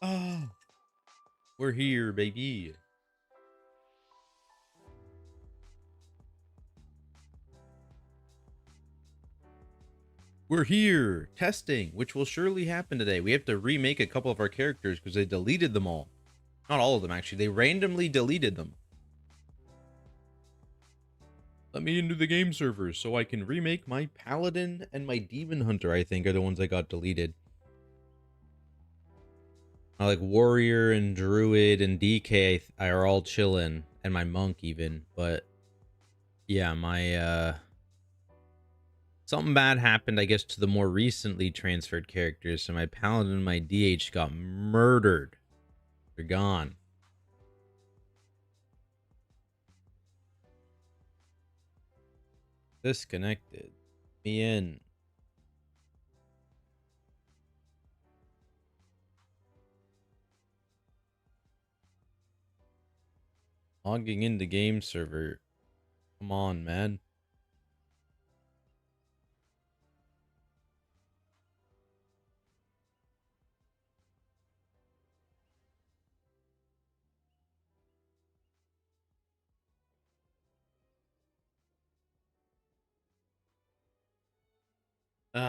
Oh, we're here, baby. We're here testing, which will surely happen today. We have to remake a couple of our characters because they deleted them all. Not all of them, actually. They randomly deleted them. Let me into the game server so I can remake my Paladin and my Demon Hunter, I think, are the ones that got deleted. I like Warrior and Druid and DK are all chilling, and my Monk even. But yeah, my something bad happened, I guess, to the more recently transferred characters. So my Paladin and my DH got murdered. They're gone. Disconnected. Me in. Logging into game server. Come on, man. Okay.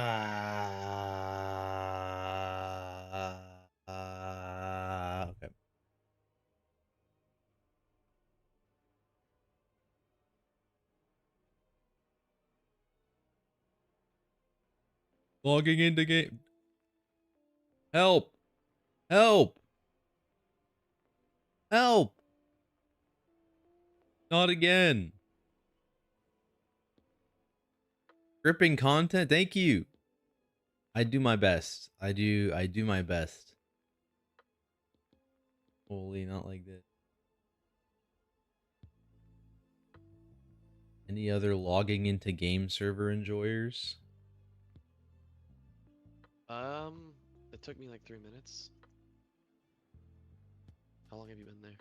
Logging into game. Help. Help. Help. Not again. Gripping content. Thank you. I do my best. I do my best. Holy, not like this. Any other logging into game server enjoyers? It took me like 3 minutes. How long have you been there?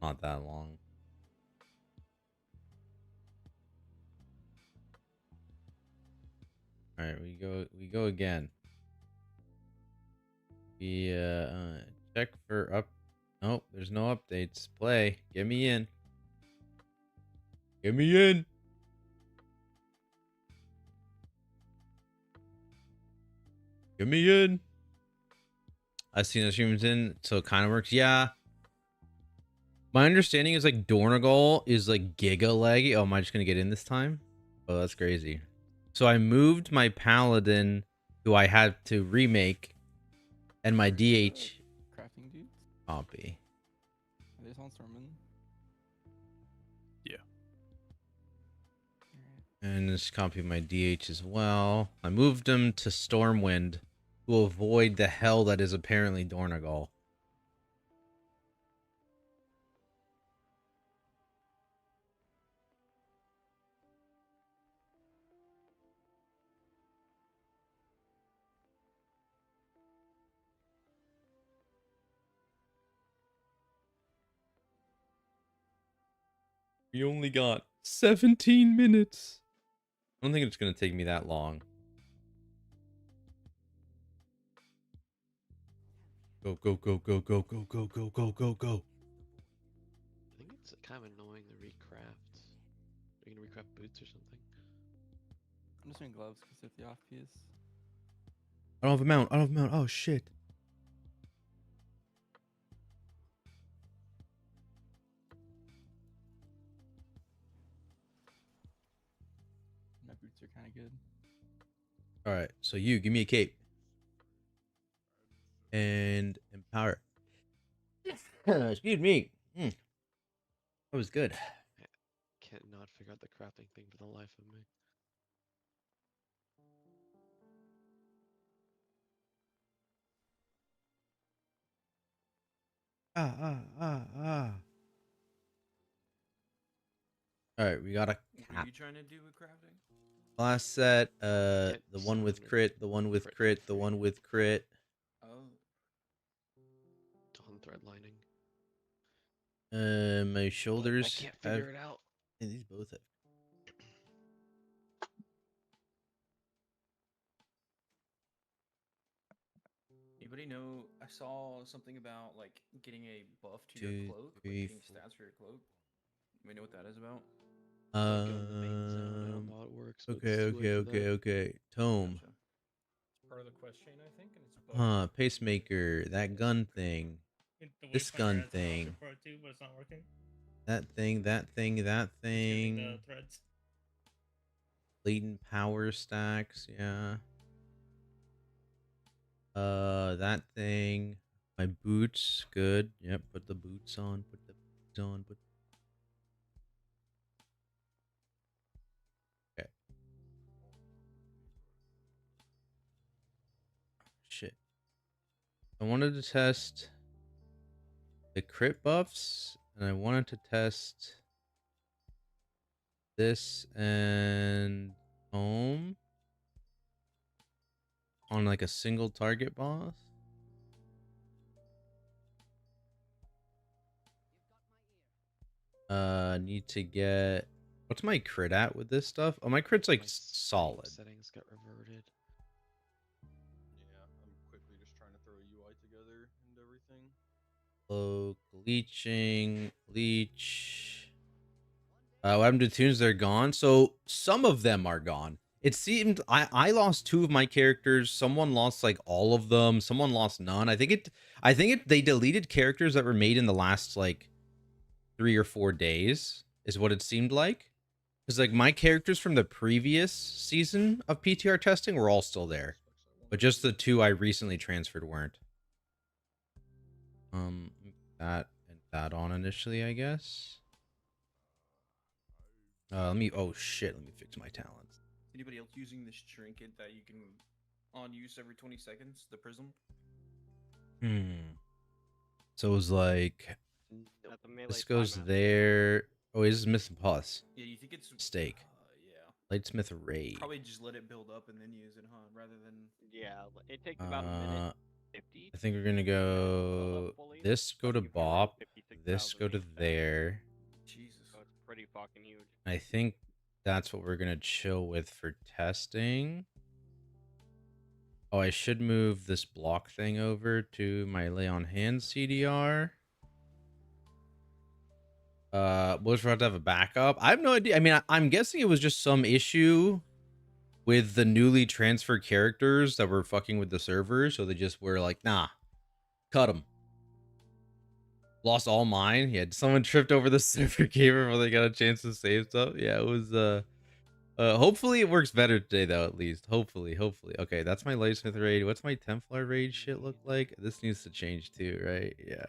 Not that long. All right, we go again. We check for up. Nope, there's no updates. Play. Get me in. Get me in. Get me in. I've seen the streams in, so it kind of works. Yeah. My understanding is like Dornagal is like giga laggy. Oh, am I just gonna get in this time? Oh, that's crazy. So I moved my Paladin, who I had to remake, and my DH Crafting dudes? copy. Are they on Stormwind? Yeah. And just copy my DH as well. I moved him to Stormwind to avoid the hell that is apparently Dornagal. We only got 17 minutes. I don't think it's going to take me that long. Go, go, go, go, go, go, go, go, go, go, go. I think it's kind of annoying to recraft. Are you gonna recraft boots or something? I'm just doing gloves because of the off piece. I don't have a mount. I don't have a mount. Oh, shit. My boots are kind of good. All right. So you, give me a cape. And empower. Excuse me. That was good. I can't not figure out the crafting thing for the life of me. Ah. All right, we got a What are you trying to do with crafting? class set. Get The one with 700 crit, the one with crit, the one with crit. Oh. on thread lining. My I shoulders can't have. figure it out. Yeah, these both have. Anybody know? I saw something about like getting a buff to your 2, cloak, like 3, getting stats for your cloak. We know what that is about. Like going to the main zone. I don't know how it works, but Okay, it's too late for that. okay. Tome. Gotcha. It's part of the quest chain, I think, and it's bugged. Huh, pacemaker, that gun thing. The This Wayfinder gun has an option thing. for it too, but it's not working. That thing, that thing, that It's using thing. the threads. Latent power stacks, yeah. That thing. My boots, good. Yep, put the boots on, put the boots on, put. Okay. Shit. I wanted to test the crit buffs, and I wanted to test this and home on like a single target boss. Need to get, what's my crit at with this stuff? Oh, my crit's like My solid. settings got reverted. Yeah, I'm quickly just trying to throw a UI together and everything. Cloak, leeching, leech. What happened to tunes? They're gone. So some of them are gone. It seemed I lost 2 of my characters. Someone lost like all of them. Someone lost none. I think it they deleted characters that were made in the last like 3 or 4 days is what it seemed like. Because like my characters from the previous season of PTR testing were all still there, but just the 2 I recently transferred weren't. That and that on initially, I guess. Let me. Oh shit! Let me fix my talents. Anybody else using this trinket that you can on use every 20 seconds? The prism. So it was like Nope. At the melee this goes timeout. there. Oh, this is missing plus. Yeah, you think it's Mistake. Yeah. Lightsmith Raid. Probably just let it build up and then use it, huh? Rather than. Yeah, it takes about a minute 50. I think we're gonna go. fully, This go but to you can run Bop. This 56,000 go to HP. there. Jesus. So it's pretty fucking huge. I think that's what we're gonna chill with for testing. Oh, I should move this block thing over to my lay on hand CDR. We'll just have to have a backup. I have no idea. I mean, I'm guessing it was just some issue with the newly transferred characters that were fucking with the servers, so they just were like, nah, cut them. Lost all mine. Yeah, someone tripped over the server cable before they got a chance to save stuff. Yeah, it was hopefully it works better today though, at least. Hopefully. Okay, that's my Lightsmith raid. What's my Templar raid shit look like? This needs to change too, right? Yeah.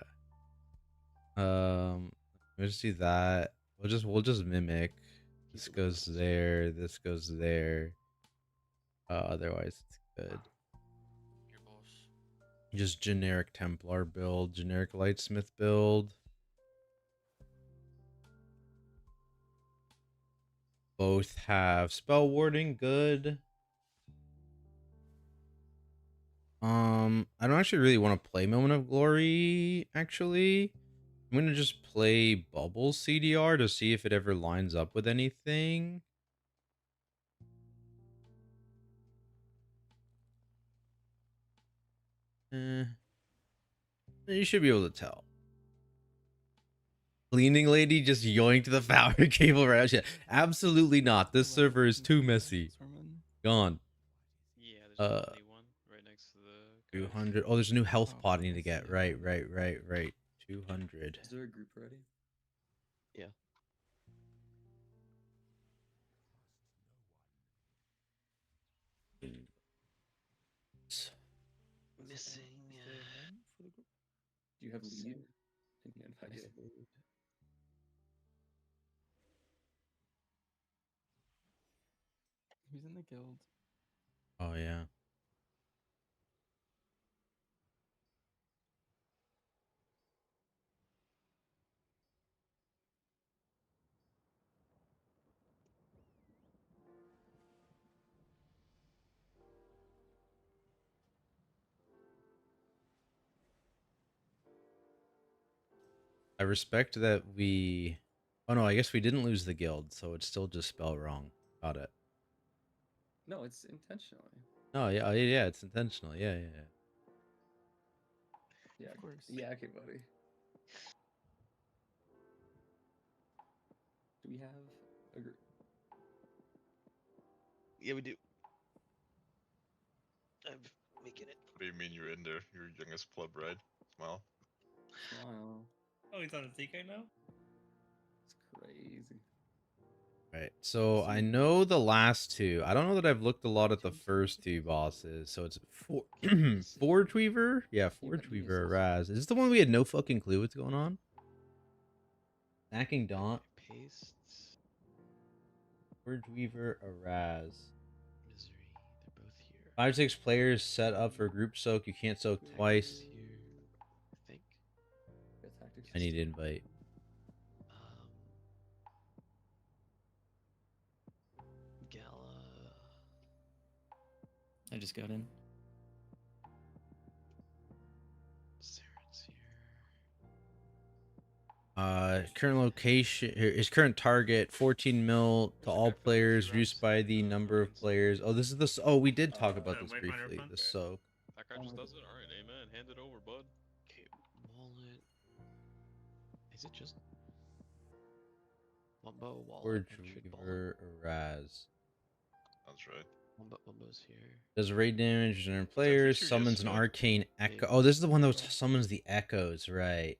Let's do that. We'll just mimic. This goes there, this goes there. Otherwise it's good. Your boss. Just generic Templar build, generic Lightsmith build. Both have spell warding, good. I don't actually really want to play Moment of Glory, actually. I'm gonna just play Bubble CDR to see if it ever lines up with anything. You should be able to tell. Cleaning lady just yoinked the power cable right out. Absolutely not. This server is too messy. Gone. Yeah, there's a one right next to the. 200. Oh, there's a new health pod I need to get. Right. 200. Is there a group ready? Yeah. Missing. Do you have lead? Can you invite it? Who's in the guild? Oh yeah. I respect that we. Oh no, I guess we didn't lose the guild, so it's still just spelled wrong. Got it. No, it's intentionally. Oh yeah, yeah, it's intentional. Yeah. Yeah, Of course. yeah, okay, buddy. Do we have a group? Yeah, we do. I'm making it. What do you mean you're in there? You're youngest pleb, right? Smile. Smile. Oh, he's on a TK now? It's crazy. Right. So I know the last two. I don't know that I've looked a lot at the first two bosses. So it's Forge Weaver. Yeah, Forge Weaver Raz. Is this the one we had no fucking clue what's going on? Snacking Daunt. Pastes. Forge Weaver Raz. Misery. They're both here. 5-6 players set up for group soak. You can't soak twice. Here, I think. Got tactics. I need to invite. Gala. I just got in. Saren's here. Current location, his current target, 14 mil to all players, reduced by the number of players. Oh, this is the. Oh, we did talk about this briefly. The soak. That guy just does it? Alright, amen. Hand it over, bud. Okay, wallet. Is it just Wumbo wallet? Forge and Trid wallet? Weaver Raz. That's right. Wumbo's here. Does raid damage to players, featured summons an yesterday. arcane echo. Oh, this is the one that summons the echoes. Right.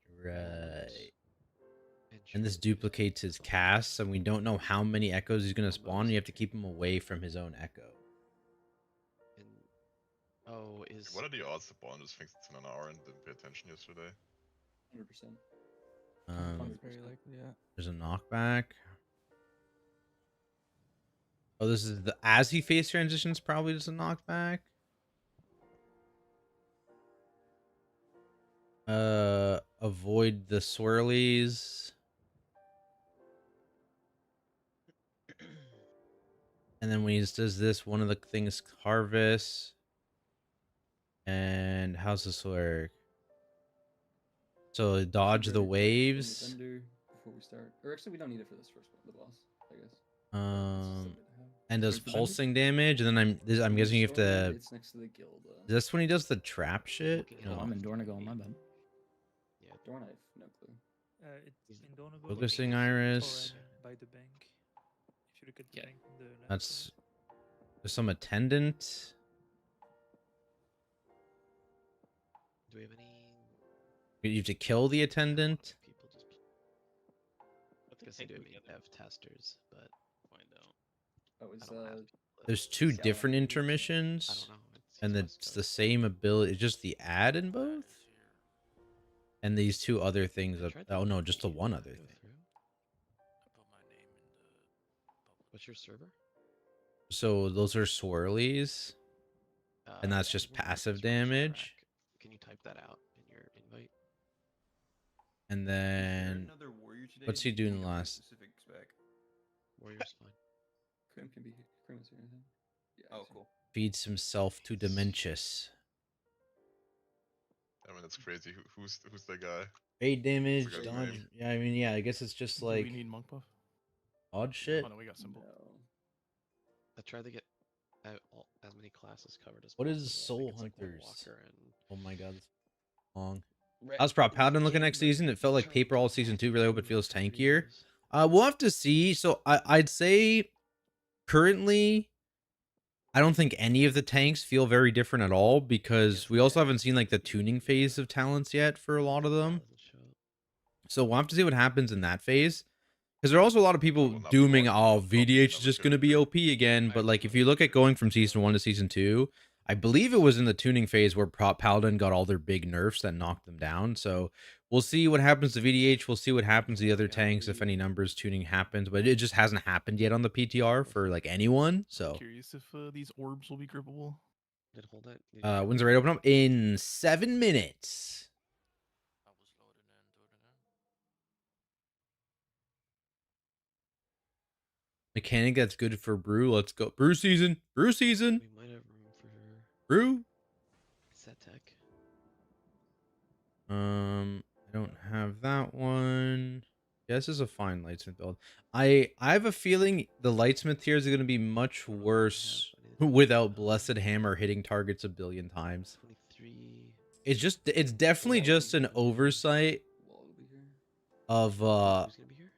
And this Trid. duplicates his casts, and we don't know how many echoes he's going to spawn. You have to keep him away from his own echo. And oh, is What are the odds the Bond just thinks it's in an hour and didn't pay attention yesterday? 100%. That's very likely, yeah. There's a knockback. Oh, this is the as he face transitions, probably just a knockback. Avoid the swirlies. And then when he does this, one of the things harvest. And how's this work? So dodge the waves. Thunder before we start. Or actually, we don't need it for this first one, the boss, I guess. And does Where's the pulsing damage, and then I'm guessing you have to. It's next to the guild. This when he does the trap shit. Looking at Oh, No. I'm in Dornagal, my bad. yeah, Door knife, no clue. It's in Donegal. Focusing Iris. By the bank. If you look at the Yeah. bank on the left That's side. there's some attendant. do we have any You have to kill the attendant. people just What's I it guess I take do we have get have testers, but find out. Oh, I it's don't have people that- There's two Salad. different I intermissions, don't know. and it's the same ability. It's just the add in both, and these two other things. Oh no, just the one other thing. What's your server? So those are swirlies, and that's just what is passive your damage. track? Can you type that out in your invite? And Is there then another warrior today? what's he Do you doing have a last? Specific spec? Warrior's fine. Crim can be Crim is here, I think. Yeah. Oh, he's here. cool. Feeds himself to Dementius. I mean, that's crazy. Who's the guy? Raid damage, Forgot his dodge. name. Yeah, I mean, yeah, I guess it's just like we need monk buff? odd shit. Oh no, we got symbol. No. I try to get as many classes covered as What possible. is I think Soul it's like Hunters? Walker and Oh my god, that's long. Red- How's Prop Paladin looking next season? It felt like paper all season 2. Really hope it feels tankier. We'll have to see. So I'd say currently, I don't think any of the tanks feel very different at all because we also haven't seen like the tuning phase of talents yet for a lot of them. So we'll have to see what happens in that phase. Because there are also a lot of people Will not be dooming, watching oh, the VDH is never just should going to have be been. OP again. But like, if you look at going from season 1 to season 2, I believe it was in the tuning phase where Prop Paladin got all their big nerfs that knocked them down. So we'll see what happens to VDH. We'll see what happens to the other tanks if any numbers tuning happens. But it just hasn't happened yet on the PTR for like anyone. So Curious if these orbs will be grippable. Did hold it? Did you when's the raid open up? In 7 minutes. Mechanic that's good for brew. Let's go. Brew season. Brew season. We might have room for Brew. set tech. I don't have that one. Yeah, this is a fine lightsmith build. I have a feeling the lightsmith tiers are going to be much worse without Blessed Hammer hitting targets a billion times. 23. it's definitely just an oversight Wallet will be here. of Who's gonna be here?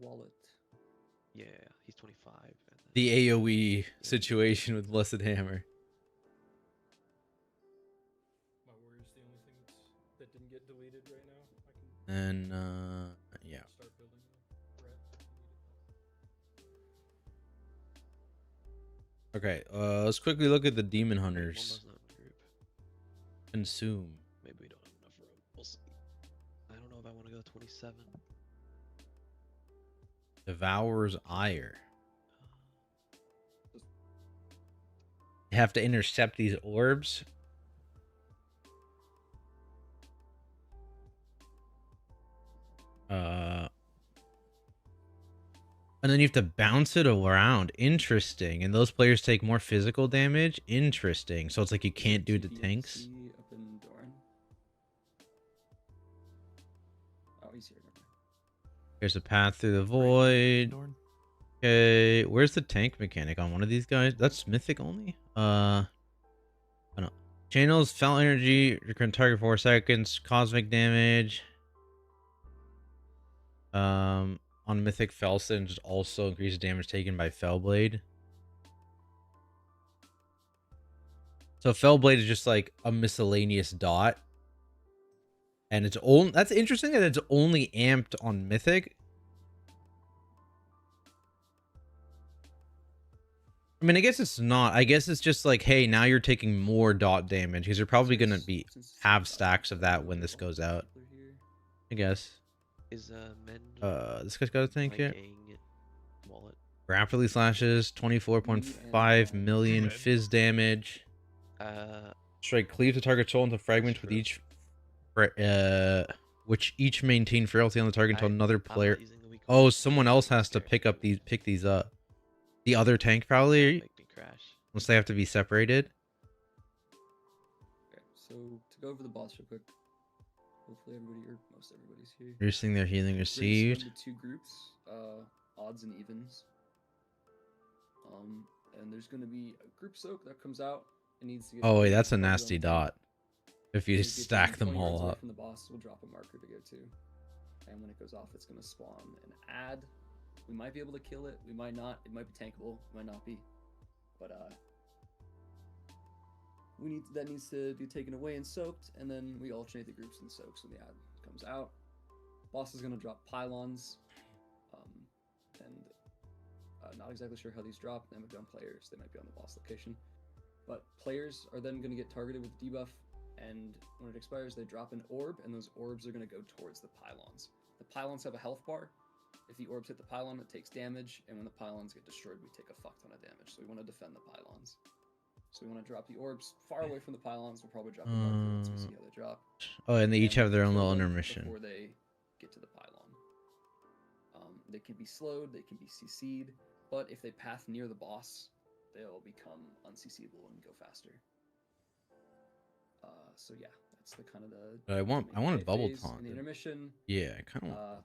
Wallet. Yeah, he's 25. And then the AoE situation with Blessed Hammer. My warrior's the only thing that didn't get deleted right now. I can And yeah. start building the red if needed. Okay, let's quickly look at the demon one hunters. was not in the group. Consume. Maybe we don't have enough room. We'll see. I don't know if I want to go 27. Devourer's Ire. You have to intercept these orbs. And then you have to bounce it around. Interesting. And those players take more physical damage. Interesting. So it's like you can't do the tanks. Up in Doran. Oh, he's here. Never mind. There's a path through the void. Dorn. Okay, where's the tank mechanic on one of these guys? That's mythic only? I don't. Channels, fell energy, you can target 4 seconds, cosmic damage. On mythic Felson, just also increases damage taken by Fellblade. So Fellblade is just like a miscellaneous dot. And it's only, that's interesting that it's only amped on mythic. I mean, I guess it's not. I guess it's just like, hey, now you're taking more dot damage because you're probably gonna be have stacks of that when this goes out. I guess. Is men This guy's got a tank here. liking wallet? Rapidly slashes, 24.5 million fizz damage. Strike cleave to target soul into fragments with each, which each maintain frailty on the target until another player. Oh, someone else has to pick these up. The other tank probably, Make me crash. unless they have to be separated. Okay, so to go over the boss real quick. Hopefully everybody, or most everybody's here. Reducing their healing We're gonna split received. into 2 groups, odds and evens. And there's gonna be a group soak that comes out. It needs to get. Oh wait, that's a targeted on nasty the dot. If you If it gets stack within them 20 yards all away up. from the boss, we'll drop a marker to go to. And when it goes off, it's gonna spawn an ad. We might be able to kill it. We might not. It might be tankable. It might not be. But that needs to be taken away and soaked, and then we alternate the groups and soaks when the ad comes out. Boss is gonna drop pylons, and not exactly sure how these drop. They might be on players. They might be on the boss location. But players are then gonna get targeted with debuff, and when it expires, they drop an orb, and those orbs are gonna go towards the pylons. The pylons have a health bar. If the orbs hit the pylon, it takes damage, and when the pylons get destroyed, we take a fuck ton of damage. So we want to defend the pylons. So we want to drop the orbs far away from the pylons. We'll probably drop a marker once we see how they drop. Oh, and they each have their own kill little them intermission. before they get to the pylon. They can be slowed, they can be CC'd, but if they path near the boss, they'll become unCC'able and go faster. So yeah, that's the kind of the. But I want a bubble phase. taunt. In the intermission. Yeah, I kind of.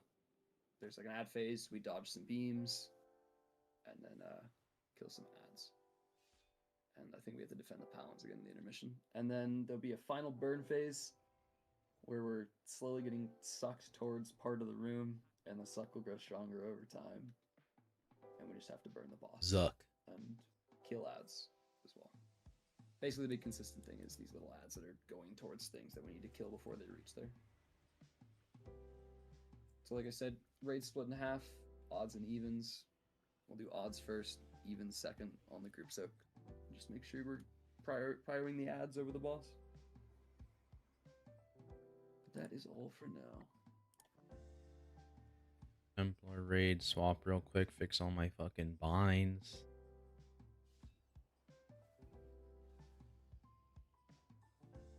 There's like an ad phase. We dodge some beams, and then kill some ads. And I think we have to defend the pylons again in the intermission. And then there'll be a final burn phase, where we're slowly getting sucked towards part of the room, and the suck will grow stronger over time. And we just have to burn the boss. Zuck. And kill ads as well. Basically, the big consistent thing is these little ads that are going towards things that we need to kill before they reach there. So like I said, raid split in half, odds and evens. We'll do odds first, evens second on the group soak. Just make sure we're prioring the ads over the boss. But that is all for now. Templar raid swap real quick, fix all my fucking binds.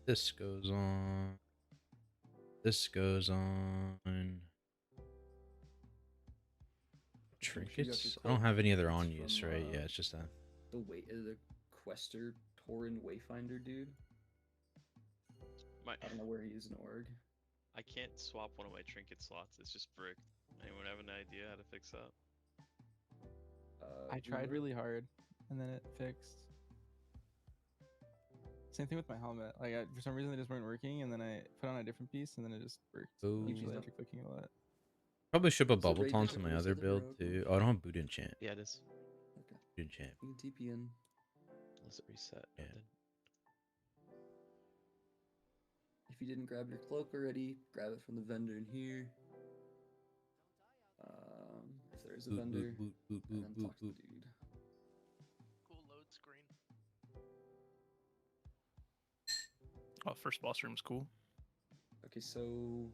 This goes on. This goes on. Trinkets? I don't have any other on use, right? Yeah, it's just that. The Quester Tauren Wayfinder dude. I don't know where he is in org. I can't swap one of my trinket slots. It's just bricked. Anyone have an idea how to fix that? I tried really hard, and then it fixed. Same thing with my helmet. Like for some reason they just weren't working, and then I put on a different piece, and then it just worked. Ooh. Usually electric clicking a lot. Probably ship a So bubble raid taunt to different my rules other of the build rogue. too. Oh, I don't have boot enchant. Yeah, it is. Okay. Boot enchant. You can TP in. Unless it reset. Yeah. Then. If you didn't grab your cloak already, grab it from the vendor in here. If there is a Boot, vendor, boot, boot, boot, and boot, then boot, talk to the boot. dude. Cool load screen. Oh, first boss room's cool. Okay, so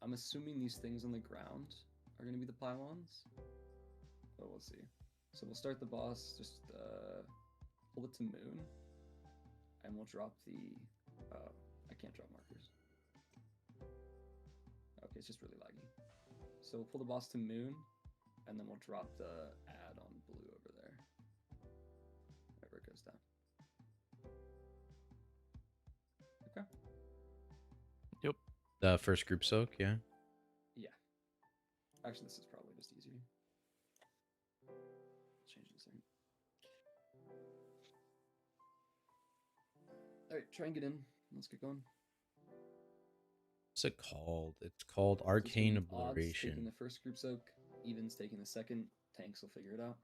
I'm assuming these things on the ground are going to be the pylons. But we'll see. So we'll start the boss, just hold it to moon, and we'll drop the... I can't drop markers. Okay, it's just really laggy. So we'll pull the boss to moon, and then we'll drop the ad on blue over there. Wherever it goes down. Okay. Yep. The first group soak, yeah. Yeah. Actually, this is probably just easier. Change this thing. Alright, try and get in. Let's get going. What's it called? It's called So Arcane it's gonna be odds taking Obliteration. the first group soak, evens taking the second. Tanks will figure it out.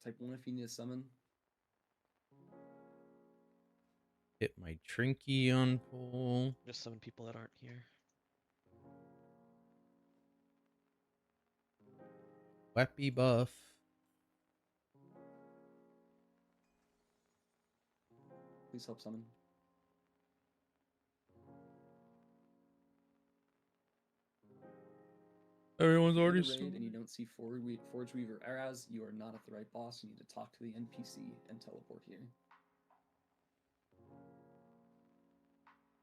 Type 1 if you need a summon. Hit my Trinky on pull. Just summon people that aren't here. Weppy buff. Please help summon. Everyone's If you're in already a raid and you summoned. don't see Forge Weaver Araz, you are not at the right boss. You need to talk to the NPC and teleport here.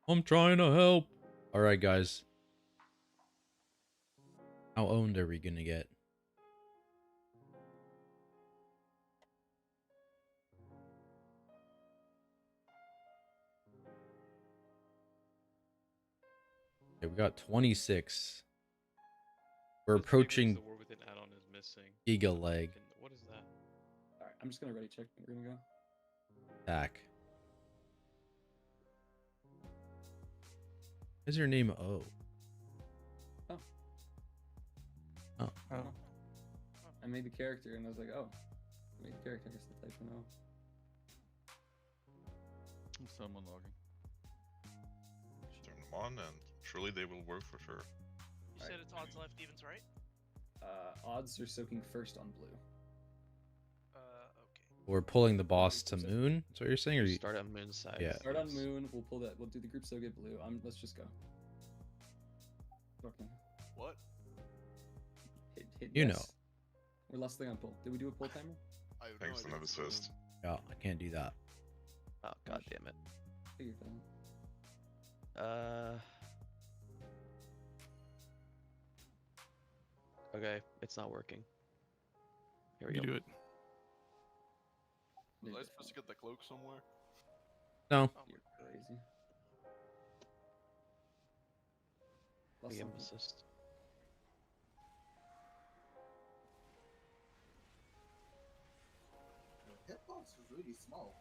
I'm trying to help. All right, guys. How owned are we gonna get? Okay, we got 26. We're This thing is approaching The War Within add-on is missing. Giga Leg. What is that? Alright, I'm just gonna ready check. We're gonna go. Attack. Is your name O? Oh. Oh. Oh. I made the character and I was like, oh. I made the character, I guess the type no. Someone logging. Turn them on, and surely they will work for sure. You said it's odds left, evens right? Odds are soaking first on blue. Okay. We're pulling the boss to moon. That's what you're saying, or you... Start on moon side. Yeah. Start on moon, we'll pull that, we'll do the group so get blue. Let's just go. Okay. What? Hit You yes. know. We're less than on pull. Did we do a pull timer? I have Thanks no for idea that what's assist. Yeah, I can't do that. Oh god damn it. Figure it out. Okay, it's not working. Here we You go. do it. Was I supposed to get the cloak somewhere? No. Oh You're crazy. I Less give him than- assist. The hitbox is really small.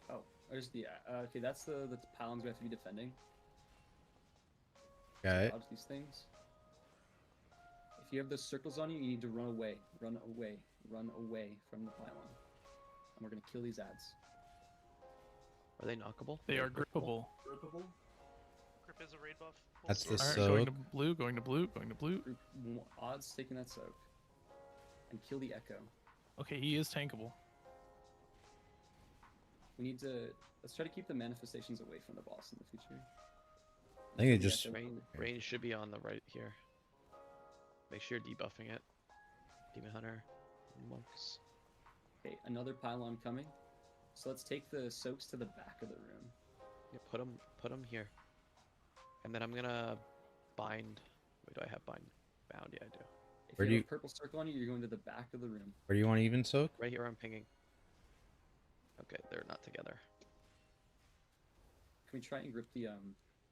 Oh, there's the okay. That's the pylons we have to be defending. Okay. Dodge these things. If you have those circles on you, you need to run away, run away, run away from the pylon. And we're gonna kill these ads. Are they knockable? They are grippable. Grippable. Grip is a raid buff. Pull That's the sword. Alright, going to soak. blue, going to blue, going to blue. Group odds taking that soak, and kill the echo. Okay, he is tankable. We need to let's try to keep the manifestations away from the boss in the future. I think it Kill the just... echo. Range should be on the right here. Make sure you're debuffing it. Demon Hunter. Monks. Okay, another pylon coming. So let's take the soaks to the back of the room. Yeah, put them here. And then I'm gonna bind. Wait, do I have bind? Bound, yeah I do. If Where you do have you- a purple circle on you, you're going to the back of the room. Where do you want even soak? Right here I'm pinging. Okay, they're not together. Can we try and grip the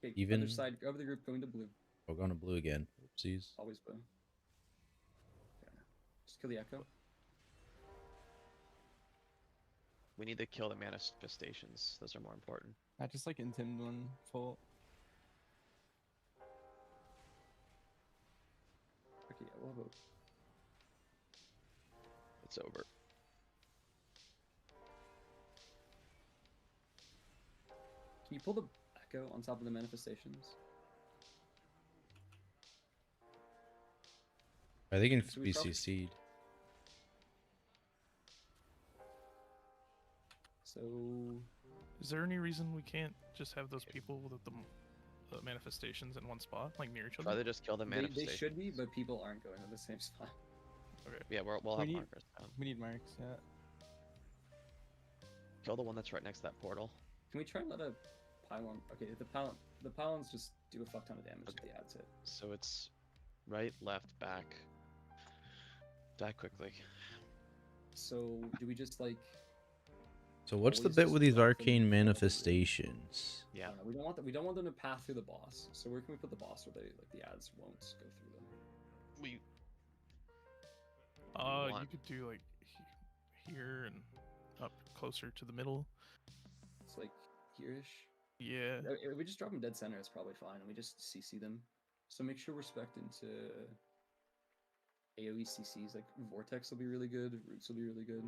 Okay, Even- other side of the group going to blue. We're going to blue again. Oopsies. Always blue. Okay. Just kill the echo. We need to kill the manifestations. Those are more important. I just like intimid one full. Okay, yeah, we'll vote. It's over. Can you pull the echo on top of the manifestations? I think it So can we be probably- CC'd. So Is there any reason we can't just have those people with the manifestations in one spot, like near each other? Try to just kill the they manifestations. should be, but people aren't going to the same spot. Okay. Yeah, we'll We have need- markers down. We need marks, yeah. Kill the one that's right next to that portal. Can we try and let a pylon? Okay, the pylons just do a fuck ton of damage if the ads hit. So it's right, left, back. Die quickly. So do we just like? So what's the always bit just with these drop them arcane in front of the group? manifestations? Yeah. We don't want that. We don't want them to path through the boss. So where can we put the boss where they like the ads won't go through them? We You want- could do like here and up closer to the middle. It's like here-ish. Yeah. If we just drop them dead center, it's probably fine, and we just CC them. So make sure we're spec'd into AoE CCs. Like Vortex will be really good. Roots will be really good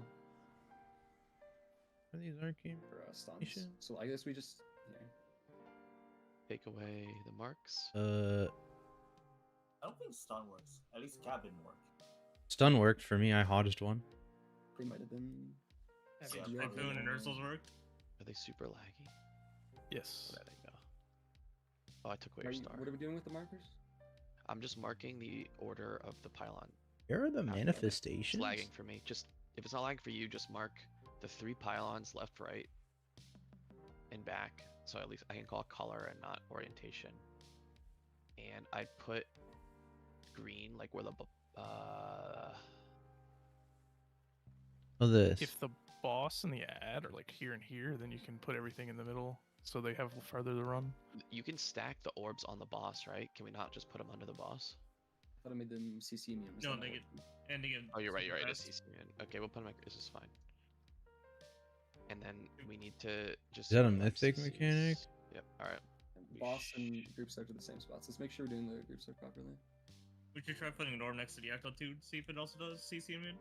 Are these arcane? for stuns. Mission. So I guess we just take away the marks. I don't think stun works. At least Cab didn't work. Stun worked for me. I hottest one. they might have been. Have Yeah, you probably. Typhoon and Ursul's work? Are they super laggy? Yes. There they go. Oh, I took away Are your you- star. what are we doing with the markers? I'm just marking the order of the pylon. Where are the It's manifestations? lagging for me. Just if it's not lagging for you, just mark the 3 pylons left, right, and back. So at least I can call color and not orientation. And I put green like where the Oh, this. If the boss and the ad are like here and here, then you can put everything in the middle so they have farther to run. you can stack the orbs on the boss, right? Can we not just put them under the boss? I thought I made them CC immune. Was No, that they not get working? and they get. Oh, you're right. You're right. It's suppressed. CC man. Okay, we'll put them. This is fine. And then we need to just. Is that a select mythic CCs. mechanic? Yep. All right. And We boss and group soak are the same spots. Let's make sure we're doing the group soak properly. We should try putting an orb next to the Echo too, to see if it also does CC immune.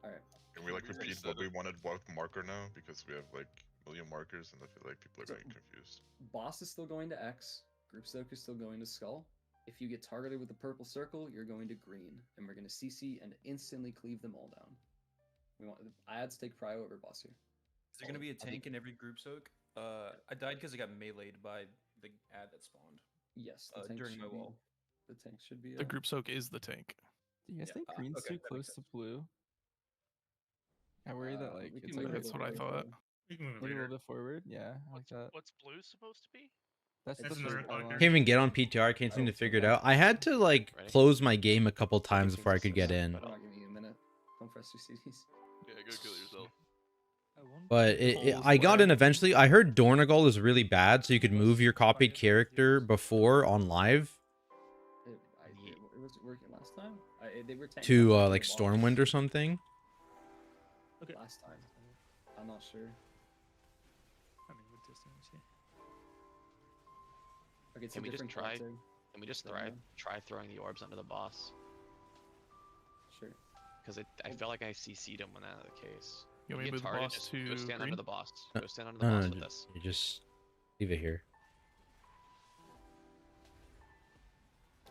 All right. Can we like We repeat said what we it. wanted what marker now? Because we have like a million markers and I feel like people are So- getting confused. Boss is still going to X. Group soak is still going to Skull. If you get targeted with the purple circle, you're going to green, and we're going to CC and instantly cleave them all down. We want ads take prio over boss here. Is there gonna be a tank in every group soak? I died because I got meleeed by the ad that spawned. Yes, the tank during should my be, wall. The tank should be. The group soak is the tank. Do you guys Yeah, think green's okay, too that close makes to blue? I worry that like we it's can like move it That's a what I bit thought. forward. We can move it maybe a later. little bit forward. Yeah, I like that. What's blue supposed to be? That's That's the another first marker. pylon. Can't even get on PTR. I can't seem to figure it out. I had to like Ready? close my game a couple times seems before I to could get suck, in. but I'm not giving you a minute. Don't press your CDs. Yeah, go kill yourself. I wonder- But Pulls I got in lag. eventually. I heard Dornagal is really bad, so you could move your copied character before on live It was working last time. They were tanking to up like the boss Stormwind or something. Okay. last time. I'm not sure. I mean, with testing, we see. Okay, it's Can a we just different try- character. Can we just Stormwind. try throwing the orbs under the boss? Sure. Because I felt like I CC'd him when that was the case. You want If me you to get move the targeted, boss just to go stand under green? the boss. No, Go stand under the No, boss no, with no, this. you just leave it here.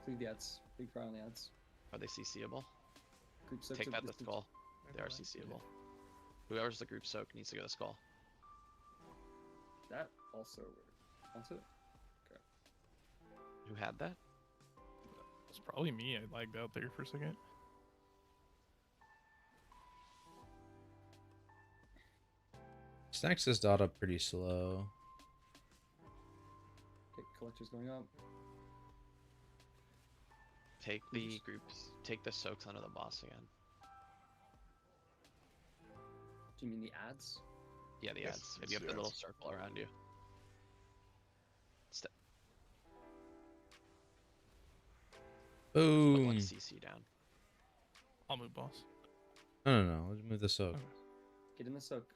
Cleave the ads. Big prio on the ads. Are they CCable? Group soak Take to that this to group- skull. They are CCable. Whoever's the group soak needs to go to skull. That also wants it. Who had that? It's probably me. I lagged out there for a second. Snacks this data pretty slow. Okay, collector's going up. Take the groups. Take the soaks under the boss again. Do you mean the ads? Yeah, the Yes, ads. If you have yes. the little circle around you. Put Boom. 1 CC down. I'll move, boss. No. Let's move this up. Okay. Get in the soak.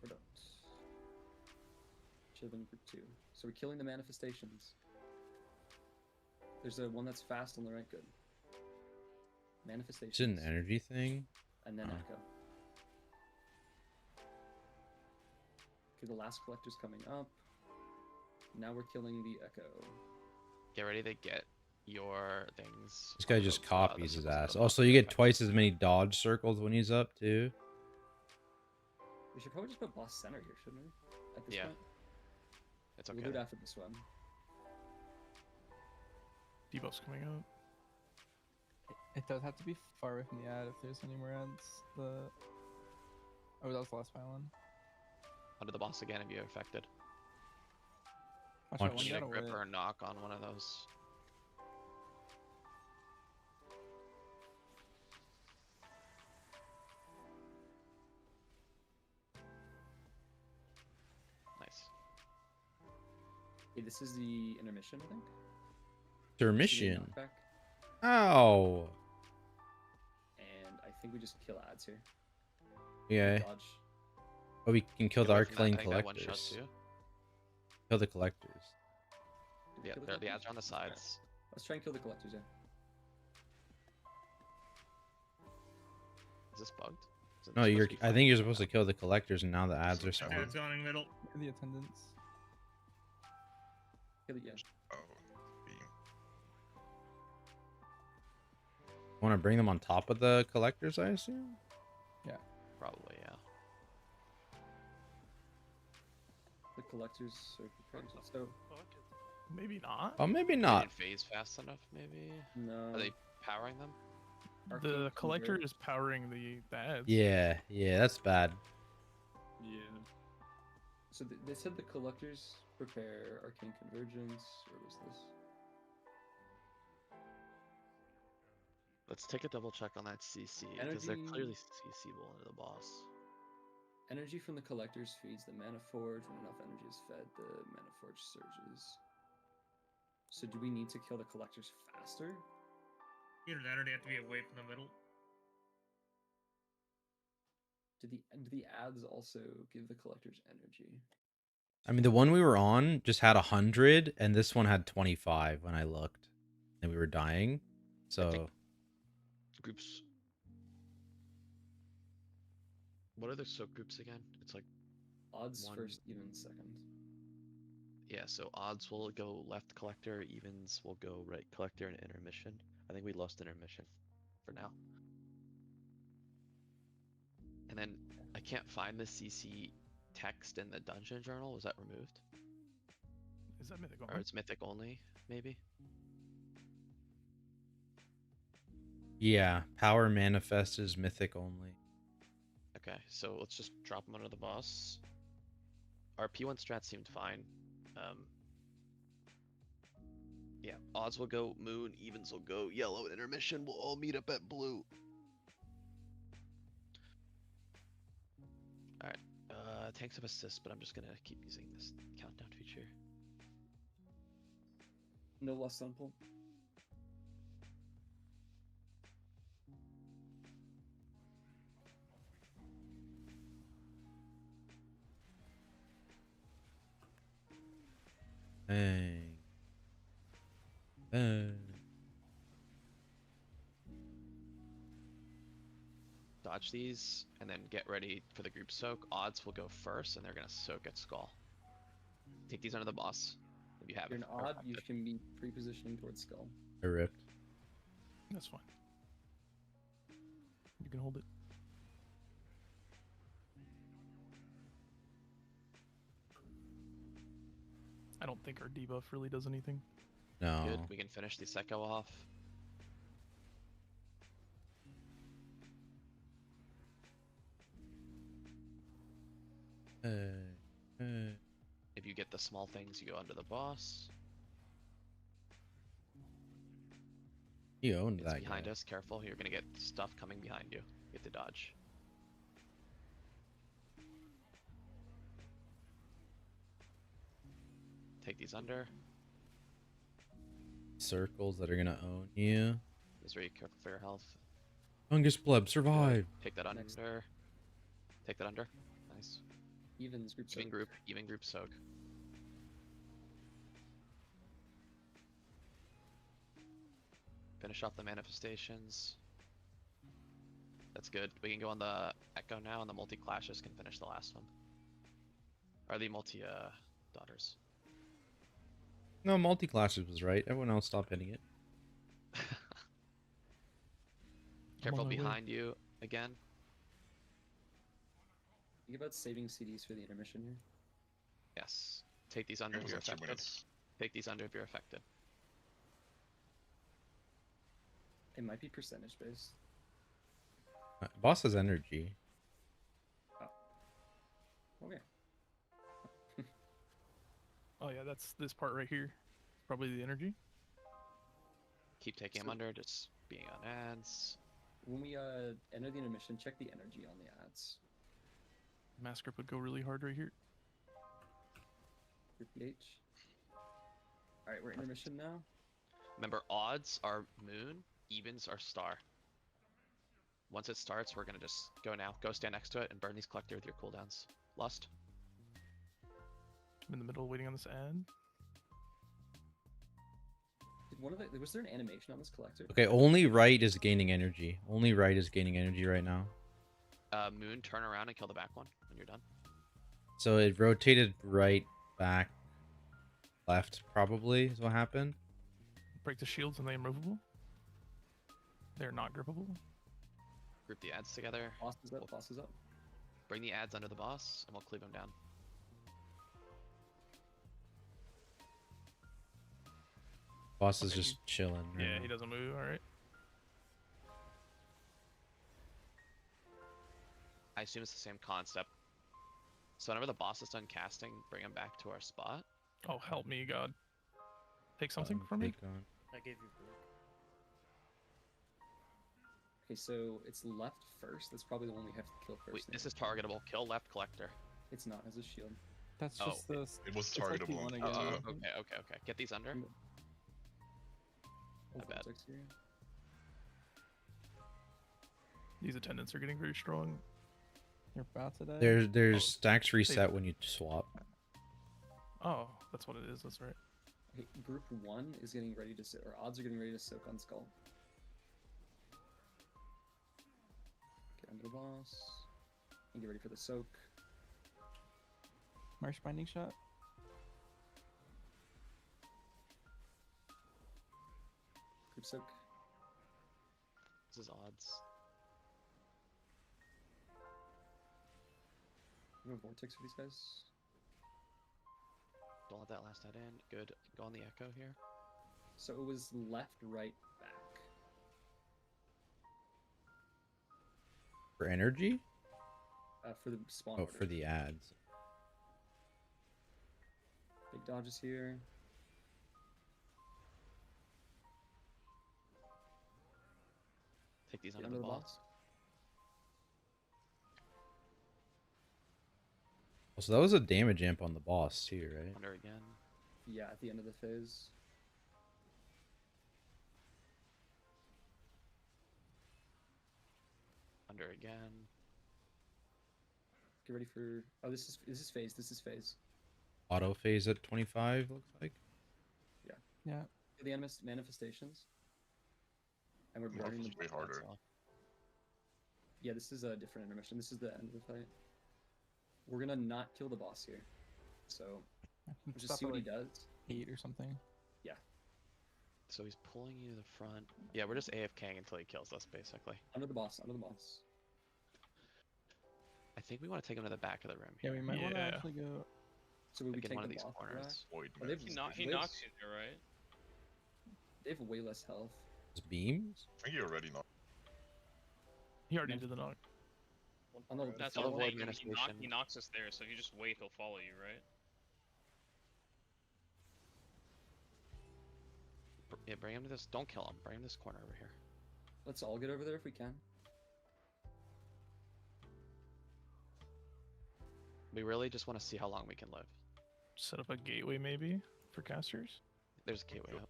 Or don't. Should have been group 2. So we're killing the manifestations. There's a one that's fast on the right. Good. Manifestations. Is it an energy thing? And then Oh. echo. Okay, the last collector's coming up. Now we're killing the echo. Get ready to get your things. This guy on just the, copies the his circles ass. that are Also, above you the get twice as many dodge circles when he's up too. We should probably just put boss center here, shouldn't we? At this Yeah. point? It's We'll okay. do it after the swim. Debuff's coming up. It does have to be far away from the ad if there's any more ads. Oh, that was the last pylon. Under the boss again if you're affected. Watch Watch. out, one Need a got grip away. or a knock on one of those. Nice. Okay, this is the intermission, I think. Intermission. Knockback. Ow. And I think we just kill ads here. Yeah. Dodge. Oh, we can kill Get the away from that, arcane I think that one shots collectors. you. Kill the collectors. Did we Yeah, kill the the collectors? ads are on the sides. Let's try and kill the collectors, yeah. Is this bugged? Is it No, supposed you're. to be I fine? think you're supposed to kill the collectors, and now the ads are Okay, spawning. it's going middle. The attendance. Kill it, yeah. Oh, beam. Want to bring them on top of the collectors, I assume. Probably, yeah. The collectors are prepared. So, Maybe not. Oh, maybe They not. didn't phase fast enough, maybe? no. Are they powering them? Arcane The collector Convert. is powering the ads. Yeah, that's bad. Yeah. So they said the collectors prepare arcane convergence, or was this? Let's take a double check on that CC because they're Energy- clearly CCable into the boss. Energy from the collectors feeds the Manaforge. When enough energy is fed, the Manaforge surges. So do we need to kill the collectors faster? Either that or they have to be away from the middle. Do the ads also give the collectors energy? I mean, the one we were on just had 100, and this one had 25 when I looked, and we were dying. So Groups. What are the soak groups again? It's like Odds One- first, even second. yeah. So odds will go left collector, evens will go right collector, and intermission. I think we lost intermission for now. And then I can't find the CC text in the dungeon journal. Was that removed? Is that mythic? Or it's mythic only, maybe? yeah, power manifest is mythic only. Okay, so let's just drop them under the boss. Our P1 strat seemed fine. Yeah, odds will go moon, evens will go yellow, and intermission will all meet up at blue. Alright, tanks have assist, but I'm just gonna keep using this countdown feature. No less than pull. Bang. Bang. Dodge these, and then get ready for the group soak. Odds will go first, and they're gonna soak at skull. Take these under the boss. If you have You're it. an odd, you can be pre-positioning towards skull. I ripped. That's fine. You can hold it. I don't think our debuff really does anything. No. Good. We can finish the Echo off. If you get the small things, you go under the boss. He owned It's that behind guy. us. Careful. You're gonna get stuff coming behind you. You have to dodge. Take these under. circles that are gonna own you. Just very careful for your health. Fungus pleb, survive. Take that under. Next. Take that under. Nice. Evens group soak. Even group soak. Finish off the manifestations. That's good. We can go on the Echo now, and the multi-clashes can finish the last one. Or the daughters. No, multi-clashes was right. Everyone else stopped hitting it. Careful my way. behind you again. Think about saving CDs for the intermission here. Yes. Take these under if We you're got 2 affected. minutes. Take these under if you're affected. It might be percentage based. Boss has energy. Okay. Oh yeah, that's this part right here. Probably the energy. Keep taking them under, just being on ads. When we enter the intermission, check the energy on the ads. Mass grip would go really hard right here. Group PH. Alright, we're intermission now. Remember, odds are moon, evens are star. Once it starts, we're gonna just go now. Go stand next to it and burn these collector with your cooldowns. Lust. I'm in the middle waiting on this ad. Was there an animation on this collector? Okay, only right is gaining energy. Only right is gaining energy right now. Moon, turn around and kill the back one when you're done. So it rotated right, back, left, probably is what happened. Break the shields and they immovable. They're not grippable. Group the ads together. Boss is up, boss is up. Bring the ads under the boss, and we'll cleave them down. Boss is Okay, just chilling. right Yeah, now. he doesn't move. All right. I assume it's the same concept. So whenever the boss is done casting, bring him back to our spot. Oh, help me, God. Take something from me. Take on. I gave you blue. Okay, so it's left first. That's probably the one we have to kill first. Wait, now. this is targetable. Kill left collector. It's not, has a shield. That's Oh, just the. It was it's like the targetable. one on again. PTR. Okay. Get these under. Hold bad. vortex here. These attendants are getting very strong. You're about to die. There's stacks reset when you swap. Oh, that's what it is. That's right. Okay, group 1 is getting ready to or odds are getting ready to soak on skull. Get under the boss. And get ready for the soak. Marsh binding shot. Group soak. This is odds. I'm gonna vortex for these guys. Don't let that last head in. Good. Go on the echo here. So it was left, right, back. For energy? For the spawn Oh, order. for the ads. Big dodges here. Take these Get under the boss. Oh, so that was a damage amp on the boss too, right? Under again. Yeah, at the end of the phase. Under again. Get ready for. Oh, this is phase. This is phase. Auto phase at 25 looks like. Yeah. The manifestations. And we're burning This the is way harder. Yeah, this is a different intermission. This is the end of the fight. We're gonna not kill the boss here. So we'll just Stop see at, what he like, does. 8 or something. Yeah. So he's pulling you to the front. Yeah, we're just AFKing until he kills us, basically. Under the boss, under the boss. I think we want to take him to the back of the room Yeah, here. we might want to Yeah. actually go. So we Like in take one of the these boss back. corners. Void Oh, they've- Mist. He Liz- knocks you there, right? They have way less health. It's beams? I think you already know. He already did the knock. On the That's Kill what the I'm void saying. manifestation. He knocks us there, so if you just wait, he'll follow you, right? Yeah, bring him to this. Don't kill him. Bring him to this corner over here. Let's all get over there if we can. We really just want to see how long we can live. Set up a gateway maybe for casters. There's a gateway up.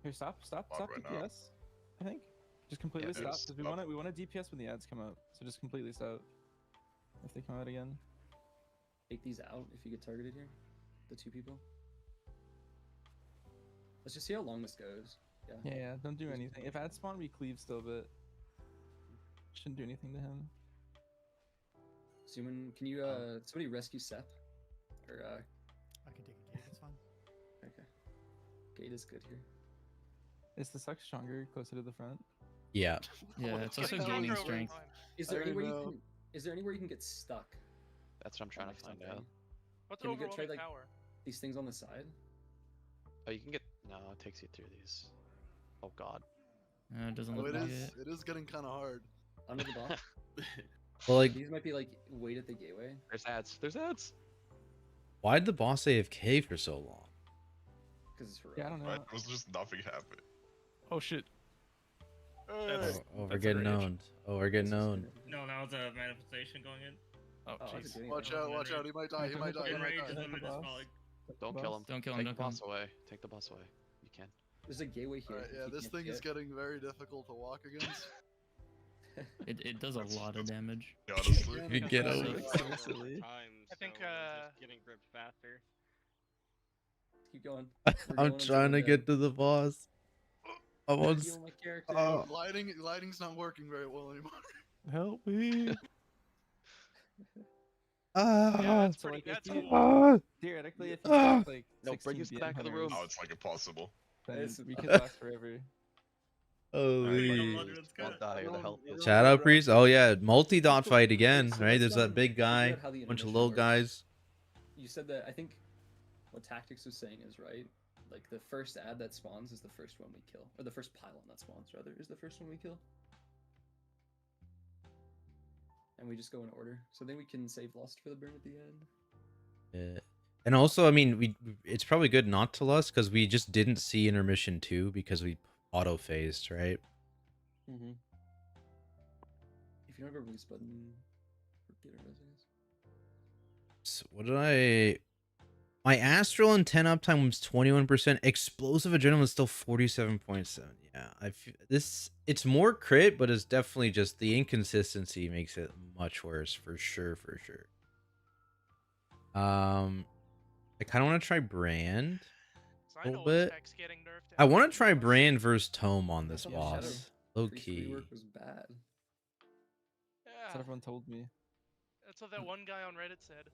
Here, stop right now. DPS. I think just completely Yeah, stop it's because we up. want to DPS when the ads come out. So just completely stop if they come out again. Take these out if you get targeted here. The 2 people. Let's just see how long this goes. Yeah. Yeah, don't do anything. If ads spawn, we cleave still, but shouldn't do anything to him. Suman, can you somebody rescue Sep? Or I can take a gate. It's fine. okay. Gate is good here. Is the suck stronger closer to the front? Yeah. Yeah, it's also Getting gating stronger over strength. time. Is there anywhere you can get stuck? That's what I'm trying to next find time? out. What's Can we get try overwhelming like power? these things on the side? Oh, you can get. No, it takes you through these. Oh god. It doesn't Oh, look it like is. it. It is getting kind of hard. Under the boss? Well, like, These might be like wait at the gateway. There's ads. There's ads. why'd the boss AFK for so long? Because it's for Yeah, I don't know. Right? It was just nothing happened. Oh shit. Oh, That's we're a getting rage. owned. Oh, we're getting owned. No, that was a manifestation going in. Oh Oh, that's jeez. a Watch out! Watch out! He might die. He might die. He Getting might rage die. is Take the limited boss. spelling. Don't kill him. Don't kill him, Take don't the kill him. boss away. Take the boss away. You can. There's a gateway here. Alright, if yeah, you this can't thing is get. getting very difficult to walk against. It does a lot of damage. Yeah, honestly. You get So over. silly. I think getting gripped faster. Keep going. We're I'm going trying to until get to the boss. I'm on. heal my character. Oh. Lighting's not working very well anymore. Help me. yeah, Ah. that's So, pretty. like, if That's you- Ah. Theoretically, if you Ah. have like No, bring 16 us back to the BM room. Now hunters, it's like impossible. then It's- we could last forever. Holy. Let's go. Don't die. The help. is- Shadow Priest. Oh yeah, multi-dot fight again, So right? let's, There's that big figure guy, out how the bunch of intermission little works. guys. You said that. I think what Tactics was saying is right. Like the first ad that spawns is the first one we kill, or the first pylon that spawns rather is the first one we kill. And we just go in order, so then we can save Lust for the burn at the end. Yeah. And also, I mean, it's probably good not to lust because we just didn't see Intermission 2 because we auto-phased, right? Mm-hmm. If you don't have a release button, forget it, guys. So what did I... My Astral and 10 uptime was 21%. Explosive Adrenaline was still 47.7. Yeah, it's more crit, but it's definitely just the inconsistency makes it much worse for sure, for sure. I kind of want to try Brand So a I know little what bit. tech's getting nerfed. I want after to try this. Brand versus Tome on this Yeah, boss. Shadow Low Priest key. rework was bad. That's Yeah, what everyone told me. that's what that one guy on Reddit said.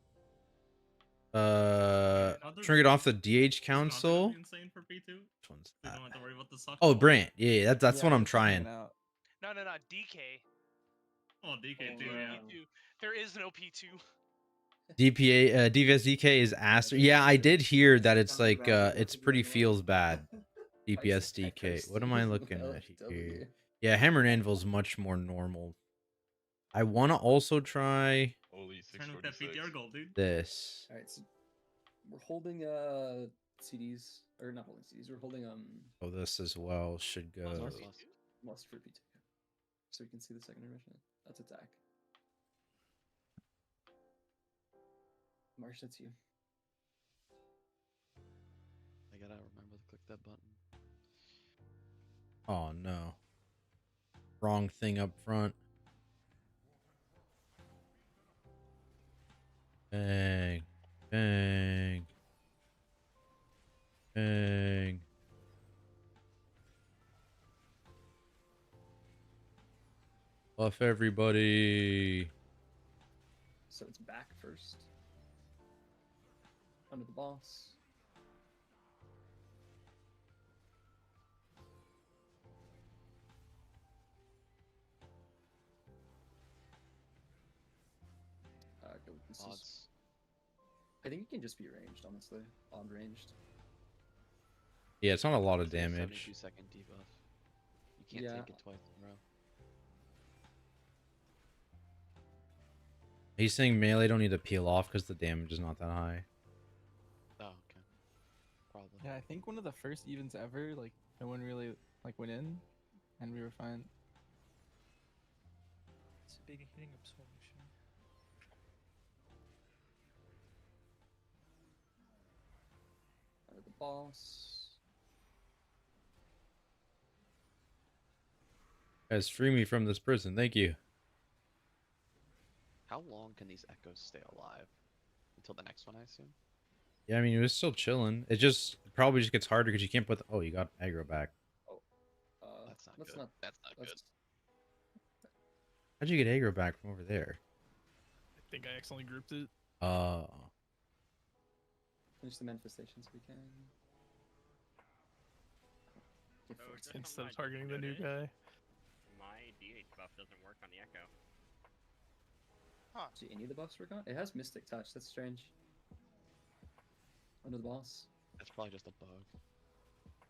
Turn it off the DH It's not Council. gonna be insane for P2. Which one's We that? don't have to worry about the suck. Oh, Brand. Yeah, that's Yeah, what I'm it's hanging trying. out. No, DK. Oh, DK too. Yeah. P2. There is no P2. DPA, DVS DK is Aster. Yeah, I did hear that it's like, it's pretty feels bad. DPS DK. What am I looking at here? Yeah, Hammer and Anvil's much more normal. I want to also try Holy Turn with that 646. PTR goal, dude. this. All right, so we're holding CDs or not holding CDs. We're holding Oh, this as well should go. Lust for P2, so you can see the second intermission. That's attack. Marsh, that's you. I gotta remember to click that button. Oh no. Wrong thing up front. Bang. Bang. Bang. Buff everybody. So it's back first. Under the boss. This is, Odds. I think it can just be ranged, honestly. Odd ranged. Yeah, it's not a lot of It's a damage. 72-second debuff. You can't Yeah. take it twice in a row. He's saying melee don't need to peel off because the damage is not that high. Oh, okay. Probably. Yeah, I think one of the first events ever, like no one really like went in, and we were fine. It's a big hitting absolution. Under the boss. Guys, free me from this prison. Thank you. How long can these echoes stay alive? Until the next one, I assume? Yeah, I mean, it was still chilling. It just probably just gets harder because you can't put the... Oh, you got aggro back. That's not let's good. not. That's not good. How'd you get aggro back from over there? I think I accidentally grouped it. Finish the manifestations we can. Get Oh, first. just Instead of something I targeting the new noticed, guy. My DH buff doesn't work on the Echo. Do any of the buffs work on? It has Mystic Touch. That's strange. Under the boss. That's probably just a bug.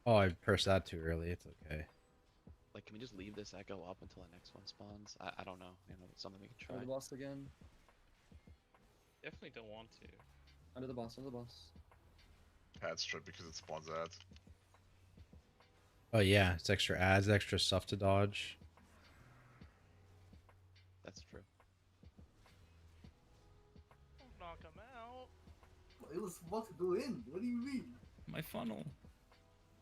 Oh, I pressed that too early. It's okay. Like, can we just leave this echo up until the next one spawns? I don't know. You know, it's something we can try. Under the boss again. Definitely don't want to. Under the boss. Under the boss. Add strip because it spawns ads. Oh, yeah. It's extra ads, extra stuff to dodge. That's true. Knock him out. It was supposed to go in. What do you mean? My funnel.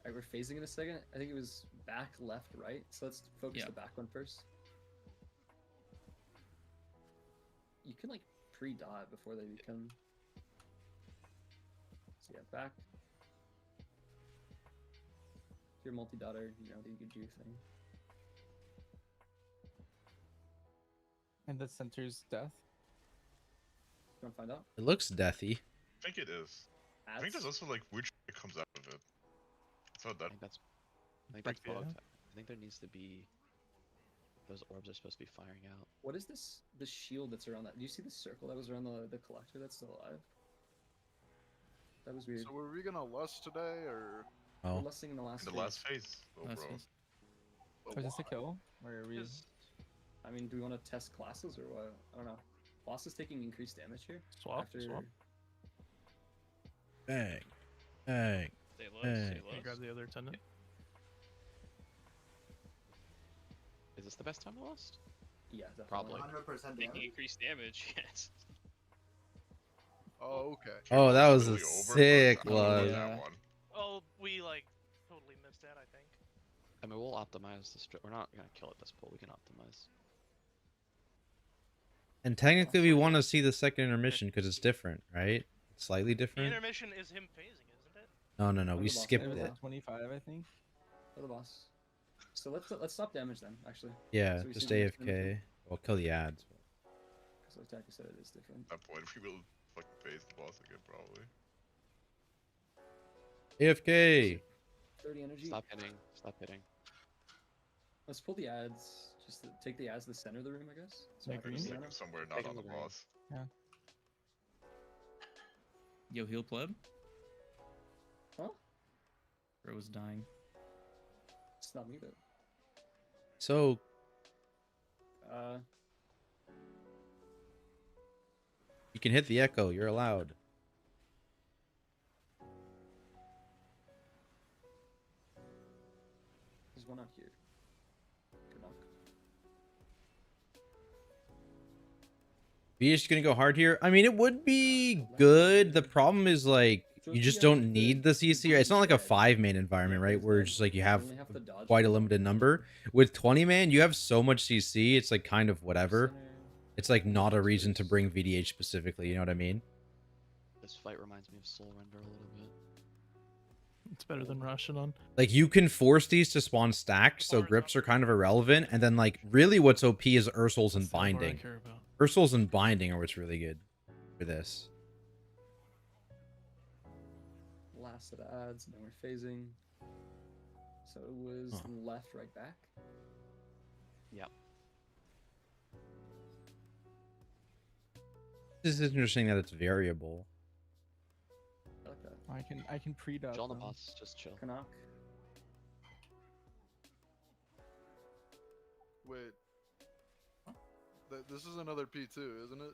Alright, we're phasing in a second. I think it was back, left, right. So let's focus the back one first. You can like pre-dot before they become. So yeah, back. If you're multi-dotter, you know, you can do your thing. And the center's death. You wanna find out? It looks deathy. I think it is. I think there's also like weird shit that comes out of it. So that. I think that's Yeah. bugged. I think there needs to be. Those orbs are supposed to be firing out. What is this? The shield that's around that? Do you see the circle that was around the collector that's still alive? That was weird. So were we gonna lust today, or? Oh. We're lusting in the last. In the last phase, oh, Last bro. phase. But Was this a why? kill? Or are we... I mean, do we want to test classes or what? I don't know. Boss is taking increased damage here. Swap, swap. Bang. Bang. Stay low, Hey. stay Can low. you grab the other attendant? Is this the best time to lust? Yeah, definitely. Probably. 100% Taking damage. increased damage, yes. Oh, okay. Oh, that was a Really over, but sick I don't know about one. that one. Oh, we like totally missed that, I think. I mean, we'll optimize the strip. We're not gonna kill it this pull. We can optimize. And technically, we want to see the second intermission because it's different, right? It's slightly The different. intermission is him phasing, isn't it? No, no, no. Under We the boss. skipped It was it. at 25, I think. For the boss. So let's stop damage then, actually. Yeah, So we just see the next AFK. intermission. We'll kill the ads. Because like Taki said, it is different. At that point, we will fucking phase the boss again, probably. AFK. 30 energy. Stop hitting. Stop hitting. Let's pull the ads. Just to take the ads to the center of the room, I guess. So Yeah, I can green. Just see take them. him somewhere not Take on him the to the boss. Yo, heal pleb. Huh? Bro was dying. It's not me though. So, you can hit the echo. You're allowed. There's one out here. Good knock. Be just gonna go hard here. I mean, it would be good. The problem is like you just don't need the CC. It's not like a 5-man environment, right? Where it's just like you have only have to dodge quite a one. limited number. With 20 man, you have so much CC. It's like kind of whatever. Center. It's like not a reason to bring VDH specifically. You know what I mean? This fight reminds me of Soul Render a little bit. It's better than Rashinon. Like you can force these to spawn stacked, so grips are kind of irrelevant. And then like really, what's OP is Ursul's and That's what I Binding. care about. Ursul's and Binding are what's really good for this. Last set of ads, and then we're phasing. So it was Huh. left, right, back. Yep. This is interesting that it's variable. I like that. I can pre-dot Chill on the them. boss. Just chill. Knock. Wait. This is another P2, isn't it?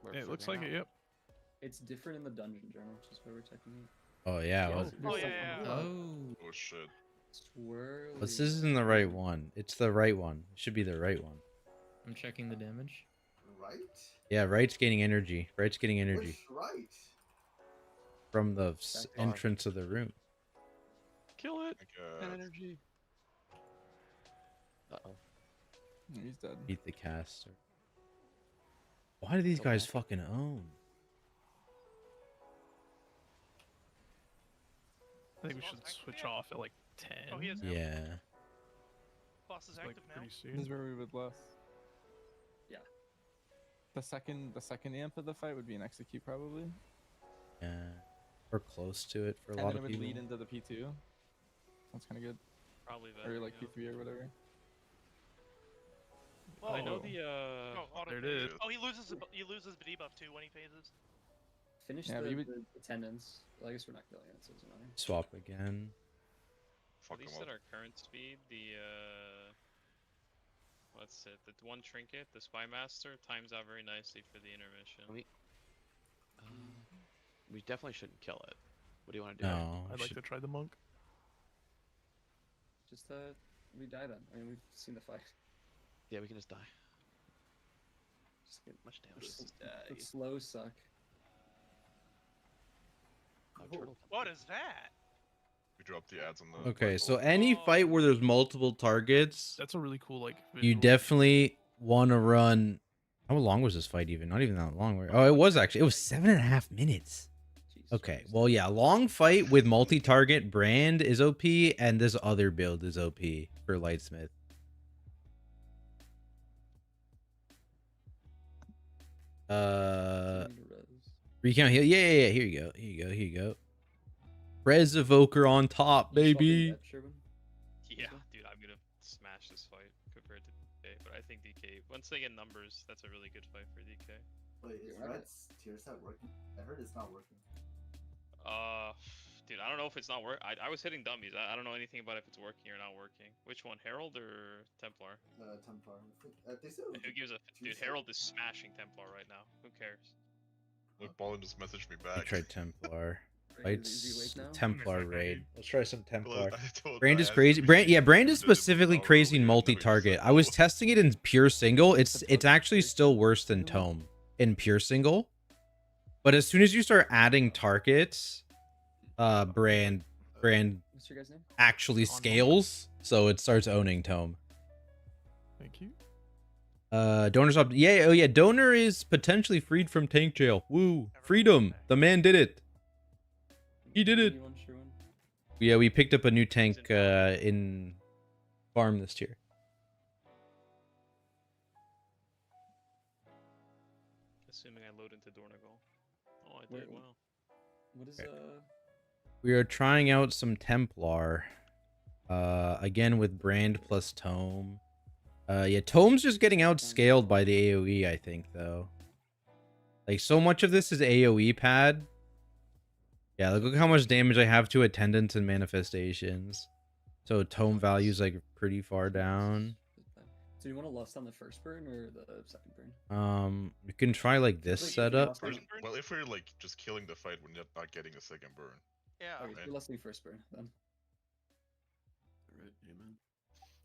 We're It looks figuring like out. it, yep. It's different in the dungeon journal, which is where we're checking it. Oh yeah. Yeah, Well, there's Oh, something yeah, here. yeah. Oh. Oh shit. Swirly. this isn't the right one. It's the right one. It should be the right one. I'm checking the damage. Right? Yeah, right's getting energy. Right's getting energy Which right? from the Back entrance of the room. Kill it. Like, And energy. Uh-oh. He's dead. Beat the caster. Why do these guys fucking own? I think we should switch off at like 10. Oh, he is Yeah. Boss is Like active now. pretty This soon. is where we would bless. Yeah. The second amp of the fight would be an execute probably. Yeah. We're close to it for a And lot then it of would people. lead into the P2. That's kind of good. Probably better. Or like yeah. P3 or whatever. Well, I know the Oh, auto there it phase. is. Oh, he loses the debuff too when he phases. Finish Yeah, the, but you would- the attendance. Well, I guess we're not killing it, so it doesn't matter. Swap again. At least at our current speed, the what's it? The one trinket, the Spy Master, times out very nicely for the intermission. We definitely shouldn't kill it. What do you want to do? No. I'd like to try the monk. Just we die then. I mean, we've seen the fight. Yeah, we can just die. Just get Much damage. the slow suck. Oh, turtle. What is that? We dropped the ads on the. Okay, so any fight where there's multiple targets, That's a really cool like. you visual. definitely want to run. How long was this fight even? Not even that long. Oh, it was actually. It was 7.5 minutes. Jesus Okay, Christ. well, yeah, long fight with multi-target brand is OP, and this other build is OP for Lightsmith. Recount heal. Yeah. Here you go. Res Evoker on top, baby. Yeah, dude, I'm gonna smash this fight compared to DK, but I think DK, once they get numbers, that's a really good fight for DK. Wait, is Red's tier set working? I heard it's not working. Dude, I don't know if it's not working. I was hitting dummies. I don't know anything about if it's working or not working. Which one, Herald or Templar? Templar. They said it was Who gives a dude? set. Herald is smashing Templar right now. Who cares? Look, Ballin just messaged me I back. tried Templar. Right, is he awake now? Templar raid. Let's try some Templar. I told Brand I is asked crazy. him if Brand, he yeah, Brand is did it specifically earlier, crazy in and then he multi-target. said I was no. testing it in pure single. It's actually still worse than Tome in pure single. But as soon as you start adding targets, Brand What's your guys' name? actually scales, so it starts owning Tome. Thank you. Donor's up. Yeah, oh yeah, Donor is potentially freed from tank jail. Woo, freedom! The man did it. He did it. Anyone, sure one? Yeah, we picked up a new tank in farm this tier. Assuming I load into Dornagal. Oh, I Wait, did well. What is We are trying out some Templar. Again with Brand plus Tome. Yeah, Tome's just getting outscaled by the AoE, I think, though. Like, so much of this is AoE pad. Yeah, look how much damage I have to Attendants and Manifestations. So Tome value's like pretty far down. So you want to lust on the first burn or the second burn? You can try like this Like, if you setup. lost on- Well, if we're like just killing the fight, we're not getting a second burn. Yeah. Okay, so you're lusting first burn then. Right, amen.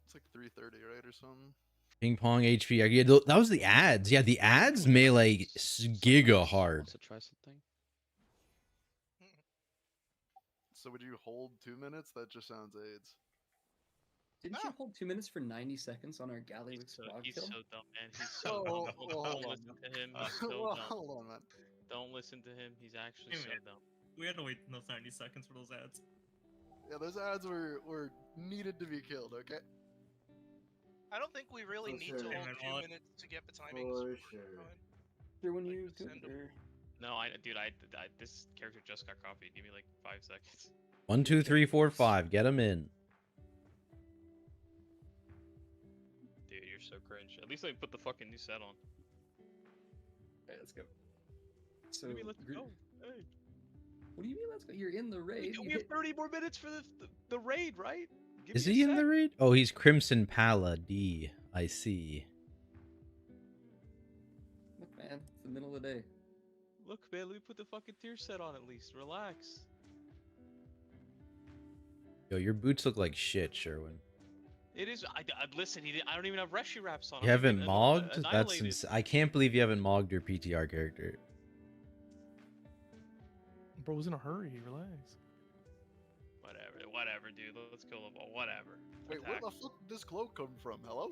It's like 330, right, or something? Ping pong HP. Yeah, that was the ads. Yeah, the ads melee giga hard. Wants to try something? So would you hold 2 minutes? That just sounds AIDS. Didn't you hold 2 minutes for 90 seconds on our galley with So, squad he's kill? so dumb, man. He's so dumb. Don't listen to him. He's so Well, dumb. hold on, man. Don't listen to him. He's actually Hey, so man. dumb. We had to wait those 90 seconds for those ads. Yeah, those ads were needed to be killed, okay? I don't think we really For need sure. to hold Yeah, 2 minutes to get the timings. For sure. Sure, when you Like, send 'em. or No, dude, this character just got copied. Give me like 5 seconds. 1, 2, 3, 4, 5. Get them in. Dude, you're so cringe. At least let me put the fucking new set on. Alright, let's go. So Maybe let's gr- go. Hey. What do you mean let's go? You're in the raid. We you have hit- 30 more minutes for the raid, right? Give Is me a he in sec. the raid? Oh, he's Crimson Pala D. I see. Look, man, it's the middle of the day. Look, man, let me put the fucking tier set on at least. Relax. Yo, your boots look like shit, Sherwin. It is. Listen. I don't even have Rescue Wraps on. You I'm haven't getting mogged? That's annihilated. I can't believe you haven't mogged your PTR character. Bro was in a hurry. Relax. Whatever, dude. Let's kill them all. Whatever. Wait, where the fuck did this glow come from? Hello?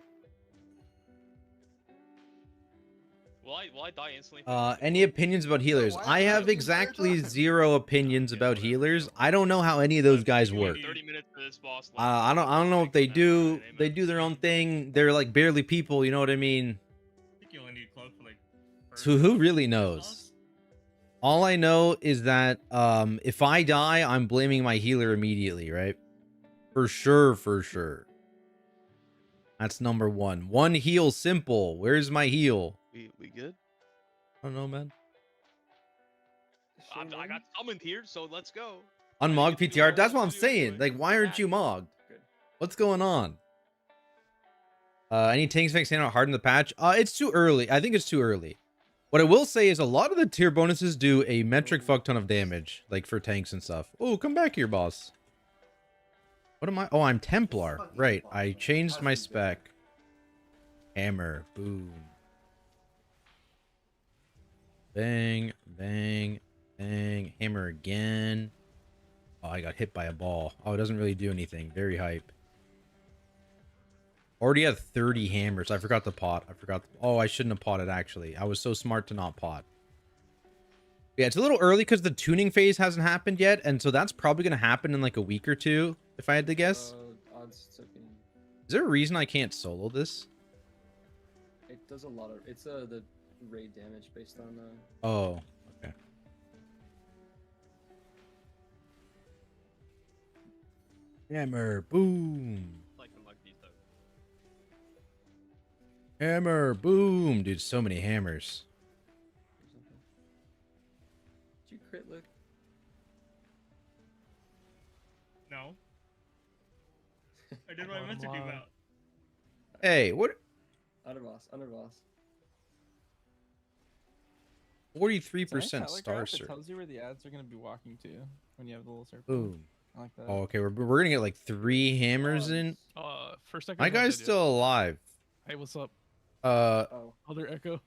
Will I die instantly? Any opinions about healers? I have exactly 0 opinions about healers. I don't know how any of those guys work. 30 minutes for this boss. I don't know if they do. They do their own thing. They're like barely people. You know what I mean? I think you only need cloak for like. So who really knows? All I know is that if I die, I'm blaming my healer immediately, right? For sure, for sure. That's number one. One heal simple. Where's my heal? We good? I don't know, man. I got summoned here, so let's go. Unmogged PTR. That's what I'm saying. Like, why aren't you mogged? What's going on? Any tanks make stand out hard in the patch? It's too early. I think it's too early. What I will say is a lot of the tier bonuses do a metric fuck ton of damage, like for tanks and stuff. Oh, come back here, boss. What am I? Oh, I'm Templar. Right. I changed my spec. Hammer. Boom. Bang, bang, bang. Hammer again. Oh, I got hit by a ball. Oh, it doesn't really do anything. Very hype. Already have 30 hammers. I forgot to pot. Oh, I shouldn't have potted, actually. I was so smart to not pot. Yeah, it's a little early because the tuning phase hasn't happened yet. And so that's probably going to happen in like a week or two, if I had to guess. Odds took in. Is there a reason I can't solo this? It does a lot of. It's the raid damage based on. Oh, okay. Hammer, boom. Like the monkeys, though. Hammer, boom. Dude, so many hammers. Did you crit, Luke? No. I did what I meant to do, Val. Hey, what? Underboss. 43% star It search. tells you where the ads are going to be walking to when you have the little circle. Boom. I like that. Oh, okay. We're gonna get like 3 hammers in. First Echo. My guy's still alive. Hey, what's up? Other Echo.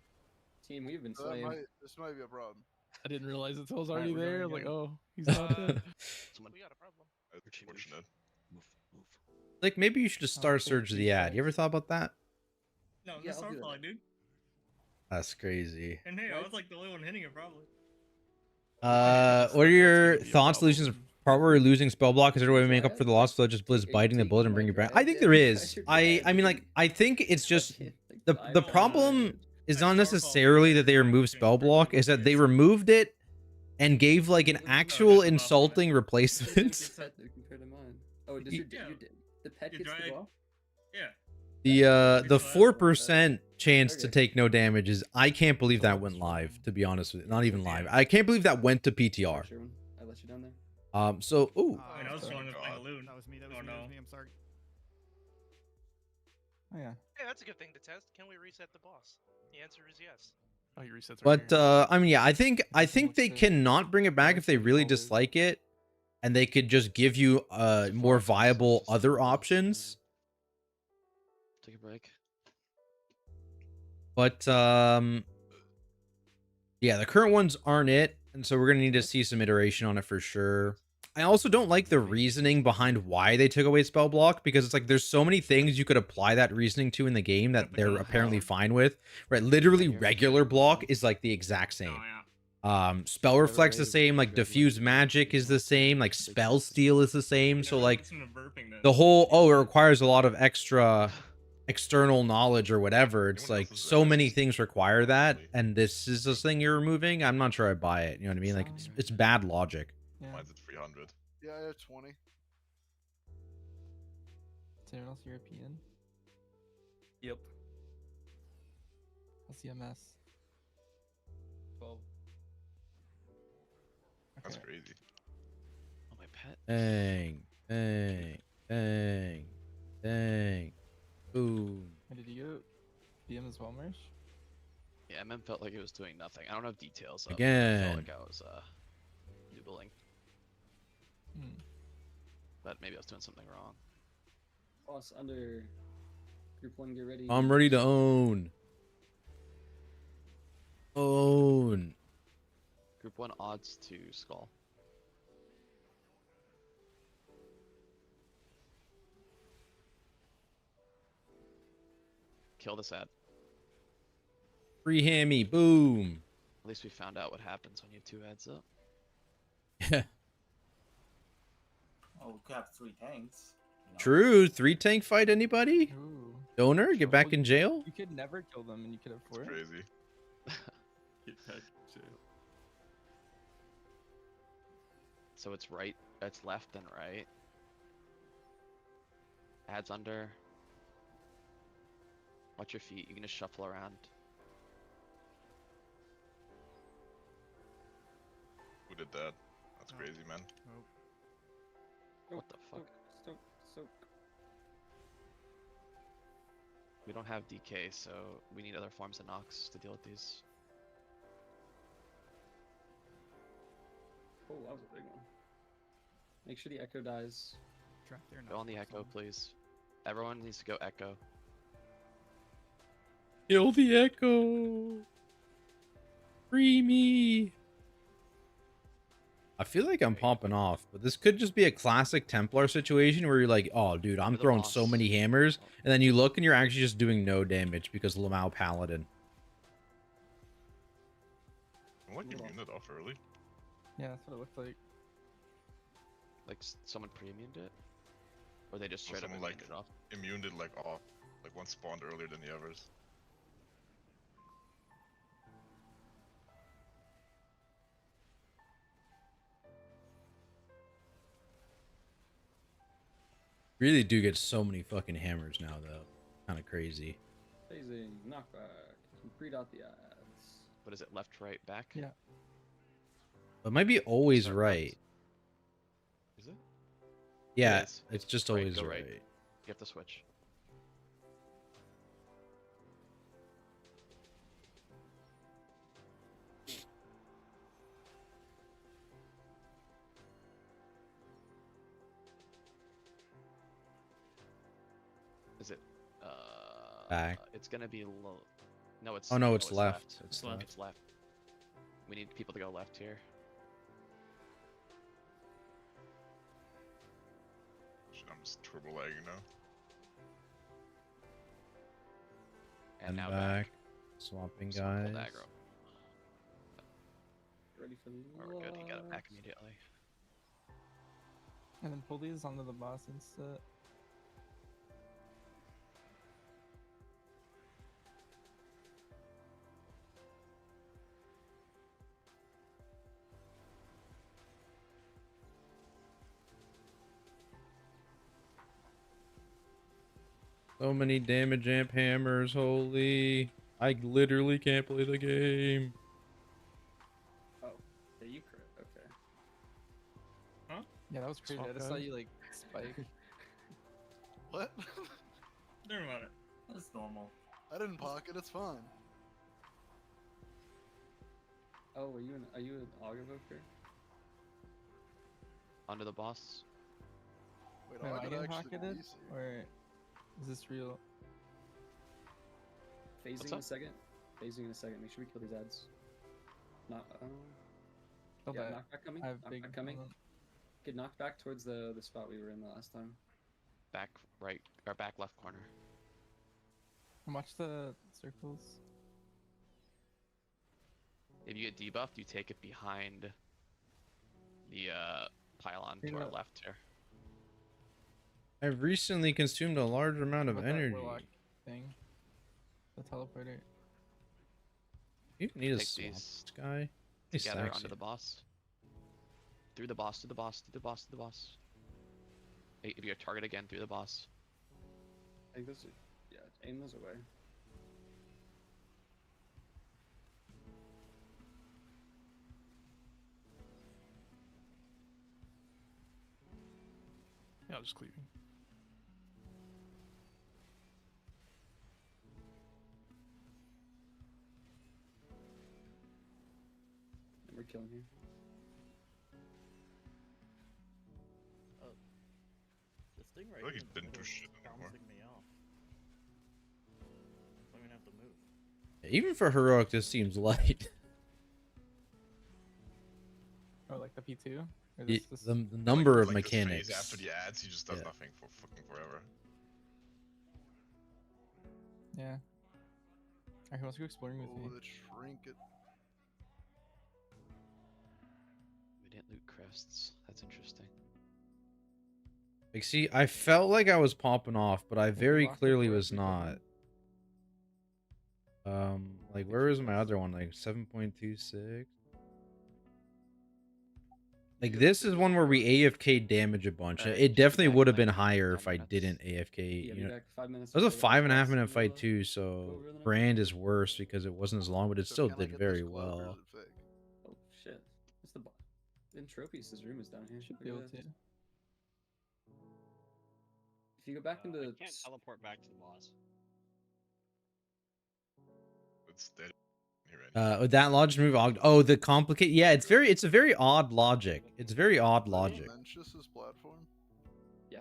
Team, we've been This slaying. might be a problem. I didn't realize until I was already we're there. going Like, again. oh, he's not dead. We got a problem. That's unfortunate. Like, maybe you should just star surge the ad. You ever thought about that? No, Yeah, that's I'll our do fault, that. dude. That's crazy. And hey, I was like the only one hitting it, probably. What are your thoughts, solutions? Part where we're losing spell block. Is there a way to make up for the loss without just Blizz biting the bullet and bring you back? I think there is. I mean, like, I think it's just the problem is not necessarily that they removed spell block. Is that they removed it and gave like an actual insulting replacement. Compared to mine. Oh, does the pet gets the buff? Yeah. The 4% chance to take no damage is, I can't believe that went live, to be honest with you. Not even live. I can't believe that went to PTR. I let you down there. So ooh. I was trying to find a loon. That was me. Oh, no. I'm sorry. Oh yeah. Hey, that's a good thing to test. Can we reset the boss? The answer is yes. Oh, he resets. But I mean, yeah, I think they cannot bring it back if they really dislike it, and they could just give you more viable other options. Take a break. But yeah, the current ones aren't it, and so we're gonna need to see some iteration on it for sure. I also don't like the reasoning behind why they took away spell block, because it's like there's so many things you could apply that reasoning to in the game that they're apparently fine with. Right, literally regular block is like the exact same. Spell reflect's the same, like diffuse magic is the same, like spell steal is the same. So like the whole it requires a lot of extra external knowledge or whatever. It's like so many things require that, and this is this thing you're removing. I'm not sure I buy it. You know what I mean? Like it's bad logic. Mine's at 300. Yeah, I have 20. Is anyone else European? Yep. LCMS. 12. That's crazy. Oh, my pet. Bang, bang, bang, bang, boom. And did you go BM as well, Marsh? Yeah, MM felt like it was doing nothing. I don't have details. Of it, but I Again. felt like I was noodling. But maybe I was doing something wrong. Boss under group 1, get ready. I'm ready to own. Own. Group 1 odds to skull. Kill this ad. Free hammy, boom. At least we found out what happens when you have 2 ads up. Yeah. Oh, we could have 3 tanks. True. 3 tank fight anybody? Ooh. Donor, get back Well, in jail? You could never kill them, and you could have 4. Crazy. Get back to jail. So it's right, it's left and right. Ads under. Watch your feet. You can just shuffle around. Who did that? That's crazy, man. What the fuck? Soak. We don't have DK, so we need other forms of Nox to deal with these. Oh, that was a big one. Make sure the echo dies. Go on the echo, please. Everyone needs to go echo. Kill the echo. Free me. I feel like I'm popping off, but this could just be a classic Templar situation where you're like, oh, dude, I'm throwing so many hammers. And then you look and you're actually just doing no damage because Lamau Paladin. I'm like immune it off early. Yeah, that's what it looked like. Like someone pre-immuned it? Or they just straight up Someone immuned like it off? immuned it like off. Like one spawned earlier than the others. Really do get so many fucking hammers now, though. Kind of crazy. Phasing, knockback. Read out the ads. What is it? Left, right, back? Yeah. It might be always right. Is it? Yeah, It is. it's just Right, always go right. You have to switch. Is it? Back. It's gonna be low. No, it's. Oh no, it's left. It's left. It's left. We need people to go left here. Shit, I'm just turbo lagging now. And now back. Swapping So pull guys. the aggro. Ready for the We're good. He got it back immediately. And then pull these onto the boss instead. So many damage amp hammers, holy. I literally can't play the game. Oh, yeah, you crit. Okay. Huh? Yeah, that was crazy. I just saw you like spike. What? Never mind it. That's normal. I didn't pocket. It's fine. Oh, are you an Auguvoker? Onto the boss. Wait, Wait, am I August getting actually pocketed? easy. Or is this real? Phasing in up? a second. Phasing in a second. Make sure we kill these ads. Not. Kill Yeah, that. knockback coming. I have Knockback big coming. hold on. Get knocked back towards the spot we were in the last time. Back right or back left corner. And watch the circles. If you get debuffed, you take it behind the pylon to You our know- left here. I've recently consumed a large amount of What that energy. warlock thing. The teleporter. You need a Take swap these this guy. He's together sexy. onto the boss. Through the boss, to the boss, to the boss, to the boss. If you're target again, through the boss. I think those are. Yeah, aim those away. Yeah, I'll just cleaving. And we're killing here. This thing I right feel like here he in the didn't do middle is shit anymore. bouncing me off. I'm gonna have to move. Even for heroic, this seems light. Or like the P2? Or The, this- the number of Like this phase mechanics. after the ads, he just does Yeah. nothing for fucking forever. Yeah. I can also go exploring with Oh, you. the trinket. We didn't loot crests. That's interesting. Like, see, I felt like I was popping off, but I Can you very lock the clearly door was every not. time? Like, where is my other one? Like 7.26. Like, this is one where we AFK damage a bunch. Alright, It should be definitely back would in, have been like, higher 10 if I minutes. didn't AFK. Yeah, You be know, back 5 minutes. that was a before the 5.5 boss, minute and fight we'll, too, go so over the next brand is worse because it wasn't as long, but it So still can I did get very this cloak, or well. is it fake? Oh shit! What's the Entropy's room is down here. Should Look be at able that. to. If you go back into I can't teleport back to the boss. It's dead already. With that logic move, oh, the complicate. Yeah, it's a very odd logic. It's very odd Is that logic. Mencius's platform? Yeah.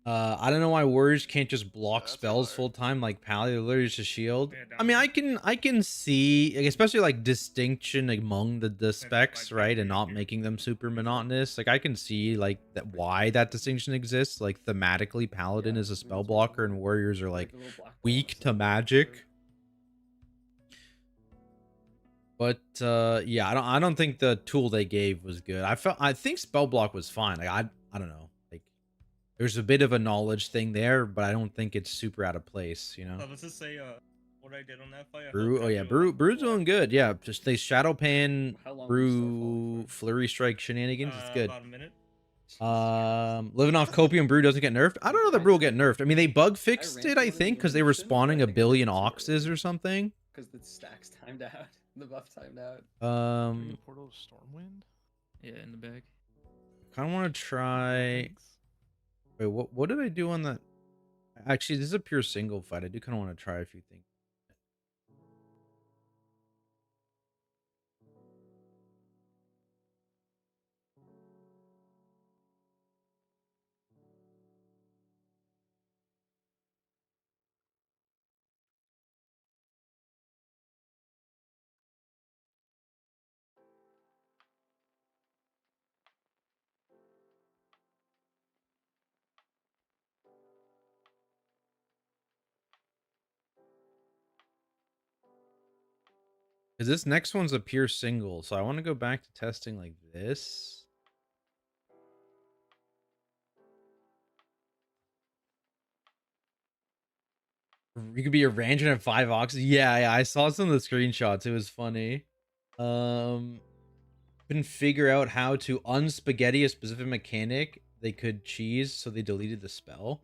I don't know why warriors can't just block That's spells fire. full time like Pally. They're literally just a shield. Yeah, I mean, I can see, like, especially like distinction among the specs, right, and not making them super monotonous. Like, I can see like that why that distinction exists. Like, thematically, Paladin Yeah, is a I mean, spell that's blocker, and reasonable. warriors are Like like the little black ball weak that's to like- magic. But yeah, I don't think the tool they gave was good. I think spell block was fine. Like, I don't know. Like, there's a bit of a knowledge thing there, but I don't think it's super out of place, you know. Let's just say what I did on that fight. I Brew, helped oh yeah, Dracula Brew's with the doing good. Yeah, just they shadow pan, How long were you Starfalling Brew, for? flurry strike shenanigans. It's good. About a minute. Living off copium, Brew doesn't get nerfed. I don't know that Brew will get nerfed. I mean, they bug fixed ranked it, one I in the think, because they were Intermission, but I spawning a think I billion ranked 2 oxes early. or something. Because the stacks timed out. The buff timed out. Dragon Portal of Stormwind? Yeah, in the bag. Kind of want to try. Wait, what did I do on that? Actually, this is a pure single fight. I do kind of want to try a few things. Because this next one's a pure single, so I want to go back to testing like this. You could be a ranger and have 5 oxes. Yeah, I saw some of the screenshots. It was funny. Couldn't figure out how to unspaghetti a specific mechanic they could cheese, so they deleted the spell.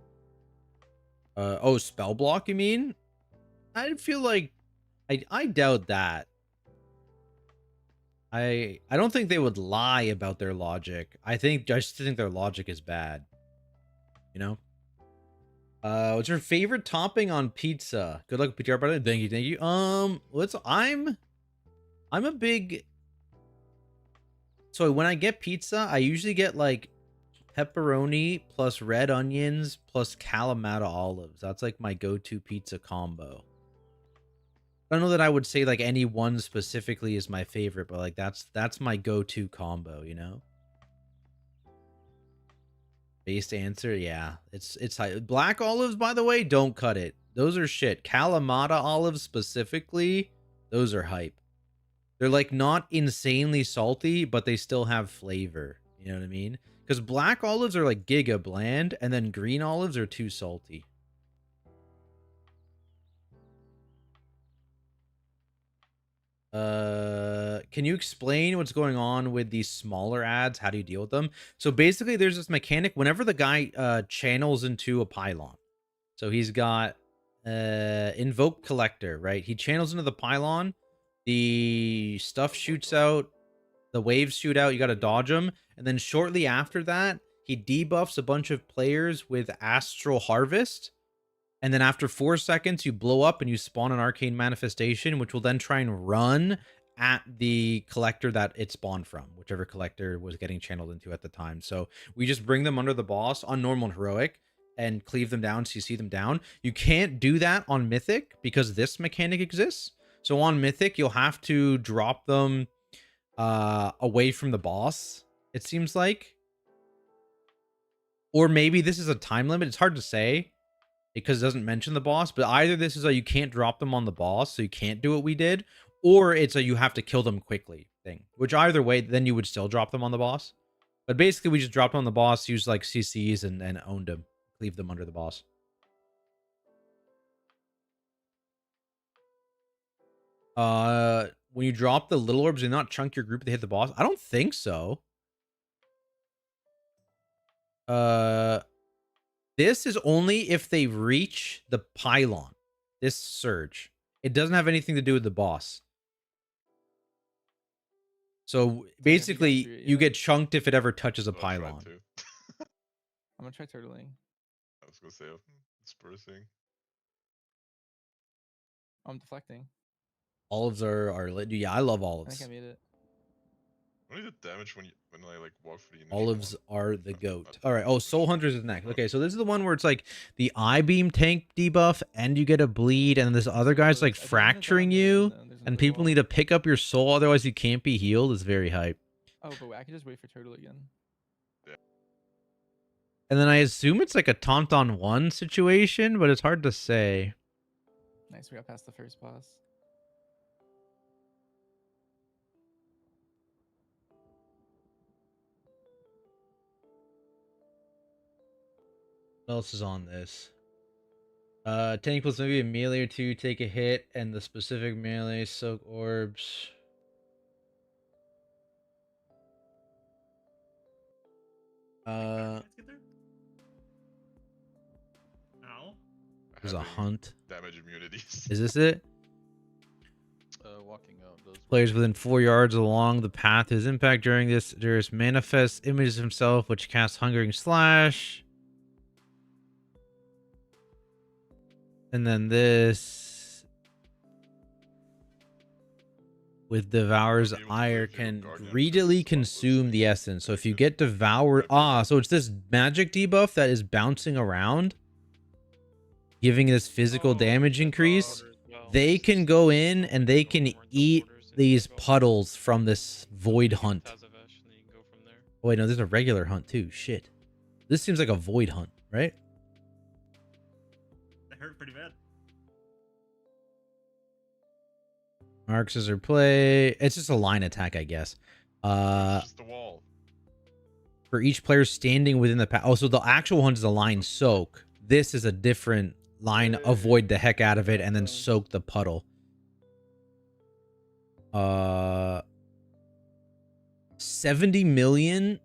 Oh, spell block, you mean? I feel like I doubt that. I don't think they would lie about their logic. I just think their logic is bad. You know? What's your favorite topping on pizza? Good luck, PTR brother. Thank you, thank you. I'm a big. So when I get pizza, I usually get like pepperoni plus red onions plus Kalamata olives. That's like my go-to pizza combo. I don't know that I would say like any one specifically is my favorite, but like that's my go-to combo, you know? Based answer, yeah. It's high. Black olives, by the way, don't cut it. Those are shit. Kalamata olives specifically, those are hype. They're like not insanely salty, but they still have flavor. You know what I mean? Because black olives are like giga bland, and then green olives are too salty. Can you explain what's going on with these smaller ads? How do you deal with them? So basically there's this mechanic whenever the guy channels into a pylon. So he's got invoke collector, right? He channels into the pylon, the stuff shoots out, the waves shoot out, you got to dodge them, and then shortly after that he debuffs a bunch of players with astral harvest. And then after 4 seconds, you blow up and you spawn an arcane manifestation, which will then try and run at the collector that it spawned from, whichever collector was getting channeled into at the time. So we just bring them under the boss on normal and heroic and cleave them down so you see them down. You can't do that on Mythic because this mechanic exists. So on Mythic, you'll have to drop them away from the boss, it seems like. Or maybe this is a time limit. It's hard to say. because it doesn't mention the boss. But either this is a you can't drop them on the boss, so you can't do what we did, or it's a you have to kill them quickly thing. Which either way, then you would still drop them on the boss. But basically, we just dropped them on the boss, used like CCs, and owned them, leave them under the boss. When you drop the little orbs, do not chunk your group. They hit the boss. I don't think so. This is only if they reach the pylon. This surge. It doesn't have anything to do with the boss. So basically, you get chunked if it ever touches a pylon. I'm gonna try turtling. I was gonna say dispersing. I'm deflecting. Olives are lit. Yeah, I love I olives. think I made it. Only the damage when I like walk through the initial Olives one. are the goat. All right. Oh, Soul Hunters is next. Okay, so this is the one where it's like the I-beam tank debuff, and you get a bleed, and this other guy's like fracturing you, and people need to pick up your soul, otherwise you can't be healed. It's very hype. Oh, but I can just wait for turtle again. And then I assume it's like a Tauntaun 1 situation, but it's hard to say. Nice, we got past the first boss. What else is on this? 10 equals maybe a melee or two, take a hit, and the specific melee soak orbs. Ow. There's a hunt. Damage immunities. Is this it? Walking out does. Players within 4 yards along the path to his impact during this, there's manifest images of himself, which casts Hungering Slash. And then this with Devour's Ire can greedily consume the essence. So if you get devoured, so it's this magic debuff that is bouncing around, giving this physical damage increase. They can go in and they can eat these puddles from this void hunt. Oh wait, no, there's a regular hunt too. Shit. This seems like a void hunt, right? That hurt pretty bad. Mark scissor play. It's just a line attack, I guess. Just the wall. For each player standing within the path. Oh, so the actual hunt is a line soak. This is a different line. Avoid the heck out of it and then soak the puddle. 70 million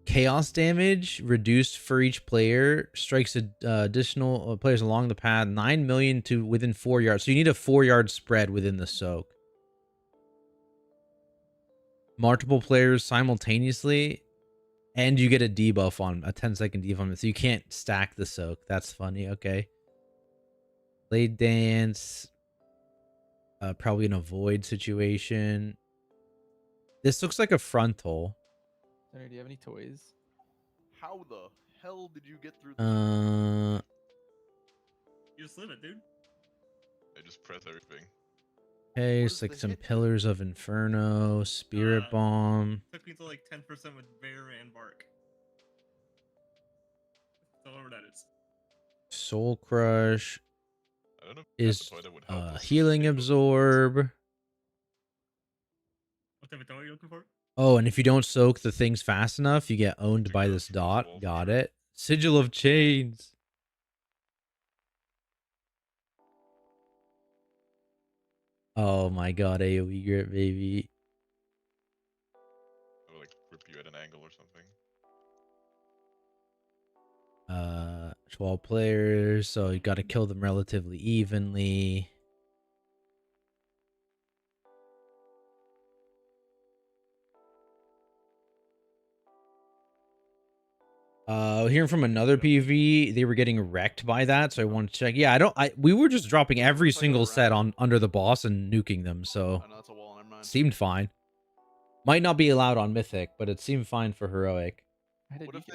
chaos damage reduced for each player. Strikes additional players along the path. 9 million to within 4 yards. So you need a 4-yard spread within the soak. Multiple players simultaneously. And you get a debuff on a 10-second debuff on it. So you can't stack the soak. That's funny. Okay. Blade dance. Probably an avoid situation. This looks like a frontal. Center, do you have any toys? How the hell did you get through? You just live it, dude. I just press everything. Okay, it's like some Pillars of Inferno, Spirit Bomb. Took me to like 10% with Bear and Bark. So whatever that is. Soul Crush. I don't know Is Healing Absorb. What type of toy are you looking for? Oh, and if you don't soak the things fast enough, you get owned by this dot. Got it. Sigil of Chains. Oh my god, AoE grip, baby. Or like rip you at an angle or something. 12 players, so you got to kill them relatively evenly. Hearing from another PV, they were getting wrecked by that, so I wanted to check. Yeah, we were just dropping every single set on under the boss and nuking them, so seemed fine. Might not be allowed on Mythic, but it seemed fine for Heroic. What if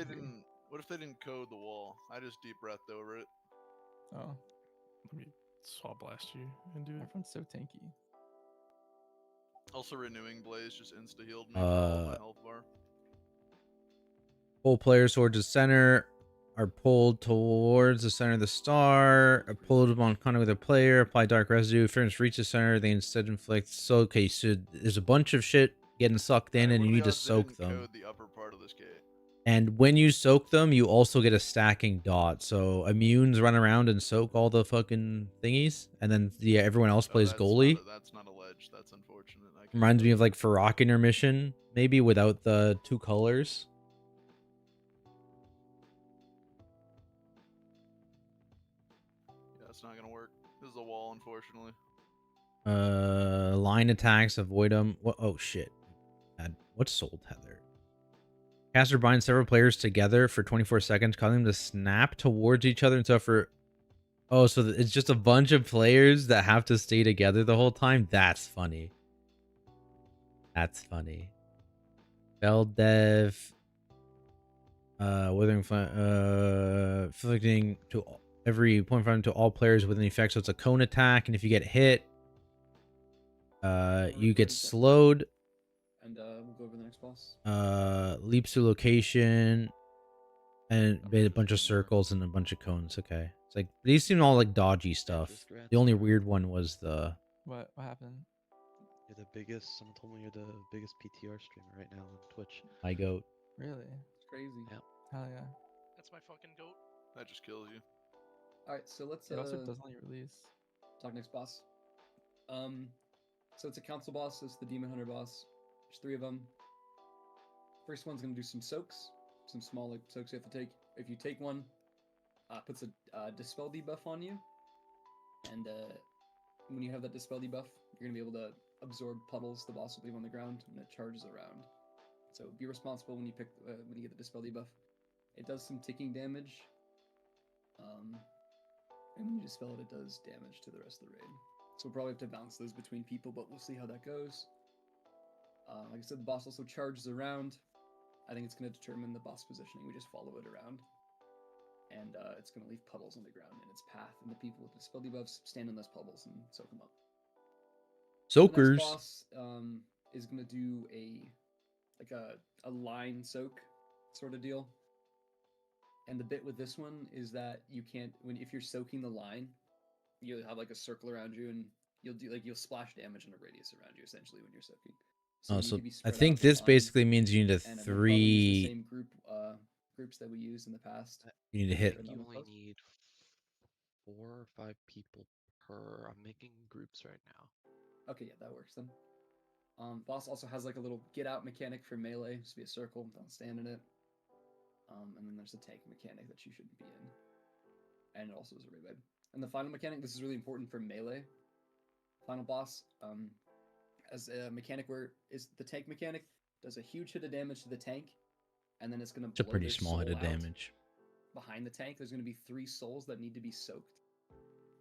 they didn't code the wall? I just deep breathed over it. Oh. Let me saw blast you into it. Everyone's so tanky. Also, renewing blaze just insta healed me for all my health bar. Full players towards the center are pulled towards the center of the star, are pulled upon contact with a player, apply dark residue. If friends reach the center, they instead inflict. So, okay, so there's a bunch of shit getting sucked in, and you need to soak them. The upper part of this gate. And when you soak them, you also get a stacking dot. So immunes run around and soak all the fucking thingies, and then yeah, everyone else plays goalie. That's not a ledge. That's unfortunate. Reminds me of like Farrak Intermission, maybe without the 2 colors. Yeah, it's not gonna work. This is a wall, unfortunately. Line attacks, avoid them. What? Oh shit! What's Soul Tether? Caster binds several players together for 24 seconds, causing them to snap towards each other and stuff for. Oh, so it's just a bunch of players that have to stay together the whole time. That's funny. That's funny. Bell Dev. Withering inflicting to every 0.5 to all players with an effect. So it's a cone attack, and if you get hit, you get slowed. And we'll go over the next boss. Leaps to location, and made a bunch of circles and a bunch of cones. Okay, it's like these seem all like dodgy stuff. The only weird one was the. What happened? You're the biggest. Someone told me you're the biggest PTR streamer right now on Twitch. My goat. Really? It's crazy. Yeah. Hell yeah. That's my fucking goat. That just kills you. All right, so let's It also doesn't let you release. talk next boss. So it's a council boss. It's the Demon Hunter boss. There's 3 of them. First one's gonna do some soaks, some small like soaks you have to take. If you take one, puts a dispel debuff on you, and when you have that dispel debuff, you're gonna be able to absorb puddles the boss will leave on the ground when it charges around. So be responsible when you pick when you get the dispel debuff. It does some ticking damage, and when you dispel it, it does damage to the rest of the raid. So we'll probably have to bounce those between people, but we'll see how that goes. Like I said, the boss also charges around. I think it's going to determine the boss positioning. We just follow it around. And it's going to leave puddles on the ground in its path. And the people with the spell debuffs stand in those puddles and soak them up. Soakers. The next boss is going to do a line soak sort of deal. And the bit with this one is that you can't, if you're soaking the line, you'll have like a circle around you, and you'll splash damage in a radius around you essentially when you're soaking. So Oh, so need to be I spread think out the this line, basically means you need a and then probably use the 3. same groups that we used in the past. You need to hit. You only need 4 or 5 people per. I'm making groups right now. Okay, yeah, that works then. Boss also has like a little get out mechanic for melee. Just be a circle, don't stand in it. And then there's a tank mechanic that you shouldn't be in. And it also is a raid. And the final mechanic, this is really important for melee. Final boss, as a mechanic where is the tank mechanic does a huge hit of damage to the tank, and then it's gonna. It's a pretty small hit of damage. Behind the tank, there's gonna be 3 souls that need to be soaked,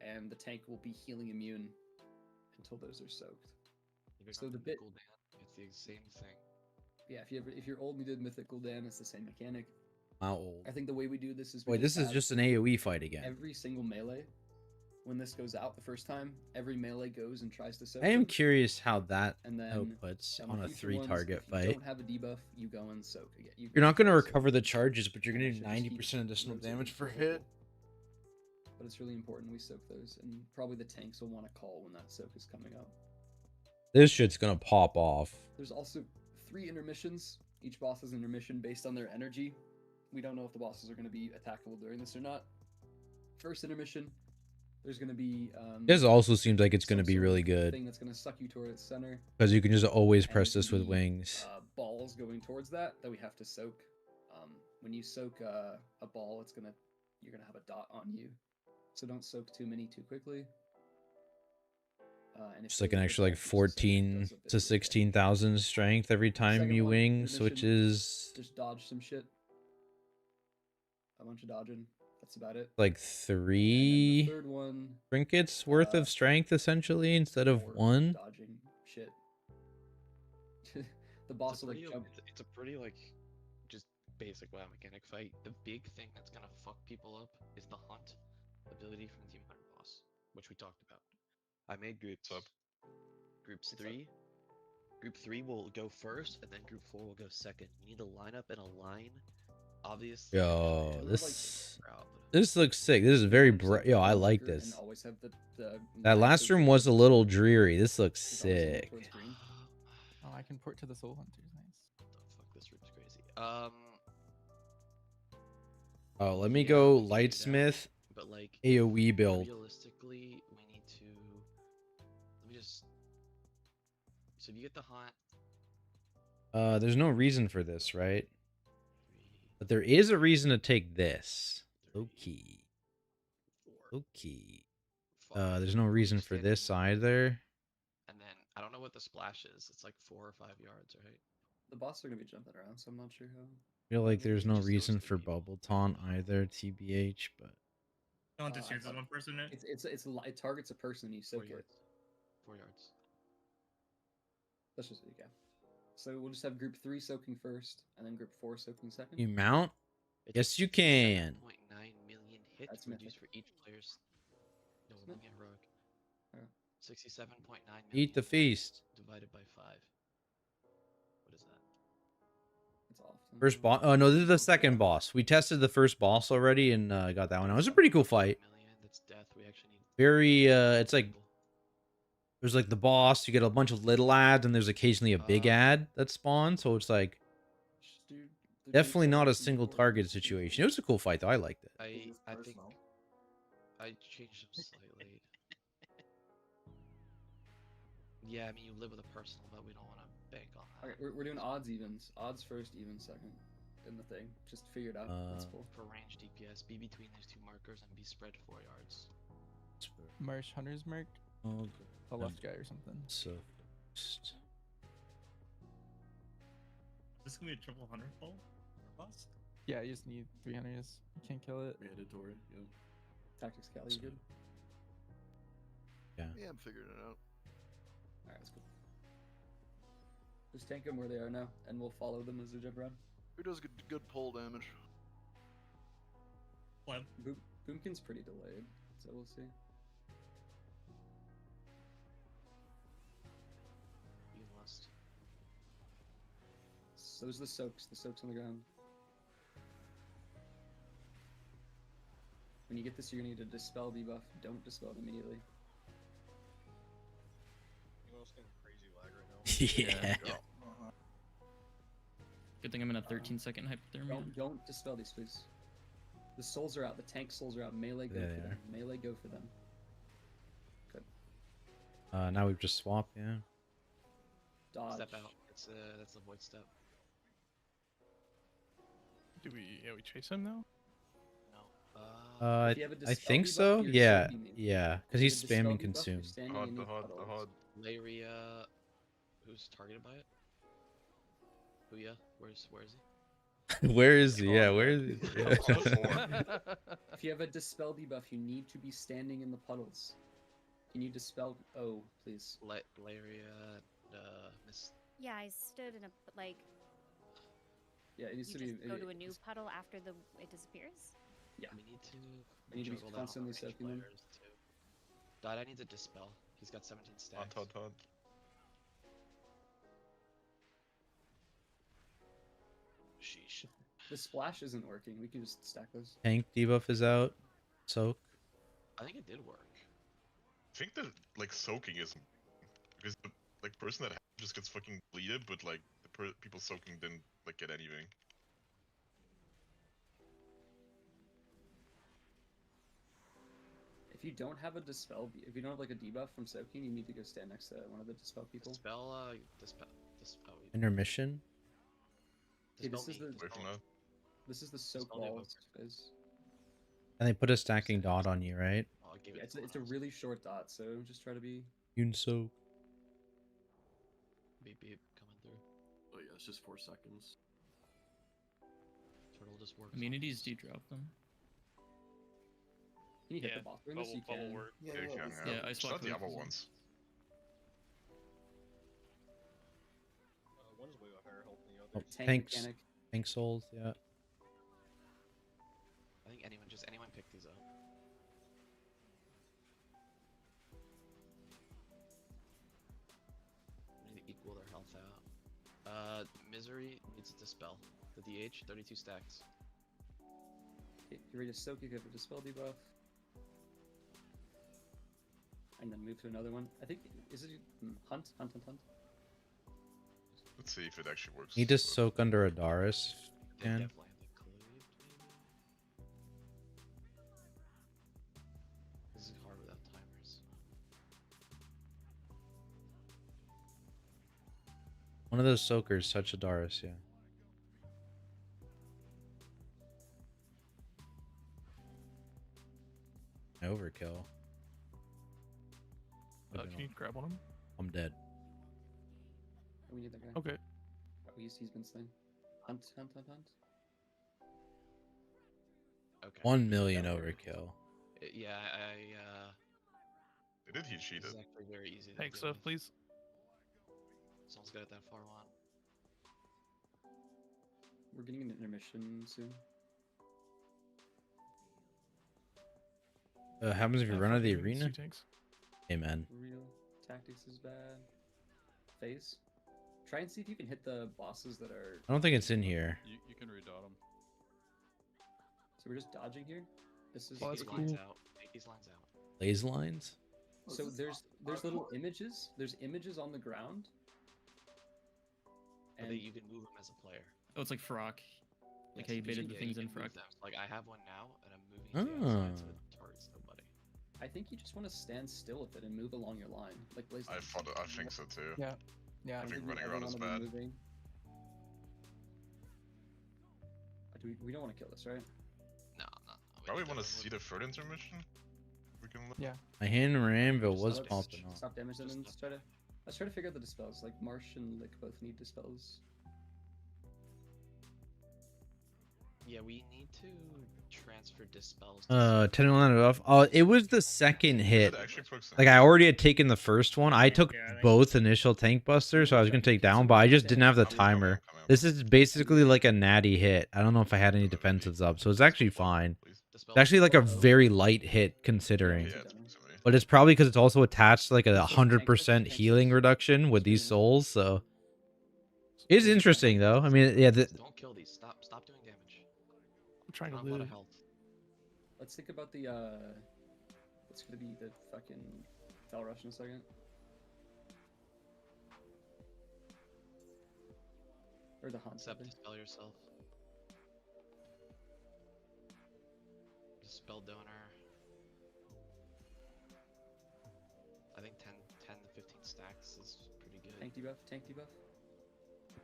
and the tank will be healing immune until those are soaked. So the bit, it's the same thing. Yeah, if you're old and you did Mythical Dan, it's the same mechanic. How old? I think the way we do this is we Wait, this is have just an AoE fight again. every single melee. When this goes out the first time, every melee goes and tries to soak. I am them. curious how that And then outputs on on a future 3 ones, target if you fight. don't have a debuff, you go and soak again. You're not going to recover the charges, but you're going to do 90% additional damage per hit. But it's really important we soak those, and probably the tanks will want to call when that soak is coming up. This shit's going to pop off. There's also 3 intermissions. Each boss has an intermission based on their energy. We don't know if the bosses are going to be attackable during this or not. First intermission, there's going to be This also seems like it's going to some be sort really of good. thing that's going to suck you toward its center. Because you can just always And press there's this gonna with be, wings. Balls going towards that we have to soak. When you soak a ball, you're gonna have a dot on you. So don't soak too many too quickly. And if Just like they an hit extra like that, you just soak it, 14 goes up to there. 16,000 strength every time Second you one, wing intermission, switches. Just dodge some shit. A bunch of dodging. That's about it. Like And 3 then the third one, trinkets worth of strength essentially instead of 1. dodging shit. The boss will like jump. It's a pretty like just basic WoW mechanic fight. The big thing that's gonna fuck people up is the hunt ability from the Demon Hunter boss, which we talked about. I made groups. Groups 3. Group 3 will go first, and then Group 4 will go second. You need to line up in a line Obviously. Yo, We're, like, this proud. this looks sick. This is very Just, like, Yo, I one like marker this. And always have the That line last facing room was a towards- little dreary. This looks just always aiming sick. towards green. Oh, I can port to the Soul Hunters. Nice. Fuck, this room's crazy. Oh, let me Yeah, go we can do that, Lightsmith but like AoE build. realistically, we need to. Let me just. So if you get the hunt, There's no reason for this, right? But there is a reason to take this. Okay. Okay. There's no reason for this either. and then I don't know what the splash is. It's like 4 or 5 yards, right? The boss are gonna be jumping around, so I'm not sure how. I feel like there's no reason for Bubble Taunt either, TBH, but No one just uses one person in it. It targets a person and you soak it. 4 yards. That's just okay. So we'll just have group 3 soaking first, and then group 4 soaking second. you mount? Yes, you can. 0.9 million hits That's reduced mythic. for each player's. No, That's we're looking mythic. at heroic. Okay. 67.9 million. Eat the feast. Divided by 5. What is that? It's off. First boss. Oh no, this is the second boss. We tested the first boss already and got that one. It was a pretty cool fight. That's death. We actually need. Very. It's like there's like the boss. You get a bunch of little ads, and there's occasionally a big ad that spawns. So it's like Dude, the definitely groups not are a single target situation. It was a cool fight though. I liked it. I think I changed them slightly. Yeah, I mean you live with a personal, but we don't want to bank on that. Okay, we're doing odds evens. Odds first, even second. In the thing, just figure it out. That's cool. For range DPS, be between these 2 markers and be spread 4 yards. Marsh Hunter's Merc. Oh, The left guy or something. So first. This is gonna be a triple 100 pull for boss. Yeah, you just need 300s. You can't kill it. Mandatory. Yeah. Tactics Cali, you good? Yeah. Yeah, I'm figuring it out. Alright, that's cool. Just tank them where they are now, and we'll follow them as they jump around. Who does good pull damage? What? Boomkin's pretty delayed, so we'll see. You must. So there's the soaks on the ground. When you get this, you're gonna need a dispel debuff. Don't dispel it immediately. You know, it's getting crazy lag right now. Yeah. Good thing I'm in a 13-second hypothermia. Don't dispel these, please. The souls are out. The tank souls are out. Melee, go There for they them. Melee, go for them. Good. Now we've just swapped. Yeah. Dodge. Step out. That's the void step. Do we? Yeah, we chase him now. No. If you have a I dispel think debuff, so. you're Yeah. standing. Yeah. If Because you he's have a dispel spamming debuff, you're consume. standing The in HUD, these puddles. Laria, who's targeted by it? Huya, where is he? Where is he? Yeah. Where is he? Yeah. If you have a dispel debuff, you need to be standing in the puddles. Can you dispel? Oh, please. Laria, Miss. Yeah, I stood in a like. Yeah, it needs You to just be. go to a new puddle after it disappears. Yeah. We need to. We need to be juggle that on constantly range soaking them. players, too. Dada needs a dispel. He's got 17 stacks. Hot. Sheesh. The splash isn't working. We can just stack those. Tank debuff is out. Soak. I think it did work. I think that like soaking is because the like person that just gets fucking bleeded, but like the people soaking didn't like get anything. If you don't have a dispel, if you don't have like a debuff from soaking, you need to go stand next to one of the dispel people. Dispel. Intermission. Okay, this Dispel is me. the Away from that. this is the soak Dispel debuff. walls, guys. And they put a stacking dot on you, right? I'll give Yeah, it it's a really short dot, so just try to be. You can soak. Beep beep coming through. Oh yeah, it's just 4 seconds. Turtle just works. Immunities do drop them. Can you hit Yeah, the boss? Bubble work. Yeah, you can. Yeah, I It's swapped not the with- other ones. One's way higher health than the Oh, other. tanks. mechanic. Tank souls. Yeah. I think anyone pick these up. We need to equal their health out. Misery needs a dispel. The DH, 32 stacks. Get ready to soak, you have a dispel debuff. And then move to another one. I think, is it hunt? Let's see if it actually works. Need to soak under a Darius. They Can. definitely have the cleaved, maybe. This is hard without timers. One of those soakers touch a Darius, yeah. Overkill. Can you grab one of them? I'm dead. We need that guy. Okay. Oh, he's been slain. Hunt. Okay. 1 million overkill. Yeah, They did heat sheet this it. is actually very easy. to Thanks, deal with. please. Someone's got it that far one. We're getting an intermission soon. Happens if you run out of the arena? Sea tanks. Hey, man. Real tactics is bad. Phase. Try and see if you can hit the bosses that are. I don't think it's in here. You can redot them. So we're just dodging here. This is. Oh, that's Take cool. these lines out. Take these lines out. Lays lines? So there's little images. There's images on the ground. But And you can move them as a player. Oh, it's like Frog. Like how you Yes, baited the yeah, things you in can Frog. move them. Like I have one now, and I'm moving to the outside so it targets nobody. I think you just want to stand still with it and move along your line, like Blaze. I think so too. Yeah. Yeah. I think running ever around is wanna be bad. moving. We don't want to kill this, right? No. Probably want to see the third intermission. We can look. Yeah. My hand Rambo was Let's popping off. Stop damage and then let's try to figure out the dispels. Like Marsh and Lick both need dispels. Yeah, we need to transfer dispels. 10 and 11 off. Oh, it was the second hit. It actually puts Like, I already had taken the first one. I took both initial tank busters, so I was going to take that one, but I just didn't have the timer. This is basically like a natty hit. I don't know if I had any defensives up, so it's actually fine. It's actually like a very light hit considering. Yeah, it's puts me. But it's probably because it's also attached to like a 100% healing reduction with these souls, so. It's interesting, though. I mean, yeah. Don't kill these. Stop doing damage. I'm trying to Not a lot of live. health. Let's think about the what's gonna be the fucking Fel Rush in a second. Or the hunt. Except dispel yourself. Dispel donor. I think 10 to 15 stacks is pretty good. Tank debuff.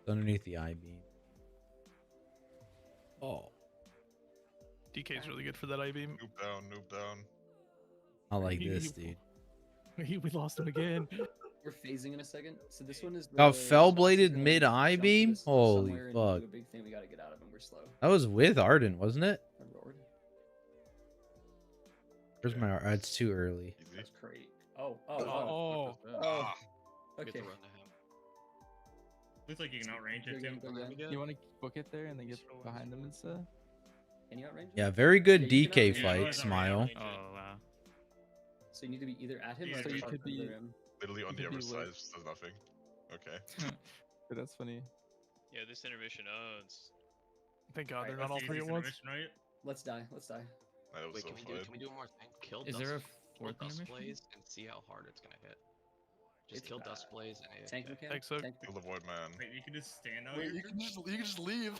Underneath the eye beam. Oh. DK's really good for that I-beam. Noob down. I like this, dude. We lost him again. We're phasing in a second. So this one is. Got the fell-bladed response is mid gonna eye jump to beam? this Holy somewhere and fuck. do a big thing we gotta get out of, and we're slow. That was with Arden, wasn't it? Lord. Where's my Arden? It's too early. That's great. Oh. Get Okay. to run to him. Looks like you can outrange it Go too. again. You want to book it there and then get behind them and stuff? Can you outrange? Yeah, very good Yeah, you can DK outrange it. fight, Yeah, Smile. oh, wow. So you need to be either at him Yeah, or so you far could be- further him. Literally on the could other be side, lit. it just does nothing. Okay. But that's funny. Yeah, this intermission owns. Thank God they're Alright, not all That's the three at easiest once. intermission, right? Let's die. That was Wait, so can we fun. do one more thing? Kill Is dust, there a kill fourth dust intermission? blaze and see how hard it's gonna hit. Just It's, kill dust blaze and AFK. Tank mechanic. Thanks, so. Kill the void man. Wait, you can just stand out Wait, here. you can just leave.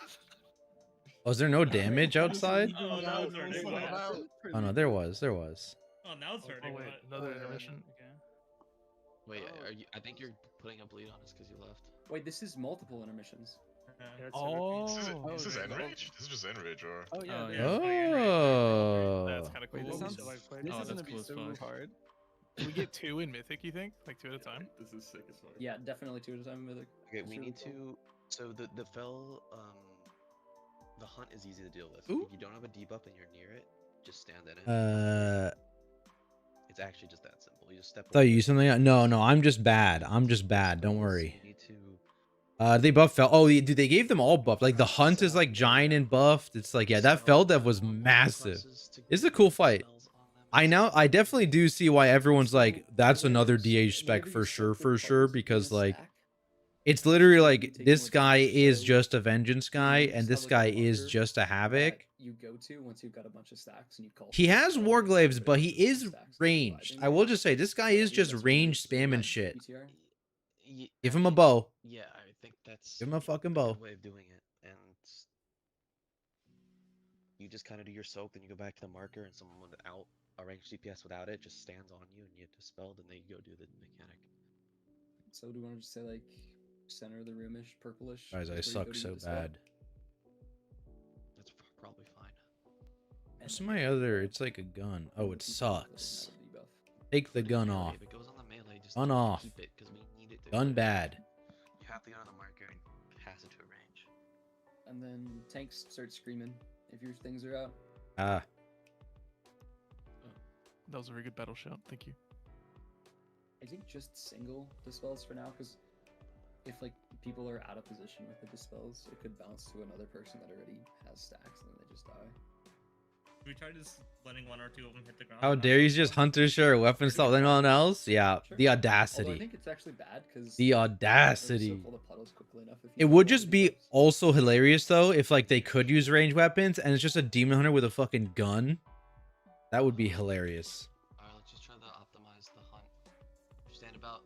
Was there no damage outside? Oh, now it's hurting. Oh no, there was. Oh, now it's hurting. Oh wait, but- another intermission. Wait, are you? I think you're putting a bleed on us because you left. Wait, this is multiple intermissions. Oh. Is this Enrage? This is just Enrage, or? Oh yeah. Oh, they- yeah. Oh. That's kind of cool. Wait, this sounds. So, like, play- This Oh, is that's gonna cool be as so fuck. hard. Can we get two in Mythic, you think? Like 2 at a time? This is sick as fuck. Yeah, definitely 2 at a time. Mythic. Okay, we Sure. need to. So the fell, the hunt is easy to deal with. Ooh. If you don't have a debuff and you're near it, just stand in it. It's actually just that simple. You just step. Thought you away. used something. No, I'm just bad. Don't worry. You need to. They buff fell. Oh, dude, they gave them all buff. Like the hunt is like giant and buffed. It's like, yeah, that fell dev was massive. It's a cool fight. I definitely do see why everyone's like, that's another DH spec for sure, because like, It's literally you like take this more guy damage, is so just a vengeance guy, you and just this have, guy like, a is marker just a havoc. that you go to once you've got a bunch of stacks and you call. He for the has spell, warglaives, put but it he on the is stacks and ranged. surviving I it. will just say this guy So is I believe just that's what you range do spam and at shit. PTR. Give I him a mean, bow. Yeah, I think that's Give him a fucking a bow. good way of doing it, and you just kind of do your soak, then you go back to the marker, and someone without a ranged CPS without it just stands on you, and you get dispelled, and then you go do the mechanic. So do you want to just say like center of the roomish, purplish? Guys, I is where you go suck to so get the spell? bad. That's probably fine. What's my other? It's like a gun. Oh, it sucks. Debuff. Take the But gun melee, off. if it goes on the melee, just Gun off. keep it, because we need it to Gun go. bad. You have to go to the marker and pass it to a range. And then tanks start screaming if your things are out. Ah. That was a very good battle shout. Thank you. I think just single dispels for now, because if like people are out of position with the dispels, it could bounce to another person that already has stacks, and then they just die. We tried just letting one or two of them hit the ground. How and not dare you both just of them? hunter share weapon style than anyone else? Yeah, Sure. the Although I audacity. think it's actually bad because The audacity. all the puddles quickly enough if you It have would all the just be debuffs. also hilarious though if like they could use ranged weapons and it's just a demon hunter with a fucking gun. That would be hilarious. Alright, let's just try to optimize the hunt. Stand about,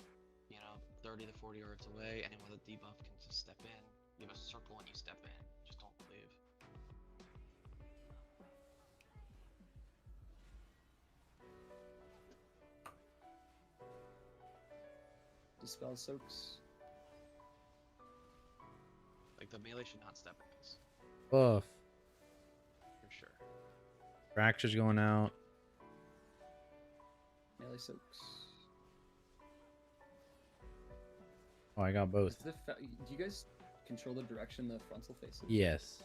30 to 40 yards away. Anyone with a debuff can just step in. You have a circle when you step in. Just don't leave. Dispel soaks. Like, the melee should not step in this. Buff. For sure. Fracture's going out. Melee soaks. Oh, I got both. Do you guys control the direction the frontal faces? Yes.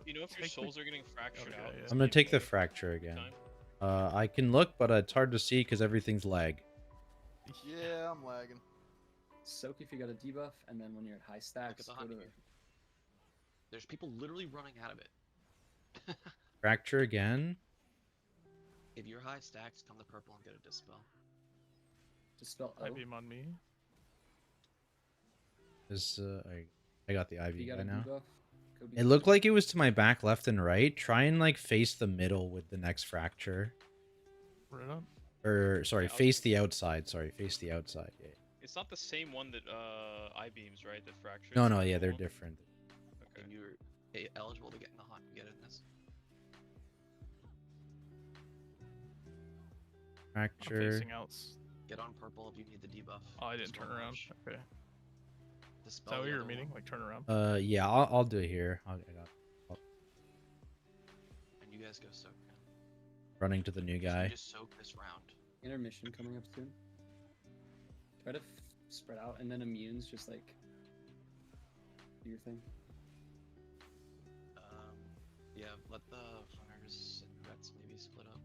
You know if your souls are getting fractured out. I'm gonna take the fracture again. I can look, but it's hard to see because everything's lag. Yeah, I'm lagging. Soak if you got a debuff, and then when you're at high stacks, the go hunt to... here. There's people literally running out of it. Fracture again. If you're high stacks, come to purple and get a dispel. Dispel O. I beam on me. I got the If IV you got guy a now. debuff, go do It looked like it was to my back, left, and right. Try and like face the middle with the next fracture. Right on. Or sorry, face the outside. Sorry, face the outside. Yeah. It's not the same one that I beams, right? That fractures. No, no, yeah, they're different. If you're eligible to get in the hunt, you get in this. Fracture. Facing outs. Get on purple if you need the debuff. Oh, I didn't Just turn don't around. rush. Okay. Is Dispel that what the you were other meaning? one. Like turn around? Yeah, I'll do it here. I got And you guys go soak. running to the new You guy. just soak this round. Intermission coming up soon. Try to spread out, and then immunes just like do your thing. Yeah, let the hunters and vets maybe split up.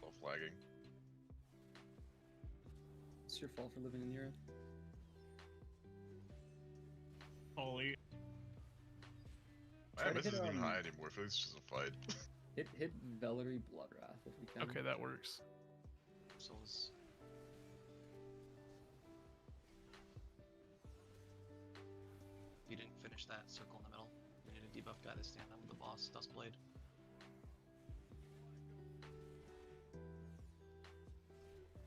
Both lagging. It's your fault for living in Europe. Holy. My Try to MS hit, isn't even high anymore. I feel like it's just a fight. Hit Valerie Bloodwrath if we can. Okay, that works. Souls. You didn't finish that circle in the middle. We need a debuff guy to stand up with the boss, Dustblade.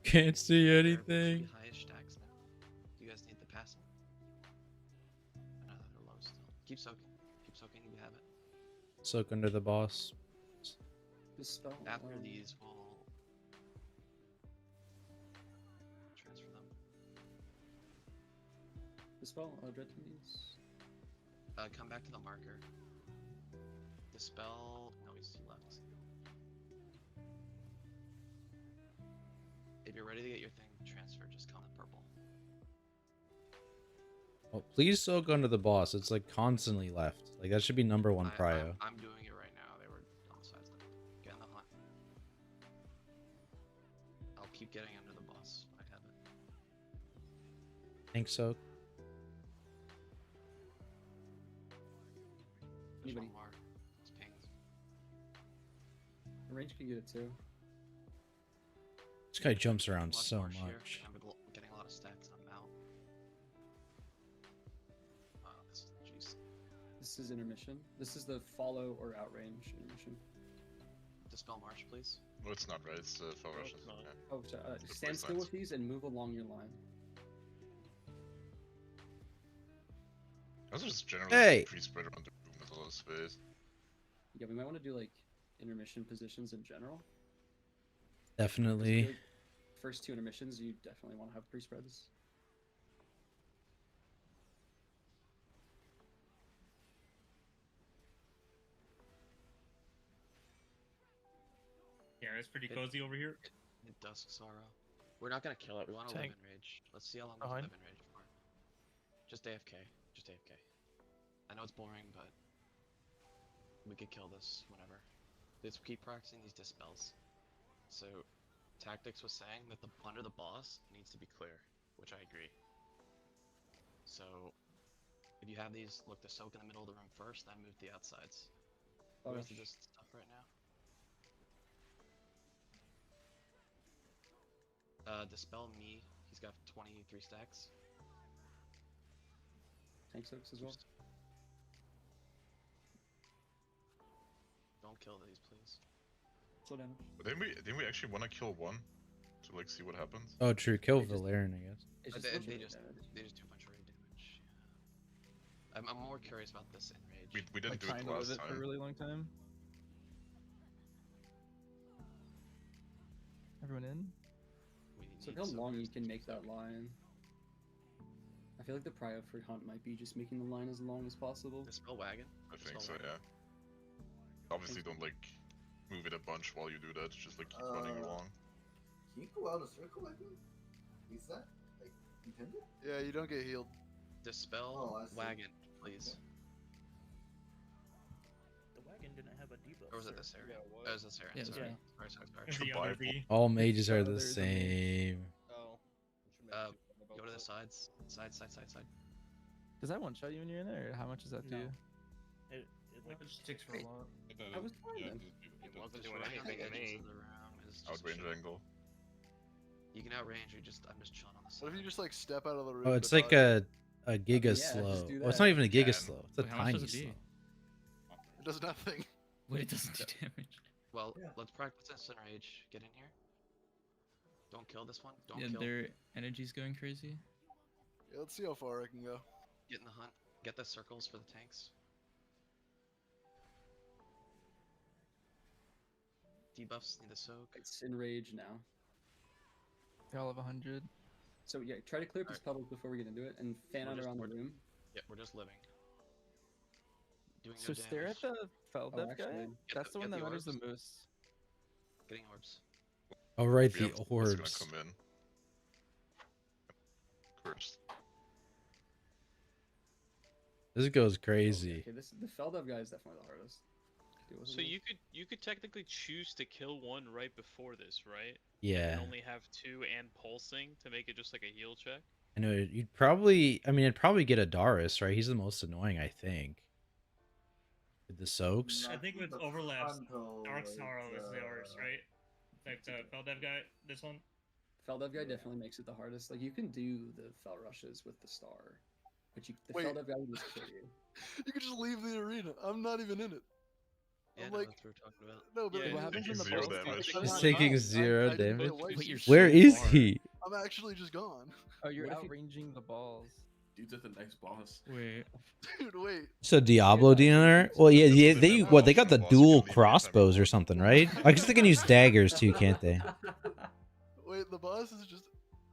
Can't see The anything. highest stacks now. Do you guys need the passing? I know they're low still. Keep soaking. Keep soaking if you have it. Soak under the boss. Dispel. After these, we'll transfer them. Dispel. Dread Enemies. Come back to the marker. Dispel. No, he's left. If you're ready to get your thing transferred, just come to purple. Oh, please soak under the boss. It's like constantly left. Like that should be number one prio. I'm doing it right now. They were on the sides. Get in the hunt. I'll keep getting under the boss. Tank soak. There's Anybody? one more. It's pinged. Range can get it too. This guy jumps around Watch so Marsh here. much. I'm getting a lot of stacks. I'm out. Oh, this is jeez. This is intermission. This is the follow or outrange intermission. Dispel Marsh, please. No, it's not right. It's Fell No, Rush. it's not. Oh, sorry, Good stand play still signs. with these and move along your line. I was just generally Hey! pre-spread around the room with a lot of space. Yeah, we might want to do like intermission positions in general. 'Cause I feel Definitely. like first two intermissions, you definitely want to have pre-spreads. Yeah, it's pretty cozy over here. Dusk Sorrow. We're not gonna kill it. We want to live Tank. in rage. Let's see how long we Behind. can live in rage for. Just AFK. Just AFK. I know it's boring, but we could kill this whenever. Let's keep practicing these dispels. So, Tactics was saying that under the boss needs to be clear, which I agree. So, if you have these, look to soak in the middle of the room first, then move to the outsides. Who has to do this stuff right now? Dispel me. He's got 23 stacks. Tank soaks as well. Don't kill these, please. Slow damage. But didn't we actually want to kill one to like see what happens? Oh, true. Kill They just- Valerian, I guess. It's They, just they raid just damage. they just do a bunch of raid damage. Yeah. I'm more curious about this in rage. We didn't Like do it trying to live last it for a time. really long time. Everyone in? We So need how long soakers you to can keep make that soaking. line? I feel like the prio for hunt might be just making the line as long as possible. Dispel wagon. I think Dispel so, wagon. yeah. Obviously, don't like move it a bunch while you do that. Just like keep running along. Can you go out a circle, I think? Is that like intended? Yeah, you don't get healed. Dispel Oh, I see. wagon, please. The wagon didn't have a debuff. Or was it sir. this area? Yeah, what? Oh, it was this area. Yeah, Sorry. yeah. Sorry. It's the Bible. other V. All mages are the There's a mage. same. Oh. Go to the sides. Side. Does that one shot you when you're in there? Or how much does that do? No. you? It Like it just takes for a Wait. lot. I was fine then. It wasn't Just doing run anything to the edges me. of the room is just Outrange chill. angle. You can outrange. I'm just chilling on the side. What if you just like step out of the room? Oh, it's to like dodge? a giga yeah, just slow. do Well, it's that. not even a giga Yeah. slow. It's a Wait, how much tiny does it do? slow. It does nothing. Wait, it doesn't do damage. Well, Yeah. let's practice this in rage. Get in here. Don't kill this one. Don't Yeah, kill. their energy's going crazy. Yeah, let's see how far I can go. Get in the hunt. Get the circles for the tanks. Debuffs need to soak. It's in rage now. They all have 100. So yeah, try to clear up this Alright. public before we get into it, and fan We're out just- around the we're- room. Yeah, we're just living. Doing So no stare at damage. the Fel Oh, Dev actually, guy? Get That's the- the one get that the matters the orbs. most. Getting orbs. Oh, right, Yeah, the it's orbs. gonna come in. Cursed. This goes crazy. Okay, the Feldev guy is definitely the hardest. to deal with So in you could technically choose to kill one right before this, right? Yeah. And only have two and pulsing to make it just like a heal check. I know you'd probably. I mean, it'd probably get a Darius, right? He's the most annoying, I think. With the soaks. I think with The overlaps, frontal Dark is, Sorrow is theirs, right? Like the Feldev guy, this one. Feldev guy definitely makes it the hardest. Like you can do the Fel rushes with the star, but the Wait. Feldev guy will just kill you. You could just leave the arena. I'm not even in it. Yeah, I'm no, like, that's what we're talking about. no, but Yeah, What happens when taking the zero balls damage. touch? He's I'm taking not. zero I didn't damage. put away Wait, you're shit. so Where is far. he? I'm actually just gone. Oh, you're What if you- outranging the balls. Dude's at the next boss. Wait. Dude, wait. So Diablo dealer? Well, yeah, they what? They got the Boss, you can dual leave anytime you crossbows or want. something, right? I guess they can use daggers too, can't they? Wait, the boss is just.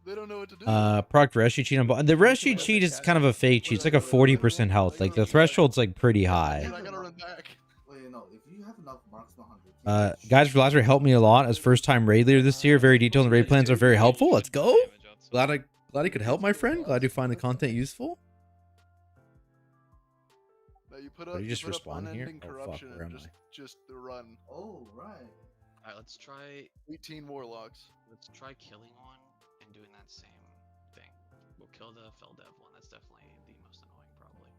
They don't know what to do. Proc Reshi cheat on the Reshi cheat is kind of a fake cheat. It's like a 40% health. Like the threshold's like pretty high. Dude, I gotta run back. Wait, no. If you have enough marks behind it. Guys, Velazquez helped me a lot as first time raid leader this year. Very detailed and raid plans are very helpful. Let's go. Glad I could help my friend. Glad you find the content useful. No, you put Did up. you just put up respawn here? unending Oh, fuck, corruption where and am I? just run. Oh right. Alright, let's try 18 warlocks. killing one and doing that same thing We'll kill the Fel Dev one. That's definitely the most annoying, probably.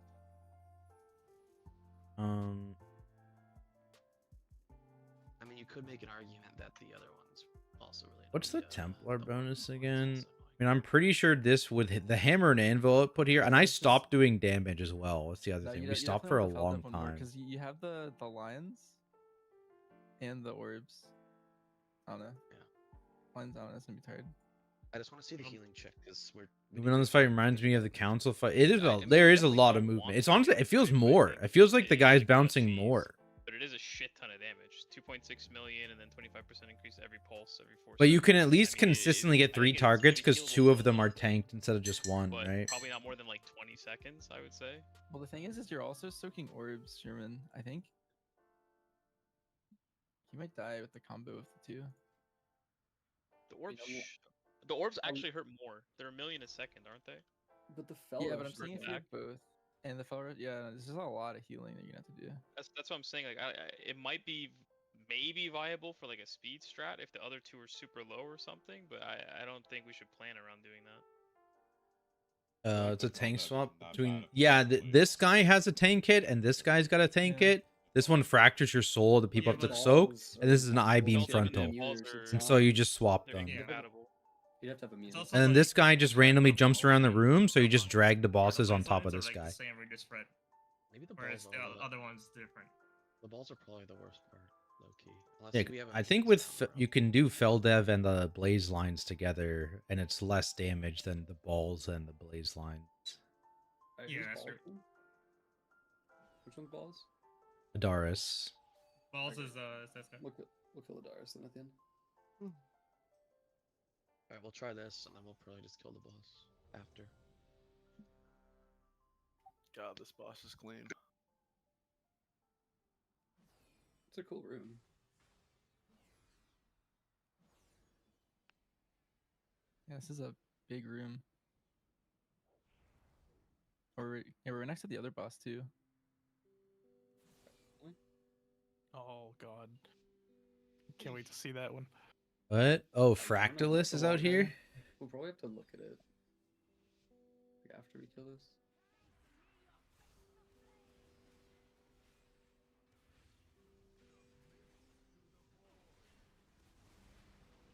I mean, you could make an argument that the other one's also really. What's the Templar bonus again? I mean, I'm pretty sure this would hit the hammer and anvil output here, and I stopped doing damage as well. That's the other thing. We stopped for a long time. Because you have the lions and the orbs. I don't know. Yeah. Lions, I don't know. It's gonna be tired. I just want to see the healing check because we're. Moving on this fight reminds me of the council fight. It is there is a lot of movement. It's honestly, it feels more. It feels like the guy's bouncing more. But it is a shit ton of damage. 2.6 million and then 25% increase every pulse every 4 But you can seconds. at least I mean, consistently get 3 targets because 2 of them are tanked instead of just 1, but right? probably not more than like 20 seconds, I would say. Well, the thing is you're also soaking orbs, Sherman. I think you might die with the combo of the 2. The orbs actually hurt more. They're a million a second, aren't they? But the Fel. Yeah, but I'm saying if you have both. And the Fel, yeah, this is a lot of healing that you're gonna have to do. That's what I'm saying. Like, it might be maybe viable for like a speed strat if the other 2 are super low or something, but I don't think we should plan around doing that. It's a tank swap between this guy has a tank kit and this guy's got a tank kit. This one fractures your soul to people up to soak, and this is an I-beam frontal. And so you just swap them. You'd have to have a meter. And then this guy just randomly jumps around the room, so you just drag the bosses on top of this guy. Same reduce spread. Maybe the Whereas balls the other one's different. The balls are probably the worst part, low key. Unless Yeah, we have I think with you can do Feldev and the blaze lines together, and it's less damage than the balls and the blaze lines. Yeah, that's true. Which one's balls? Adaris. Balls is that's good. We'll kill Adaris then at the end. Alright, we'll try this, and then we'll probably just kill the boss after. God, this boss is clean. It's a cool room. Yeah, this is a big room. We're next to the other boss too. Oh god. Can't wait to see that one. What? Oh, Fractalus is out here? We'll probably have to look at it after we kill this.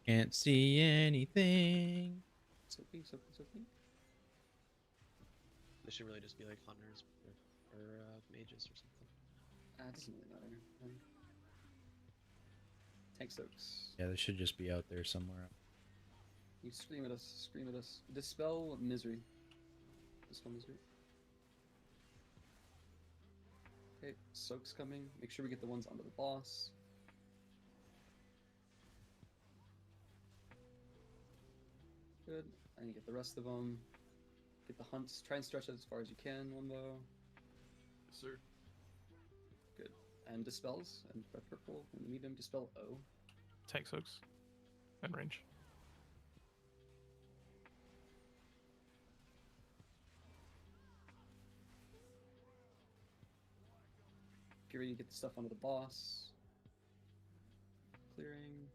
Can't see anything. Soaking. This should really just be like hunters or mages or something. It doesn't really matter. Tank soaks. Yeah, this should just be out there somewhere. You scream at us. Dispel misery. Dispel misery. Okay, soak's coming. Make sure we get the ones onto the boss. Good. And you get the rest of them. Get the hunts. Try and stretch it as far as you can, Wumbo. Yes, sir. Good. And dispels. And red purple. And the medium dispel O. Tank soaks. And range. Get ready to get the stuff onto the boss. Clearing.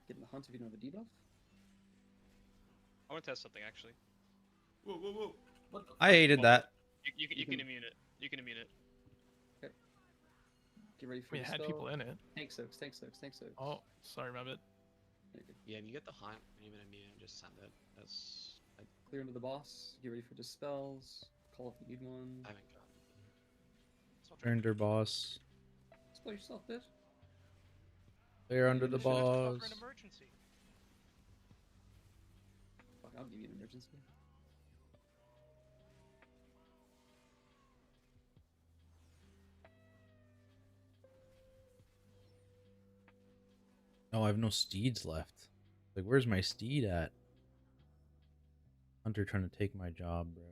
Getting the hunt if you don't have a debuff. I want to test something actually. Whoa. What the I hated that. You can immune it. You can immune it. Okay. Get ready for We had people in it. Tank soaks. Oh, sorry, my bad. Yeah, if you get the hunt and even immune, just send it. That's. Clear into the boss. Get ready for dispels. Call if you need one. I haven't gotten it. Render boss. Dispel yourself, bitch. Clear under the boss. For an emergency. Fuck, I'll give you an emergency. Oh, I have no steeds left. Like, where's my steed at? Hunter trying to take my job, bro.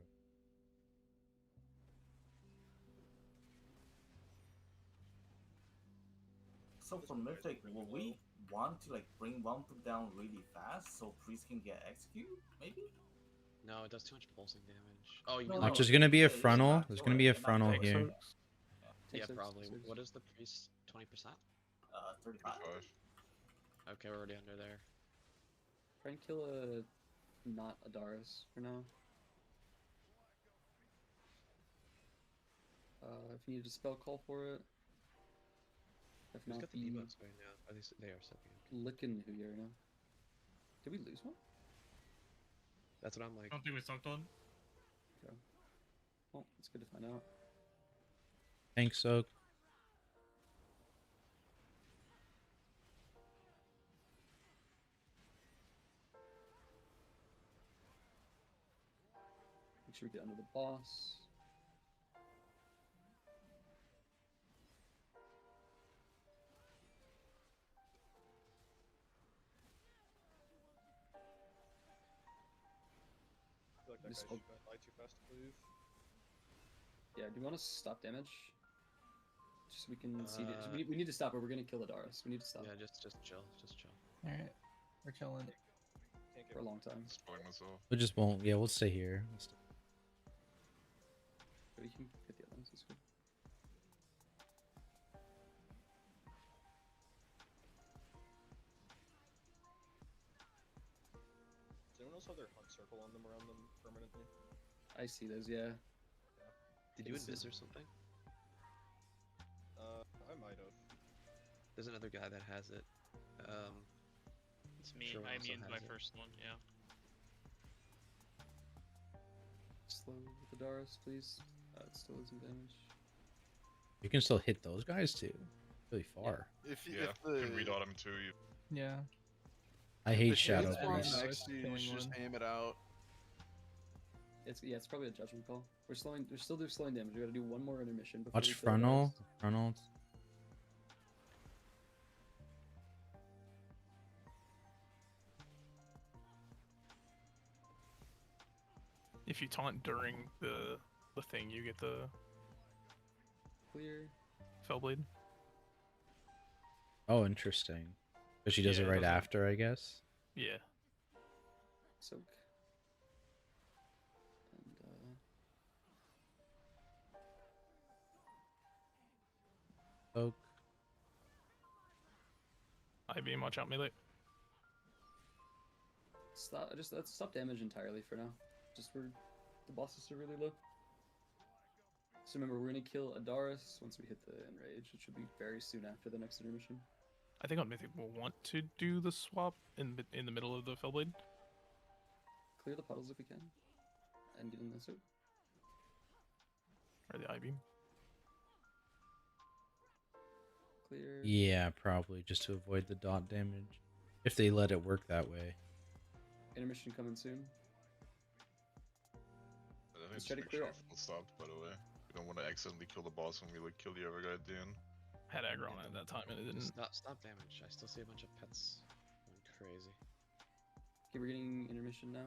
So for Mythic, will we want to like bring one down really fast so Priest can get executed? Maybe? No, it does too much pulsing damage. Oh, you No, mean no, like There's gonna be a frontal. There's gonna be a frontal here. Yeah, probably. What is the priest? 20%? 35. Okay, we're already under there. Try and kill a not Adaris for now. If you need a spell, call for it. If Who's not, got the debuffs right now? Are they are sucking. Licking who you now. Did we lose one? That's what I'm like. I don't think we sucked on. Okay. Well, it's good to find out. Tank soak. Make sure we get under the boss. I feel like that This- guy should die too fast to leave. Yeah, do you want to stop damage? Just so we can see it. We need to stop or we're gonna kill Adaris. We need to stop Yeah, just chill, just chill. Alright, we're chilling. Can't get for a long time. Spoiling myself. We just won't. Yeah, we'll stay here. But you can get the other ones. It's good. Does anyone else have their hunt circle on them around them permanently? I see those. Yeah. Did you This invis is- or something? I might have. There's another guy that has it. It's me. Sherwin I also immune my has it. first one. Yeah. Slow with Adaris, please. It's still losing damage. You can still hit those guys too. Really far. If you, Yeah, if you the can read autumn too. You Yeah. I if hate the Shadow shield's on Priest. next to you, you should just aim it out. It's probably a judgment call. We're still doing slowing damage. We gotta do one more intermission before Watch we kill frontal. Adaris. Frontal. If you taunt during the thing, you get the Clear. Fellblade. Oh, interesting. Because she does Yeah, it it right doesn't- after, I guess. Yeah. Soak. And Soak. IB, watch out melee. stop. Let's stop damage entirely for now. Just for the bosses are really low. So remember, we're gonna kill Adaris once we hit the enrage, which should be very soon after the next intermission. I think on Mythic we'll want to do the swap in the middle of the Fellblade. Clear the puddles if we can, and get in the soak. Or the I-beam. Clear. Yeah, probably just to avoid the dot damage. If they let it work that way. Intermission coming soon. I think Let's just try to make clear sure off. full stopped, by the way. We don't want to accidentally kill the boss when we like kill the other guy at the end. Had aggro on it at that time and it didn't. Stop damage. I still see a bunch of pets going crazy. Okay, we're getting intermission now.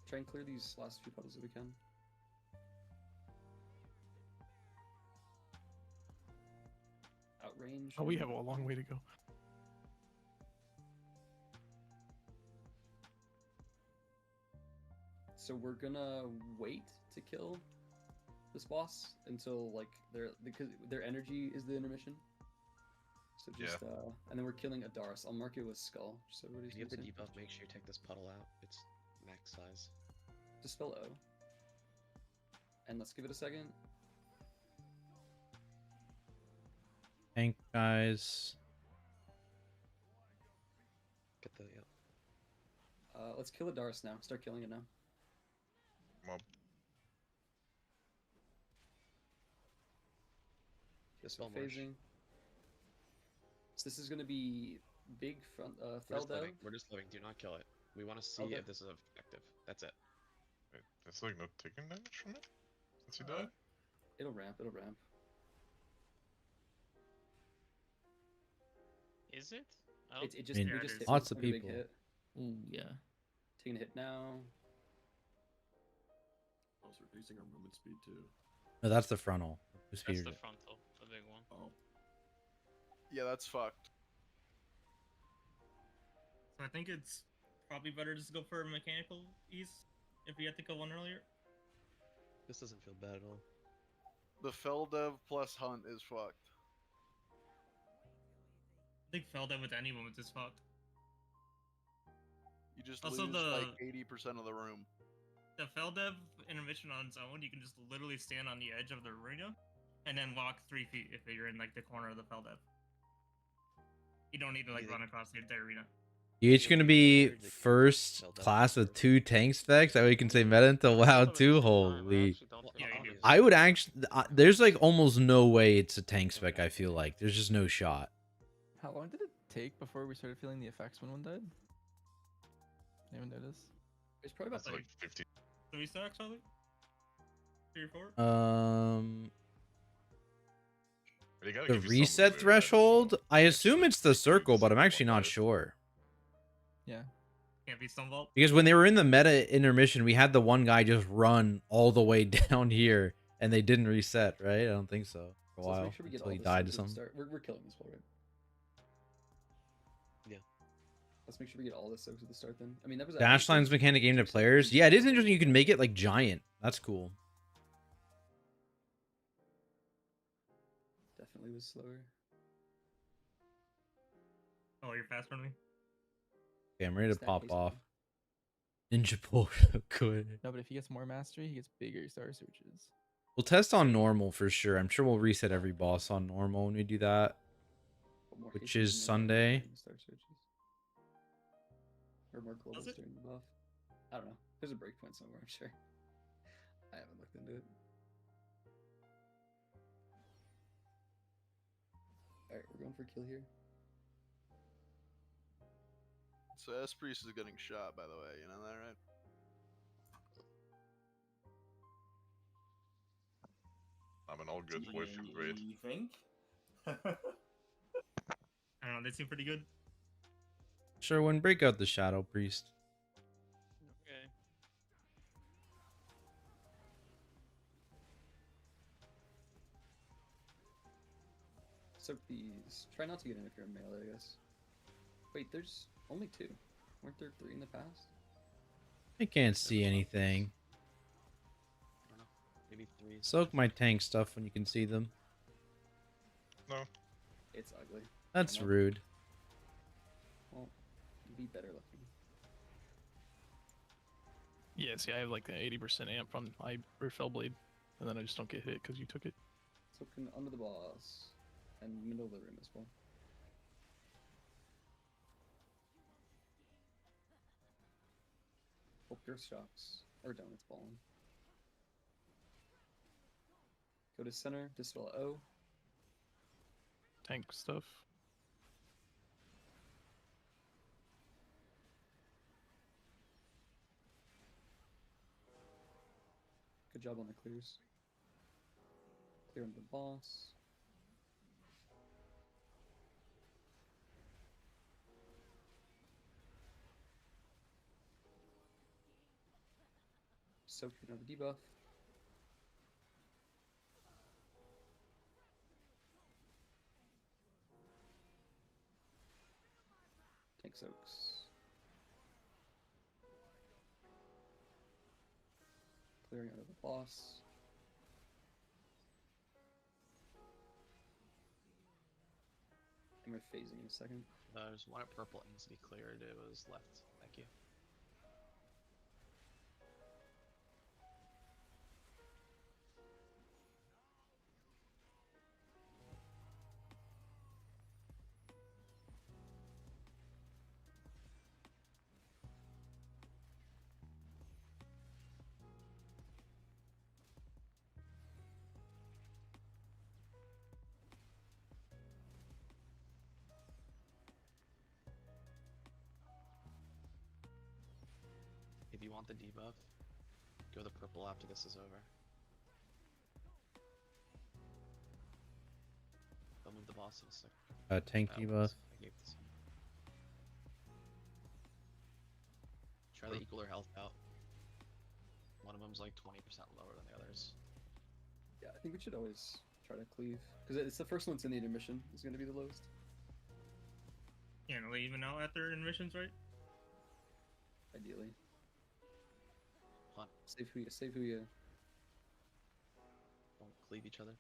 Try and clear these last few puddles if we can. Outrange. Oh, we have a long way to go. So we're gonna wait to kill this boss until like because their energy is the intermission. So just and then we're killing Adaris. I'll mark it with skull, just so everybody's If you have the using. debuff, make sure you take this puddle out. It's max size. Dispel O. And let's give it a second. Tank guys. Get the yep. Let's kill Adaris now. Start killing it now. Mob. Dispel Phasing. march. So this is gonna be big front We're fell just down. living. We're just living. Do not kill it. We want to see Okay. if this is effective. That's it. Wait, it's like not taking damage from it since he died. It'll ramp. It'll ramp. Is it? I don't It just mean, we just hit lots of took a big people. hit. Ooh, yeah. Taking a hit now. Oh, it's reducing our movement speed too. No, that's the frontal. That's the frontal, the big one. Oh. Yeah, that's fucked. So I think it's probably better just to go for a mechanical ease if we had to kill one earlier. This doesn't feel bad at all. The Feldev plus Hunt is fucked. think Feldev with any movement is fucked. You just Also, lose like 80% of the room. The Feldev intermission on its own, you can just literally stand on the edge of the arena and then walk 3 feet if you're in like the corner of the Feldev. You don't need to like run across the entire arena. Each gonna be first class with 2 tank specs. That way you can say meta into WoW 2. Holy. I would actually. There's like almost no way it's a tank spec. I feel like there's just no shot. How long did it take before we started feeling the effects when one died? Anyone notice? It's probably about like 50. 3 stacks, probably. 3 or 4. The reset threshold. I assume it's the circle, but I'm actually not sure. Yeah. Can't be Stonebolt. Because when they were in the meta intermission, we had the one guy just run all the way down here, and they didn't reset, right? I don't think so for a So let's while make sure we get until all he this died to stuff at the something. start. We're killing this one, right? Yeah. Let's make sure we get all this soaks at the start then. I mean, that was Dash lines mechanic aimed at players. Yeah, it is interesting. You can make it like giant. That's cool. Definitely was slower. Oh, you're faster than me. Okay, I'm ready to Stack pop pace off. now. Ninja pull. Good. No, but if he gets more mastery, he gets bigger star searches. We'll test on normal for sure. I'm sure we'll reset every boss on normal when we do that, But more which haste is than normal Sunday. during the start searches. Or more globals during the buff. I don't know. There's a breakpoint somewhere, I'm sure. I haven't looked into it. Alright, we're going for kill here. So S Priest is getting shot, by the way. You know that, right? I'm an all good boy from grade. You think? I don't know. They seem pretty good. Sure, when break out the Shadow Priest. Okay. Soak these. Try not to get in if you're in melee, I guess. Wait, there's only 2. Weren't there 3 in the past? I can't see anything. I don't know. Maybe 3. Soak my tank stuff when you can see them. No. It's ugly. That's I know. rude. Well, be better looking. Yeah, see, I have like an 80% amp from my Fellblade, and then I just don't get hit because you took it. Soaking under the boss. And middle of the room as well. Hope your shocks or donuts balling. Go to center, dispel O. Tank stuff. Good job on the clears. Clear under the boss. Soak another debuff. Tank soaks. Clearing out of the boss. And we're phasing in a second. There's one at purple that needs to be cleared. It was left. Thank you. If you want the debuff, go the purple after this is over. They'll move the boss in a sec. Tank debuff. I gave this. Try to equal their health out. One of them's like 20% lower than the others. Yeah, I think we should always try to cleave. Because it's the first one that's in the intermission is going to be the lowest. Yeah, and they even out at their intermissions, right? Ideally. Fun. Save who you. Save who you. Don't cleave each other.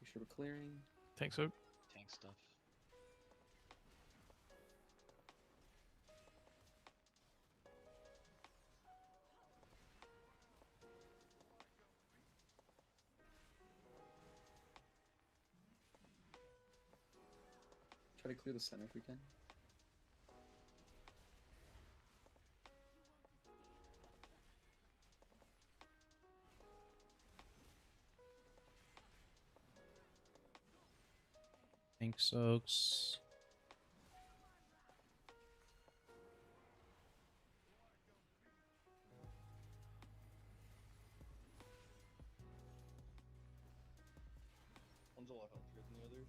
Make sure we're clearing. Tank soak. Tank stuff. Try to clear the center if we can. Tank soaks. One's a lot healthier than the others.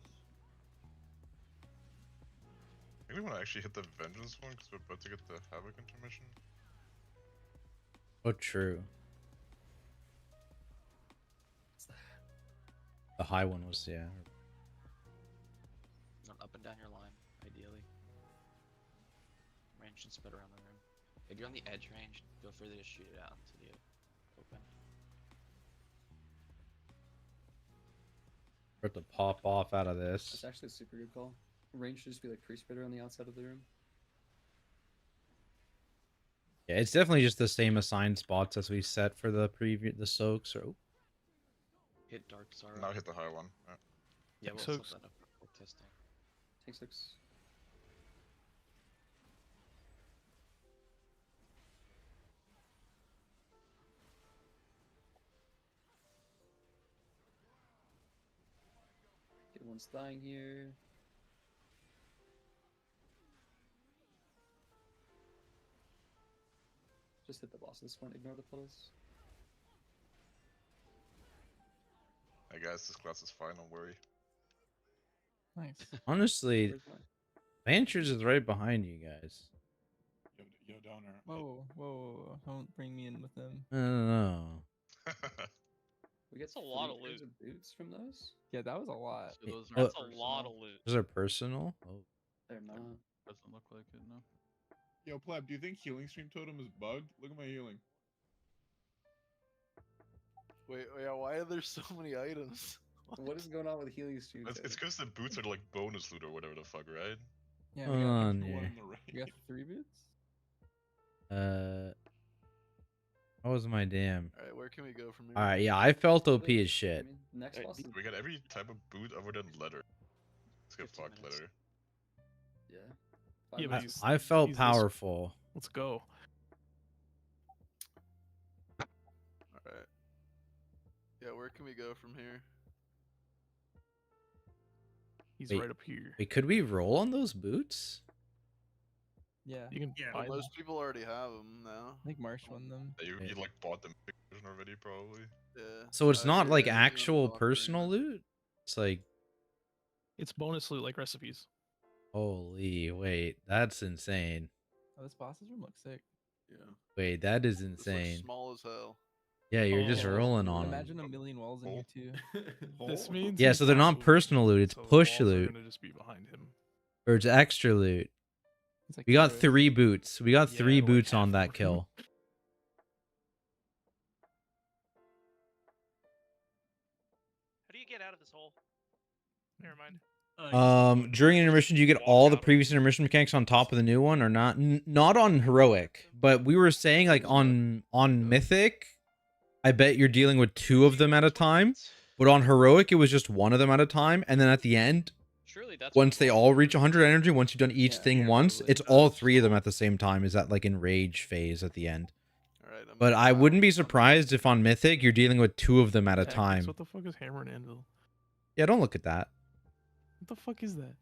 I think we want to actually hit the vengeance one because we're about to get the havoc intermission. Oh, true. The high one was, yeah. Run up and down your line, ideally. Range and spread around the room. If you're on the edge range, feel free to just shoot it out into the open. We're about to pop off out of this. That's actually a super good call. Range should just be like pre-spreader on the outside of the room. Yeah, it's definitely just the same assigned spots as we set for the soaks. Or Hit Dark Sorrow. Now hit the high one. Yeah, we'll set that up for testing. Tank 6. Okay, one's dying here. Just hit the boss at this point, ignore the puddles. Hey guys, this class is fine, don't worry. Nice. honestly, Vanchers is right behind you guys. Yo, Downer. Whoa, whoa, don't bring me in with them. I don't know. We get That's a lot of 3 pairs loot. of boots from those? Yeah, that was a lot. So those Oh, That's a lot of loot. those are personal. Oh, They're not. Doesn't look like it, no. Yo, Pleb, do you think healing stream totem is bugged? Look at my healing. Wait, yeah, why are there so many items? What is going on with healing stream? It's because the boots are like bonus loot or whatever the fuck, right? Yeah, hold we got, on One here. in the we got right. 3 boots? What was my damn? Alright, where can we go from here? All right, yeah, I felt OP I as shit. mean, next boss is... We got every type of boot other than leather. Let's get 15 fucked minutes. leather. Yeah. Yeah, 5 but minutes. I felt he's this- powerful. Let's go. Alright. Yeah, where can we go from here? He's Wait. right up here. Wait, could we roll on those boots? Yeah. You can Yeah, buy them. Most people already have them now. I think Marsh won them. Yeah, you like bought them version already, probably. Yeah. So it's not yeah, like you can actual unlock personal arena. loot. It's like, It's bonus loot like recipes. holy, wait, that's insane. Oh, this boss's room looks sick. Yeah. Wait, that is This looks insane. small as hell. Yeah, you're just Oh, rolling on them. Imagine a million walls in here too. This means Yeah, he's so they're not got personal loot, it's so the push walls are loot. gonna just be behind him. Or it's extra loot. It's like We got arrows. 3 boots. We got Yeah, 3 like boots on half that of them. kill. How do you get out of this hole? Never mind. During intermission, do you get all the previous intermission mechanics on top of the new one or not? Not on heroic, but we were saying like on mythic, I bet you're dealing with 2 of them at a time. But on heroic, it was just 1 of them at a time, and then at the end, Surely that's once they all reach 100 energy, once you've done each thing once, totally. it's all 3 of them at the same time. Is that like in rage phase at the end? Alright, But I wouldn't be surprised if on mythic you're dealing with 2 of them at a Tactics, time. What the fuck is hammer and anvil? Yeah, don't look at that. What the fuck is that?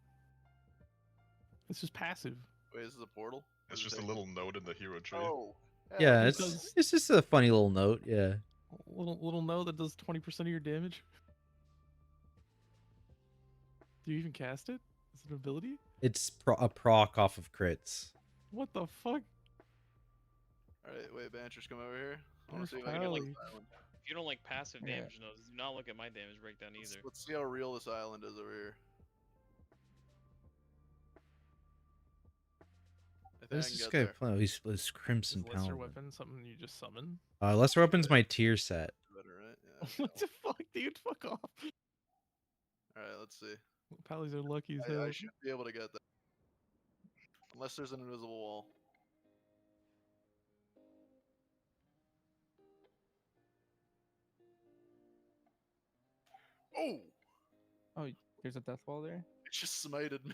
It's just passive. Wait, is this a portal? It's just a little note in the hero tree. Oh. Yeah, it it's does- it's just a funny little note. Yeah. Little note that does 20% of your damage. Do you even cast it? Is it an ability? It's a proc off of crits. What the fuck? Alright, wait, Banchers, come over here. I wanna Where's see if I can get Pally? this island. If you don't like passive Yeah. damage nodes, do not look at my damage breakdown either. Let's see how real this island is over here. I think I What's can this get guy there. playing? He's this Crimson Is lesser Paladin. weapon something you just summon? Lesser weapon's my tier set. Better, right? Yeah. What the fuck, dude? Fuck off. Alright, let's see. Pallies are lucky as hell. I should be able to get that. Unless there's an invisible wall. Oh! Oh, there's a death wall there. It just smited me.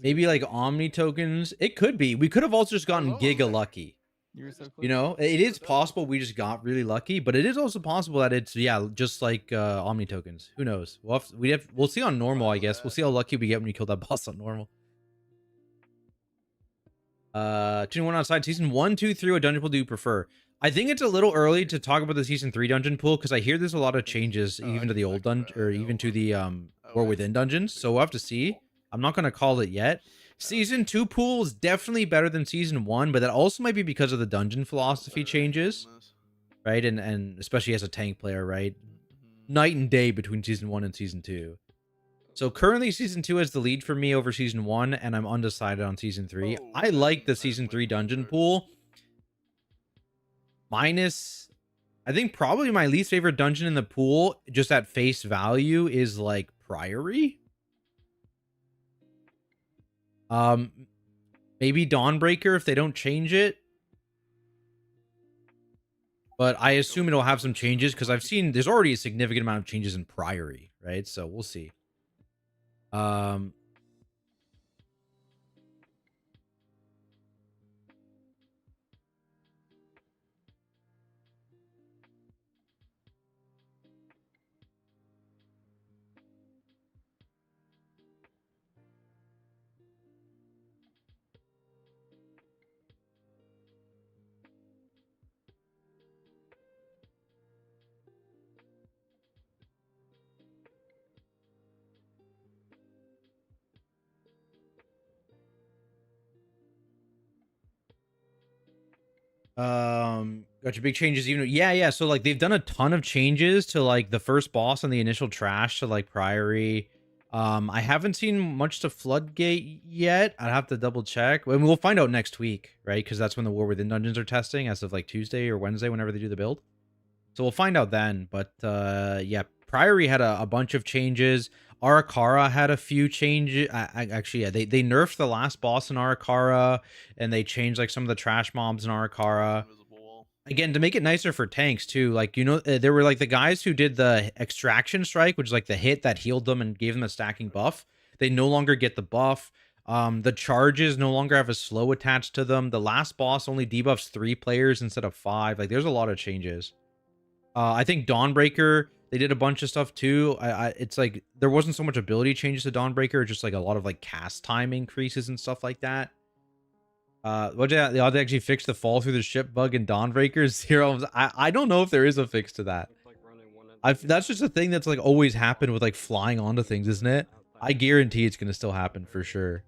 Maybe like Omni tokens. It could be. We could have also just gotten Giga lucky. You were so close. You know, it is possible we just got really lucky, but it is also possible that it's just like Omni tokens. Who knows? We'll see on normal, I guess. We'll see how lucky we get when we kill that boss on normal. 2-1 outside. Season 1, 2, 3. What dungeon pool do you prefer? I think it's a little early to talk about the season 3 dungeon pool because I hear there's a lot of changes even to the old dungeon or even to the War Within dungeons. So we'll have to see. I'm not gonna call it yet. Season 2 pool is definitely better than season 1, but that also might be because of the dungeon philosophy changes, right? And especially as a tank player, right? Night and day between season 1 and season 2. So currently season 2 is the lead for me over season 1, and I'm undecided on season 3. I like the season 3 dungeon pool. Minus, I think probably my least favorite dungeon in the pool, just at face value, is like Priory. Maybe Dawnbreaker if they don't change it. But I assume it'll have some changes because I've seen there's already a significant amount of changes in Priory, right? So we'll see. Got your big changes even. Yeah. So like they've done a ton of changes to like the first boss and the initial trash to like Priory. I haven't seen much to Floodgate yet. I'd have to double check. And we'll find out next week, right? Because that's when the War Within dungeons are testing as of like Tuesday or Wednesday, whenever they do the build. So we'll find out then. But yeah, Priory had a bunch of changes. Arakara had a few changes. Actually, yeah, they nerfed the last boss in Arakara, and they changed like some of the trash mobs in Arakara. Again, to make it nicer for tanks too, like, you know, there were like the guys who did the extraction strike, which is like the hit that healed them and gave them a stacking buff. They no longer get the buff. The charges no longer have a slow attached to them. The last boss only debuffs 3 players instead of 5. Like, there's a lot of changes. I think Dawnbreaker, they did a bunch of stuff too. It's like there wasn't so much ability changes to Dawnbreaker, just like a lot of like cast time increases and stuff like that. They ought to actually fix the fall through the ship bug in Dawnbreaker 0. I don't know if there is a fix to that. That's just a thing that's like always happened with like flying onto things, isn't it? I guarantee it's gonna still happen for sure.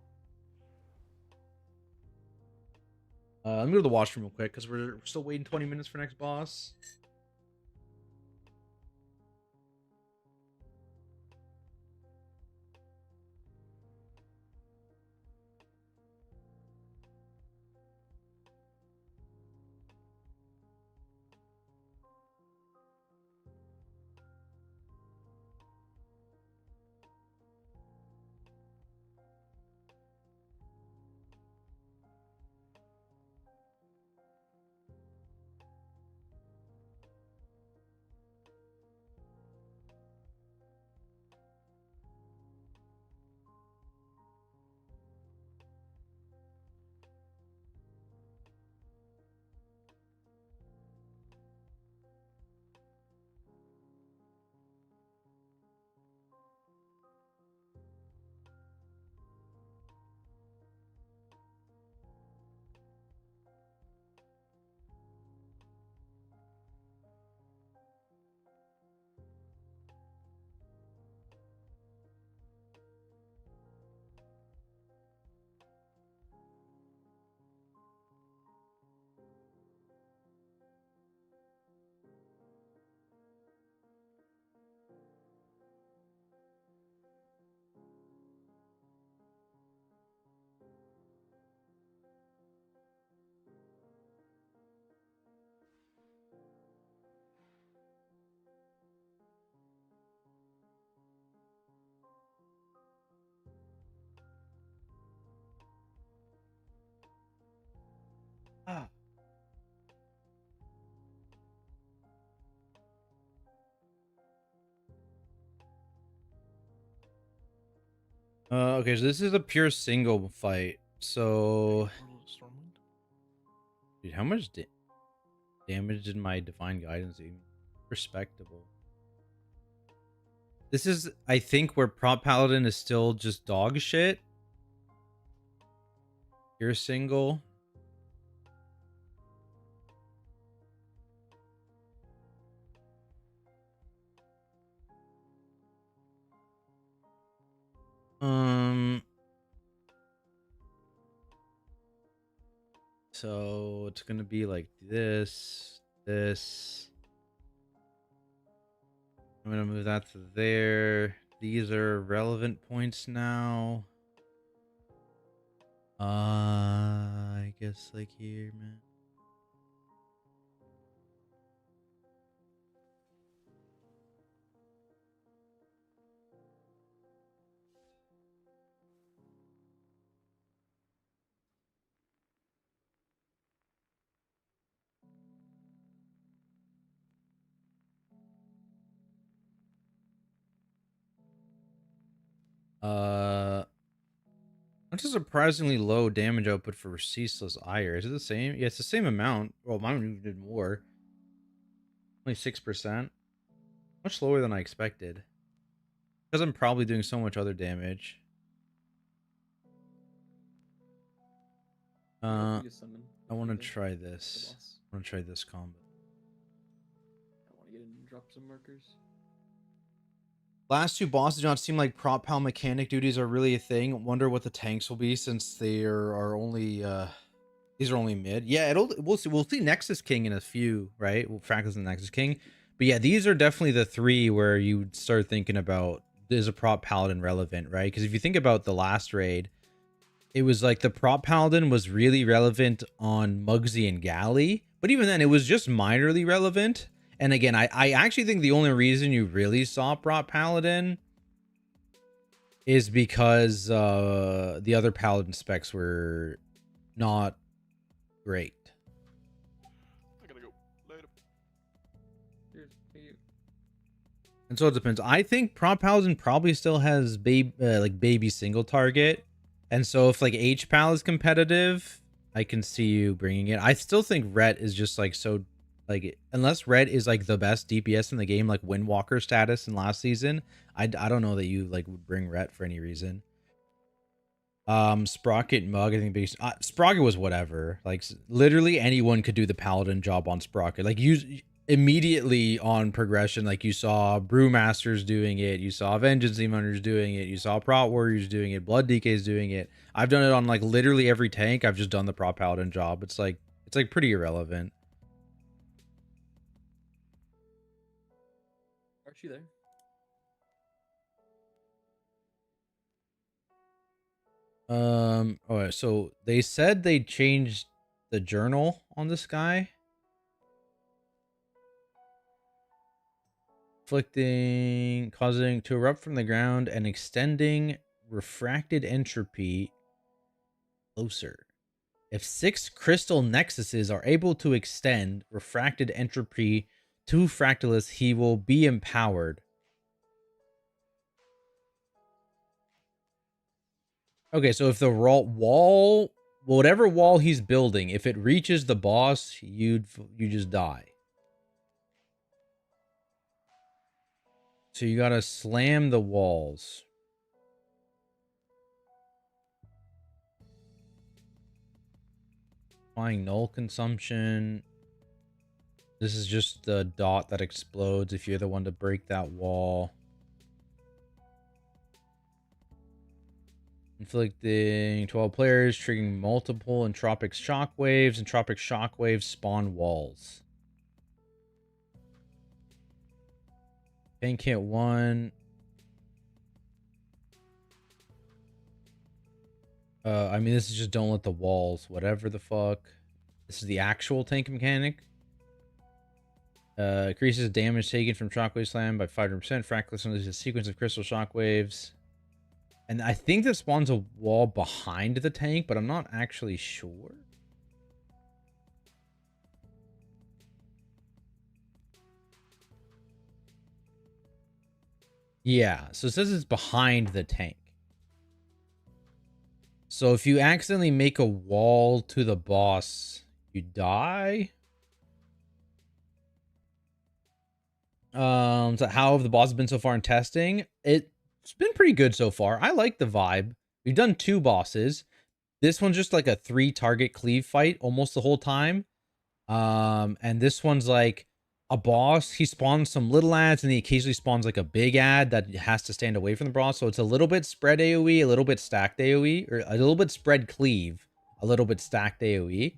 Let me go to the washroom real quick because we're still waiting 20 minutes for next boss. Okay, so this is a pure single fight. So, dude, how much damage did my divine guidance do? Respectable. This is, I think, where prop paladin is still just dog shit. Pure single. So it's gonna be like this. I'm gonna move that to there. These are relevant points now. I guess like here, man. That's a surprisingly low damage output for ceaseless ire. Is it the same? Yeah, it's the same amount. Well, mine did more. Only 6%. Much lower than I expected. Because I'm probably doing so much other damage. I want to try this. I want to try this combo. I want to get in and drop some markers. Last two bosses do not seem like prop pal mechanic duties are really a thing. Wonder what the tanks will be since they are only these are only mid. Yeah, we'll see Nexus King in a few, right? We'll practice the Nexus King. But yeah, these are definitely the three where you start thinking about, is a prop paladin relevant, right? Because if you think about the last raid, it was like the prop paladin was really relevant on Muggsy and Galley, but even then it was just minorly relevant. And again, I actually think the only reason you really saw prop paladin is because the other paladin specs were not great. I gotta go later. And so it depends. I think prop paladin probably still has baby single target. And so if like H-Pal is competitive, I can see you bringing it. I still think Ret is just like so, like, unless Ret is like the best DPS in the game, like Windwalker status in last season, I don't know that you like would bring Ret for any reason. Sprocket Mug, I think Sprocket was whatever. Like literally anyone could do the paladin job on Sprocket. Like you immediately on progression, like you saw Brewmasters doing it, you saw Vengeance Hunters doing it, you saw Prot Warriors doing it, Blood DKs doing it. I've done it on like literally every tank. I've just done the prop paladin job. It's like pretty irrelevant. Aren't you there? Alright, so they said they changed the journal on this guy. Inflicting, causing to erupt from the ground and extending refracted entropy closer. If 6 crystal nexuses are able to extend refracted entropy to Fractalus, he will be empowered. Okay, so if the wall, whatever wall he's building, if it reaches the boss, you just die. So you gotta slam the walls. Applying null consumption. This is just the dot that explodes if you're the one to break that wall. Inflicting 12 players, triggering multiple entropic shockwaves. Entropic shockwaves spawn walls. Tank hit 1. I mean, this is just don't let the walls, whatever the fuck. This is the actual tank mechanic. Increases damage taken from shockwave slam by 500%. Fractalus unleashes a sequence of crystal shockwaves. And I think this spawns a wall behind the tank, but I'm not actually sure. Yeah, so it says it's behind the tank. So if you accidentally make a wall to the boss, you die. So how have the bosses been so far in testing? It's been pretty good so far. I like the vibe. We've done 2 bosses. This one's just like a 3 target cleave fight almost the whole time. And this one's like a boss. He spawns some little ads and he occasionally spawns like a big ad that has to stand away from the boss. So it's a little bit spread AoE, a little bit stacked AoE, or a little bit spread cleave, a little bit stacked AoE.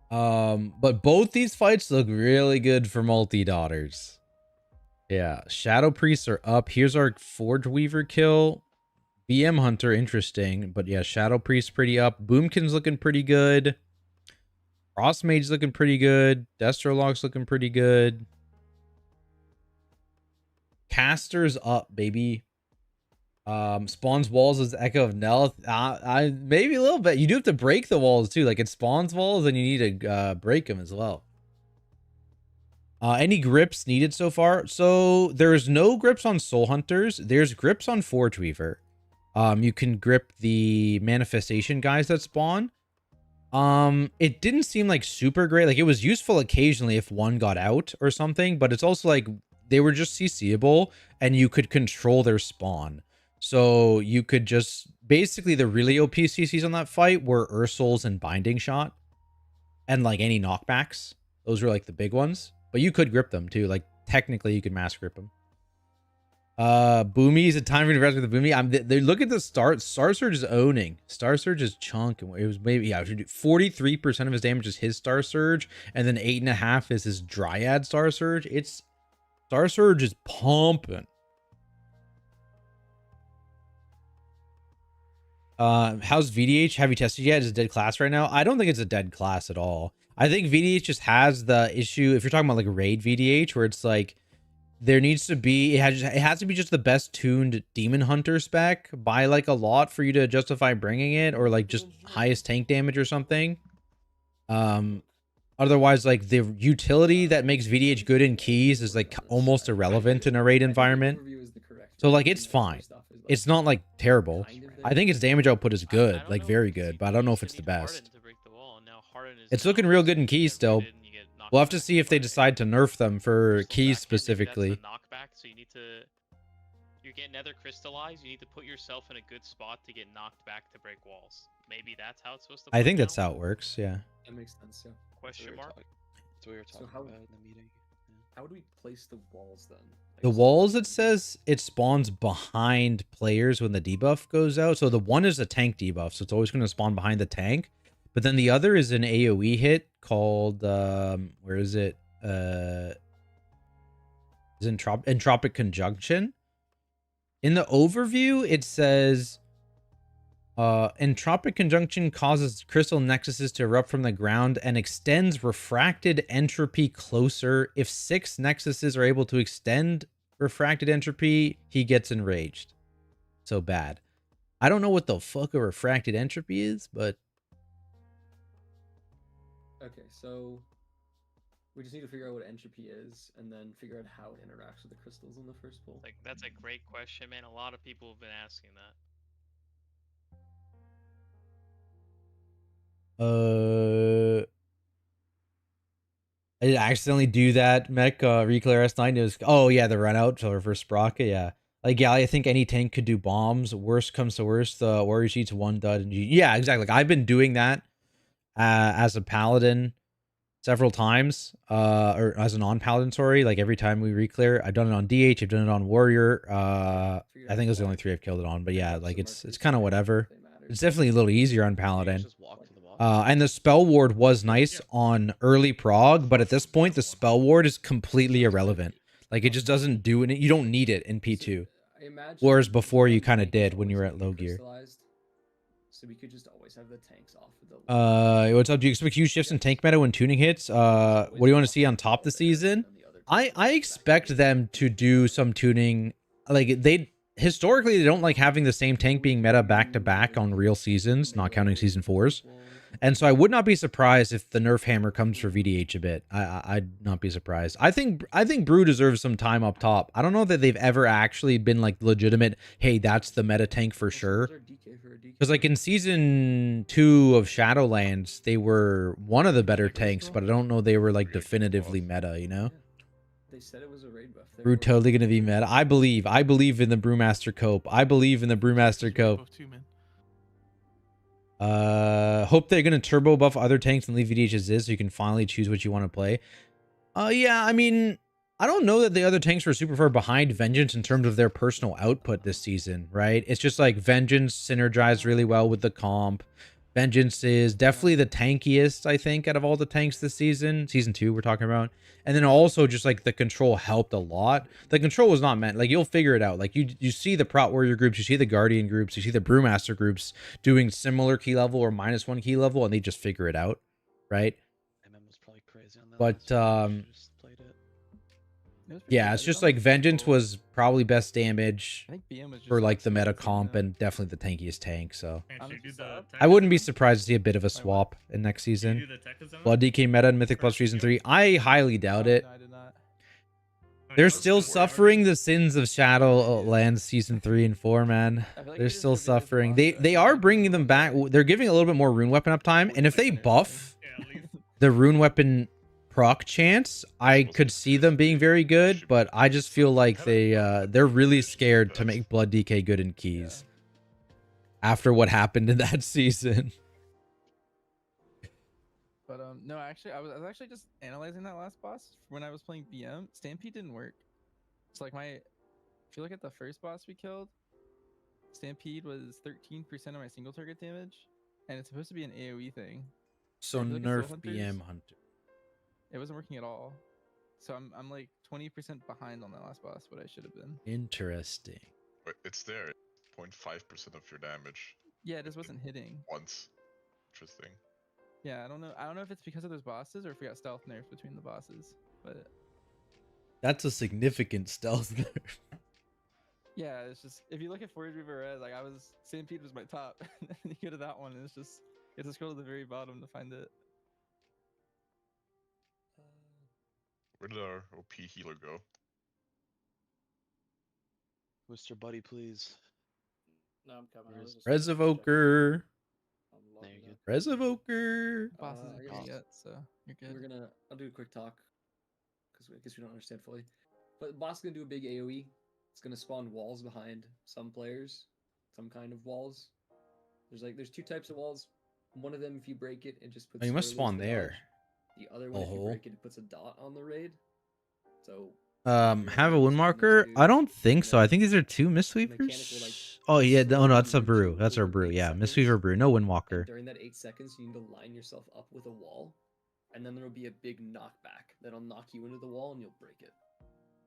But both these fights look really good for multi-daughters. Yeah, Shadow Priests are up. Here's our Forge Weaver kill. BM Hunter, interesting. But yeah, Shadow Priest pretty up. Boomkin's looking pretty good. Frost Mage's looking pretty good. Destrolog's looking pretty good. Caster's up, baby. Spawns walls as Echo of Nelth. I maybe a little bit. You do have to break the walls too. Like it spawns walls, and you need to break them as well. Any grips needed so far? So there's no grips on Soul Hunters. There's grips on Forge Weaver. You can grip the manifestation guys that spawn. It didn't seem like super great. Like it was useful occasionally if one got out or something, but it's also like they were just CCable and you could control their spawn. So you could just basically the really OP CCs on that fight were Ursul's and Binding Shot and like any knockbacks. Those were like the big ones, but you could grip them too. Like technically you could mass grip them. Boomy, is it time for me to rest with the Boomy? They look at the Star Surge is owning. Star Surge is chunk. It was maybe 43% of his damage is his Star Surge, and then 8.5 is his Dryad Star Surge. It's Star Surge is pumping. How's VDH? Have you tested yet? Is it a dead class right now? I don't think it's a dead class at all. I think VDH just has the issue, if you're talking about like raid VDH, where it's like there needs to be, it has to be just the best tuned Demon Hunter spec by like a lot for you to justify bringing it, or like just highest tank damage or something. Otherwise, like the utility that makes VDH good in keys is like almost irrelevant in a raid environment. So like it's fine. It's not like terrible. I think its damage output is good, like very good, but I don't know if it's the best. It's looking real good in keys still. We'll have to see if they decide to nerf them for keys specifically. Knockback, so you need to. You're getting nether crystallized. You need to put yourself in a good spot to get knocked back to break walls. Maybe that's how it's supposed to. I think that's how it works. Yeah. That makes sense. Yeah. Question mark. So we were talking about in the meeting. How do we place the walls then? The walls, it says it spawns behind players when the debuff goes out. So the one is a tank debuff, so it's always going to spawn behind the tank. But then the other is an AoE hit called where is it? Is Entropic Conjunction. In the overview, it says Entropic Conjunction causes crystal nexuses to erupt from the ground and extends refracted entropy closer. If 6 nexuses are able to extend refracted entropy, he gets enraged. So bad. I don't know what the fuck a refracted entropy is, but okay, so we just need to figure out what entropy is and then figure out how it interacts with the crystals in the first pull. Like that's a great question, man. A lot of people have been asking that. I did accidentally do that mech reclair S9. It was, oh yeah, the run out for Sprocket. Yeah, like yeah, I think any tank could do bombs. Worst comes to worst, the warrior sheets 1 dud and yeah, exactly. Like I've been doing that as a paladin several times, or as a non-paladin, sorry. Like every time we reclear, I've done it on DH, I've done it on warrior. I think it was the only 3 I've killed it on, but yeah, like it's kind of whatever. It's definitely a little easier on paladin. And the spell ward was nice on early prog, but at this point the spell ward is completely irrelevant. Like it just doesn't do it. You don't need it in P2. Whereas before you kind of did when you were at low gear. So we could just always have the tanks off of the what's up? Do you expect huge shifts in tank meta when tuning hits? What do you want to see on top of the season? I expect them to do some tuning. Like historically, they don't like having the same tank being meta back to back on real seasons, not counting season 4s. And so I would not be surprised if the nerf hammer comes for VDH a bit. I'd not be surprised. I think Brew deserves some time up top. I don't know that they've ever actually been like legitimate, hey, that's the meta tank for sure. Because like in season 2 of Shadowlands, they were one of the better tanks, but I don't know they were like definitively meta, you know? They said it was a raid buff. Brew totally gonna be meta. I believe in the Brewmaster Cope. I believe in the Brewmaster Cope. Hope they're gonna turbo buff other tanks and leave VDH as is so you can finally choose what you want to play. Yeah, I mean, I don't know that the other tanks were super far behind Vengeance in terms of their personal output this season, right? It's just like Vengeance synergized really well with the comp. Vengeance is definitely the tankiest, I think, out of all the tanks this season. Season 2 we're talking about. And then also just like the control helped a lot. The control was not meant, like you'll figure it out. Like you see the Prot Warrior groups, you see the Guardian groups, you see the Brewmaster groups doing similar key level or -1 key level, and they just figure it out, right? was probably crazy on that. But yeah, it's just like Vengeance was probably best damage for like the meta comp and definitely the tankiest tank. So I wouldn't be surprised to see a bit of a swap in next season. Blood DK meta in Mythic Plus season 3. I highly doubt it. They're still suffering the sins of Shadowlands season 3 and 4, man. They're still suffering. They are bringing them back. They're giving a little bit more rune weapon uptime, and if they buff the rune weapon proc chance, I could see them being very good, but I just feel like they're really scared to make Blood DK good in keys after what happened in that season. But no, actually, I was actually just analyzing that last boss when I was playing BM. Stampede didn't work. It's like if you look at the first boss we killed, Stampede was 13% of my single target damage, and it's supposed to be an AoE thing. So nerf BM Hunter. It wasn't working at all. So I'm like 20% behind on that last boss, what I should have been. Interesting. But it's there. 0.5% of your damage. Yeah, it just wasn't hitting. Once. Interesting. Yeah, I don't know if it's because of those bosses or if we got stealth nerf between the bosses, but That's a significant stealth nerf. yeah, it's just if you look at Forge Reaver Red, like Stampede was my top. And then you go to that one, and it's just you have to scroll to the very bottom to find it. Where did our OP healer go? Mr. Buddy, please. No, I'm coming. Reservoker. There you go. Reservoker. Boss isn't I here guess yet, so you're good. I'll do a quick talk because I guess we don't understand fully. But the boss is gonna do a big AOE. It's gonna spawn walls behind some players, some kind of walls. There's two types of walls. One of them, if you break it, it just puts. Oh, you must square spawn with the there. dodge. The other one, if you break it, it puts a dot on the raid. So. Have a wind marker? I don't think so. I think these are two Mistweavers. Oh yeah, no, that's a brew. That's our brew. Yeah, Mistweaver brew. No Windwalker. During that 8 seconds, you need to line yourself up with a wall, and then there will be a big knockback that'll knock you into the wall, and you'll break it.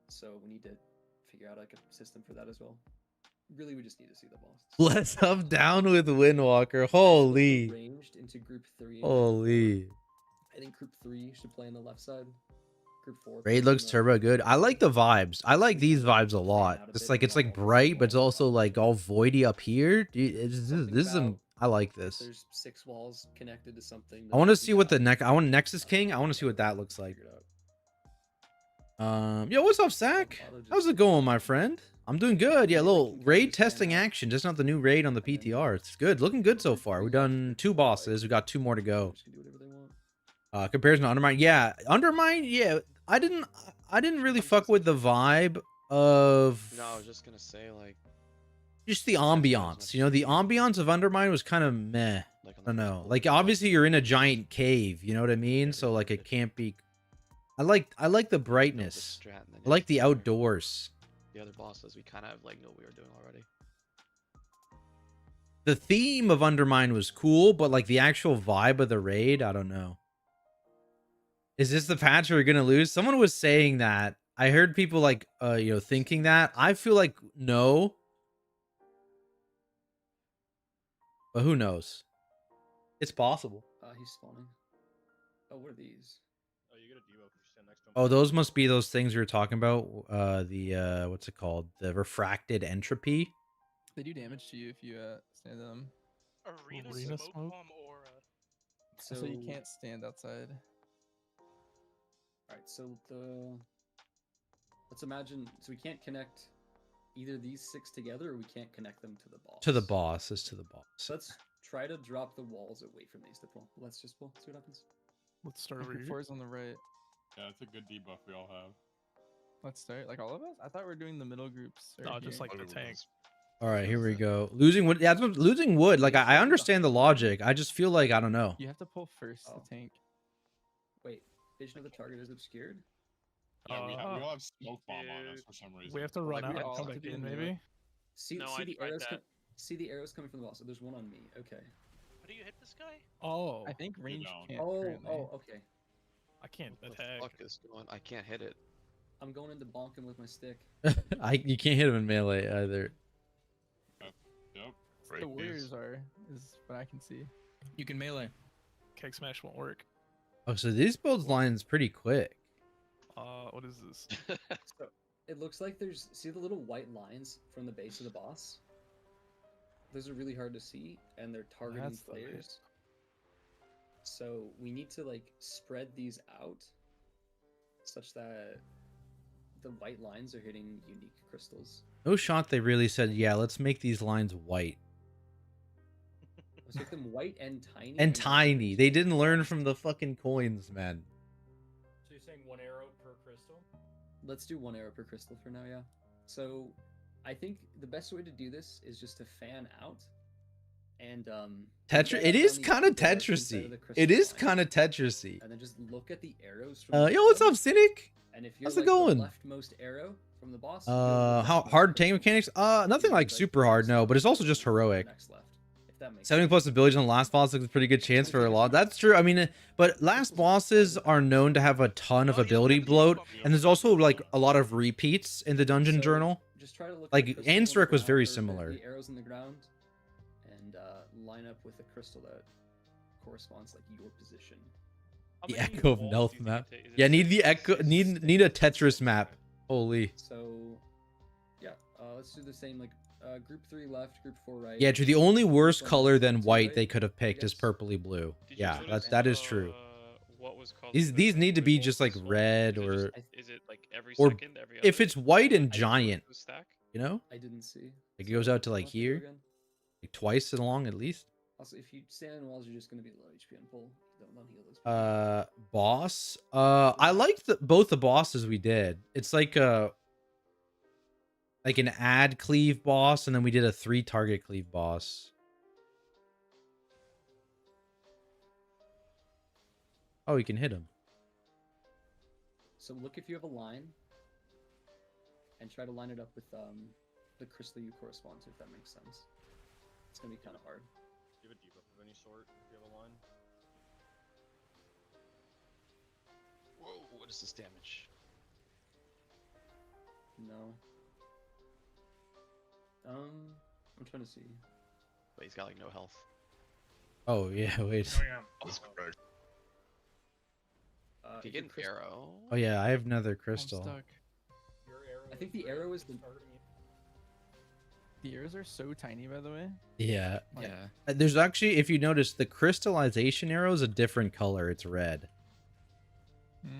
So we need to figure out like a system for that as well. Really, we just need to see the boss. Let's up down with Windwalker. Holy. Ranged into group 3. Holy. I think group 3 should play on the left side. Group 4. Raid looks turbo good. I like the vibes. I like these vibes a lot. It's like bright, but it's also like all voidy up here. Dude, this is I like this. There's 6 walls connected to something. I want to see what the I want Nexus King. I want to see what that looks like. Yo, what's up, Sack? How's it going, my friend? I'm doing good. Yeah, a little raid testing action. Just not the new raid on the PTR. It's good. Looking good so far. We've done 2 bosses. We got 2 more to go. Comparison to Undermine. Yeah, Undermine. Yeah, I didn't really fuck with the vibe of. No, I was just gonna say like. Just the ambiance. You know, the ambiance of Undermine was kind of meh. I don't know. Like obviously you're in a giant cave. You know what I mean? So like it can't be. I like the brightness. I like the outdoors. The other bosses, we kind of like knew what we were doing already. The theme of Undermine was cool, but like the actual vibe of the raid, I don't know. Is this the patch we're gonna lose? Someone was saying that. I heard people like thinking that. I feel like no. But who knows? It's possible. He's spawning. Oh, what are these? Oh, you get a debuff if you stand next to him. Oh, those must be those things we were talking about. The what's it called? The refracted entropy. They do damage to you if you stand them. Arena, Arena smoke, smoke? bomb aura. So you can't stand outside. Alright, so let's imagine, so we can't connect either these 6 together, or we can't connect them to the boss. To the boss. Is to the boss. So let's try to drop the walls away from these to pull. Let's just pull. See what happens. Let's start over Group here. 4 is on the right. Yeah, it's a good debuff we all have. Let's start. Like all of us? I thought we were doing the middle groups. No, right just here. like the tank. All right, here we go. Losing wood. Yeah, losing wood. Like I understand the logic. I just feel like I don't know. You have to pull first, Oh. the tank. Wait, vision of the target is obscured? Yeah, we all have smoke bomb on us for some reason. We have to run Like, out we and all come have back to be in, in the- maybe? See, No, see I the tried arrows. that. See the arrows coming from the boss. So there's one on me. Okay. How do you hit this guy? Oh, I think range down. can't. Oh, currently. okay. I can't What the attack. fuck is going? I can't hit it. I'm going into bonking with my stick. You can't hit him in melee either. Yep. Break The news. warriors are, is what I can see. You can melee. Keg smash won't work. Oh, so these build lines pretty quick. What is this? So it looks like there's, see the little white lines from the base of the boss? Those are really hard to see, and they're targeting That's the players. So we need to like spread these out such that the white lines are hitting unique crystals. No shot they really said, yeah, let's make these lines white. Let's make them white and tiny. And then tiny. They didn't learn from the fucking coins, man. So you're saying 1 arrow per crystal? Let's do 1 arrow per crystal for now, yeah. So I think the best way to do this is just to fan out and Tetris. It is kind of Tetrisy. It is kind of Tetrisy. and then just look at the arrows from the Yo, what's bottom, up, Cynic? And if you're How's it like going? the leftmost arrow from the boss, you'll look How at the hard tank crystals. mechanics? Nothing like super hard, no, but it's also just heroic. Next left, if that makes 70 plus abilities on the last boss is a pretty good chance for a lot. That's true. I mean, but last bosses are known to have a ton of ability bloat, and there's also like a lot of repeats in the dungeon So, journal. Just try to look Like, at the crystals on the Anstrik was ground, very or similar. The arrows in the ground, and line up with a crystal that corresponds like your position. How The many echo of walls Nelth do you think map. it ta- is it Yeah, need six- the echo. six- Need a Tetris map. Holy. So, yeah, let's do the same. Like, group 3 left, group 4 right. Yeah, true. The only worse One color left, than 2 that right, they could have picked is guess. purpley blue. Did you Yeah, notice, that is true. What was called These need to be just like red, Is it, or is it like every or second, every if other it's white and item giant, to stack? you know, I didn't see. like it goes out to I'll like have to go here, again. like twice as long at least. Also, if you stand in walls, you're just gonna be low HP and pull. Don't heal those people. Boss. I liked both the bosses we did. It's like an add cleave boss, and then we did a 3 target cleave boss. Oh, you can hit him. So look if you have a line, and try to line it up with the crystal you correspond to, if that makes sense. It's gonna be kind of hard. Do you have a debuff of any sort if you have a line? Whoa, what is this damage? No. I'm trying to see. But he's got like no health. Oh yeah, wait. Oh yeah. That's correct. If you if get your an crystal- arrow. Oh yeah, I have another I'm crystal. stuck. Your arrow I think is the red, arrow is the. it's targeting you. The arrows are so tiny, by the way. Yeah. Like, Yeah. There's actually, if you notice, the crystallization arrow is a different color. It's red. hmm.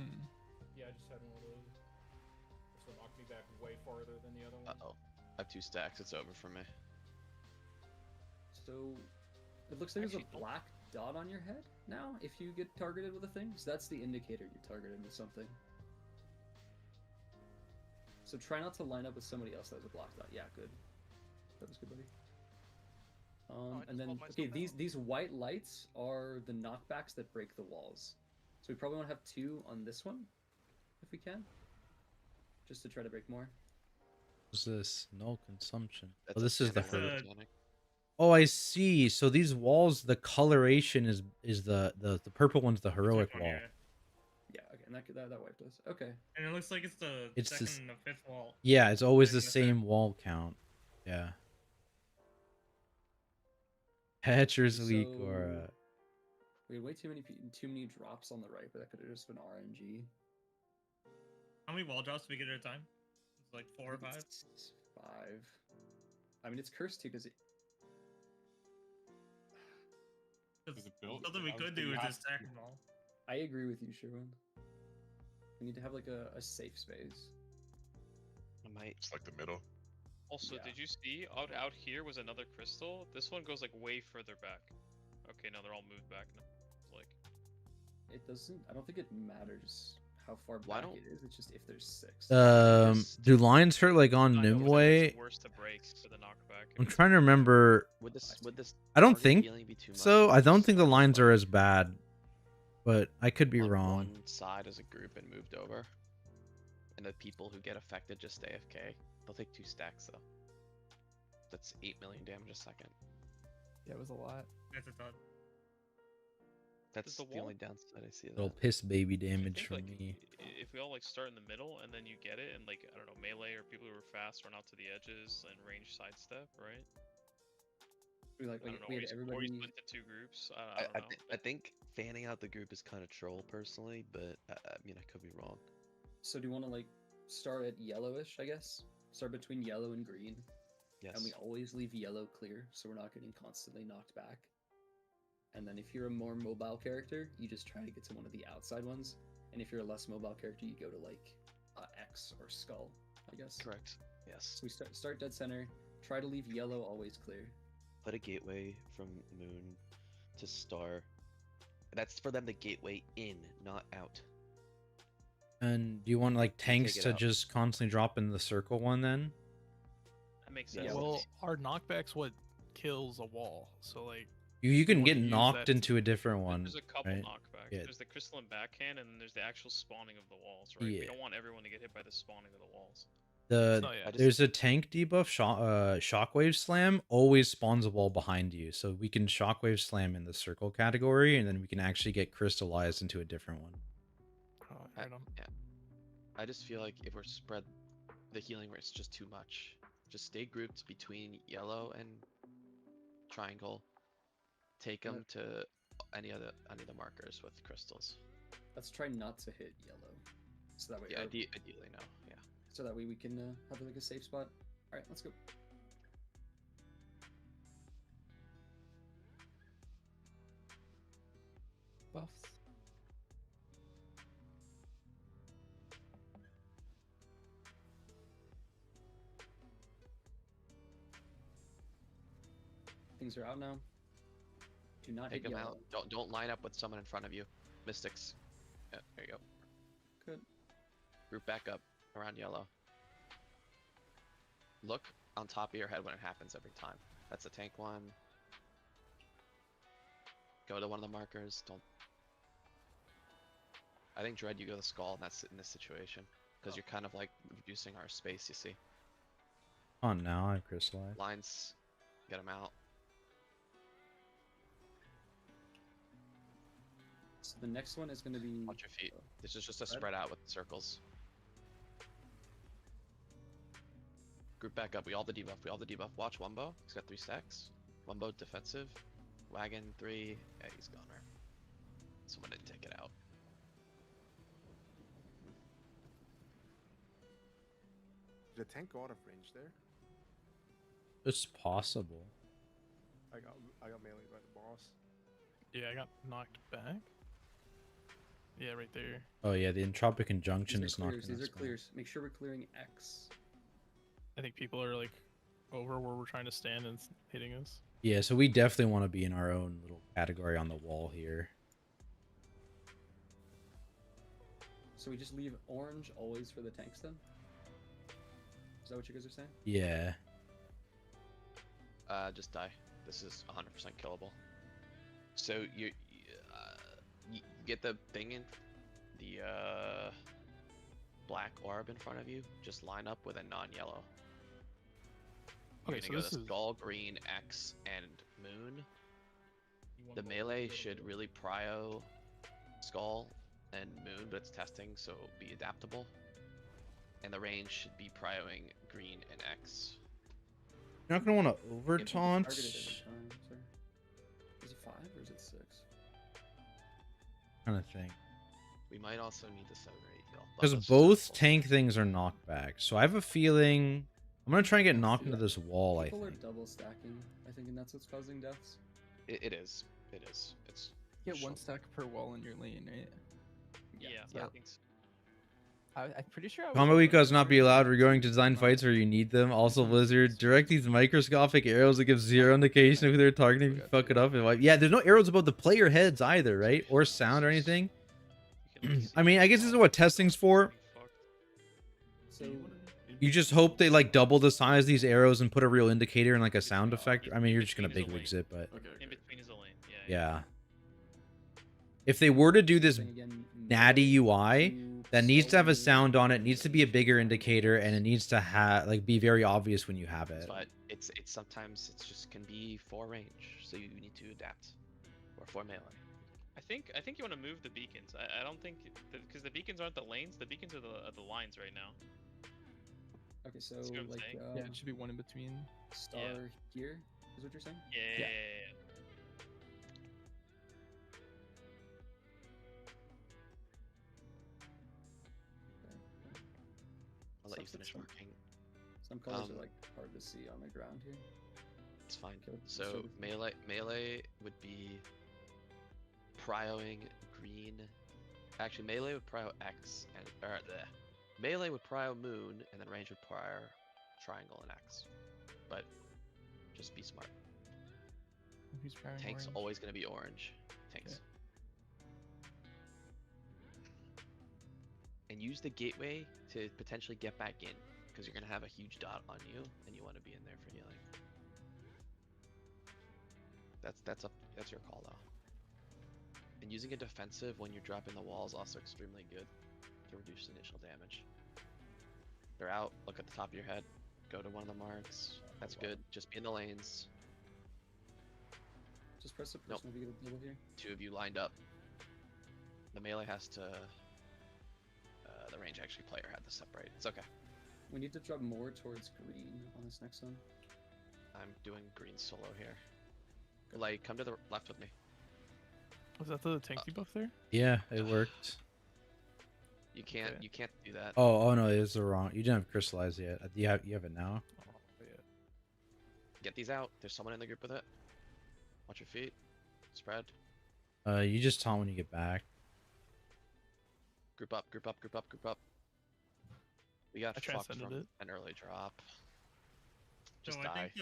Yeah, I just had one of those. This will knock me back way farther than the other one. Uh oh. I have 2 stacks. It's over for me. So it looks like there's Actually, a black dot on your head now if you get targeted with a thing. So that's the indicator you're targeted with something. So try not to line up with somebody else that has a black dot. Yeah, good. That was good, buddy. I just And then pulled myself okay, out. these white lights are the knockbacks that break the walls. So we probably want to have 2 on this one, if we can, just to try to break more. What's this? Null consumption. That's Oh, a this is the standard hurt. mechanic. Oh, I see. So these walls, the coloration is the purple one's the heroic Second wall. one, Yeah, okay, and that wiped us. Okay. And it looks like it's the It's second this- and the 5th wall. Yeah, it's always the Second and same wall count. Yeah. Hatcher's weak or We had way too many drops on the right, but that could have just been RNG. How many wall drops do we get at a time? It's like 4 or 5? It's 5. I mean, it's cursed too because it. Something we could do is just stack them all. I agree with you, Sherwin. We need to have like a safe space. I might. It's like the middle. Also, Yeah. did you see out here was another crystal? This one goes like way further back. Okay, no, they're all moved back now. It's like It doesn't. I don't think it matters how far Why back don't- it is. It's just if there's 6. Do lines hurt like on I know, 'cause Nimue? it's worse to break for the knockback. I'm trying to remember. Would this I don't target think healing be too much so. if I we don't think the started lines are as bad, but I could be on wrong. one side as a group and moved over, and the people who get affected just stay AFK. They'll take 2 stacks though. That's 8 million damage a second. Yeah, it was a lot. That's a thought. That's the the, wall- only downside I see of Little that. piss baby I damage think, from like, me. if we all like start in the middle and then you get it, and like I don't know, melee or people who are fast run out to the edges and range sidestep, right? We like I don't know, we or had you, or you everybody. split into 2 groups. I don't know. I think fanning out the group is kind of troll personally, but I mean I could be wrong. So do you want to like start at yellowish? I guess start between yellow and green. Yes. And we always leave yellow clear, so we're not getting constantly knocked back. And then if you're a more mobile character, you just try to get to one of the outside ones. And if you're a less mobile character, you go to like X or Skull, I guess. Correct. Yes. So we start dead center. Try to leave yellow always clear. Put a gateway from Moon to Star. That's for them to gateway in, not out. And do you want like tanks it to out. just constantly drop in the circle one then? That makes Yeah, sense. Well, our knockback's what kills a wall. So like, You can wanna get use knocked that into a different one. There's a couple right? knockbacks. Yeah. There's the crystalline backhand, and then there's the actual spawning of the walls, right? Yeah. We don't want everyone to get hit by the spawning of the walls. Oh, yeah. There's a tank debuff. Shockwave slam always spawns a wall behind you, so we can shockwave slam in the circle category, and then we can actually get crystallized into a different one. Yeah. I just feel like if we're spread, the healing rate's just too much. Just stay grouped between yellow and triangle. Take them to any of the markers with crystals. Let's try not to hit yellow, so that way. Yeah, or- ideally no. Yeah. So that way we can have like a safe spot. All right, let's go. Buffs. Things are out now. Do not Take hit them yellow. out. Don't line up with someone in front of you. Mystics. Yeah, there you go. Good. Group back up around yellow. Look on top of your head when it happens every time. That's a tank one. Go to one of the markers. Don't. I think Dread, you go to Skull in this situation because you're kind of like reducing our space. You see. On now, I crystallize. Lines. Get them out. So the next one is going to be. Watch your feet. This is just a spread out with circles. Group back up. We all the debuff. Watch Wumbo. He's got 3 stacks. Wumbo defensive. Wagon 3. Yeah, he's goner. Someone didn't take it out. Did the tank go out of range there? It's possible. I got meleeed by the boss. Yeah, I got knocked back. Yeah, right there. Oh yeah, the entropic conjunction These is are not. clears. These are clears. Make sure we're clearing X. I think people are like over where we're trying to stand and hitting us. Yeah, so we definitely want to be in our own little category on the wall here. So we just leave orange always for the tanks then? Is that what you guys are saying? Yeah. Just die. This is 100% killable. So you get the thing in the black orb in front of you. Just line up with a non-yellow. Okay, You're so gonna go this to is Skull, Green, X, and Moon. The melee should really prio Skull and Moon, but it's testing, so be adaptable. And the range should be prioing Green and X. You're not gonna want to over taunt. Targeted every time, sir. Is it 5 or is it 6? Kind of thing. We might also need the 7 or 8 heal. but Because let's just have both full tank things are knockback. So I have a feeling I'm gonna try and get knocked into this wall, I People are think. double stacking, I think, and that's what's causing deaths. It is. It is. It's Get one sure. stack per wall in your lane, right? Yeah, Yeah. I think so. I'm pretty sure I was Combo able week to does not be clear allowed. that We're going to too, design but fights where you need them. Also, 26. Blizzard, direct these microscopic arrows that give zero indication of who they're targeting. If you fuck it up, and like, yeah, there's no arrows above the player heads either, right? Or sound or anything. I mean, I guess this is what testing's for. So You just hope they like double the size of these arrows and put a real indicator and like a sound effect. I mean, you're just gonna big wigs it, but In between is a lane. yeah. If they were to do this again, natty UI, you that needs to have a slowly- sound on it, needs to be a bigger indicator, and it needs to have like be very obvious when you have it. But it's sometimes it's just can be 4 range, so you need to adapt, or 4 melee. I think you want to move the beacons. I don't think because the beacons aren't the lanes. The beacons are the lines right now. Okay, so See what I'm like saying? yeah, it should be one in between. star here is what you're saying? Yeah. I'll let you Sucks that finish some- marking. Some colors are like hard to see on the ground here. It's fine. Okay, So so- melee would be prioing green. Actually, melee would prio X and melee would prio moon, and then range would prio triangle and X. But just be smart. Who's trying Tank's orange? always gonna be orange. Tanks. And use the gateway to potentially get back in, because you're gonna have a huge dot on you, and you want to be in there for healing. That's your call though. And using a defensive when you're dropping the wall is also extremely good to reduce initial damage. They're out. Look at the top of your head. Go to one of the marks. That's good. Just be in the lanes. Just press the Nope. person if you get a double here. 2 of you lined up. The melee has to. The range actually player had this up right. It's okay. We need to drop more towards green on this next one. I'm doing green solo here. Like, come to the left with me. Was that the tank debuff there? Yeah, it worked. You can't. You can't do that. Oh no, it was the wrong. You didn't have crystallized yet. You have it now. Get these out. There's someone in the group with it. Watch your feet. Spread. You just taunt when you get back. Group up. Group up. Group up. Group up. We got I fucked transcended from it. an early drop. Just So die. I think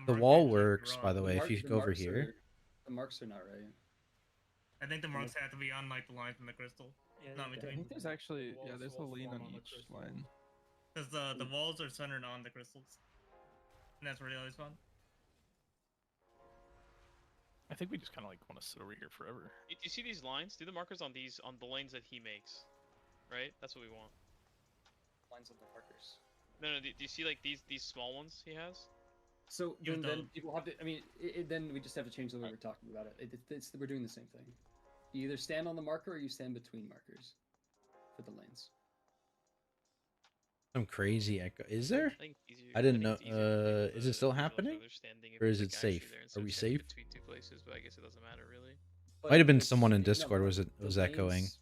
The mark wall is, like, works, by wrong. the way. If you The go over marks here. the marks are not right. I think the marks have to be on like the lines from the crystal, not I between. think there's actually Walls- there's a walls lane form on on the each crystal. line. Because the walls are centered on the crystals, and that's where they always spawn. I think we just kind of like want to sit over here forever. You see these lines? Do the markers on the lanes that he makes, right? That's what we want. Lines of the markers. No, do you see like these small ones he has? So You then, don't. people have to. I mean, then we just have to change the way we're talking about it. We're doing the same thing. You either stand on the marker or you stand between markers for the lanes. Some crazy echo. Is there? I think it's easier- I didn't think know. it's easier to make Is it still visuals happening? where they're standing if Or it's, is like, it actually safe? there Are instead we of standing safe? between two places? But I guess it doesn't matter really. But Might have been it's- someone in no, Discord. but Was it the was echoing? lanes-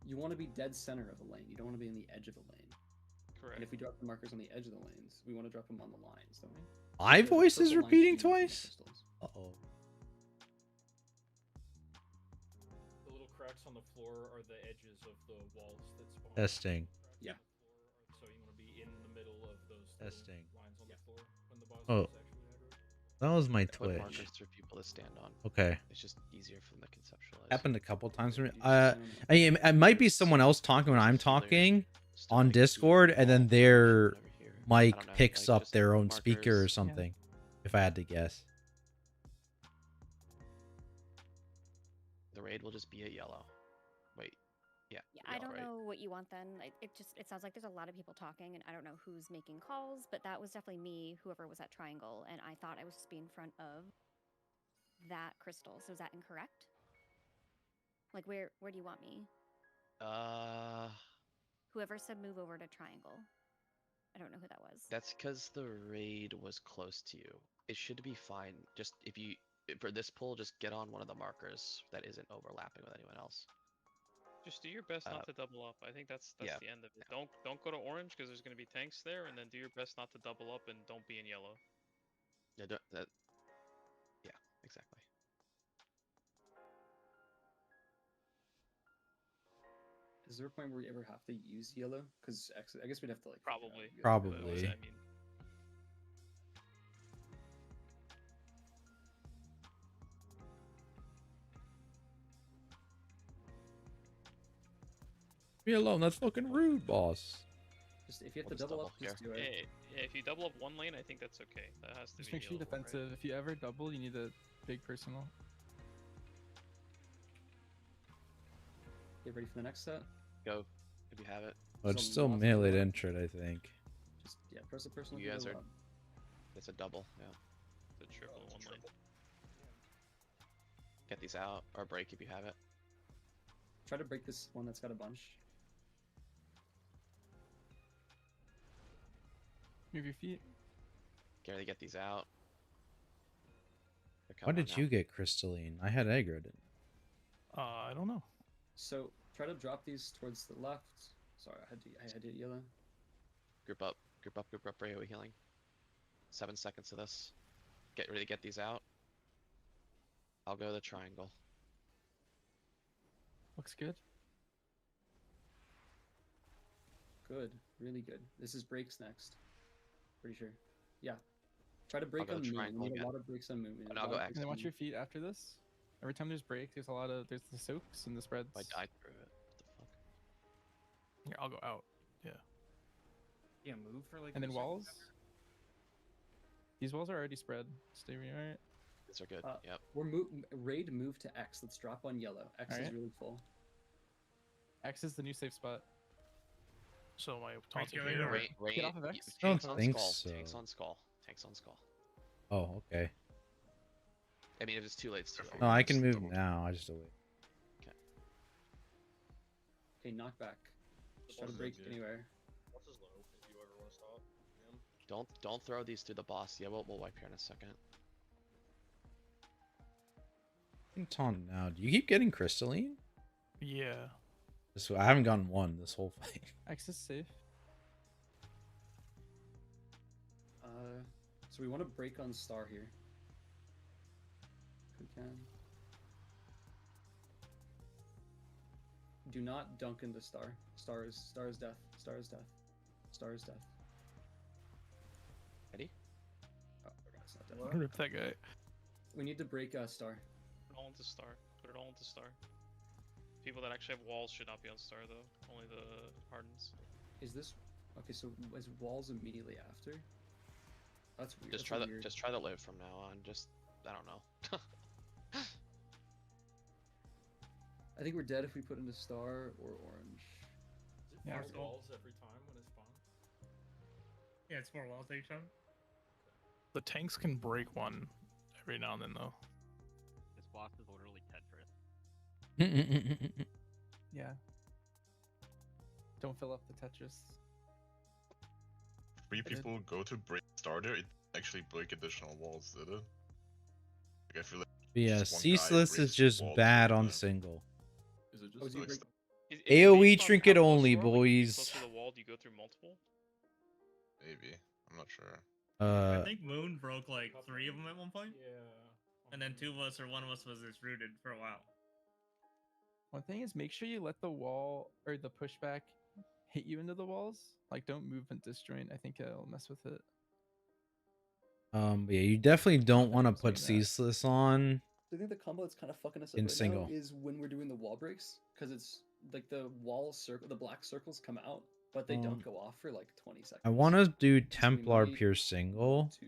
You want to be dead center of a lane. You don't want to be in the edge of a lane. Correct. And if we drop the markers on the edge of the lanes, we want to drop them on the lines, don't we? My So the voice is purple lines repeating should be on the twice. crystals. Uh-oh. The little cracks on the floor are the edges of the walls that spawn. Testing. Yeah. So you want to be in the middle of those little Testing. lines on the floor when the boss Oh. is actually aggro. That was my I put markers Twitch. for people to stand on. Okay. It's just easier for them to conceptualize. Happened a couple times for me. It might be someone else talking when I'm talking on Discord, and then their mic don't know, picks like, up just their own speaker or markers. something. If I had to guess. The raid will just be at yellow. Wait. Yeah. Yeah, I yellow, don't right? know what you want then. It sounds like there's a lot of people talking, and I don't know who's making calls, but that was definitely me, whoever was at Triangle, and I thought I was just be in front of that crystal. So is that incorrect? Like where do you want me? Whoever said move over to Triangle. I don't know who that was. That's because the raid was close to you. It should be fine. Just if for this pull, just get on one of the markers that isn't overlapping with anyone else. Just do your best not to double up. I think that's yeah. the end of it. Don't go to orange because there's gonna be tanks there, and then do your best not to double up and don't be in yellow. Yeah, yeah, exactly. Is there a point where we ever have to use yellow? Because I guess we'd have to like. Probably. Probably. I mean, Me alone. That's fucking rude, boss. Just if you have to double up, just do it. yeah, if you double up one lane, I think that's okay. That has to Just be make sure you're yellow, right? defensive. If you ever double, you need a big personal. Get ready for the next set. Go if you have it. But it's Some still lost melee yellow. entry, I think. Just press a personal. You guys go are. up. It's a double. Yeah. The triple one lane. Get these out or break if you have it. Try to break this one that's got a bunch. Move your feet. Get ready to get these out. Why did you get crystalline? I had aggro, didn't I don't know. So try to drop these towards the left. Sorry, I had to hit yellow. Group up. Rayo healing. 7 seconds to this. Get ready to get these out. I'll go to the triangle. Looks good. Good, really good. This is breaks next. Pretty sure. Yeah. Try to break go on to movement. triangle We need a again. lot of breaks on movement. And I'll go X. And then watch your feet after this. Every time there's break, there's there's the soaks and the spreads. I died through it. What the fuck? Here, I'll go out. Yeah. Yeah, move for like. And then 2 seconds walls. after. These walls are already spread. Stay where you are. These are good. Yep. We're raid move to X. Let's drop on yellow. X is Alright. really full. X is the new safe spot. So my Right, taunting go here. right. Get off of X. I don't Tanks on think skull. so. Tanks on skull. Tanks on skull. Oh, okay. I mean, if it's too late, it's too late. No, I can move now. I just have to wait. Okay, knock back. Just try to break anywhere. Boss is low if you ever want to stop him. Don't throw these through the boss. Yeah, we'll wipe here in a second. I can taunt now. Do you keep getting crystalline? Yeah. I haven't gotten one this whole fight. X is safe. So we want to break on star here. If we can. Do not dunk into star. Star is death. Star is death. Star is death. Ready? Oh, okay, it's not death. Rip that guy. We need to break star. Put it all into star. Put it all into star. People that actually have walls should not be on star though. Only the hardens. Is this okay? So is walls immediately after? That's weird. Just try the live from now on. Just I don't know. I think we're dead if we put into star or orange. Is it Yeah, four walls every time when it spawns? Yeah, it's 4 walls each time. The tanks can break one every now and then, though. This boss is literally Tetris. Yeah. Don't fill up the Tetris. 3 people go to break starter, it actually break additional walls, did it? Like I feel like Yeah, just one guy ceaseless is breaks just walls bad all the on time. single. Is it Oh, just do you like break- Is it AoE based on trinket how close only, you are? Like, if you're boys. close to the wall, do you go through multiple? Maybe. I'm not sure. I think Moon broke like 3 of them at one point. Yeah. And then 2 of us or 1 of us was just rooted for a while. One thing is make sure you let the wall or the pushback hit you into the walls. Like don't move and disjoint. I think it'll mess with it. But yeah, you definitely don't want to put saying that. ceaseless on. I think the combo that's kind of fucking us up In right single. now is when we're doing the wall breaks, because it's like the wall circle, the black circles come out, but they don't go off for like 20 seconds. I want to do So we Templar might pure single. want to.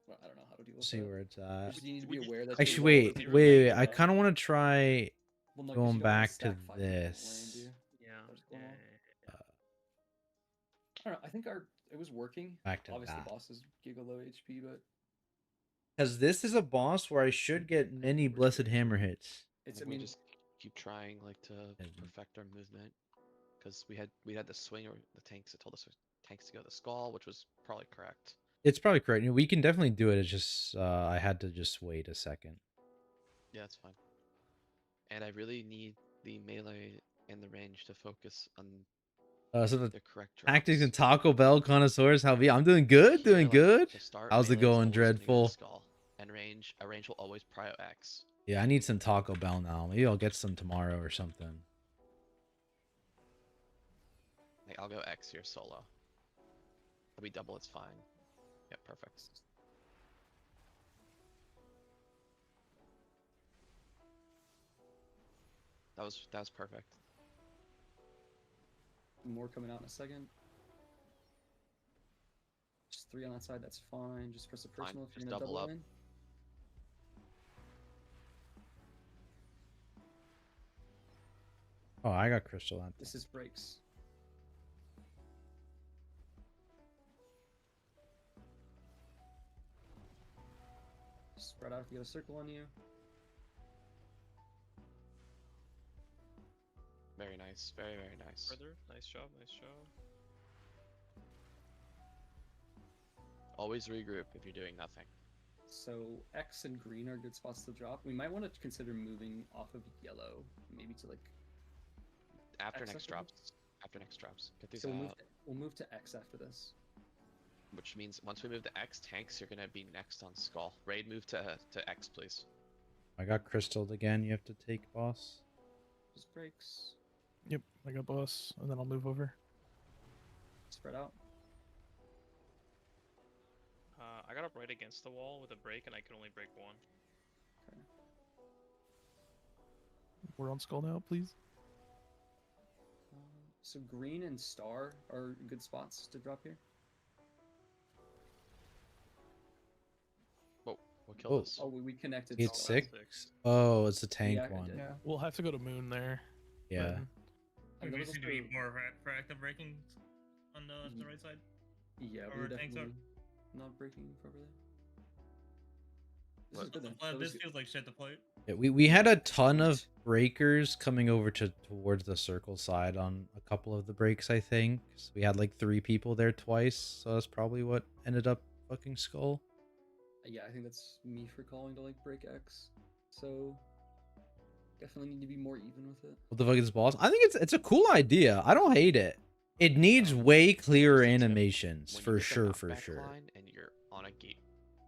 Well, I don't know how to deal with See that. where it's You at. just need to be aware that. your Actually, wall wait, is wait. really I low. kind of want to try Well, no, 'cause you going don't wanna back to stack 5 people in lane, this. do you? Yeah. What's going on? I don't know. I think it was working. Back to Obviously, that. the boss is giga low HP, but Because this is a boss where I should get many blessed hammer hits. it's. I I mean, just keep trying like to perfect our movement, because we had the swing or the tanks that told us tanks to go to the skull, which was probably correct. It's probably correct. We can definitely do it. It's just I had to just wait a second. Yeah, that's fine. And I really need the melee and the range to focus on So the the correct tactics drops. and Taco Bell connoisseurs. How be? I'm doing good. Here, Doing like, good. to start, How's it melee is going, always gonna go Dreadful? skull, and a range will always prio X. Yeah, I need some Taco Bell now. Maybe I'll get some tomorrow or something. Like, I'll go X here solo. If we double, it's fine. Yeah, perfect. That was perfect. More coming out in a second. Just 3 on that side, that's fine. Just press a personal if you're just gonna double double up. in. Oh, I got crystal on. This is breaks. Spread out if you get a circle on you. Very nice. Very, very nice. Further, nice job, nice job. Always regroup if you're doing nothing. So X and green are good spots to drop. We might want to consider moving off of yellow, maybe to like After X next after drops. After next drops. Get these So out. we'll move to X after this. Which means once we move to X tanks, you're gonna be next on skull. Raid, move to X, please. I got crystalled again. You have to take, boss. Just breaks. Yep, I got boss, and then I'll move over. Spread out. I got up right against the wall with a break, and I could only break one. Okay. We're on skull now, please. So green and star are good spots to drop here. Whoa, what killed us? Oh, we connected. It's star. 6. Oh, it's a tank Yeah, I one. did. Yeah, we'll have to go to moon there. Yeah. We And then basically let's need to go- be more proactive breaking on the right side. Yeah, Or we're tanks are- definitely not breaking properly. This What? is good then. Well, That was this feels like shit to play. Yeah, we had a ton of breakers coming over towards the circle side on a couple of the breaks, I think. So we had like 3 people there twice, so that's probably what ended up fucking skull. Yeah, I think that's me for calling to like break X. So definitely need to be more even with it. What the fuck is this, boss? I think it's a cool idea. I don't hate it. It needs way clearer animations When you for get the sure, for knockback sure. line and you're on a gate,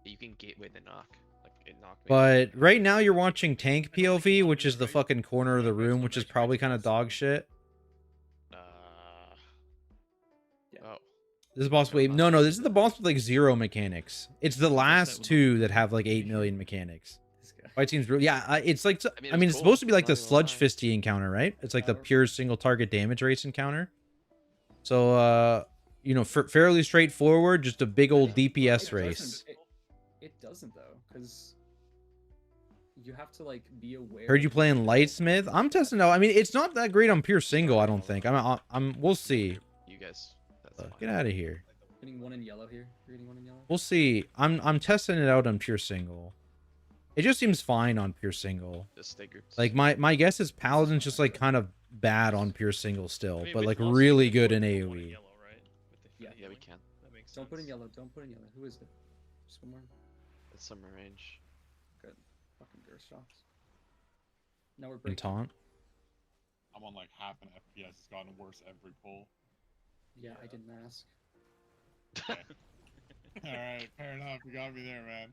you can gateway the knock. Like it knocked me. But right now you're watching tank POV, which is the fucking corner of the room, which is probably kind of dog shit. Oh. This is boss wave. No, this is the boss with like 0 mechanics. It's the last 2 that have like 8 million mechanics. Fight seems real. Yeah, it's like I mean, it's supposed to be like the sludge fisty encounter, right? It's like the pure single target damage race encounter. So you know, fairly straightforward, just a big old DPS race. It doesn't though, because you have to like be aware. Heard you playing Lightsmith. I'm testing out. I mean, it's not that great on pure single, I don't think. I'm we'll see. You guys, Get out of here. Getting one in yellow here. You're getting one in yellow. We'll see. I'm testing it out on pure single. It just seems fine on pure single. Just stay grouped. Like my guess is Paladin's just like kind of bad on pure single still, I mean, but with like Muscle, really we good can in put one AoE. yellow, right? With the Yeah, we can. That makes Don't put in sense. yellow. Don't put in yellow. Who is it? Just one more. It's summer range. Good. Fucking Gerst shots. Now we're And breaking. taunt. I'm on like half an FPS. It's gotten worse every pull. Yeah, I didn't ask. Alright, fair enough. You got me there, man.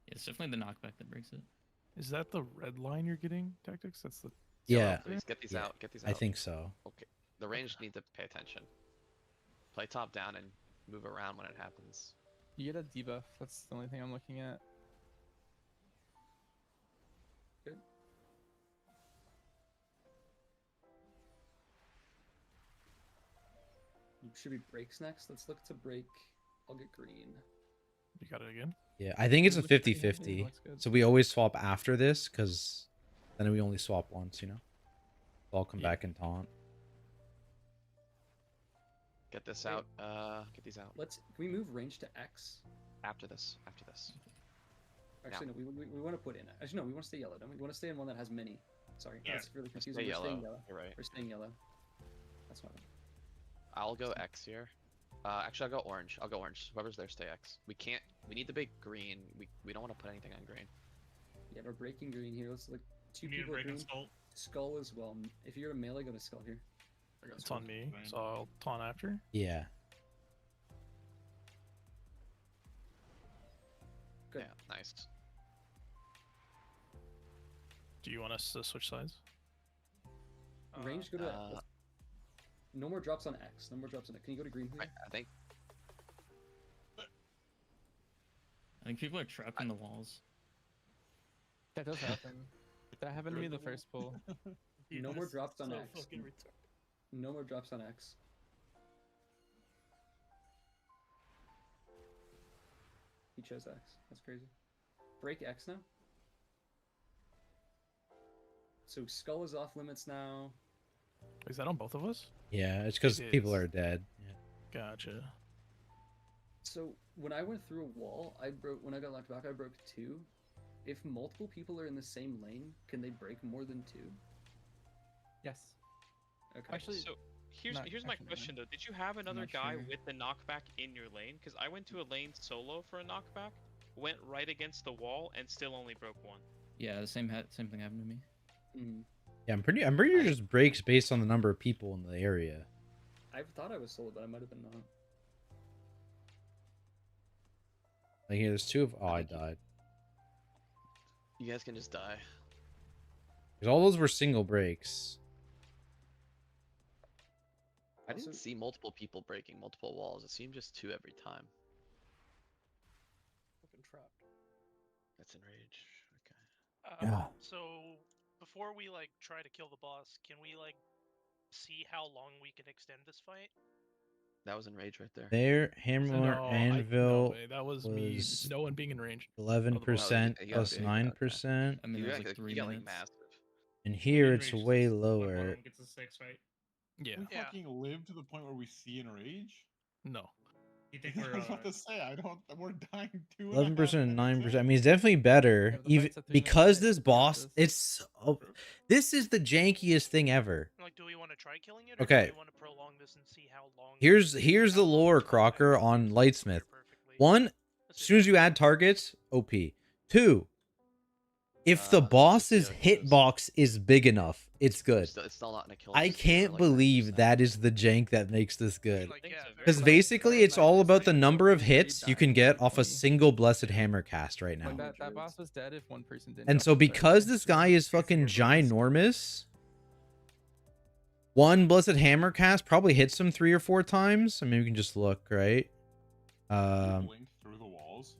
Yeah, it's definitely the knockback that breaks it. Is that the red line you're getting, Tactics? That's the Yeah. Please get these Yeah, out. Get these out. I think so. Okay. The range needs to pay attention. Play top down and move around when it happens. You get a debuff. That's the only thing I'm looking at. Good. Should be breaks next. Let's look to break. I'll get green. You got it again? Yeah, I think it's a Looks pretty 50-50. looks good. So we always swap after this, because then we only swap once, you know? So I'll come back and taunt. Get this out. Get these out. Can we move range to X? After this. After this. Actually, no. We want to put in. Actually, no. We want to stay yellow. Don't we? We want to stay in one that has many. Sorry, Yeah. that's really confusing. Stay We're staying yellow. yellow. You're right. We're staying yellow. That's fine. I'll go X here. Actually, I'll go orange. I'll go orange. Whoever's there, stay X. We can't. We need the big green. We don't want to put anything on green. Yeah, we're breaking green here. Let's look. Two You need to people break on green. skull. Skull as well. If you're a melee, go to skull here. It's on me, so I'll taunt after. Yeah. Good. Yeah, nice. Do you want us to switch sides? Range, go to. No more drops on X. No more drops on X. Can you go to green here? I think. I think people are trapped in the walls. That does happen. That happened to me the first pull. No more drops on so X. fucking retarded. No more drops on X. He chose X. That's crazy. Break X now. So skull is off limits now. Is that on both of us? Yeah, it's because It people is. are dead. Yeah. Gotcha. So when I went through a wall, when I got knocked back, I broke 2. If multiple people are in the same lane, can they break more than 2? Yes. Okay. Actually, So here's not my actually, question though. Did you have another not guy sure. with the knockback in your lane? Because I went to a lane solo for a knockback, went right against the wall, and still only broke 1. Yeah, the same thing happened to me. Yeah, I'm pretty sure it just breaks based on the number of people in the area. I thought I was solo, but I might have been not. Like here, there's 2 of. Oh, I died. You guys can just die. Because all those were single breaks. I didn't see multiple people breaking multiple walls. It seemed just 2 every time. Fucking trapped. That's enrage. Yeah. So before we like try to kill the boss, can we like see how long we can extend this fight? That was enrage right there. There, hammer No, anvil no way. That was me. No one being in range. 11% you plus gotta be- 9%. I mean, You it was got, like 3 you got like minutes. massive. And here Mid it's range way is when one of lower. them gets a 6, right? Yeah. We Yeah. fucking live to the point where we see enrage. No. You think I we're was about to say I don't. We're dying 2.5 11% and minutes 9%. I mean, it's definitely better. Yeah, the Even fight's at 3 minutes because in. this You got boss, this. it's this is the jankiest thing ever. Like, do we want to try killing it, or Okay. do we want to prolong this and see how long? Here's the lore, Crocker, on Lightsmith. 1, as soon as you add targets, OP. 2, if the boss's hitbox is big enough, it's good. It's still not in a kill. I can't believe that is the jank that makes this good. Like, yeah, Because basically, it's all about the number of hits you can get off a single blessed hammer cast right now. Like that boss was dead if one person didn't. And so because this guy is fucking ginormous, 1 blessed hammer cast probably hits him 3 or 4 times. I mean, we can just look, right? blink through the walls.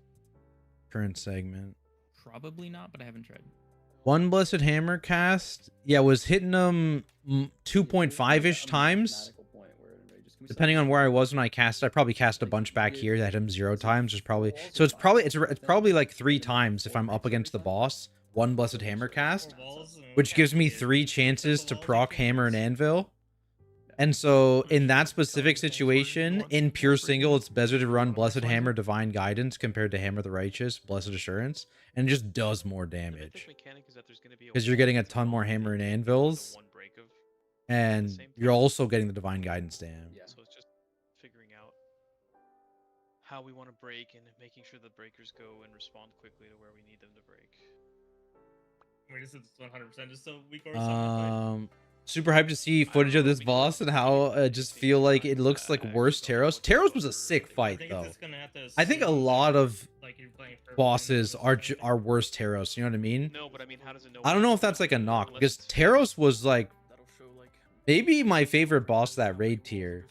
Current segment. Probably not, but I haven't tried. 1 blessed hammer cast, yeah, was hitting him 2.5-ish times. Depending on where I was when I cast, I probably cast a bunch back here that hit him 0 times. Is probably so. It's probably like 3 times if I'm up against the boss. 1 blessed hammer cast, which gives me 3 chances to proc hammer and anvil. And so in that specific situation, in pure single, it's better to run Blessed Hammer Divine Guidance compared to Hammer the Righteous Blessed Assurance, and it just does more damage. Because you're getting a ton more hammer and anvils, and you're also getting the Divine Guidance damn. Yeah. So it's just figuring out how we want to break and making sure the breakers go and respond quickly to where we need them to break. I mean, this is 100% just so we go. Super hyped to see footage of this boss and how I just feel like it looks like worse Taros. Taros was a sick fight though. I think a lot of bosses are worse Taros. You know what I mean? No, but I mean, how does it know? I don't know if that's like a knock because Taros was like maybe my favorite boss of that raid tier.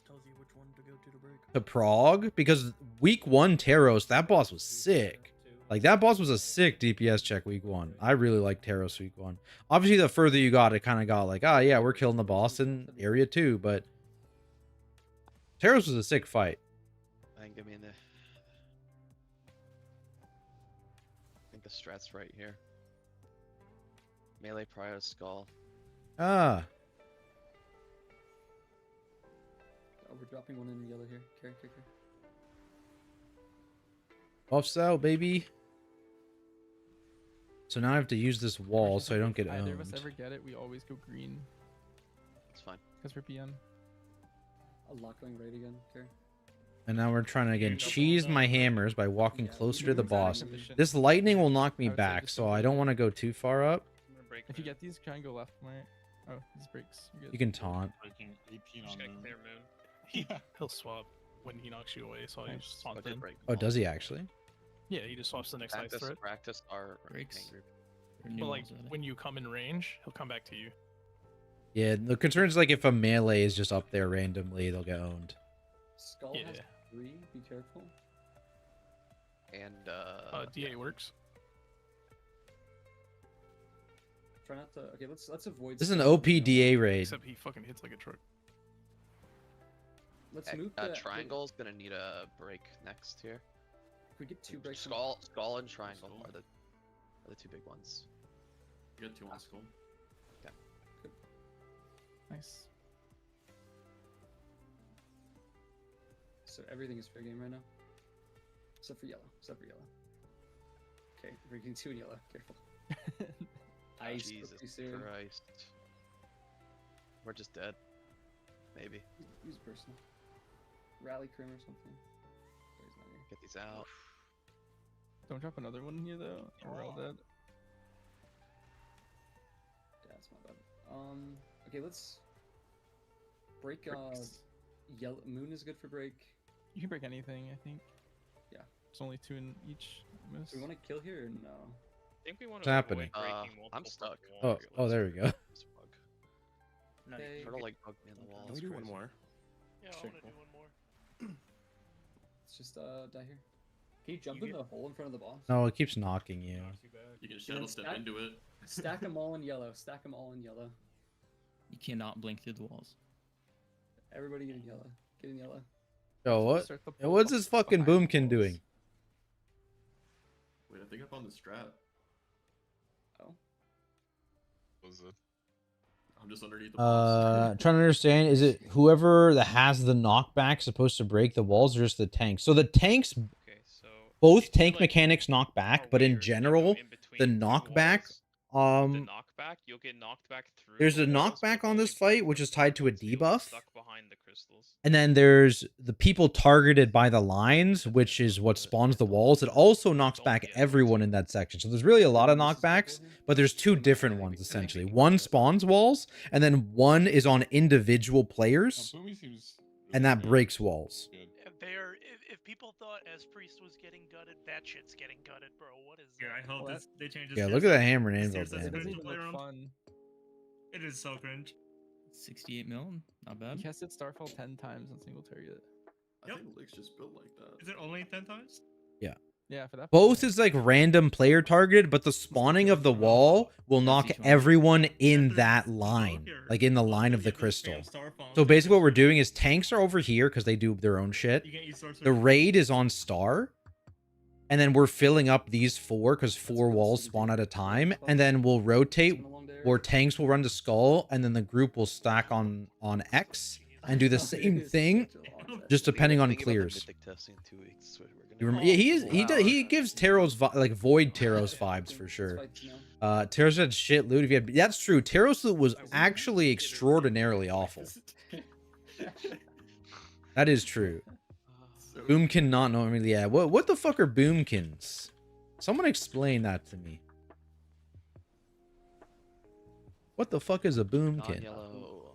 To Prague, because week 1 Taros, that boss was sick. Like that boss was a sick DPS check week 1. I really like Taros week 1. Obviously, the further you got, it kind of got like, oh yeah, we're killing the boss in area 2, but Taros was a sick fight. I think I think the strat's right here. Melee Prio Skull. Ah. Oh, we're dropping one in the yellow here. Carry. Offsell, baby. So now I have to use this wall so I don't get If either of us owned. ever get it, we always go green. It's fine. Because we're PM. A lock going right again, Carry. And now we're trying to again You're cheese my hammers by walking closer to the boss. This lightning will knock me back, so I don't want to go too far up. If you get these, try and go left, right? Oh, these breaks. You're good. You can taunt. Breaking 18 Just on got them. clear moon. He'll swap when he knocks you away, so I just swap in. Oh, does he actually? Yeah, he just swaps the next high threat. Practice our Breaks. hang group. But like when you come in range, he'll come back to you. Yeah, the concern is like if a melee is just up there randomly, they'll get owned. Skull has 3. Be careful. And DA works. Try not to. Okay, let's avoid. This is an OPDA raid. Except he fucking hits like a truck. Let's move. The, Triangle's gonna need a break next here. If we get 2 breaks. Skull and triangle are the two big ones. You got 2 on skull. Okay. Good. Nice. So everything is fair game right now, except for yellow. Okay, we're getting 2 in yellow. Careful. Ice. Jesus soon. Christ. We're just dead. Maybe. Use personal. Rally crim or something. There's not here. Get these out. Don't drop another one here though. Or we're all dead. Yeah, that's my bad. Okay, let's break. Yellow moon is good for break. You can break anything, I think. Yeah. It's only 2 in each. Miss. Do we want to kill here or no? I think we want What's to happening? I'm stuck. Oh, there we go. Turtle like bugged me in the wall. Can we do one more? Yeah, I Sure, want to cool. do one more. Let's just die here. Can you jump in the hole in front of the boss? No, it keeps knocking you. You can And shadow then step stack- into it. Stack them all in yellow. Stack them all in yellow. You cannot blink through the walls. Everybody get in yellow. Get in yellow. Yo, what? Start the Yo, what's this fucking behind boomkin walls. doing? Wait, I think I found the strat. Oh. What was it? I'm just underneath the boss. Trying to understand, is it whoever that has the knockback supposed to break the walls or just the tanks? So the tanks, Okay, so both tank mechanics knock back, but in general, the knockback, the knockback, you'll get knocked back through. there's the a walls, knockback but on this only fight, which is tied to a debuff. stuck behind the crystals. And then there's the people targeted by the lines, which is what spawns the walls. It also knocks back everyone in that section. So there's really a lot of knockbacks, but there's 2 different ones essentially. One spawns walls, and then one is on individual players, Boomy seems and that breaks walls. good. If people thought as priest was getting gutted, that shit's getting gutted, bro. What is Yeah, that? I hope Well, this, they change this. Yeah, look at that hammer and anvil, It man. It doesn't cringe even to play look around. fun. It is so cringe. 68 mil, not bad. You casted Starfall 10 times on single target. I think Lick's just built like that. Is it only 10 times? Yeah, for that. Both is like random player targeted, but the spawning of the wall will knock everyone in that line, like in the line of the crystal. So basically what we're doing is tanks are over here because they do their own shit. You can't use sorcery. The raid is on star. And then we're filling up these 4 because 4 walls spawn at a time. And then we'll rotate where tanks will run to skull. And then the group will stack on X and do the same thing, just depending on clears. Yeah, he gives Taros like Void Taros vibes for sure. Taros had shit loot. If you had, that's true. Taros loot was actually extraordinarily awful. That is true. Boomkin not normally. Yeah. What the fuck are boomkins? Someone explain that to me. What the fuck is a boomkin?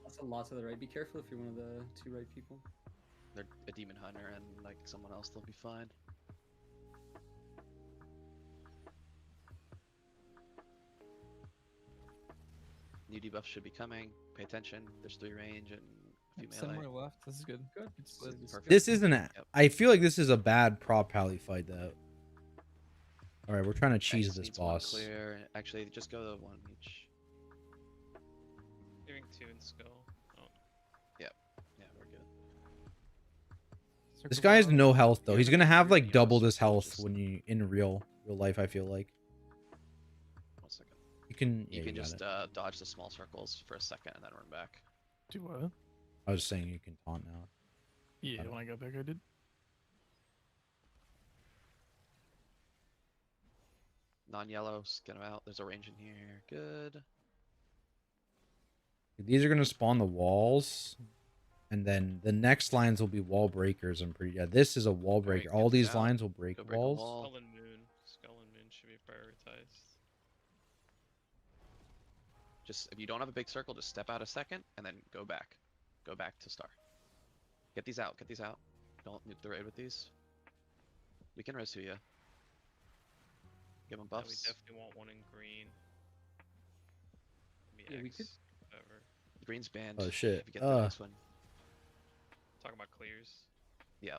That's a lot to the right. Be careful if you're one of the 2 right people. They're a demon hunter and like someone else, they'll be fine. New debuff should be coming. Pay attention. There's 3 range and a few melee. Somewhere left. This is good. Good. Perfect. This isn't. I feel like this is a bad prop pally fight though. All right, we're trying to cheese Next this needs one boss. Clear. Actually, just go to 1 each. Giving 2 in skull. Oh. Yep. Yeah, we're good. This guy has no health though. He's gonna have like double this health when you in real life. I feel like. 1 second. You can. You Yeah, can got just it. dodge the small circles for a second and then run back. Do what? I was saying you can taunt now. Yeah, when I got back, I did. Non-yellows, get them out. There's a range in here. Good. These are gonna spawn the walls. And then the next lines will be wall breakers. I'm pretty. Yeah, this is a wall breaker. All get this these out. lines will break Go break a walls. wall. Skull and Moon. Skull and Moon should be prioritized. Just if you don't have a big circle, just step out a second and then go back. Go back to star. Get these out. Get these out. Don't nuke the raid with these. We can res you. Give them Yeah, we buffs. definitely want one in green. Maybe Yeah, we X, could- whatever. Green's banned. Oh, shit. If you get the next one. Talking about clears. Yeah.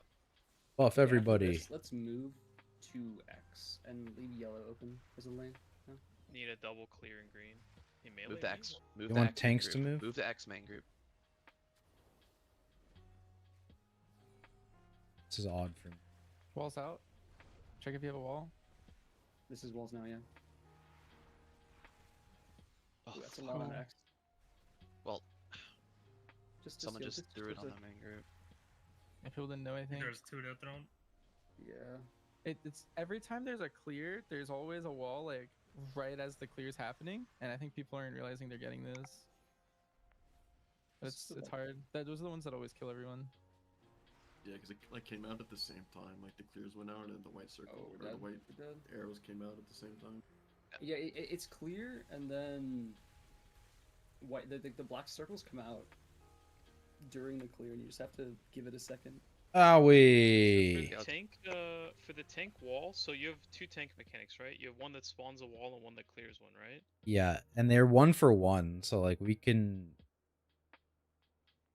Buff Okay, after everybody. this, let's move to X and leave yellow open as a lane. No? Need a double clear in green. Hey, melee Move the lead? X. Move You the want X main tanks to group. move? Move the X main group. This is odd for me. Walls out. Check if you have a wall. This is walls now, yeah. Oh, Ooh, that's a lot on fuck. X. Well, Just someone yeah, just threw it on towards the main group. If people didn't know anything. There's two to thrown. Yeah. It's every time there's a clear, there's always a wall like right as the clear's happening, and I think people aren't realizing they're getting this. But it's hard. Those are the ones that always kill everyone. Yeah, because it like came out at the same time. Like the clears went out and the white circle Oh, or the dead. white We're dead. arrows came out at the same time. Yeah, it's clear, and then white. The black circles come out during the clear, and you just have to give it a second. Owie. For the tank wall, so you have two tank mechanics, right? You have one that spawns a wall and one that clears one, right? Yeah, and they're 1-for-1, so like we can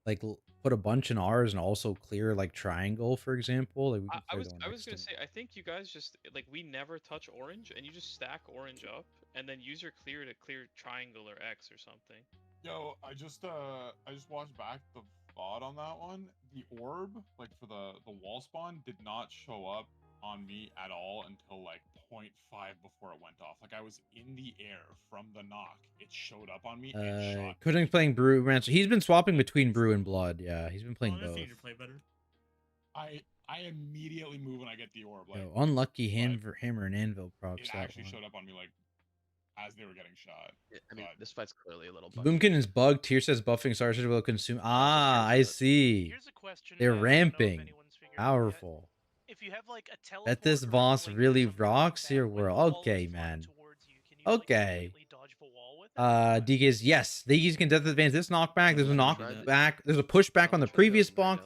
like put a bunch in ours and also clear like triangle, for example. Like we can I clear was the one I was next gonna to say, I think you guys just like we never touch orange, and you just stack orange up, and then use your clear to clear triangle or X or something. Yo, I just watched back the VOD on that one. The orb, like for the wall spawn, did not show up on me at all until like 0.5 before it went off. Like I was in the air from the knock. It showed up on me and shot. Couldn't playing Brew Ransom. He's been swapping between Brew and Blood. Yeah, he's been playing I've both. seen you play better. I immediately move when I get the orb. Like Yo, unlucky hammer and anvil procs it that actually one. showed up on me like as they were getting shot. I mean, this fight's clearly a little. Boomkin is bugged. Tier says buffing Starship will consume. Ah, I see. Here's a question They're that I don't know if ramping. anyone's figured out yet. Powerful. If you have like a teleport Bet this or boss link really or something rocks like your that, when world. the wall is Okay, flying man. towards you, can you like Okay. completely dodge the wall with it? DKs, yes. These can death advance. This knockback, there's a knockback. There's a pushback on the previous boss.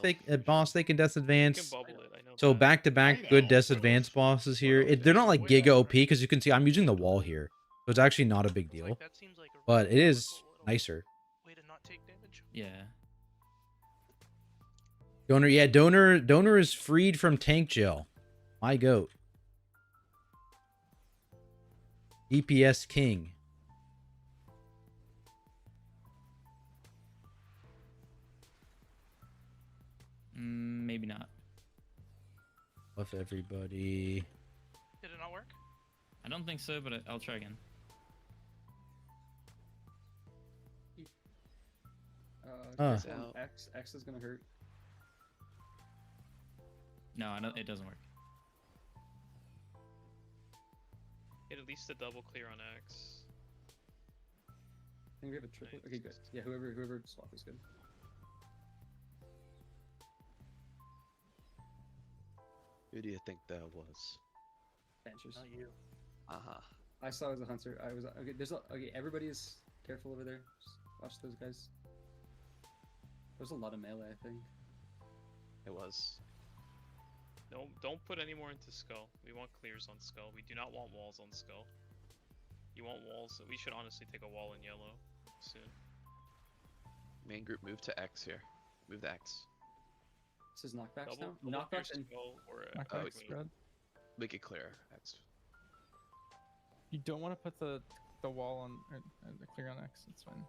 Boss they can death advance. Bubble it, I know So that. back to back good death advance bosses here. They're not like Giga OP because you can see I'm using the wall here. So it's actually not a big deal. That seems like a But it is nicer. way to not take damage. Yeah. Donor, yeah, donor is freed from tank jail. My goat. DPS King. Maybe not. Buff everybody. Did it not work? I don't think so, but I'll try again. This one, X is gonna hurt. No, I don't, it doesn't work. Get at least a double clear on X. I think we have a triple. Okay, good. Yeah, whoever swap is good. Who do you think that was? Benchers. Not you. I saw as a hunter. I was okay. Okay. Everybody is careful over there. Just watch those guys. There's a lot of melee, I think. It was. Don't put any more into Skull. We want clears on Skull. We do not want walls on Skull. You want walls? We should honestly take a wall in yellow soon. Main group move to X here. Move the X. This is knockbacks Double now. clear Knockbacks and Skull or Knockbacks spread. Make it clear. X. You don't want to put the wall on or the clear on X. It's fine.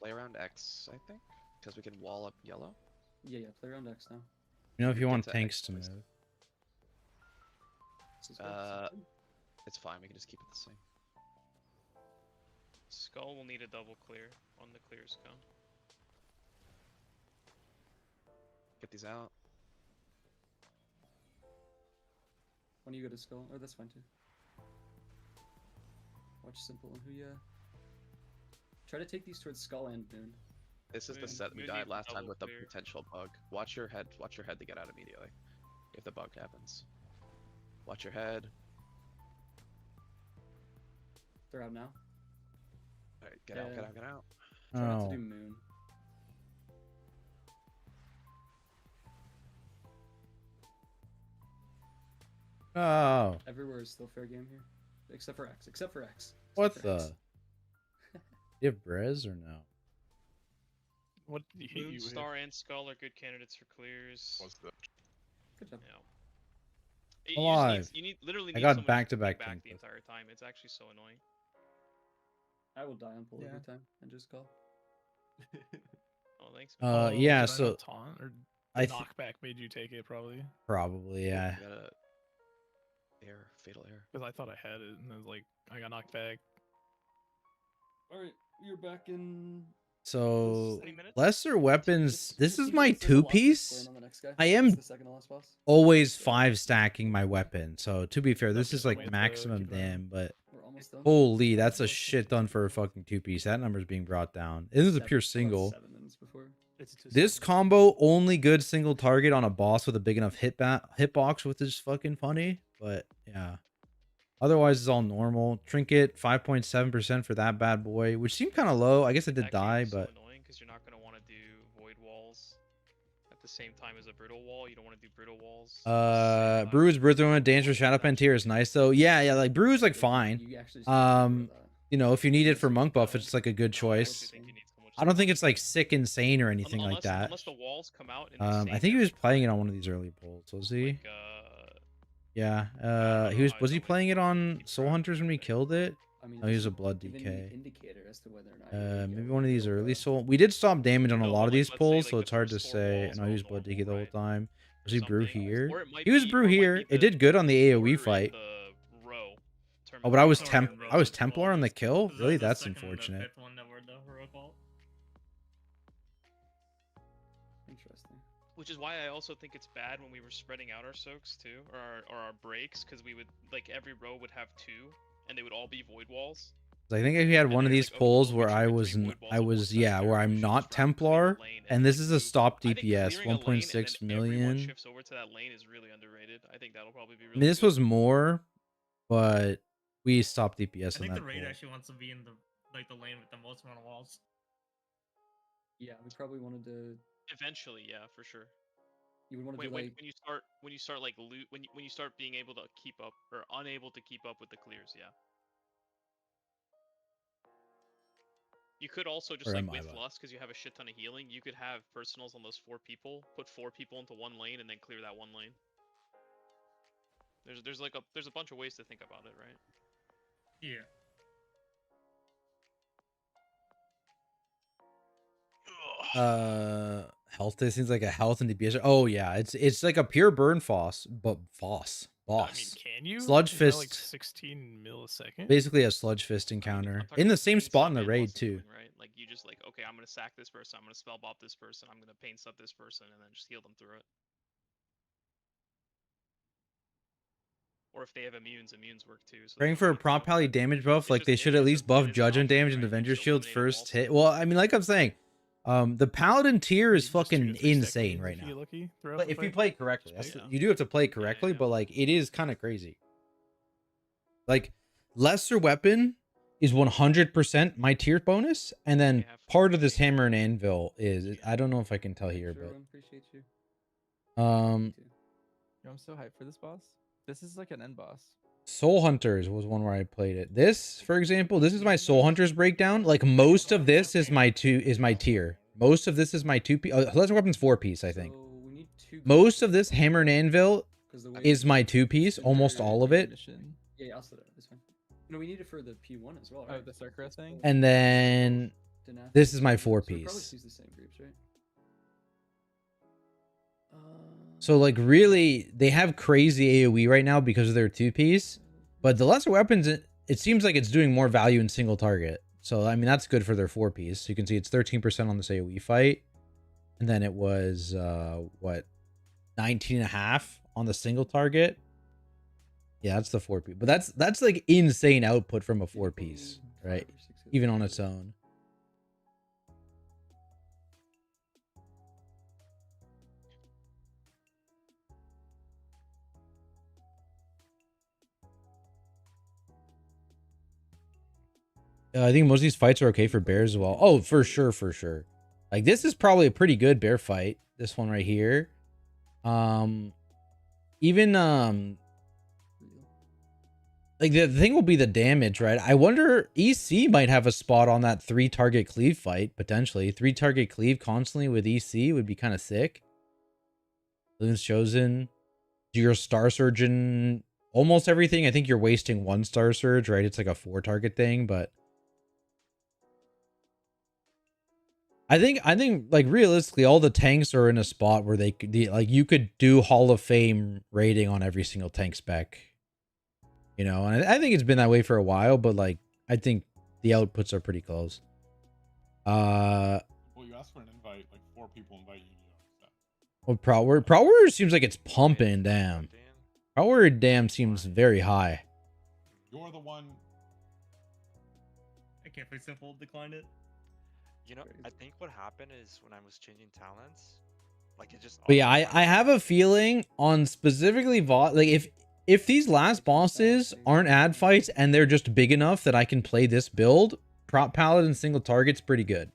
Play around X, I think, because we can wall up yellow. Yeah, play around X now. You know, if you Get want to tanks X, to please. move. This is good. It's fine. We can just keep it the same. Skull will need a double clear when the clears come. Get these out. When you go to Skull, oh, that's fine too. Watch Simple and Huya. Try to take these towards Skull and Moon. This is the Moon- set we Moon died needs last time double with the clear. potential bug. Watch your head to get out immediately. If the bug happens. Watch your head. They're out now. Alright, get out, get out, get out. Try not to Oh. do moon. Oh. Everywhere is still fair game here. Except for X. Except for X. What Except for X. the? You have Brez or no? What did he hit Moon, you with? Star, and Skull are good candidates for clears. What's that? Good job. Yeah. You just Alive. you need literally I need got someone back-to-back back tank the kills. entire time. It's actually so annoying. I will die on pull Yeah. every time and just call. Oh, thanks. Man. Yeah. Did I So not taunt or I the thi- knockback made you take it probably probably yeah. You got a air, fatal air. because I thought I had it and it was like I got knocked back. All right, you're back in. So 20 minutes? lesser weapons. This is 15 my minutes, there's a lot to two-piece. explain on the next guy. I It's am the second to last boss. always 5 stacking my weapon. So to be fair, this Okay, is so we like have to maximum keep an eye on- damn, but We're almost done. holy, that's a shit ton for a fucking two-piece. That number's being brought down. This is a pure single. 7 minutes before. It's a This 2-7. combo only good single target on a boss with a big enough hitbox, which is fucking funny. But yeah, otherwise it's all normal. Trinket 5.7% for that bad boy, which seemed kind of low. I guess it did That game die, is so but annoying because you're not gonna want to do void walls at the same time as a brittle wall. You don't want to do brittle walls. Brew's Brewthrowing Dangerous Shadow Pen tier is nice though. Yeah, like Brew's like fine. You actually just gotta remember that. You know, if you need it for monk buff, it's like a good choice. I don't think it's like sick insane or anything like that. Unless the walls come out. And they I save think he was everything. playing it on one of these early polls, was he? Like, Yeah. don't He know was how was he it's always playing it on keep Soul track of Hunters when we everything. killed it? I mean, Oh, he this was a is blood giving DK. an indicator as to whether or not you're gonna Maybe go one of these or, early soul. We did stop damage on a No, lot but, of like, these let's say, pulls, like, so the it's hard to first 4 say. walls And I are use blood normal, DK the whole right? time. Was he brew Something, here? or it might He was be- brew or it might here. be It the did good on the AoE order in fight. the row. Oh, but I was Terminal Sorry, I was bro. Templar on the kill. This is Really, the that's second and the unfortunate. fifth one that were the heroic vault. Interesting. Which is why I also think it's bad when we were spreading out our soaks too, or our breaks, because we would like every row would have 2, and they would all be void walls. I think if you had And one of then these it's like, okay, pulls well, where we I should was do void walls I at was once yeah, after, where we I'm should not just try and clear Templar, the lane and and, this like, is a move. stop I think DPS, clearing a lane and then 1.6 everyone million. shifts over to that lane is really underrated. I think that'll probably be I really mean, this good. was more, but we stopped DPS I on think that the raid pull. actually wants to be in the the lane with the most amount of walls. Yeah, we probably wanted to. Eventually, yeah, for sure. You would want to When, do when, like. when you start like when you start being able to keep up or unable to keep up with the clears, yeah. You could also just Or like am I, with bud? lust because you have a shit ton of healing. You could have personals on those 4 people, put 4 people into one lane, and then clear that one lane. There's a bunch of ways to think about it, right? Yeah. Health. This seems like a health and DPS. Oh yeah, it's like a pure burn boss. I mean, can you? Sludge Isn't that, like fist. 16 millisecond. Basically a sludge fist encounter in the same spot in the raid too. Right? Like you just like, okay, I'm gonna sack this person, I'm gonna spell bop this person, I'm gonna pain sub this person, and then just heal them through it. Or if they have immunes work too. So Praying for a prop pally damage buff, like they should at least buff judgment damage and Avenger Shield first hit. Well, I mean, like I'm saying, the Paladin tier is fucking insane right now. But if you play correctly, you do have to play correctly, but like it is kind of crazy. Like lesser weapon is 100% my tier bonus, and then part of this hammer and anvil is I don't know if I can tell here, Sure, but appreciate you. um, Yo, I'm so hyped for this boss. This is like an end boss. Soul Hunters was one where I played it. This, for example, this is my Soul Hunters breakdown. Like most of this is my tier. Most of this is my 2-piece. Lesser weapons 4-piece, I think. We need 2. Most of this hammer and anvil is my 2-piece. Almost all of it. Intermission. Yeah, I'll set it. It's fine. No, we need it for the P1 as well, Oh, right? the Circus thing? And then Danath. this is my So we probably 4-piece. use the same groups, right? So like really, they have crazy AoE right now because of their 2-piece. But the lesser weapons, it seems like it's doing more value in single target. So I mean that's good for their 4-piece. You can see it's 13% on this AoE fight, and then it was what 19.5 on the single target. Yeah, that's the 4-piece. But that's like insane output from a 4-piece, right? Even on its own. I think most of these fights are okay for bears as well. Oh, for sure, for sure. Like this is probably a pretty good bear fight. This one right here. Even like the thing will be the damage, right? I wonder EC might have a spot on that 3 target cleave fight potentially. 3 target cleave constantly with EC would be kind of sick. Loon's Chosen. Do your Star Surgeon almost everything. I think you're wasting 1 Star Surge, right? It's like a 4 target thing, but I think like realistically all the tanks are in a spot where they could like you could do Hall of Fame rating on every single tank spec. You know, and I think it's been that way for a while, but like I think the outputs are pretty close. Well, you asked for an invite, like 4 people invite you. Well, Proud Warrior seems like it's pumping. Damn, Proud Warrior damn seems very high. You're the one. I can't play simple. Declined it. You know, I think what happened is when I was changing talents, like it just. But yeah, I have a feeling on specifically like if these last bosses aren't ad fights and they're just big enough that I can play this build, Prop Paladin single target's pretty good.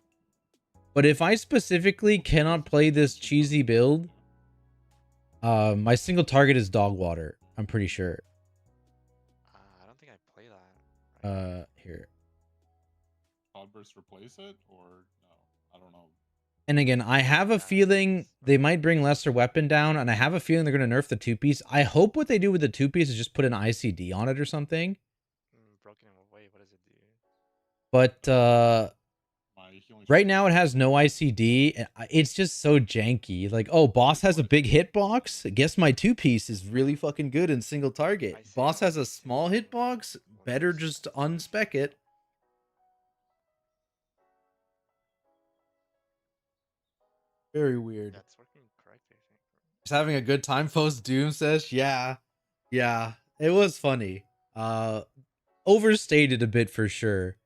But if I specifically cannot play this cheesy build, my single target is Dog Water. I'm pretty sure. I don't think I play that. Here. Cloudburst replace it or no? I don't know. And again, I have a feeling they might bring Lesser Weapon down, and I have a feeling they're going to nerf the 2-piece. I hope what they do with the 2-piece is just put an ICD on it or something. Broken away. What does it do? But right now it has no ICD. And it's just so janky. Like, oh, boss has a big hitbox. I guess my 2-piece is really fucking good in single target. Boss has a small hitbox. Better just unspec it. Very weird. That's working correct, I think. Just having a good time post Doom says, yeah, it was funny. Overstated a bit for sure.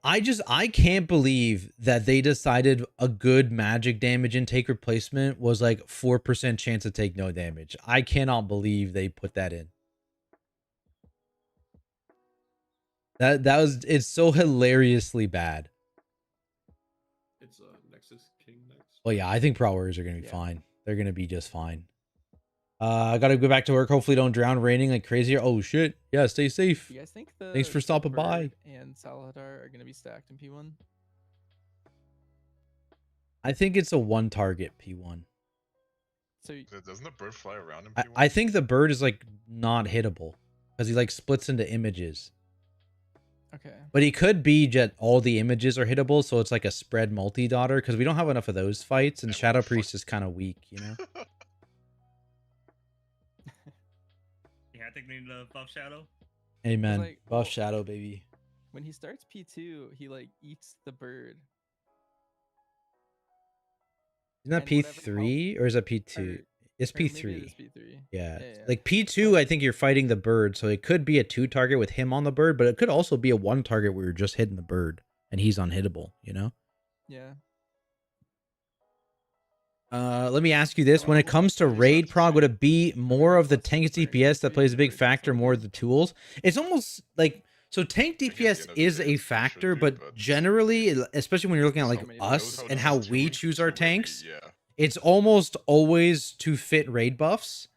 I can't believe that they decided a good magic damage intake replacement was like 4% chance to take no damage. I cannot believe they put that in. It's so hilariously bad. It's Nexus King next. Well, yeah, I think Pro Warriors are going to be fine. They're going to be just fine. I got to go back to work. Hopefully don't drown raining like crazy. Oh, shit. Yeah, stay safe. You guys think Thanks for stopping by. Bird and Salahadar are going to be stacked in P1? I think it's a 1 target P1. So doesn't the bird fly around in P1? I think the bird is like not hittable because he like splits into images. Okay. But he could be just all the images are hittable, so it's like a spread multi-daughter because we don't have enough of those fights, and Shadow Priest is kind of weak, you know? Yeah, I think we need to buff Shadow. Amen. like, Buff Shadow, baby. When he starts P2, he like eats the bird. Isn't that P3 or is that P2? It's maybe P3. it is P3. Yeah. Yeah. Like P2, I think you're fighting the bird, so it could be a 2 target with him on the bird, but it could also be a 1 target where you're just hitting the bird and he's unhittable, you know? Yeah. Let me ask you this. When it comes to raid prog, would it be more of the tank DPS that plays a big factor, more of the tools? It's almost like, so tank DPS is a factor, but generally, especially when you're looking at like us and how we choose our tanks, it's almost always to fit raid buffs.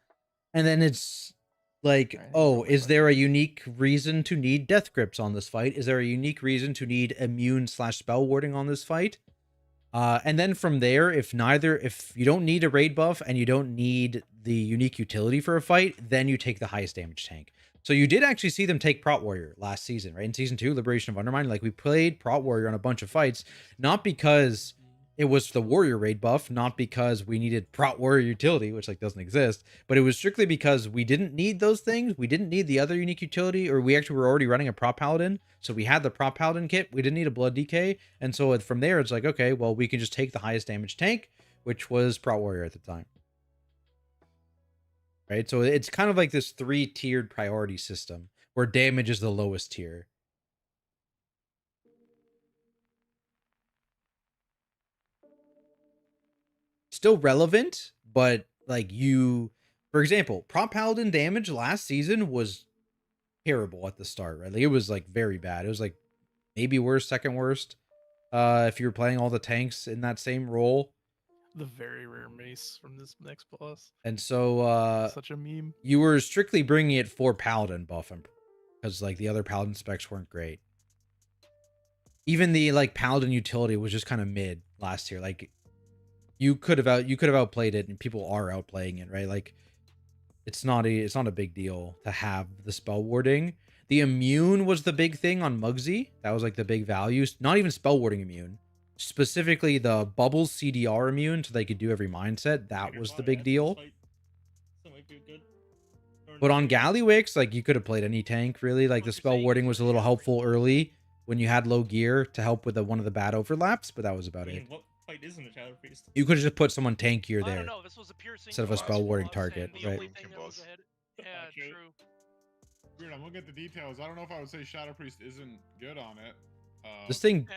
And then it's like, oh, is there a unique reason to need death grips on this fight? Is there a unique reason to need immune/spell warding on this fight? And then from there, if you don't need a raid buff and you don't need the unique utility for a fight, then you take the highest damage tank. So you did actually see them take Prot Warrior last season, right? In season 2, Liberation of Undermine, like we played Prot Warrior on a bunch of fights, not because it was the Warrior raid buff, not because we needed Prot Warrior utility, which like doesn't exist, but it was strictly because we didn't need those things. We didn't need the other unique utility, or we actually were already running a Prot Paladin. So we had the Prot Paladin kit. We didn't need a Blood DK. And so from there, it's like, okay, well, we can just take the highest damage tank, which was Prot Warrior at the time. Right? So it's kind of like this 3-tiered priority system where damage is the lowest tier. Still relevant, but like for example, Prot Paladin damage last season was terrible at the start, right? Like it was like very bad. It was like maybe worst, second worst. If you were playing all the tanks in that same role. The very rare mace from this next boss. And so Such a meme. you were strictly bringing it for paladin buff, because like the other paladin specs weren't great. Even the like paladin utility was just kind of mid last year. Like you could have outplayed it, and people are outplaying it, right? Like it's not a big deal to have the spell warding. The immune was the big thing on Muggsy. That was like the big value. Not even spell warding immune. Specifically the bubbles CDR immune, so they could do every mindset. That was the big deal. But on Gallywix, like you could have played any tank really. Like the spell warding was a little helpful early when you had low gear to help with one of the bad overlaps, but that was about it. What fight isn't a Shadow Priest? You could have just put someone tankier I there don't know. This was a pure instead of a spell warding target, right? Yeah, true. Weird, I'm looking at the details. I don't know if I would say Shadow Priest isn't good on it. This thing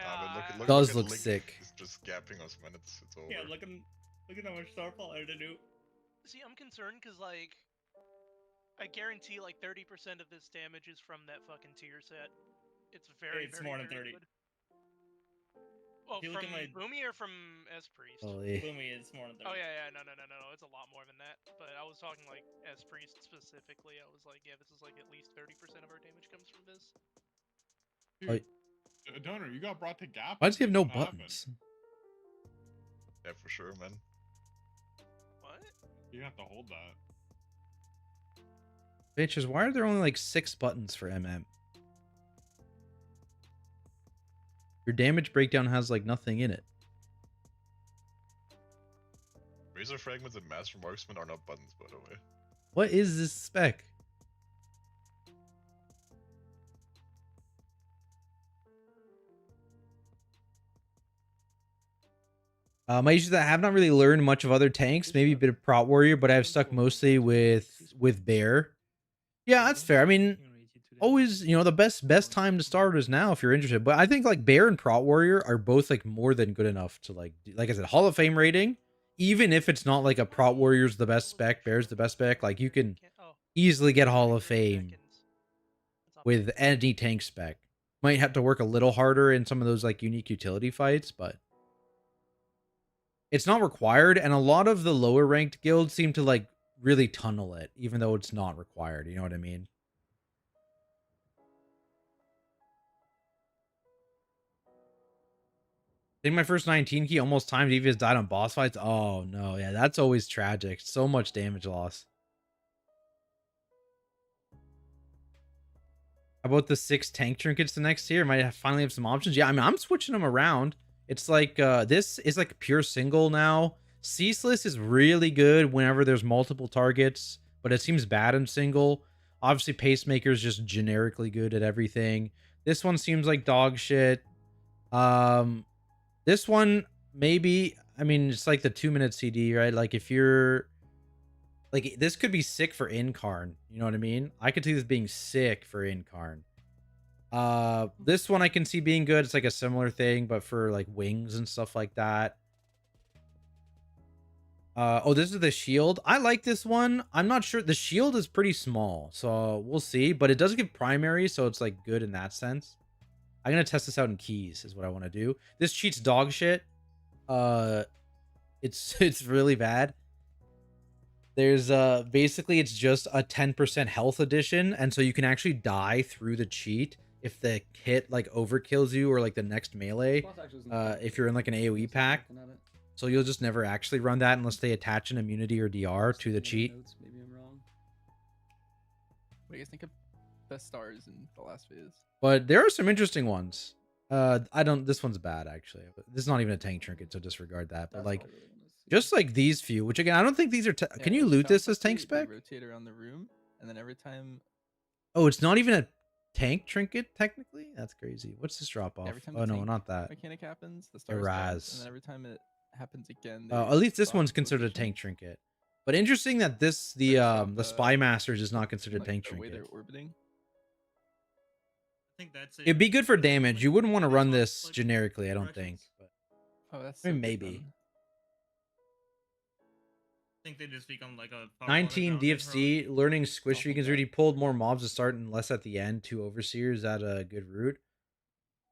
does look Link sick. It's just gapping us when it's over. Yeah, look at how much Starfall I had to do. See, I'm concerned because like, I guarantee like 30% of this damage is from that fucking tier set. It's very, It's very, more than very 30. good. Oh, If you look from at my- Boomy or from S Priest? Holy. Boomy is more than 30. Oh yeah, no, it's a lot more than that. But I was talking like S Priest specifically. I was like, yeah, this is like at least 30% of our damage comes from this. Dude, Donor, you got brought to Gap. Why does he have no What happened? buttons? Yeah, for sure, man. What? You have to hold that. Bitches, why are there only like 6 buttons for MM? Your damage breakdown has like nothing in it. Razor Fragments and Master Marksman are not buttons, by the way. What is this spec? My issue is that I have not really learned much of other tanks, maybe a bit of Prot Warrior, but I've stuck mostly with Bear. Yeah, that's fair. I mean, always, you know, the best time to start is now if you're interested. But I think like Bear and Prot Warrior are both like more than good enough to like I said, Hall of Fame rating. Even if it's not like a Prot Warrior's the best spec, Bear's the best spec, like you can easily get Hall of Fame with any tank spec. Might have to work a little harder in some of those like unique utility fights, but it's not required. And a lot of the lower ranked guilds seem to like really tunnel it, even though it's not required. You know what I mean? I think my first 19 key almost timed Evia's died on boss fights. Oh no, yeah, that's always tragic. So much damage loss. How about the 6 tank trinkets the next tier? Might finally have some options. Yeah, I mean, I'm switching them around. It's like this is like pure single now. Ceaseless is really good whenever there's multiple targets, but it seems bad in single. Obviously, Pacemaker is just generically good at everything. This one seems like dog shit. This one, maybe, I mean, it's like the 2-minute CD, right? Like if you're like, this could be sick for Incarn. You know what I mean? I could see this being sick for Incarn. This one I can see being good. It's like a similar thing, but for like wings and stuff like that. Oh, this is the shield. I like this one. I'm not sure. The shield is pretty small, so we'll see, but it does give primary, so it's like good in that sense. I'm gonna test this out in keys is what I want to do. This cheats dog shit. It's really bad. There's basically it's just a 10% health addition, and so you can actually die through the cheat if the hit like overkills you or like the next melee. If you're in like an AoE pack. So you'll just never actually run that unless they attach an immunity or DR to the cheat. Maybe I'm wrong. What do you guys think of best stars in the last phase? But there are some interesting ones. This one's bad actually. But this is not even a tank trinket, so disregard that. But like, just like these few, which again, I don't think these are. Can you loot this as tank spec? Rotate around the room, and then every time. Oh, it's not even a tank trinket technically. That's crazy. What's this drop off? Every time Oh the no, tank not that. mechanic happens, the stars Raz. and then every time it happens again. At least this one's considered a tank trinket. But interesting that the Spy Masters is not considered like, tank the way trinket. they're orbiting. I think that's it. It'd be good for damage. You wouldn't want to run this generically, I don't think. But Oh, that's I mean, so good maybe. then. I think they just become like a 19 DFC learning squish streak is already pulled more mobs to start and less at the end. 2 overseers. Is that a good route?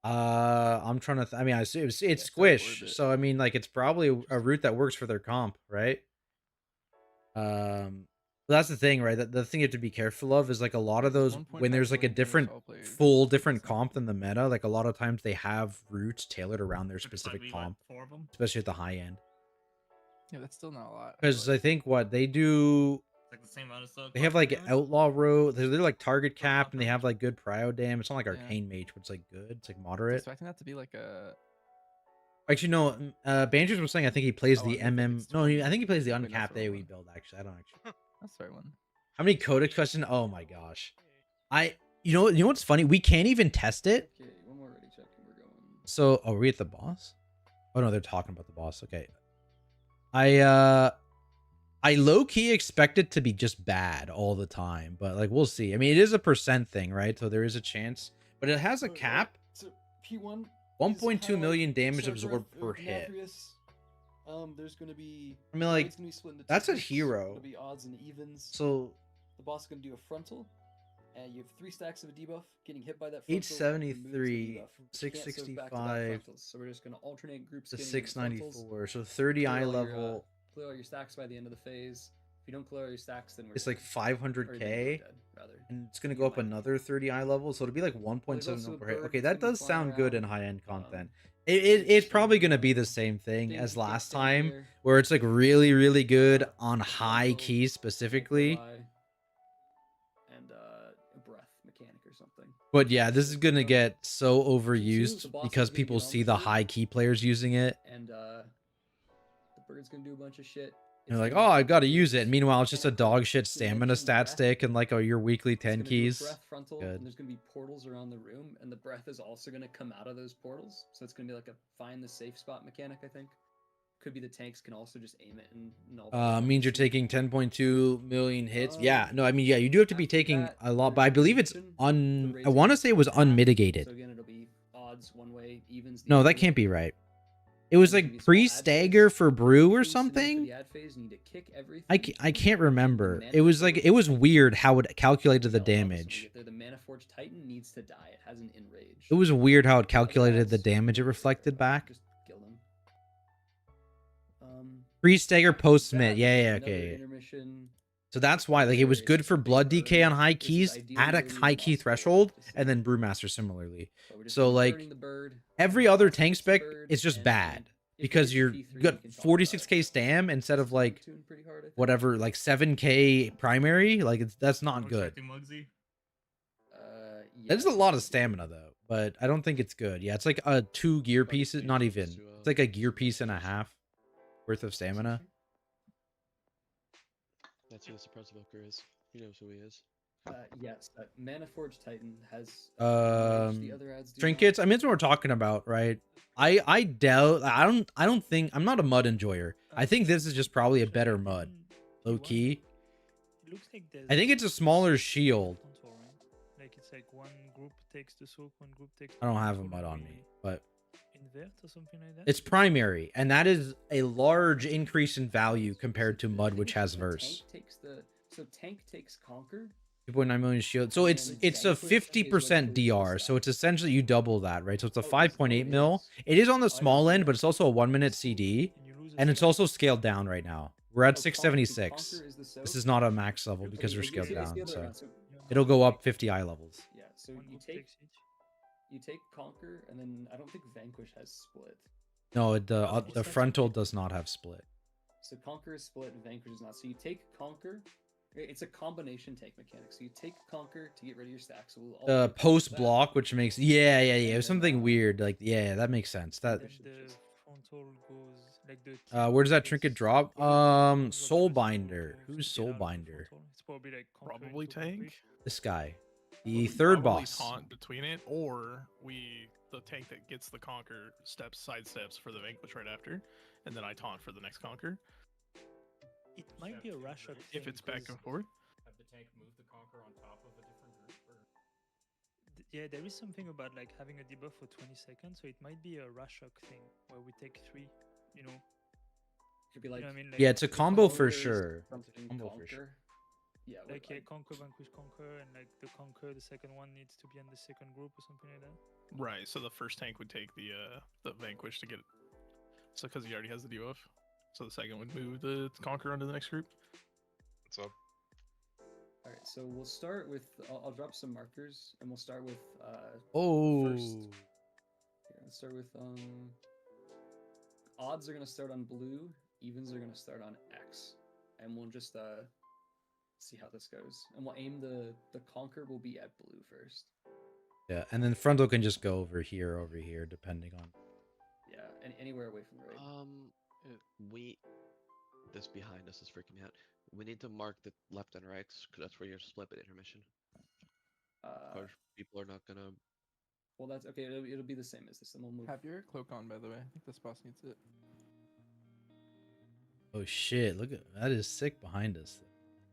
I'm trying to. I mean, I see it's squish, so I mean, like it's probably a route that works for their comp, right? That's the thing, right? The thing you have to be careful of is like a lot of those when there's like a different different comp than the meta. Like a lot of times they have routes tailored around their specific comp, especially at the high end. Yeah, that's still not a lot. Because I think what they do, Like the same amount of stuff. they have like outlaw road. They're like target cap, and they have like good prio dam. It's not like arcane mage, but it's like good. It's like moderate. Expecting that to be like a. Actually, no. Banjers was saying I think he plays the MM. No, I think he plays the uncapped AoE build. Actually, I don't actually. That's the right one. How many codex questions? Oh my gosh, you know what's funny? We can't even test it. Okay, one more ready check and we're going. So, are we at the boss? Oh no, they're talking about the boss. Okay. I low key expect it to be just bad all the time, but like we'll see. I mean, it is a % thing, right? So there is a chance, but it has a cap. So P1. 1.2 million damage absorbed per hit. There's gonna be. I mean, like it's gonna be split into that's a teams. hero. It'll be odds and evens. So the boss is gonna do a frontal, and you have 3 stacks of a debuff. Getting hit by that. 873, 665. So we're just gonna alternate groups. To getting 694. So 30 eye level. Clear all your stacks by the end of the phase. If you don't clear all your stacks, then we're It's like dead. Or then we're 500k, dead, rather. and it's gonna go up another 30 eye level, so it'll be like 1.7 per hit. Okay, that does sound good in high end content. It's probably gonna be the same thing as last time, where it's like really good on high key specifically. And a breath mechanic or something. But yeah, this is gonna get so overused because people see the high key players using it. And the bird's gonna do a bunch of shit. And they're like, oh, I've got to use it. Meanwhile, it's just a dog shit stamina stat stick and like your weekly 10 keys. Breath frontal, Good. and there's gonna be portals around the room, and the breath is also gonna come out of those portals. So it's gonna be like a find the safe spot mechanic, I think. Could be the tanks can also just aim it and all. Means you're taking 10.2 million hits. Yeah, no, I mean, yeah, you do have to be taking a lot, but I believe it's I want to say it was unmitigated. So again, it'll be odds one way, evens. No, that can't be right. It was like pre-stagger for brew or something. I can't remember. It was like it was weird how it calculated the damage. The Manaforge Titan needs to die. It has an enrage. It was weird how it calculated the damage it reflected back. Just kill them. Pre-stagger post-smit. Yeah, okay. Intermission. So that's why, like, it was good for blood DK on high keys at a high key threshold, and then Brewmaster similarly. So like every other tank spec is just bad because you got 46k stam instead of like whatever, like 7k primary. Like that's not good. That's a lot of stamina though, but I don't think it's good. Yeah, it's like a 2 gear pieces, not even. It's like a gear piece and a half worth of stamina. That's who the Suppressive Evoker is. He knows who he is. Yes, Manaforge Titan has the other ads do trinkets. I mean, that's what we're talking about, right? I doubt. I don't think I'm not a mud enjoyer. I think this is just probably a better mud, low key. I think it's a smaller shield. Like it's like one group takes the soak, one group takes. I don't have a mud on me, but invert or something like that. it's primary, and that is a large increase in value compared to mud, which has verse. Tank takes Conquer. 2.9 million shield. So it's a 50% DR. So it's essentially you double that, right? So it's a 5.8 mil. It is on the small end, but it's also a 1 minute CD, and it's also scaled down right now. We're at 676. This is not a max level because we're scaled down. So it'll go up 50 eye levels. Yeah. So you take Conquer, and then I don't think Vanquish has split. No, the frontal does not have split. So Conquer is split and Vanquish is not. So you take Conquer. It's a combination tank mechanic. So you take Conquer to get rid of your stacks. So Post block, which makes yeah. It was something weird. Like that makes sense. That where does that trinket drop? Soulbinder. Who's Soulbinder? It's probably tank. This guy, the third boss. Taunt between it, or the tank that gets the Conquer side steps for the Vanquish right after, and then I taunt for the next Conquer. It might be a rush up if it's back and forth. Have the tank move the Conquer on top of a different group? Or... Yeah, there is something about like having a debuff for 20 seconds, so it might be a rush up thing where we take 3, you know. Could be like, yeah, it's a combo for sure. Combo for sure. Yeah, Like yeah, conquer, vanquish, conquer, and like the conquer, the second one needs to be in the second group or something like that. Right. So the first tank would take the vanquish to get it. So because he already has the debuff. So the second would move the conquer onto the next group. What's up? All right, so we'll start with. I'll drop some markers, and we'll start with. Oh. First. Here, let's start with odds are gonna start on blue. Evens are gonna start on X, and we'll just see how this goes. And we'll aim the conquer will be at blue first. Yeah, and then frontal can just go over here, depending on. Yeah, anywhere away from the raid. This behind us is freaking me out. We need to mark the left and right because that's where you're split at intermission. People are not gonna. Well, that's okay. It'll be the same as this, and we'll move. Have your cloak on, by the way. I think this boss needs it. Oh shit! Look at that is sick behind us.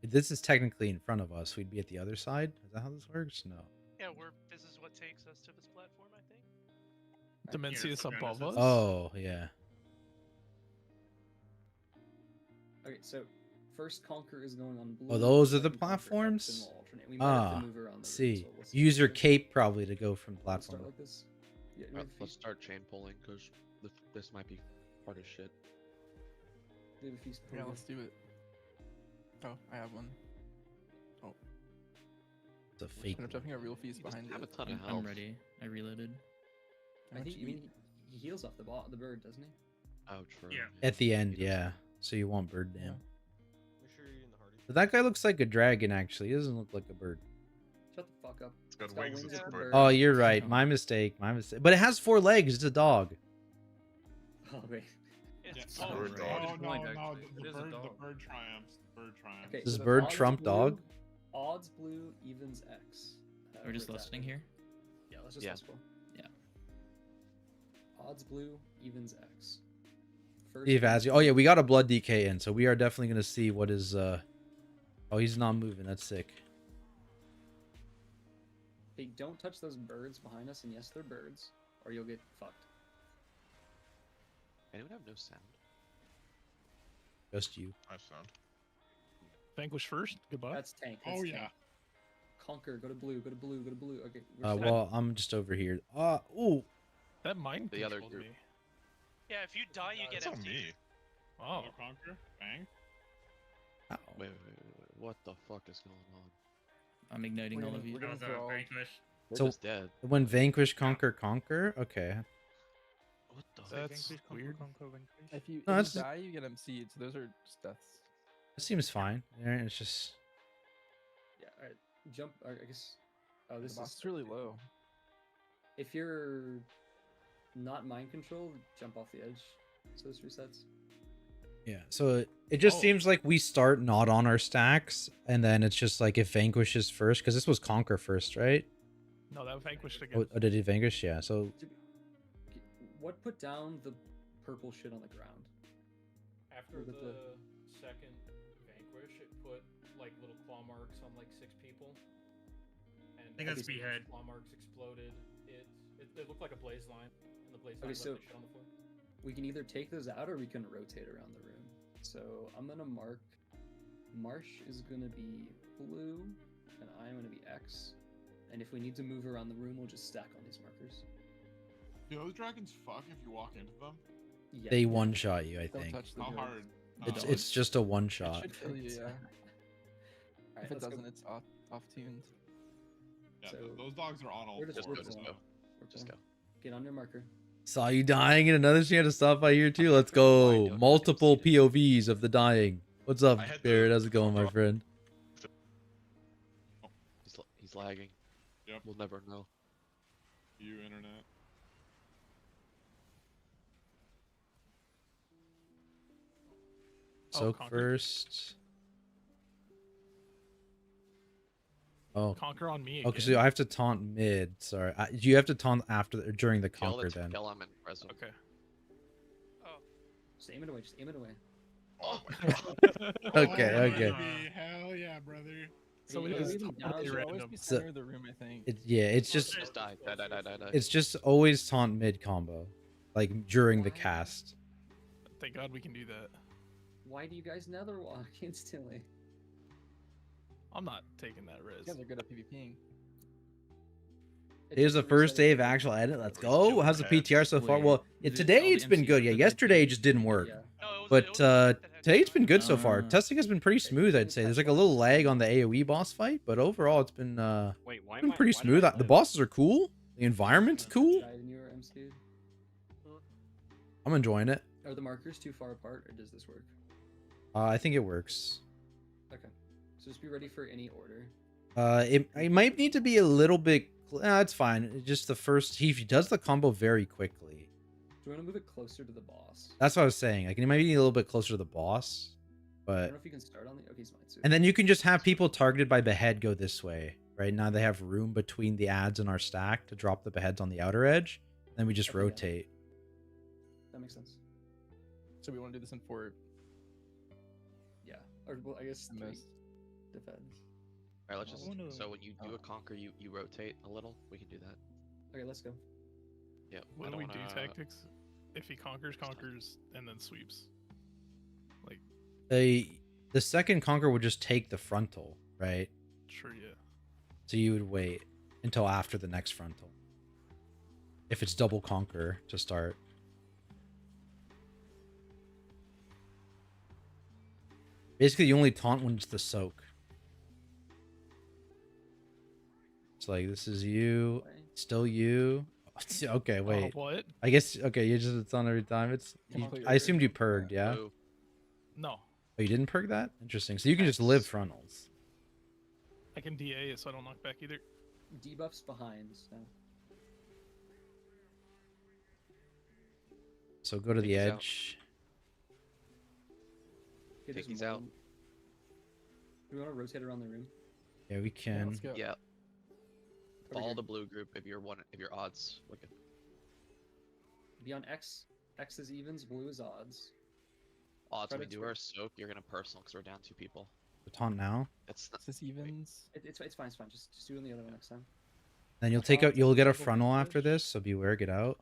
If this is technically in front of us, we'd be at the other side. Is that how this works? No. Yeah, this is what takes us to this platform, I think. Dimensius above us. Oh yeah. Okay, so first conquer is going on blue. Oh, those are the second conquer X, and platforms. we'll alternate. We might have to move around the See, room, so we'll use your what cape probably to go from We'll platform. start like this. Yeah, Let's start chain pulling because this might be hard as shit. Do the feast Yeah, pull. let's do it. Oh, I have one. Oh. It's a fake. I'm jumping a real feast behind have it. a ton of I'm health. ready. I reloaded. I think he heals off the bird, doesn't he? Oh, true. Yeah. At the end, yeah. So you want bird dam. Make sure you're eating the hardy. But that guy looks like a dragon. Actually, he doesn't look like a bird. Shut the fuck up. It's got wings, it's like a a bird. Oh, you're right. My mistake. But it has 4 legs. It's a dog. Oh wait. It's Oh, bird dog. no, Point, no, actually. the It is a bird dog. triumphs. The bird triumphs. Okay, Does so bird odds trump blue, dog? Odds blue, evens X. We're just where's that? listening here. Yeah, let's just Yeah. list one. Yeah. Odds blue, evens X. First Steve has you. Oh yeah, we got a blood DK in, so we are definitely gonna see what is. Oh, he's not moving. That's sick. Hey, don't touch those birds behind us, and yes, they're birds, or you'll get fucked. Anyone have no sound? Just you. I sound. Vanquish first. Goodbye. That's tank. That's Oh tank. yeah. Conquer. Go to blue. Go to blue. Go to blue. Okay. we're set. Well, I'm just over here. Ooh. That mind The other controlled group. me. Yeah, if you die, you get It's on empty. me. Oh. Another conquer. Bang. Ow. Wait. What the fuck is going on? I'm igniting We're all gonna- of you. we're That gonna was a throw all- vanquish. We're So- just dead. When vanquish, conquer. Okay. What the? That's Vanquish, conquer, weird. conquer, vanquish. If you, No, if that's- you die, you get MC'd. So those are just deaths. That seems fine. Yeah, it's just. Yeah. All right. Jump. I guess. Oh, The this boss is is really low. If you're not mind controlled, jump off the edge. So this resets. Yeah. So it just Oh. seems like we start not on our stacks, and then it's just like if vanquish is first, because this was conquer first, right? No, that vanquished again. Oh, did he vanquish? Yeah. So What put down the purple shit on the ground? After Look at the second vanquish, it put like little claw marks on like 6 people. And I think that's as these behead. Claw marks exploded. It looked like a blaze line, and the blaze line Okay, left so the shit on the floor. we can either take those out or we can rotate around the room. So I'm gonna mark. Marsh is gonna be blue, and I'm gonna be X. And if we need to move around the room, we'll just stack on these markers. Do those dragons fuck if you walk into them? Yeah. they one shot you, I Don't think. touch the How drugs. hard? It's just a one It shot. should kill you, yeah. Alright, If it let's go. doesn't, it's off tuned. Yeah, So- those dogs are on all We're just- Just fours. go. Just pulling. go. We're Just pulling. go. Get on your marker. Saw you dying and another chance to stop by here too. Let's Why are you go. doing Multiple this? POVs of the dying. What's up, I had Spirit? to- How's it going, my friend? He's lagging. Yep. We'll never know. You internet. Soak conquer. first. Oh, Conquer on me. okay. Again. So I have to taunt mid. Sorry, you have to taunt after or during the Kill conquer the then. kill him and press him. Okay. Just aim it away. Just aim it away. Oh my god. Okay, Oh, okay. baby, hell yeah, brother. So Yeah, it yeah, is really down totally to Should always random. be So- center of the room, I think. Yeah, it's just Just die. Die. it's just always taunt mid combo, like during the cast. Thank God we can do that. Why do you guys nether walk instantly? I'm not taking that risk. You guys are good at PvPing. Here's the first day of actual edit. Let's go. How's the PTR so far? Well, today it's been good. Yeah, yesterday it just didn't work. But today it's been good so far. Testing has been pretty smooth, I'd say. There's like a little lag on the AoE boss fight, but overall it's been pretty smooth. The bosses are cool. The environment's cool. I'm enjoying it. Are the markers too far apart, or does this work? I think it works. Okay, so just be ready for any order. It might need to be a little bit. It's fine. It's just the first. He does the combo very quickly. Do you want to move it closer to the boss? That's what I was saying. Like, it might be a little bit closer to the boss, I but. don't know if you can start on the. Okay, he's mine too. And then you can just have people targeted by behead go this way. Right now they have room between the ads and our stack to drop the beheads on the outer edge. Then we just Okay, yeah. rotate. That makes sense. So we want to do this in 4. Yeah, or well, I guess 3 Missed. defends. All right, let's just. So when you do a conquer, you rotate a little. We can do that. Okay, let's go. Yeah. What do we do tactics? If he conquers, and then sweeps. Like. The second conquer would just take the frontal, right? Sure, yeah. So you would wait until after the next frontal. If it's double conquer to start. Basically, you only taunt when it's the soak. It's like, this is you, still you. Okay, wait. What? I guess, okay, you just taunt every time. I assumed you purged, yeah? No. Oh, you didn't perk that? Interesting. So you can just live frontals. I can DA it so I don't knock back either. Debuffs behind, so. So go to the edge. Okay, Take there's these out. one. Do we want to rotate around the room? Yeah, we can. let's go. Yeah. Over Follow here. the blue group if you're odds. Wicked. Be on X. X is evens, blue is odds. Odds Try when we to do twer- our soak, you're gonna personal because we're down 2 people. Taunt now. It's Is this evens? It's fine, it's fine. Just do it on the other one next time. Then you'll get a frontal after this, so beware, get out.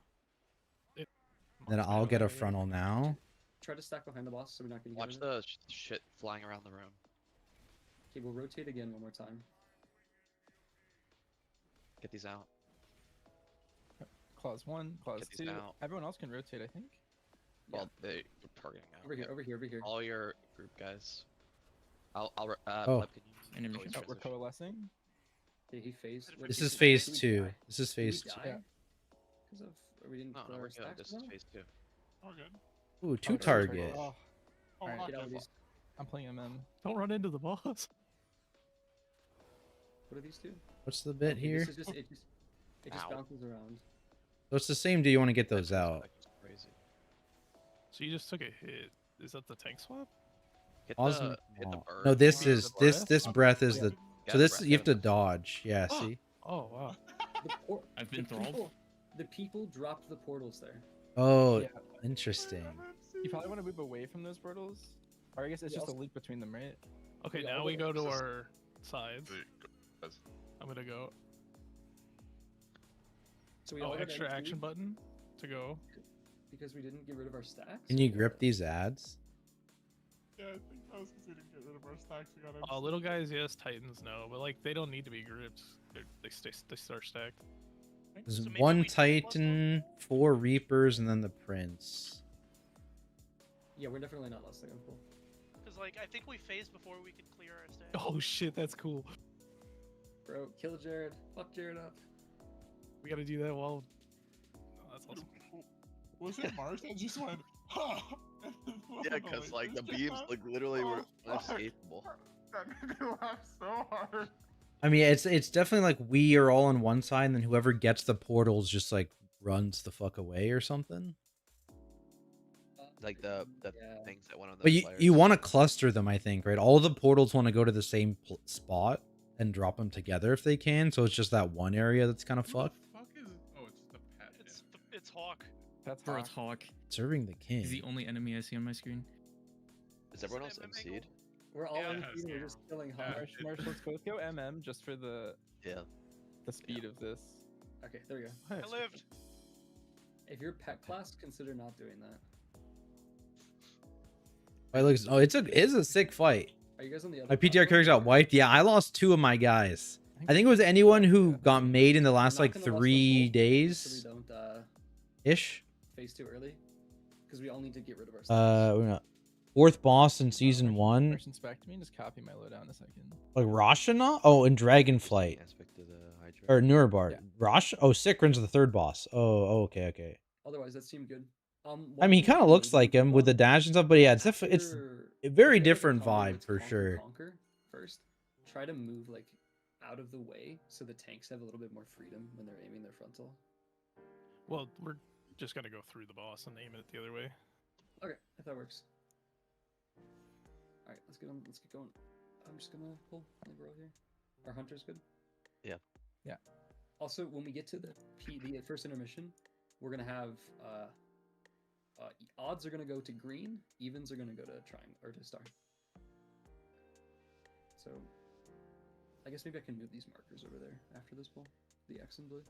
Then I'll get a frontal now. Try to stack behind the boss so we're not getting Watch the shit flying around the room. Okay, we'll rotate again one more time. Get these out. Clause 1, clause Get these 2. out. Everyone else can rotate, I think. Well, they're targeting out. Over here, over here, over here. All your group guys. I'll Oh. Pleb, can you Intermission. Oh, we're transition? coalescing. Okay, he phased. This is phase 2. This is phase 2. Because of we didn't No, clear we're our good. stacks This is well? phase 2. Oh, good. Ooh, 2 Oh, target. Oh, Oh, Alright, not Get out of good. these. I'm playing MM. Don't run into the boss. What are these two? What's the bit Okay, here? This is just, it just Ow. bounces around. So it's the same. Do you want to get those out? Crazy. So you just took a hit. Is that the tank swap? Hit Osmo- hit the oh. bird. No, this Yeah, is the this breath? this breath is Yeah. the. Yeah, So the this breath, you have yeah. to dodge. Yeah. See. Oh wow. I've been the thralled. people dropped the portals there. Oh, Yeah. interesting. You probably want to move away from those portals. Or I guess it's Yeah, just a also- link between them, right? Okay, Yeah, now I'll we go- go to This is- our sides. Guys. I'm gonna go. So we Oh, all got extra empty action button to go. because we didn't get rid of our stacks. Can you or- grip these ads? Yeah, I think that was because we didn't get rid of our stacks. We got Oh, little guys, yes. Titans, no. But like, they don't need to be gripped. They start stacked. There's So maybe one we don't plus Titan, 4 Reapers, and then the Prince. Yeah, we're definitely not less than cool. Because like I think we phased before we could clear our stacks. Oh shit, that's cool. Bro, kill Jared. Fuck Jared up. We gotta do that while. Oh, that's awesome. Was it Mars that just went, huh? And then Yeah, the because like the lasers beams came like out? literally were Oh, fuck. unescapable. That made me laugh so hard. I mean, it's definitely like we are all on one side, and then whoever gets the portals just like runs the fuck away or something. Like the Yeah. things that went on the But players. you want to cluster them, I think, right? All the portals want to go to the same spot and drop them together if they can. So it's just that one area that's kind of fucked. Fuck is oh, it's just a pet. It's Hawk. That's Bro, Hawk. it's Hawk. Serving the king. He's the only enemy I see on my screen. Is everyone else MC'd? We're all Yeah, in it's- we're just killing hard. Marsh, let's both go MM just for the Yeah. speed of this. Okay, there we go. I lived. If you're pet class, consider not doing that. Oh, it's a sick fight. Are you guys on the other? My PTR platform, characters got or- wiped. Yeah, I lost 2 of my guys. I think it was anyone who got made in the I'm last not like gonna rush the 3 full, days so we don't ish. phase too early, because we all need to get rid of our. We're not. 4th boss in season 1. Merchants back to me and just copy my loadout in a second. Like Rashana? Oh, and Dragonflight. Or Nuremberg. Rosh? Oh, Sikrin's the 3rd boss. Oh, okay. Otherwise, that seemed good. I One mean, he thing kind of we looks maybe like him do with the on dash and stuff, but yeah, it's a very if you have, like, a different combo vibe that's for conquer, sure. Conquer first. Try to move like out of the way so the tanks have a little bit more freedom when they're aiming their frontal. Well, we're just gonna go through the boss and aim it the other way. Okay, if that works. All right, let's get on. Let's get going. I'm just gonna pull the girl here. Our hunter's good. Yeah. Yeah. Also, when we get to the first intermission, we're gonna have odds are gonna go to green, evens are gonna go to triangle or to star. So, I guess maybe I can move these markers over there after this pull, the X and blue.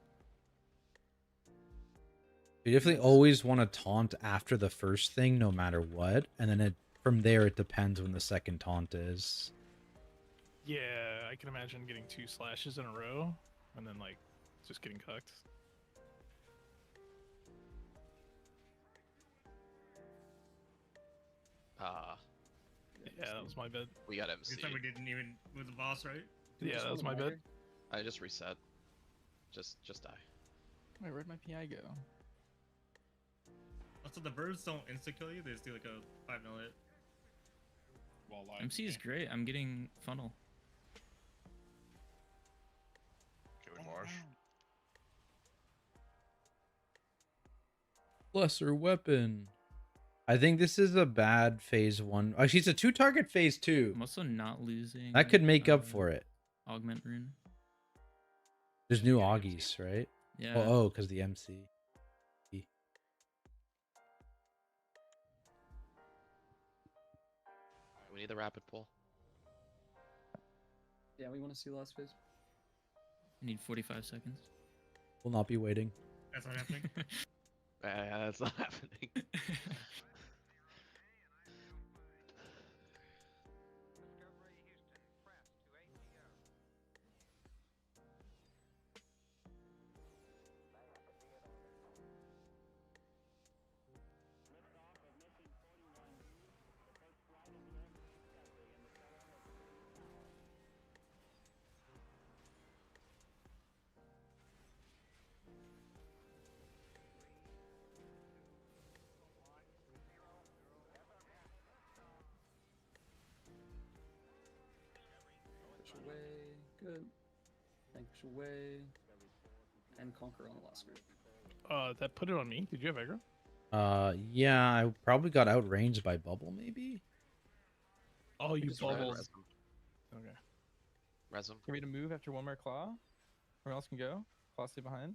You definitely always want to taunt after the first thing, no matter what, and then from there it depends when the second taunt is. Yeah, I can imagine getting 2 slashes in a row, and then like just getting cucked. Yeah, that was my bad. We got MC. This time we didn't even move the boss, right? Yeah, that was my bad. I just reset. Just die. Wait, where'd my PI go? Also, the birds don't insta kill you; they just do like a 5-0 hit. Well, like, MC is great. I'm getting funnel. Killing Marsh. Lesser weapon. I think this is a bad phase 1. Actually, it's a 2-target phase 2. I'm also not losing. That could make up for it. Augment rune. There's new Augies, right? Yeah. Oh, because the MC. We need the rapid pull. Yeah, we want to see the last phase. I need 45 seconds. Will not be waiting. That's not happening. Yeah, that's not happening. Push away, good. Push away, and conquer on the last group. That put it on me. Did you have aggro? Yeah, I probably got outranged by bubble, maybe. Oh, you just read bubbled. res. Okay. Resum. Can we to move after one more claw? Everyone else can go. Claw stay behind.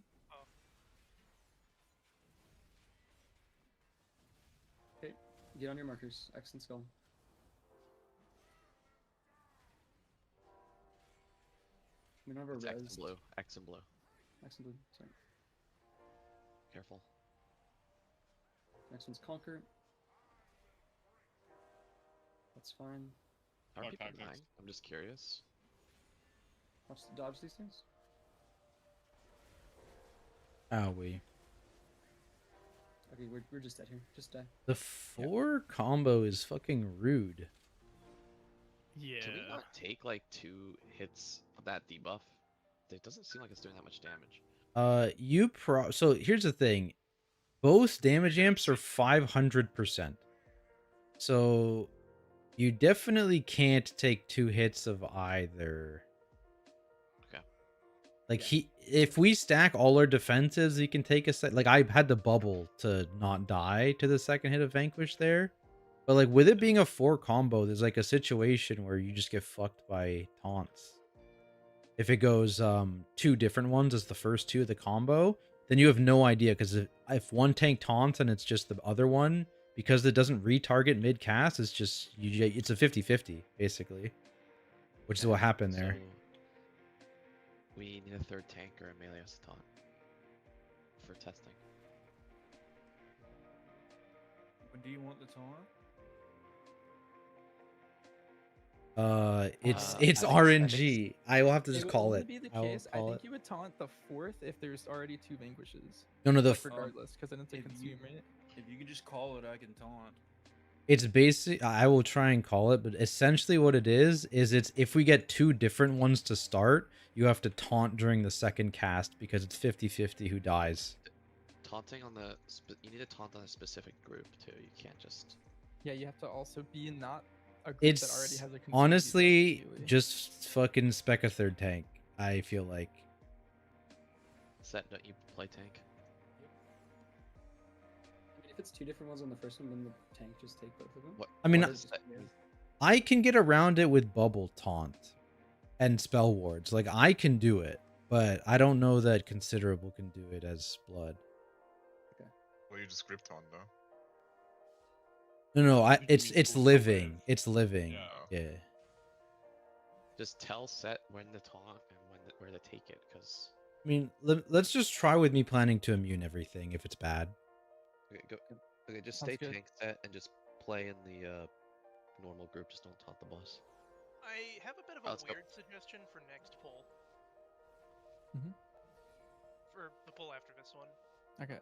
Okay, get on your markers. X and skull. We don't have a It's X res. and blue. X and blue. X and blue. Sorry. Careful. Next one's conquer. That's fine. How are Fuck people tactics. dying? I'm just curious. Watch dodge these things. Owie. Okay, we're just dead here. Just die. The 4 combo is fucking rude. Yeah. Can we not take like 2 hits of that debuff? It doesn't seem like it's doing that much damage. So here's the thing. Both damage amps are 500%. So you definitely can't take 2 hits of either. Okay. Like if we stack all our defenses, he can take a set. Like I had to bubble to not die to the second hit of Vanquish there. But like with it being a 4 combo, there's like a situation where you just get fucked by taunts. If it goes 2 different ones as the first 2 of the combo, then you have no idea, because if one tank taunts and it's just the other one, because it doesn't retarget mid cast, it's just it's a 50-50 basically, which is what happened there. So we need a 3rd tank or a melee as a taunt for testing. When do you want the taunt? It's I it's think RNG. I will have to It just would call only it. be the I will case. I call think it. you would taunt the fourth if there's already 2 vanquishes. No, no, the Like f- regardless, because then it's a if you- consume, right? If you can just call it, I can taunt. It's basic. I will try and call it, but essentially what it is it's if we get 2 different ones to start, you have to taunt during the second cast because it's 50-50 who dies. Taunting on the you need to taunt on a specific group too. You can't just. Yeah, you have to also be not a group that already It's has a consume honestly immediately. just fucking spec a third tank. I feel like. Set, don't you play tank? I mean, if it's 2 different ones on the first one, then the tank just take both of them. What? I mean, what is that? I can get around it with bubble taunt and spell wards. Like I can do it, but I don't know that considerable can do it as blood. Well, you just grip taunt though. No, You it's mean full living. It's living. Yeah. Just tell Set when to taunt and where to take it, because. I mean, let's just try with me planning to immune everything if it's bad. Okay, just Sounds stay good. tank Set and just play in the normal group. Just don't taunt the boss. I have a bit of a Let's go. weird suggestion for next poll. Mhm. For the poll after this one. Okay.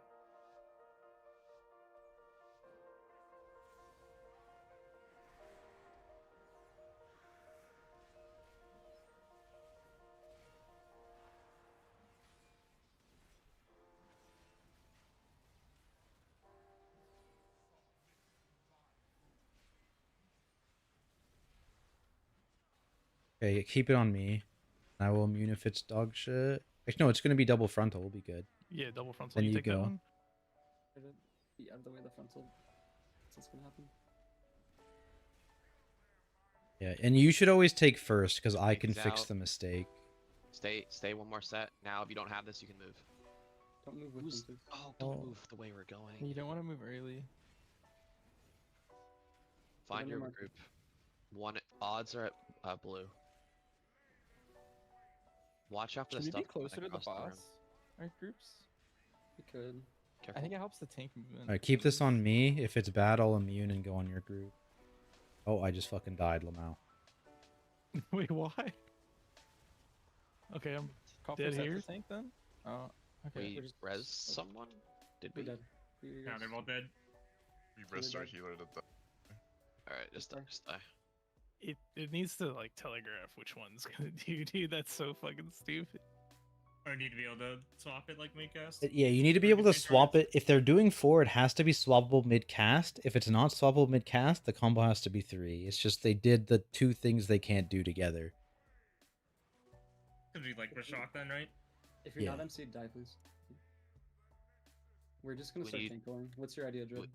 Okay, keep it on me. I will immune if it's dog shit. Actually, no, it's gonna be double frontal. We'll be good. Yeah, double frontal. Then you you take that go. one. Be out of the way of the frontal. That's gonna happen. Yeah, and you should always take first because I can He's fix out. the mistake. Stay one more set. Now, if you don't have this, you can move. Don't move with Who's... them, please. Oh, don't move the way we're going. You don't want to move early. Find on your your marker. group. One odds are at blue. Watch out for Should the we stuff be closer to the across room. boss? Our groups? We could. Careful. I think it helps the tank movement. All right, keep this on me. If it's bad, I'll immune and go on your group. Oh, I just fucking died, Lamau. Wait, why? Okay, I'm Call for dead set here. the tank then? Oh, okay. We res someone? Did we? We're dead. Yeah, they're both dead. We rest our healer that Alright, just die. It needs to like telegraph which one's gonna do, dude. That's so fucking stupid. Or need to be able to swap it like mid-cast. Yeah, you need to be able to swap it. If they're doing 4, it has to be swappable mid-cast. If it's not swappable mid-cast, the combo has to be 3. It's just they did the 2 things they can't do together. Could be like Rashok then, right? If you're Yeah. not MC, die, please. We're just gonna We start need- tank going. What's your idea, Dread?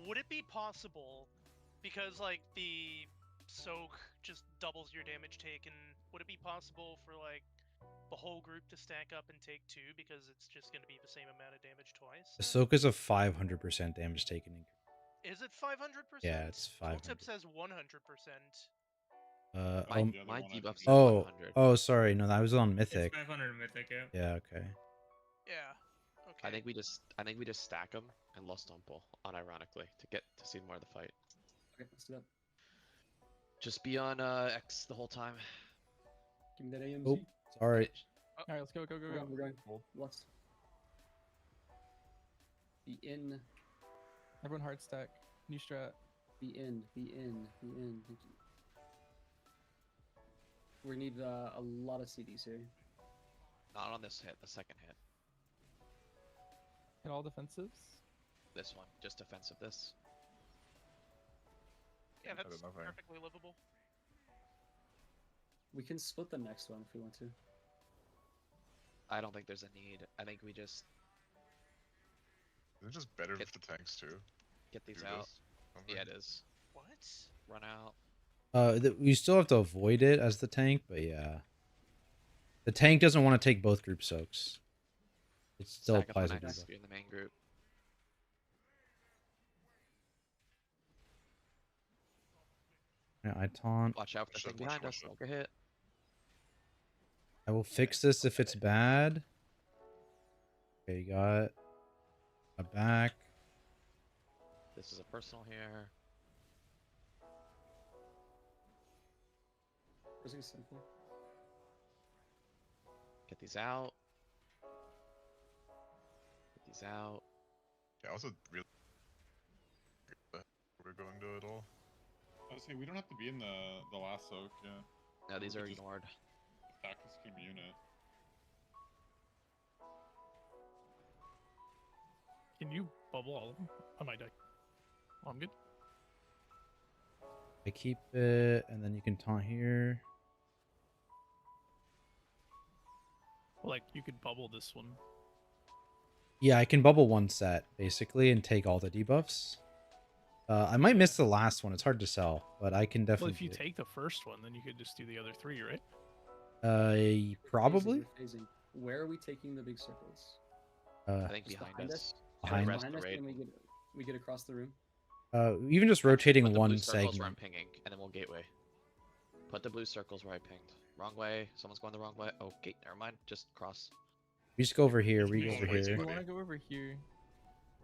Would it be possible, because like the soak just doubles your damage taken, would it be possible for like the whole group to stack up and take 2 because it's just going to be the same amount of damage twice? Ahsoka's a 500% damage taken. Is it 500%? Yeah, it's 500. Tooltip says 100%. My debuff says oh, 100. oh, sorry, no, that was on Mythic. It's 500 mythic, yeah. Yeah, okay. Yeah. Okay. I think we just stack them and lost Stomple, unironically, to see more of the fight. Okay, let's do that. Just be on X the whole time. Give me that AMZ. Oh, sorry. Alright, let's go, go, go, We're go. going, we're going. Lust. Be in. Everyone hard stack. New strat. Be in. Be in. Be in. We need a lot of CDs here. Not on this hit, the second hit. Hit all defensives. This one, just defensive this. Yeah, that's don't know if I- perfectly livable. We can split the next one if we want to. I don't think there's a need. I think we just Is it just better with the tanks too? get these Do out. this? Okay. Yeah, it is. What? Run out. You still have to avoid it as the tank, but yeah. The tank doesn't want to take both group soaks. It still Stack up applies on a X debuff. if you're in the main group. Yeah, I taunt. Watch out for the Watch thing out, behind watch us. out. Don't get hit. I will fix this if it's bad. Okay, you got a back. This is a personal here. Pressing is simple. Get these out. Get these out. Yeah, also really we're going to at all. I was saying we don't have to be in the last soak. Yeah. No, these We are could just ignored. attack this cube unit. Can you bubble all of them on my deck? Oh, I'm good. I keep it, and then you can taunt here. Like you could bubble this one. Yeah, I can bubble one set basically and take all the debuffs. I might miss the last one. It's hard to sell, but I can Well, definitely. if you do it. take the first one, then you could just do the other three, right? Probably. We're phasing. Where are we taking the big circles? I think Just behind us. Behind the rest Behind of us, the raid. and we get across the room. Even just rotating Put the one blue circles where I'm segment. pinging, and then we'll gateway. Put the blue circles where I pinged. Wrong way. Someone's going the wrong way. Oh, gate. Never mind. Just cross. We just go over here. We go over You here. want to go over here?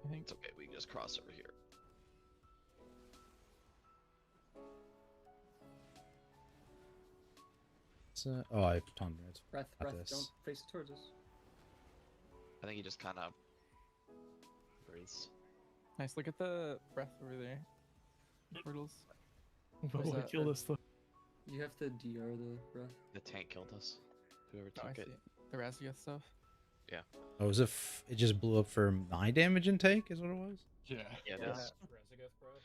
I think It's okay. We can just cross over here. Oh, I have taunted. It's Breath, got breath. this. Don't face it towards us. I think he just kind of breathes. Nice. Look at the breath over there. Portals. But Where's what that killed breath? us though? You have to DR the breath. The tank killed us. Whoever Oh, I took see it. it. The Razageth stuff. Yeah. Oh, is it? It just blew up for my damage intake, is what it was. Yeah. Yeah, it Yeah. is. Razageth breath.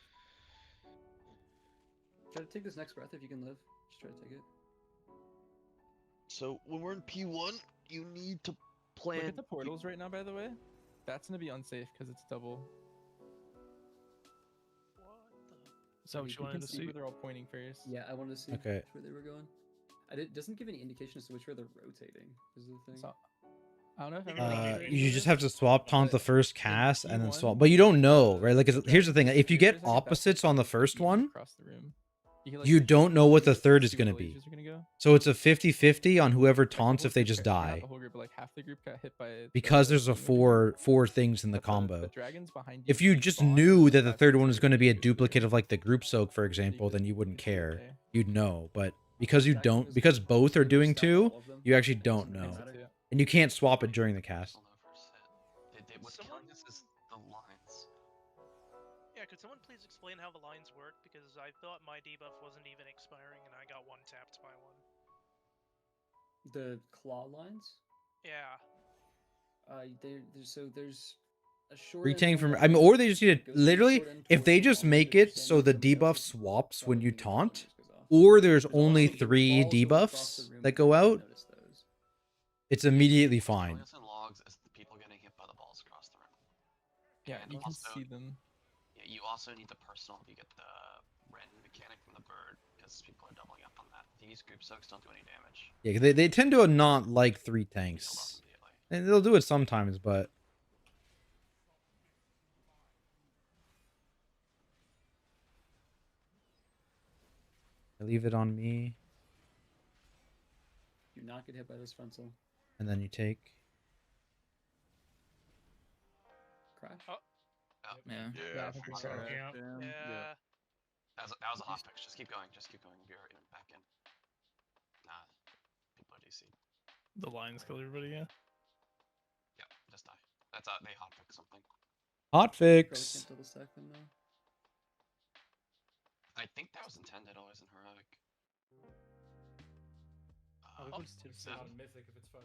Try to take this next breath if you can live. Just try to take it. So when we're in P1, you need to plan. Look at the portals right now, by the way. That's gonna be unsafe because it's double. Is that what you can wanted to see see? where they're all pointing first. Yeah, I wanted to see Okay. which way they were going. It doesn't give any indication as to which way they're rotating. Is the thing. So, I don't know if everyone You just have to swap taunt the first cast and then swap, but you don't know, right? Like, here's the thing: if you get opposites on the first one, across the room. You, can, like, you don't know what the third is see going to where the be. lasers are gonna go. So it's a 50-50 on whoever Like, the taunts whole if they group just got- not die, the whole group, but like half the group got hit by because the there's a extinguisher. four things in the But combo. The dragons behind you If you can just spawn knew with that the that third one was going to be a extinguisher. duplicate of like the group soak, for example, then you wouldn't care. You'd know, but because you don't, because both are doing two, you actually don't know, and you can't swap it during the cast. What's killing us is the lines. Yeah, could someone please explain how the lines work? Because I thought my debuff wasn't even expiring and I got one tapped by one. The claw lines. Yeah. There's a short. Retang end from, one I mean, that or they just need to goes from the literally, short end if towards they the just long make end, it so the somebody debuff else swaps goes when you off, taunt, goes off. or there's There's only also the 3 balls that go across the debuffs room, that I go didn't out, notice those. it's immediately What's killing fine. us in logs is the people getting hit by the balls across the room. Yeah, And you can also, see them. Yeah, you also need the personal to get the Ren mechanic from the bird, because people are doubling up on that. These group soaks don't do any damage. Yeah, they tend to not like 3 tanks, and they'll do it sometimes, but I leave it on me, Do not get hit by this frontal. and then you take. Crash. Yeah. Yeah, I think so. Yeah. That was a hot fix. Just keep going. Just keep going. We're back in. Nah, people are DC. The lines kill everybody, yeah. Yeah, just die. That's they hot fix something. Hot Probably fix. can't double stack them now. I think that was intended always in heroic. It's not a mythic if it's 500%.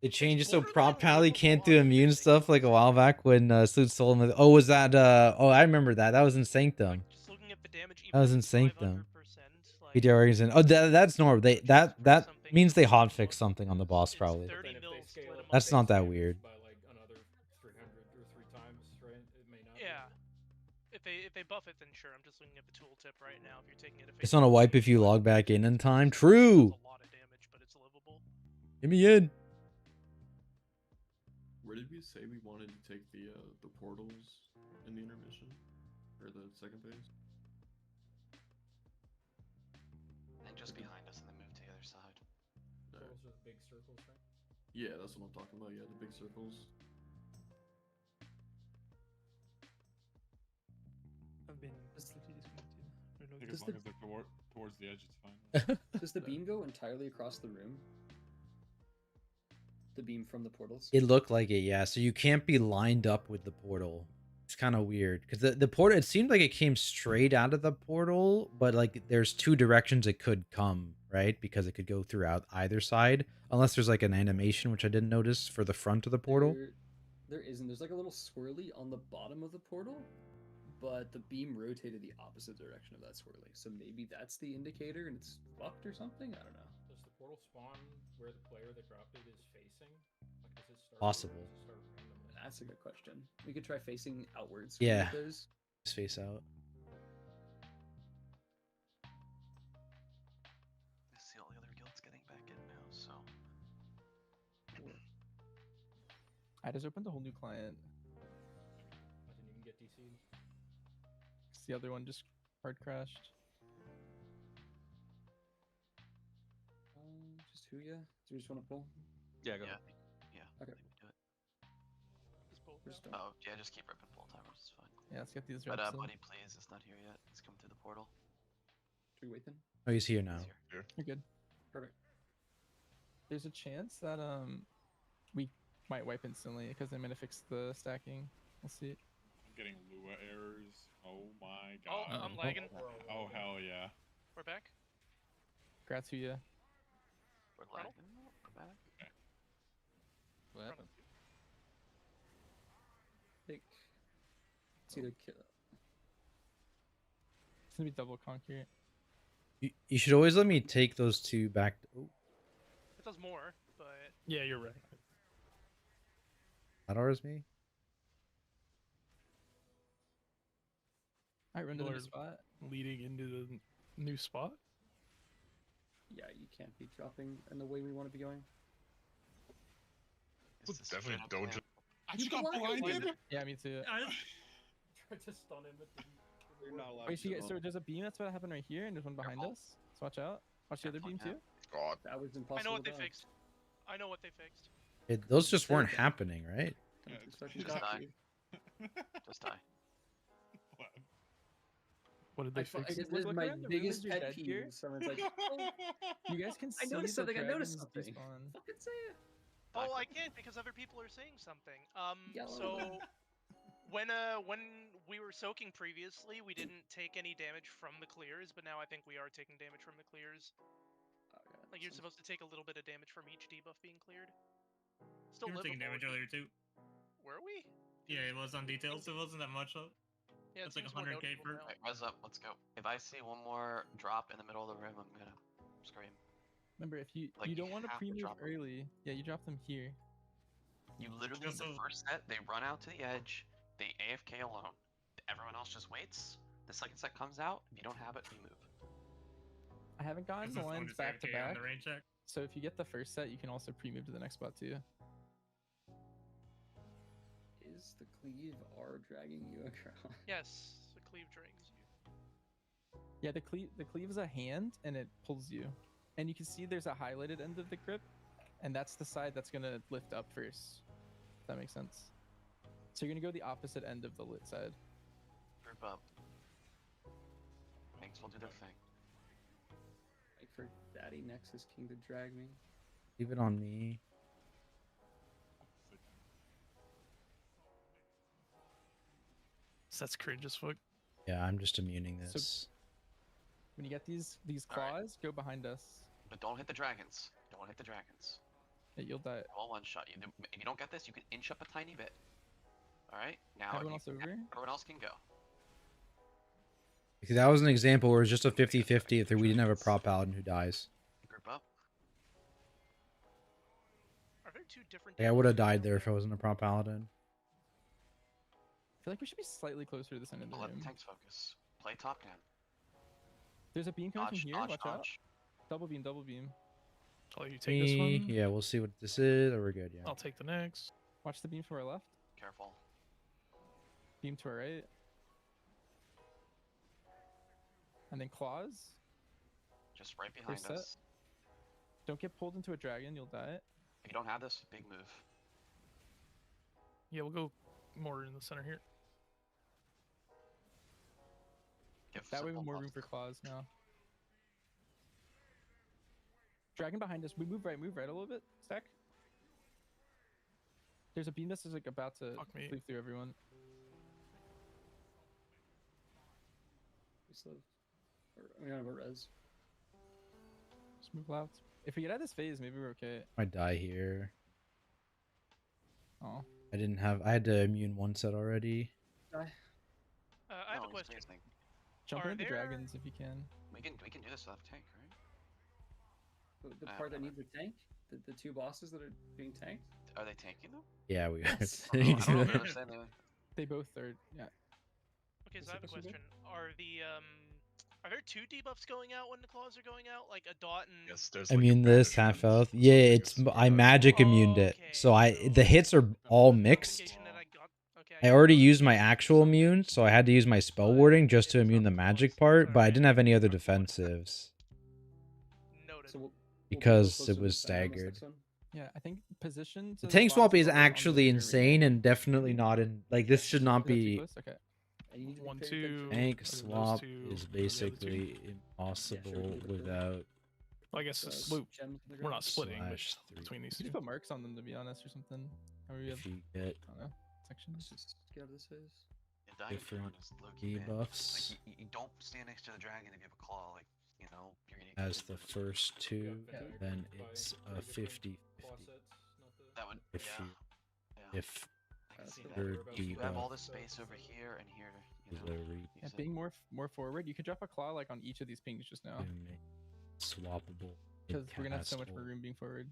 They changed it so Prop Pally can't do immune stuff like a while back when Salute Solomon. Oh, was that? Oh, I remember that. That was in Sanctum. Just looking at the damage, That was in Sanctum. 500%, like, PTR organization. Oh, that's normal. That means they hotfix something on the boss probably. 30 mil split among That's not that weird. By like another 300 or 3 times, right? It may not. Yeah. If they buff it, then sure. I'm just looking at the tooltip right now. If you're taking it, It's not a wipe if you log back in time. True. a lot of damage, but it's livable. Get me in. Where did we say we wanted to take the portals in the intermission? Or the second phase? And just behind us, and then move to the other side. Those are the big circles, right? Yeah, that's what I'm talking about. Yeah, the big circles. I've been completely disconnected. I think as long as they're towards the edge, it's fine. Does the beam go entirely across the room? The beam from the portals? It looked like it, yeah. So you can't be lined up with the portal. It's kind of weird because the portal, it seemed like it came straight out of the portal, but like there's two directions it could come, right? Because it could go throughout either side, unless there's like an animation, which I didn't notice for the front of the portal. There isn't. There's like a little swirly on the bottom of the portal, but the beam rotated the opposite direction of that swirly. So maybe that's the indicator and it's fucked or something? I don't know. Does the portal spawn where the player that dropped it is facing? Like, does it start? Possible. Does it start randomly? That's a good question. We could try facing outwards. Yeah. with those. Just face out. I see all the other guilds getting back in now, so. I just opened a whole new client. I didn't even get DC'd. The other one just hard crashed. Just who ya? Do you just want to pull? Yeah, go Yeah, ahead. yeah. Okay. I think we do it. Just, Oh, yeah, just keep ripping full timers, it's fine. Yeah, let's get these But reps in. Buddy Please is not here yet. He's coming through the portal. Do we wait then? Oh, he's here now. Here. You're good. Perfect. There's a chance that we might wipe instantly because I'm gonna fix the stacking. We'll see. I'm getting Lua errors. Oh my Oh, god. I'm lagging. Oh hell yeah. We're back. Congrats to you. We're Ronald? lagging. We're back. What happened? Think. It's either kill. It's gonna be double conquer. You should always let me take those two back. Oh, It does more, but Yeah, you're right. that ours me? Alright, run to the People new are spot. leading into the new spot. Yeah, you can't be dropping in the way we want to be going. Is this Definitely straight up don't plan? just. I just got blinded. Yeah, me too. Tried to stun him, but didn't. You're not allowed Wait, to. so there's a beam that's about to happen right here, and there's one behind Careful. us. So watch out. Watch the other beam Careful, too. God. That was impossible. I know what to they dodge. fixed. I know what they fixed. Those just weren't happening, right? Don't Yeah, expect just me to die. you. Just die. What did they I fix? just This is look my around the room biggest as you're pet dead peeve. here. Someone's like, oh, You guys can I see noticed the something. I noticed dragons something. despawn. Fucking say it. Oh, I can't because other people are saying something. Yellow. So when we were soaking previously, we didn't take any damage from the clears, but now I think we are taking damage from the clears. Oh, God, Like you're some- supposed to take a little bit of damage from each debuff being cleared. Still You were taking livable. damage earlier too. Were we? Yeah, it was on details. It wasn't that much though. Yeah, it That's like seems more 100k noticeable for. now. Alright, res up, let's go. If I see one more drop in the middle of the room, I'm gonna scream. Remember, if you Like, you you don't want to have to pre-move drop 'em. early, yeah, you drop them here. You literally, the Also- first set, they run out to the edge, they AFK alone. Everyone else just waits. The second set comes out, if you don't have it, you move. I haven't gotten This the is one lines just back to AFK on back, the rain check. so if you get the first set, you can also pre-move to the next spot too. Is the cleave R dragging you across? Yes, the cleave drags you. Yeah, the cleave is a hand, and it pulls you. And you can see there's a highlighted end of the grip, and that's the side that's gonna lift up first. If that makes sense. So you're gonna go the opposite end of the lit side. Group up. Things will do their thing. Like for Daddy Nexus King to drag me. Leave it on me. So that's cringe as fuck. Yeah, I'm just immuning So- this. When you get these Alright. claws, go behind us. But don't hit the dragons. Don't hit the dragons. Yeah, you'll die. All one shot you. If you don't get this, you can inch up a tiny bit. Alright? Now Everyone you else can- over? everyone else can go. Because that was an example where it's just a 50-50 if we didn't have a prop paladin who dies. Group up. Are there two different? Like, I would have died there if I wasn't a prop paladin. I feel like we should be slightly closer to the center of the Let the room. tanks focus. Play top down. There's a beam coming Dodge, from here. dodge, Watch out. dodge. Double beam, double beam. Oh, you take this Me, one. yeah, we'll see what this is. Or we're good, yeah. I'll take the next. Watch the beam to our left. Careful. Beam to our right. And then claws. Just right behind set. us. Don't get pulled into a dragon, you'll die. If you don't have this, big move. Yeah, we'll go more in the center here. Give That way we simple have more room buffs. for claws now. Dragon behind us. We move right a little bit. Stack. There's a beam that's just like about to leap through everyone. We still we don't have a res. Just move loud. If we get out of this phase, maybe we're okay. I die here. Oh. I didn't have. I had to immune one set already. I have a question. Jump Are into the there- dragons if you can. We can do this without a tank, right? The part that needs a tank? The two bosses that are being tanked? Are they tanking though? Yeah, we are. Yes. I don't understand that. They both are. Yeah. Okay, so I have a question. Are there 2 debuffs going out when the claws are going out? Like a dot and... Yes, there's Immune this half health. Yeah, it's I magic immuned it, so the hits are all mixed. I already used my actual immune, so I had to use my spell warding just to immune the magic part, but I didn't have any other defensives So because it was staggered. Yeah, I think position. The tank swap is actually insane and definitely not in like this should not be. Okay. 1, 2. Tank those swap two, is and then the other two. basically impossible without. Well, I guess it's loop. We're not splitting but /3. between these You two. should put marks on them to be honest, or something. Or we have, If you get I don't know, sections. Just get out of this phase. different Like debuffs you don't stand next to the dragon if you have a claw. Like you're gonna as the first two, then it's a 50/50. That would. If Yeah. you, if I can see that. third You have all debuff this space over here and here. is a Yeah, being more forward, you could drop a claw like on each of these pings just now. swappable. Because we're gonna have so much more castable. room being forward.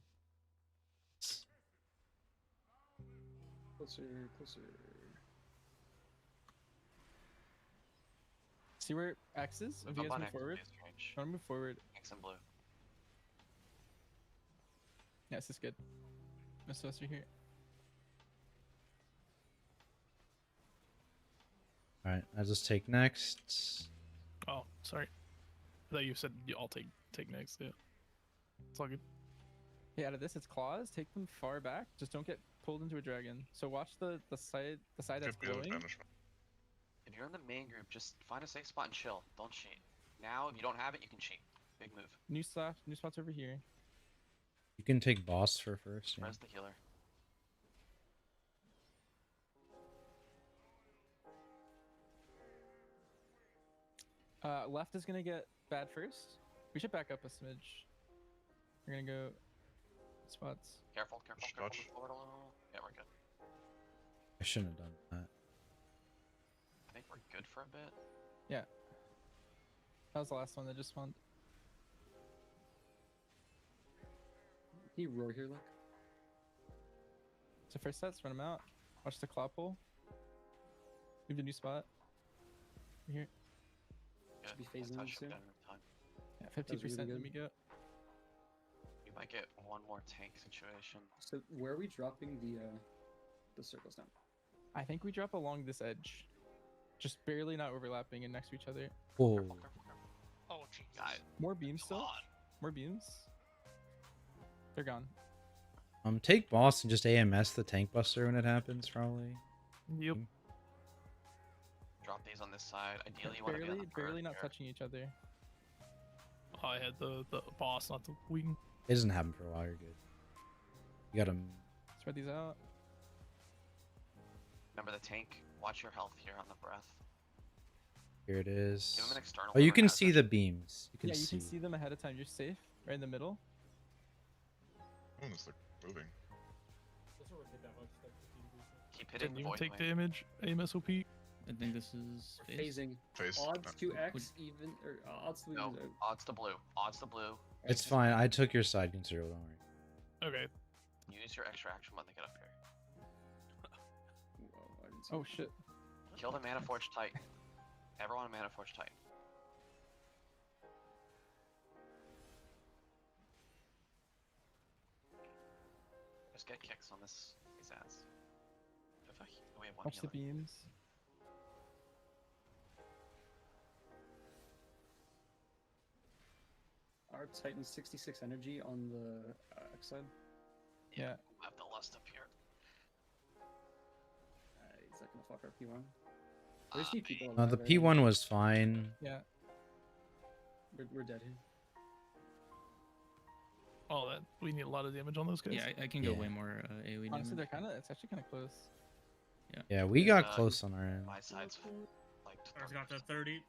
Closer, closer. See where X is? If you guys move forward. I wanna move forward. X and blue. Yeah, this is good. Most of us are here. All right, I'll just take next. Oh, sorry. I thought you said I'll take next. Yeah, it's all good. Yeah, out of this, it's claws. Take them far back. Just don't get pulled into a dragon. So watch the side that's glowing. If you're in the main group, just find a safe spot and chill. Don't cheat. Now, if you don't have it, you can cheat. Big move. New spots over here. You can take boss for first. Yeah. Res the healer. Left is gonna get bad first. We should back up a smidge. We're gonna go spots. Careful. Move forward a little. Yeah, we're good. I shouldn't have done that. I think we're good for a bit. Yeah. That was the last one that just spawned. Can you roar here, look? So first sets, run them out. Watch the claw pull. Move the new spot. We're here. Should be phasing in soon. Yeah, That was 50%. really Let good. me go. We might get one more tank situation. So where are we dropping the circles down? I think we drop along this edge. Just barely not overlapping and next to each other. Whoa. Oh, Jesus. More beams still? More beams? They're gone. Take boss and just AMS the tank buster when it happens, probably. Yep. Drop these on this side. Ideally, you want to be on the Barely periphery. not touching each other. I had the boss, not the wing. It doesn't happen for a while. You're good. You gotta. Spread these out. Remember the tank. Watch your health here on the breath. Here it is. Give him an external Oh, you one can right see the beams. You can Yeah, you see. can see them ahead of time. You're safe. Right in the middle. It's like moving. Doesn't rotate that much. Like, if you lose it. Keep hitting Didn't the even void take wing. damage. AMSOP. I think this is phase. Phasing. Phase. Odds to X even or odds to No, lose. odds to blue. Odds to blue. It's fine. I took your side considerable. Don't worry. Okay. Use your extra action button to get up here. Whoa, I didn't see Oh that. shit. Kill the Manaforge Titan. Everyone Manaforge Titan. Just get kicks on these ads. If I, we have one Watch the healer. beams. Our Titan 66 energy on the X side. Yeah. I have the lust up here. Is that gonna fuck our P1? There's few people. The alive, right? P1 was fine. Yeah. We're dead here. Oh, that we need a lot of damage on those guys. Yeah, I can go Yeah. way more AoE Honestly, damage. it's actually kind of close. Yeah, we got close on our end. My side's like Ours got to 30.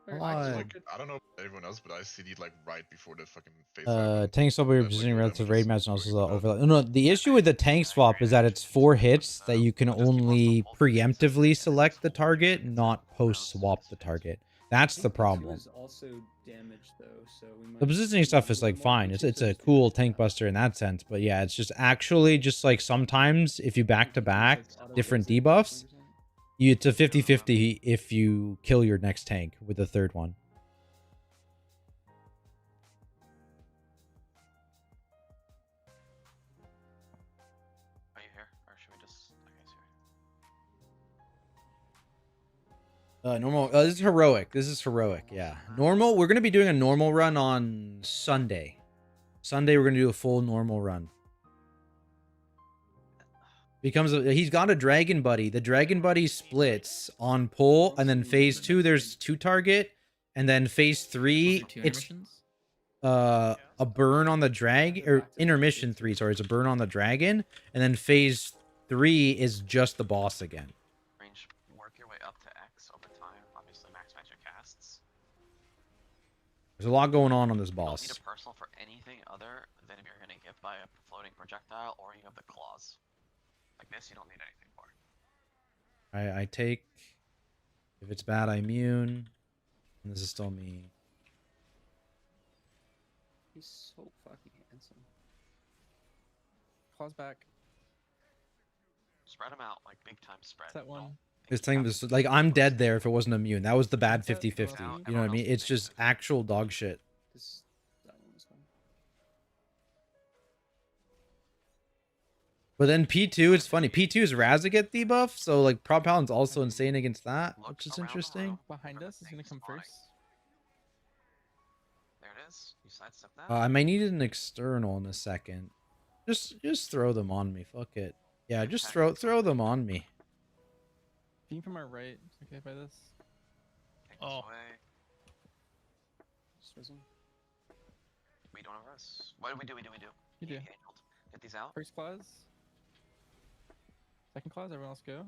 Like, I don't know about everyone else, but I CD'd like right before the fucking phase. Tank swap we're positioning relative raid match and also the overlap. No, the issue with the tank swap is that it's 4 hits that you can only preemptively select the target, not post swap the target. That's the problem. Is also damaged though, so we might The positioning stuff is like fine. It's a cool tank buster in that sense, but yeah, it's just actually just like sometimes if you back to back different debuffs, it's a 50-50 if you kill your next tank with the third one. Are you here, or should we just? Normal. This is heroic. This is heroic. Yeah. Normal. We're gonna be doing a normal run on Sunday. Sunday we're gonna do a full normal run. He's got a dragon buddy. The dragon buddy splits on pull, and then phase 2 there's 2 target, and then phase 3 it's a burn on the drag, or intermission 3. Sorry, it's a burn on the dragon, and then phase 3 is just the boss again. Range, work your way up to X over time. Obviously, max your casts. There's a lot going on this You boss. don't need a personal for anything other than if you're getting hit by a floating projectile or you have the claws. Like this, you don't need anything for. I take, if it's bad, I immune. And this is still me. He's so fucking handsome. Claws back. Spread them out, like big time spread. That one. This thing was like, I'm dead there if it wasn't immune. That was the bad 50-50. You know what I mean? It's just actual dog shit. That one was fun. But then P2, it's funny. P2 is Razaget debuff, so like Prop Paladin's also insane against that, which is interesting. Behind us is gonna come first. There it is. You sidestep that. I might need an external in a second. Just throw them on me. Fuck it. Yeah, just throw them on me. Beam from our right. Okay, by this. Oh. We don't have us. What do we do? You do. Get these out. First clause. Second clause. Everyone else go.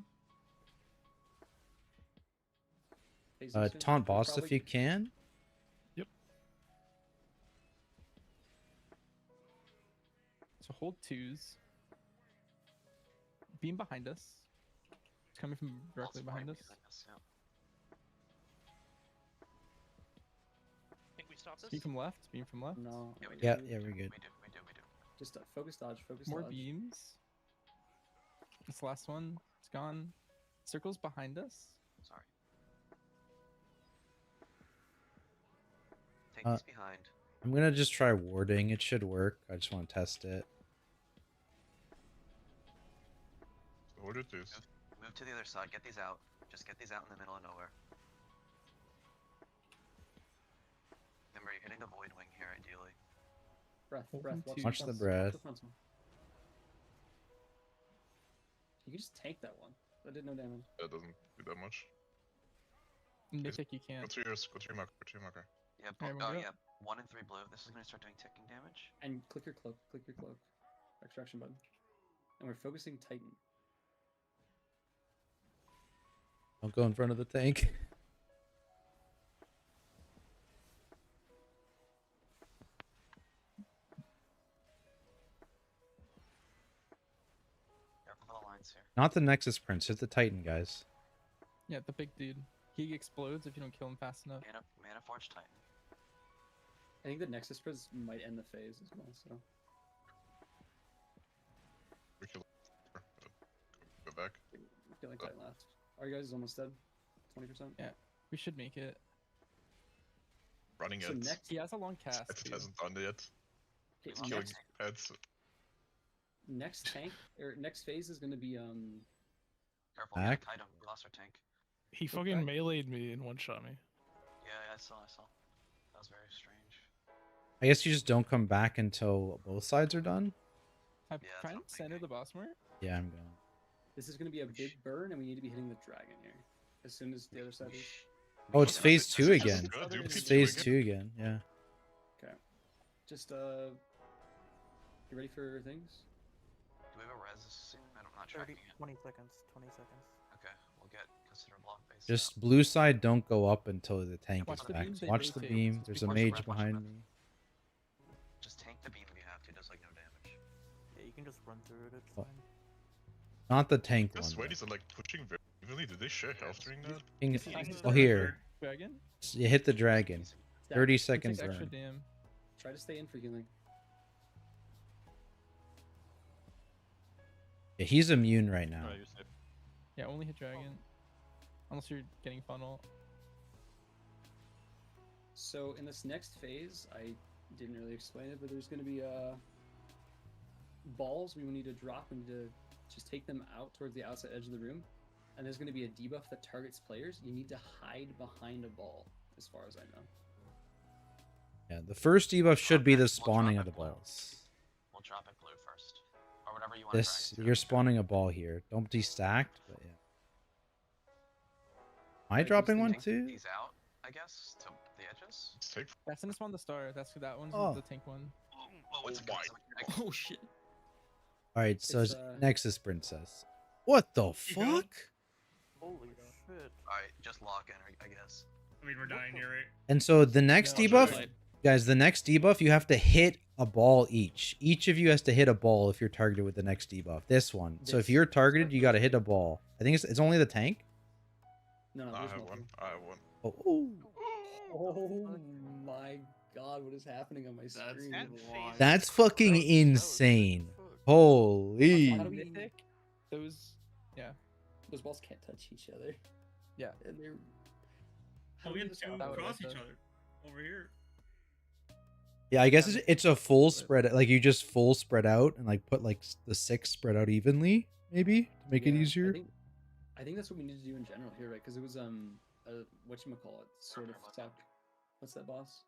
Taunt boss if you can. Yep. So hold 2s. Beam behind us. It's coming from directly behind us. Think we stop this? Beam from left. Beam from left. No. Yeah, we're good. We do. Just focus dodge. Focus More dodge. beams. This last one. It's gone. Circles behind us. Sorry. Take these behind. I'm gonna just try warding. It should work. I just want to test it. Order this. Move to the other side. Get these out. Just get these out in the middle of nowhere. Remember, you're hitting the void wing here, ideally. Breath. Watch the breath. You can just tank that one. That did no damage. That doesn't do that much. Mythic, you can't. Go to your marker. Yeah, Alright, we'll go. yeah. 1 and 3 blue. This is gonna start doing ticking damage. And click your cloak. Extraction button. And we're focusing Titan. Don't go in front of the tank. Careful for the lines here. Not the Nexus Prince. Hit the Titan, guys. Yeah, the big dude. He explodes if you don't kill him fast enough. Manaforge Titan. I think the Nexus Prince might end the phase as well, so. We can go back. Killing Titan last. Are you guys almost dead? 20%? Yeah, we should make it. Running So it. next, he has a long cast. It too. hasn't done it yet. Okay, It's killing pets. next tank or next phase is gonna be Careful, Back. Titan. We lost our tank. He fucking meleeed me and one-shot me. Yeah, I saw. That was very strange. I guess you just don't come back until both sides are done. I'm trying to center the boss more. Yeah, I'm going. this is gonna be a big burn, and we need to be hitting the dragon here as soon as the other side is. Oh, it's phase 2 again. Good, dude. It's Phase phase 2 2 again. Yeah. Okay, just You ready for things? Do we have a res? I'm not 30, tracking it. 20 seconds. 20 seconds. Okay, we'll get considerable on base. Just blue side, don't go up until the tank Watch is the back. beams, they Watch the rotate. beam. There's a Watch the mage rep, watch the behind rep. me. Just tank the beam if you have to, does like no damage. Yeah, you can just run through it. It's Oh. fine. Not the tank The one. sweaties are like pushing very evenly. Did they share health during that? Oh, here. Dragon? You hit the dragon. 30 seconds Takes extra burn. damn. Try to stay in for healing. Yeah, he's immune right now. Yeah, only hit dragon. Unless you're getting funnel. So in this next phase, I didn't really explain it, but there's going to be balls we will need to drop. We need to just take them out towards the outside edge of the room. And there's going to be a debuff that targets players. You need to hide behind a ball, as far as I know. Yeah, the first debuff should be the spawning of the balls. We'll drop it blue first. Or whatever you want This, you're spawning a ball here. Don't destacked, but yeah. Am I dropping one too? These out, I guess, to the edges. That's in spawn the star. That's that one's Oh. the tank one. Oh, it's Oh shit. All right, so It's, Nexus Princess. What the fuck? Holy shit. Alright, just lock in, I guess. I mean, we're dying here, right? And so the next debuff, guys, the next debuff, you have to hit a ball each. Each of you has to hit a ball if you're targeted with the next debuff. This one. So if you're targeted, you got to hit a ball. I think it's only the tank. No, I there's have multiple. one. I have one. Oh, Oh my god, what is happening on my screen? that's fucking insane. Holy. How do we Mythic, those, yeah. Those balls can't touch each other. Yeah. And they're. Oh, we had two That would across each also- other. Over here. Yeah, I guess it's a full spread. Like you just full spread out and like put like the 6 spread out evenly, maybe to make it easier. I think that's what we need to do in general here, right? Because it was whatchamacallit, sort of stuck. What's that, boss?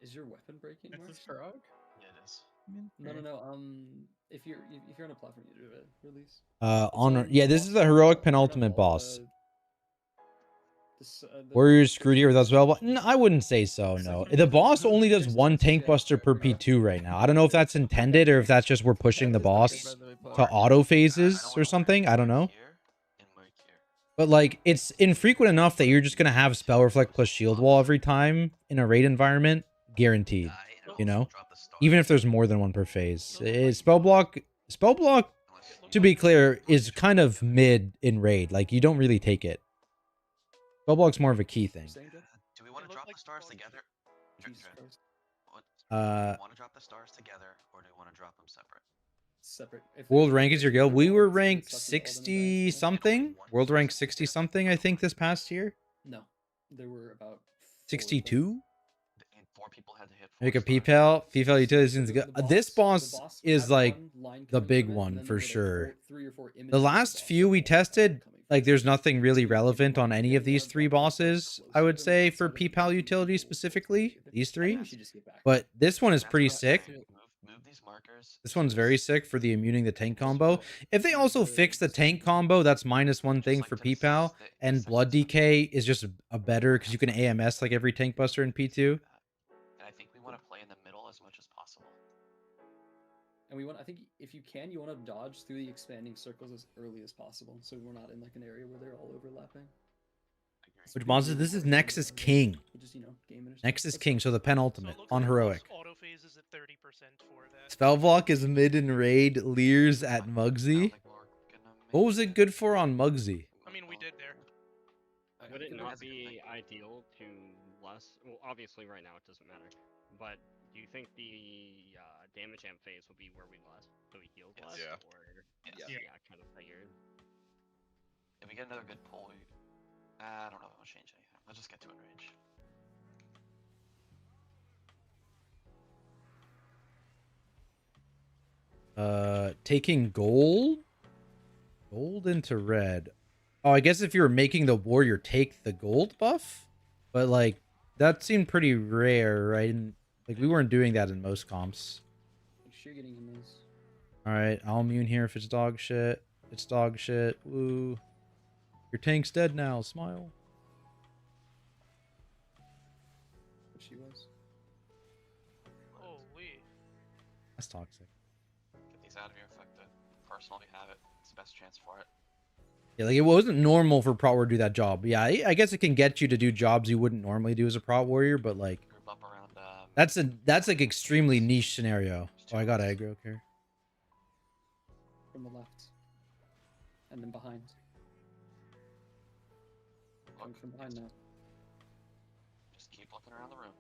Is your weapon breaking? Is Mark? this Farag? Yeah, it is. No. If you're on a platform, you do it. Release. This is the heroic penultimate boss. Warriors screwed here without spell. No, I wouldn't say so. No, the boss only does 1 tank buster per P2 right now. I don't know if that's intended or if that's just we're pushing the boss to auto phases or something. I don't know. But like, it's infrequent enough that you're just gonna have spell reflect plus shield wall every time in a raid environment, guaranteed. You know, even if there's more than one per phase. Spell block, to be clear, is kind of mid in raid. Like you don't really take it. Spell block's more of a key thing. Do we want to drop the stars together? Do Uh, we want to drop the stars together, or do we want to drop them separate? Separate. World rank is your guild. We were ranked 60 something. World rank 60 something, I think, this past year. No, there were about 62. 4 people had to hit. Make a PPL. FIFA utility seems good. This boss is like the big one for sure. The last few we tested, like there's nothing really relevant on any of these 3 bosses, I would say, for PPAL utility specifically. These 3. But this one is pretty sick. Move these markers. This one's very sick for the immuning the tank combo. If they also fix the tank combo, that's -1 thing for PPAL. And Blood DK is just a better because you can AMS like every tank buster in P2. And I think we want to play in the middle as much as possible. And I think if you can, you want to dodge through the expanding circles as early as possible, so we're not in like an area where they're all overlapping. Which monster? This is Nexus King. Just, game intercept. Nexus King, so the penultimate on heroic. Auto phase is at 30% for that. Spellblock is mid in raid. Leers at Mugsy. What was it good for on Mugsy? I mean, we did there. Would it not be ideal to less? Well, obviously right now it doesn't matter. But do you think the damage amp phase will be where we less, so we heal less? Yeah. Or Yeah. kind of figured. If we get another good pull, I don't know if it'll change anything. Let's just get to it range. Taking gold into red. Oh, I guess if you were making the warrior take the gold buff, but like that seemed pretty rare, right? And, like we weren't doing that in most comps. Make sure you're getting in those. All right, I'll immune here if it's dog shit. It's dog shit. Woo. Your tank's dead now. Smile. What she was. Holy. That's toxic. Get these out of here. Fuck the personal. If you have it, it's the best chance for it. Yeah, like it wasn't normal for prot warrior to do that job. Yeah, I guess it can get you to do jobs you wouldn't normally do as a prot warrior, but like Group up around. that's like extremely niche scenario. Oh, I got aggro here. From the left. And then behind. Coming from behind now. Just keep looking around the room.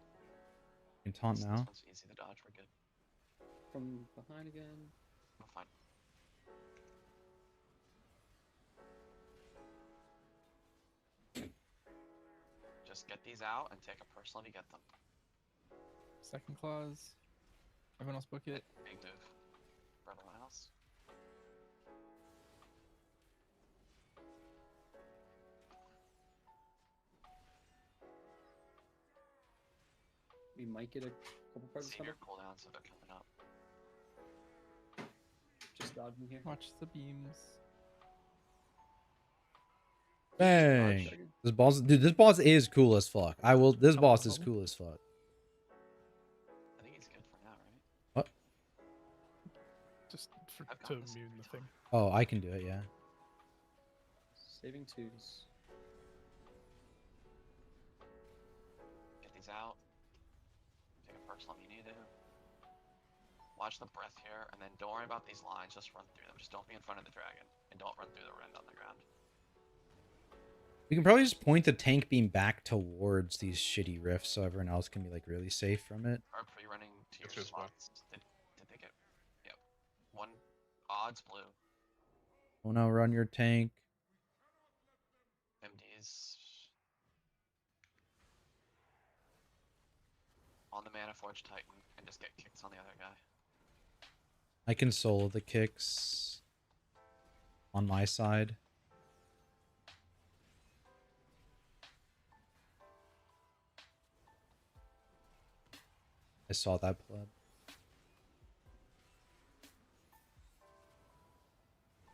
You can taunt now. This one's easy to dodge. We're good. From behind again. We're fine. Just get these out and take a personal to get them. Second clause. Everyone else book it. Big move for everyone else. We might get a couple parts of Save your stomach. cooldowns so they're coming up. Just dodging here. Watch the beams. Bang! This boss, dude, this boss is cool as fuck. I will. This boss is cool as fuck. I think he's good for now, right? What? Just to mute the thing. Oh, I can do it. Yeah. Saving twos. Get these out. Take a personal if you need to. Watch the breath here, and then don't worry about these lines. Just run through them. Just don't be in front of the dragon, and don't run through the rend on the ground. We can probably just point the tank beam back towards these shitty rifts so everyone else can be like really safe from it. Or pre-running to your spots. Did they get? Yep. One odds blue. Oh no, run your tank. MDs. On the Manaforge Titan, and just get kicks on the other guy. I can solo the kicks on my side. I saw that pleb.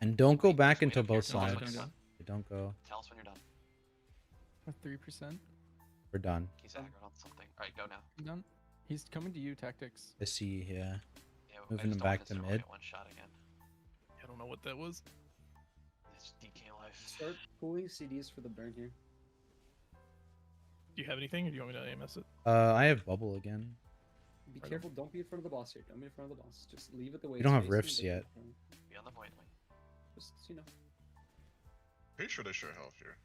And don't go back into both sides. Don't go. Tell us when you're done. With 3%. We're done. He's aggroed on something. Alright, go now. You done? He's coming to you, tactics. I see, yeah. Yeah, I Moving just him don't want back this to roll mid. get one shot again. I don't know what that was. It's DK life. Start pulling CDs for the burn here. Do you have anything, or do you want me to AMS it? I have bubble again. Be careful, don't be in front of the boss here. Don't be in front of the boss. Just leave it the way You don't have it's rifts facing, yet. Be on the void wing. Just, you know. Pretty sure they share health here.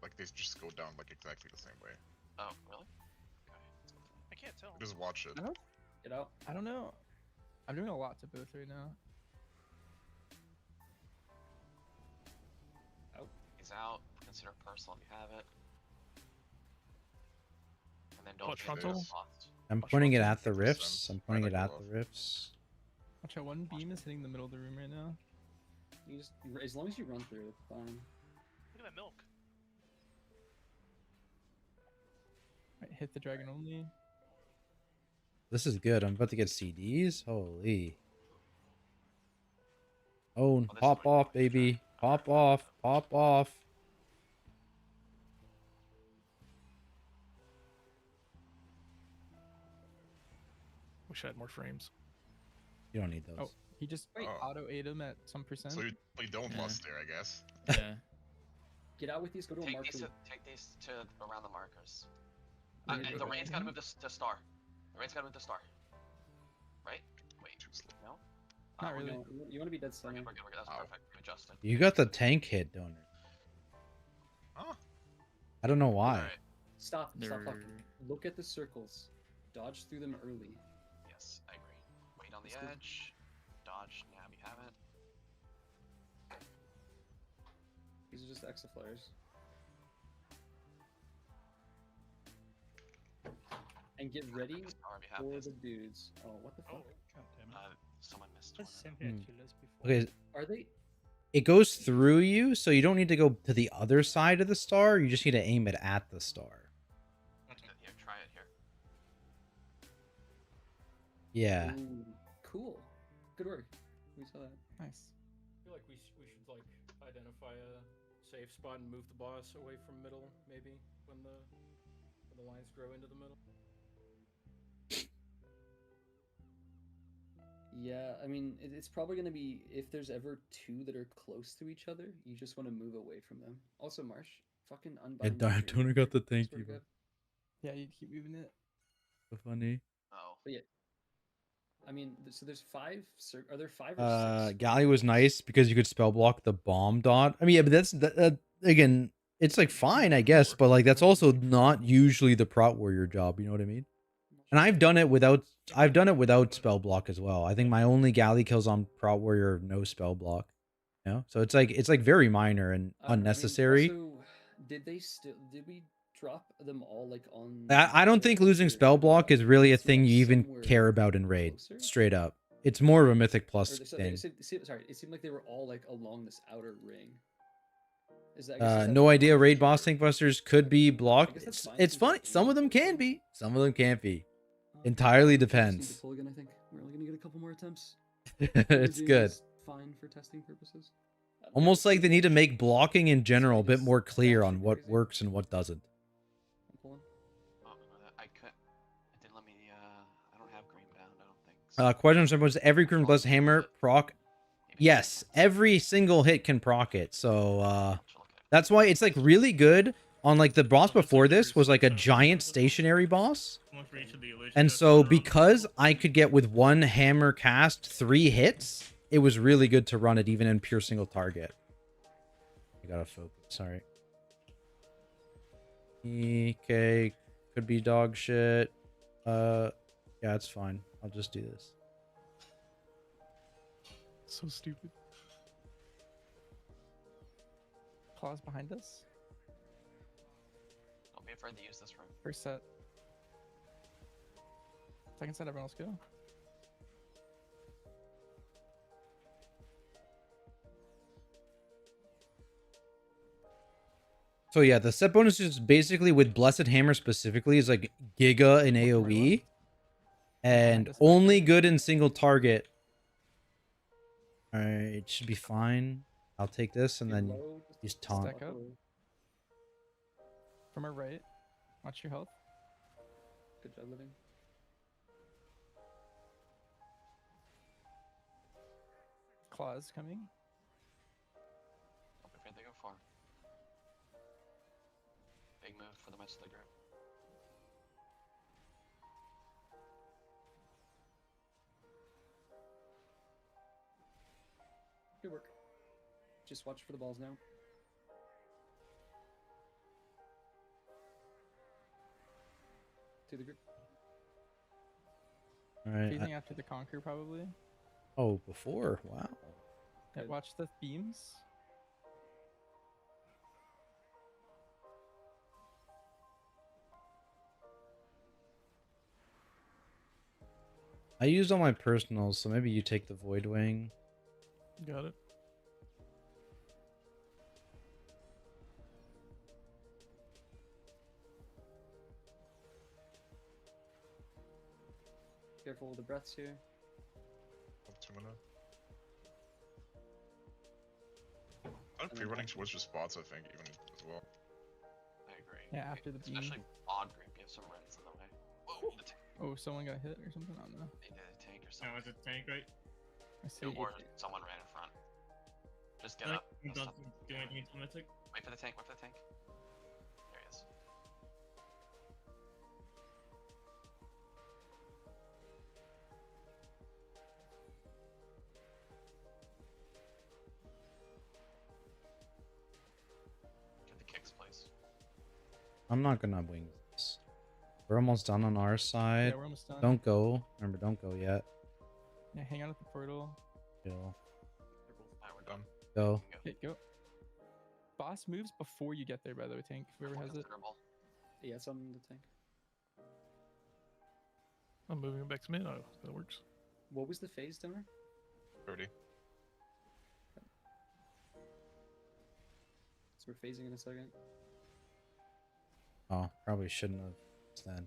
Like they just go down like exactly the same way. Oh, really? I can't tell. Just watch it. Get out. I don't know. I'm doing a lot to both right now. Out. He's out. Consider personal if you have it. And then don't Watch get frontal. lost. I'm pointing it at the rifts. I'm pointing it at the rifts. Watch out, one beam is hitting the middle of the room right now. You just, as long as you run through, it's fine. Look at that milk. Right, hit the dragon only. This is good. I'm about to get CDs. Holy. Oh, pop off, baby. Pop off. Pop off. Wish I had more frames. You don't need those. Oh, he just auto ate him at some percent. So you don't bust there, I guess. Yeah. Get out with these, go to a Take marker. take these to around the markers. Yeah, And go the back. rain's gotta move to star. The rain's gotta move to star. Right? Wait. No? Not we're really. good. You want to be dead center. We're good. That's perfect. We adjusted. You got the tank hit, don't you? Huh? I don't know why. Alright. Stop. Stop They're- talking. Look at the circles. Dodge through them early. Yes, I agree. Wait on the Let's go. edge. Dodge. Yeah, we have it. These are just extra flares. And get ready Star, we have for this. the dudes. Oh, what the fuck? Someone missed That's the one. same thing Hmm. that killed us before. Okay, Are they? it goes through you, so you don't need to go to the other side of the star. You just need to aim it at the star. Here, try it here. Yeah. Ooh, cool. Good work. We saw that. Nice. I feel like we should like identify a safe spot and move the boss away from middle, maybe when the lines grow into the middle. Yeah, I mean, it's probably going to be if there's ever two that are close to each other, you just want to move away from them. Also, Marsh, fucking unbind. Yeah, your Daytona ear, got the I thank swear you. to Bro. God. Yeah, you keep moving it. So funny. Oh. But yeah. I mean, so there's five. Are there five or six? Galley was nice because you could spell block the bomb dot. I mean, yeah, but that's again, it's like fine, I guess, but like that's also not usually the prot warrior job. You know what I mean? And I've done it without spell block as well. I think my only galley kills on prot warrior are no spell block. You know, so it's like very minor and unnecessary. I mean, also, did we drop them all like on? I don't think losing spell block is really a thing you even care about in raid. Straight up, it's more of a mythic plus thing. Sorry, it seemed like they were all like along this outer ring. Is that, No idea. Raid boss tank busters could be blocked. It's funny. Some of them can be. Some of them can't be. Entirely depends. Pull again, I think we're only gonna get a couple more attempts. It's good. Fine for testing purposes. Almost like they need to make blocking in general a bit more clear on what works and what doesn't. I'm pulling. I could. It didn't let me. I don't have green bound. I don't think. Question was every Grim Blessed Hammer proc? Yes, every single hit can proc it. So that's why it's like really good on like the boss before this was like a giant stationary boss. And so because I could get with one hammer cast 3 hits, it was really good to run it even in pure single target. I gotta focus, sorry. Okay, could be dog shit. Yeah, it's fine. I'll just do this. So stupid. Claws behind us. Don't be afraid to use this room. First set. Second set, everyone else go. So yeah, the set bonus is basically with Blessed Hammer specifically is like Giga in AoE. And only good in single target. Alright, it should be fine. I'll take this and then use taunt. Stack up. From our right. Watch your health. Good job, living. Claws coming. Don't be afraid to go far. Big move for the match of the group. Good work. Just watch for the balls now. To the group. Alright. Phasing after the conquer, probably. Oh, before? Wow. Yeah, watch the beams. I used all my personals, so maybe you take the Void Wing. Got it. Careful with the breaths here. I'm pre-running towards your spots, I think, even as well. I agree. Yeah, after the beam. Especially odd group, you have some runs in the way. Whoa, the tank. Oh, someone got hit or something? I don't know. They did a tank or No, something. it's a tank, right? I see. Or someone ran in front. Just get up. Don't do anything to mythic. Wait for the tank, wait for the tank. There he is. Get the kicks, please. I'm not gonna wing this. We're almost done on our side. Yeah, we're almost done. Don't go. Remember, don't go yet. Yeah, hang out at the portal. Chill. Alright, we're done. Go. Okay, go. Boss moves before you get there, by the way, tank. Whoever has it. Yeah, it's on the tank. I'm moving it back to mid. Oh, that works. What was the phase, Donor? 30. So we're phasing in a second. Oh, probably shouldn't have. Then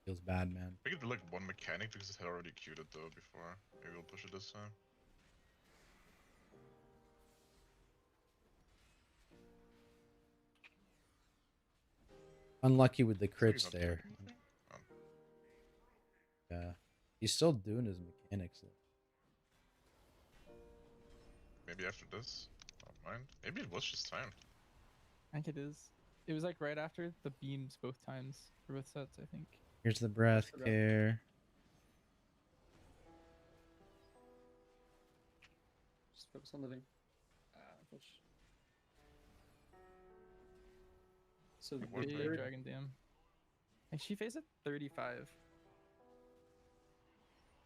feels bad, man. We could do like one mechanic because it had already queued it though before. Maybe we'll push it this time. Unlucky with the crits there. Yeah, he's still doing his mechanics though. Maybe after this. Don't mind. Maybe it was just time. I think it is. It was like right after the beams both times for both sets, I think. Here's the breath care. Just focus on living. Push. So the Big third, Dragon Dam. And she faced at 35.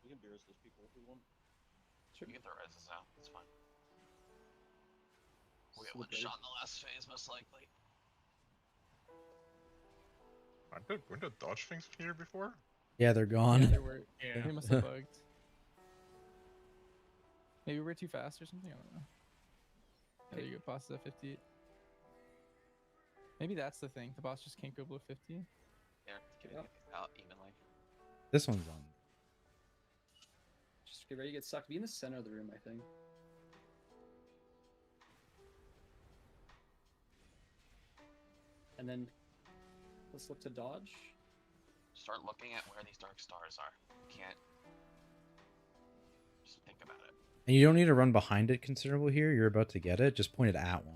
We can beers those people if we want. Sure. You can throw reses out. That's fine. We'll get So one the shot in the last phase, most likely. Weren't the dodge things here before? Yeah, they're gone. Yeah, they were. Yeah. They must have bugged. Maybe we're too fast or something. I don't know. There you go. Boss is at 50. Maybe that's the thing. The boss just can't go below 50. Yeah, getting these out evenly. This one's on. just get ready to get sucked. Be in the center of the room, I think. And then let's look to dodge. Start looking at where these dark stars are. Can't just think about it. And you don't need to run behind it considerable here. You're about to get it. Just point it at one.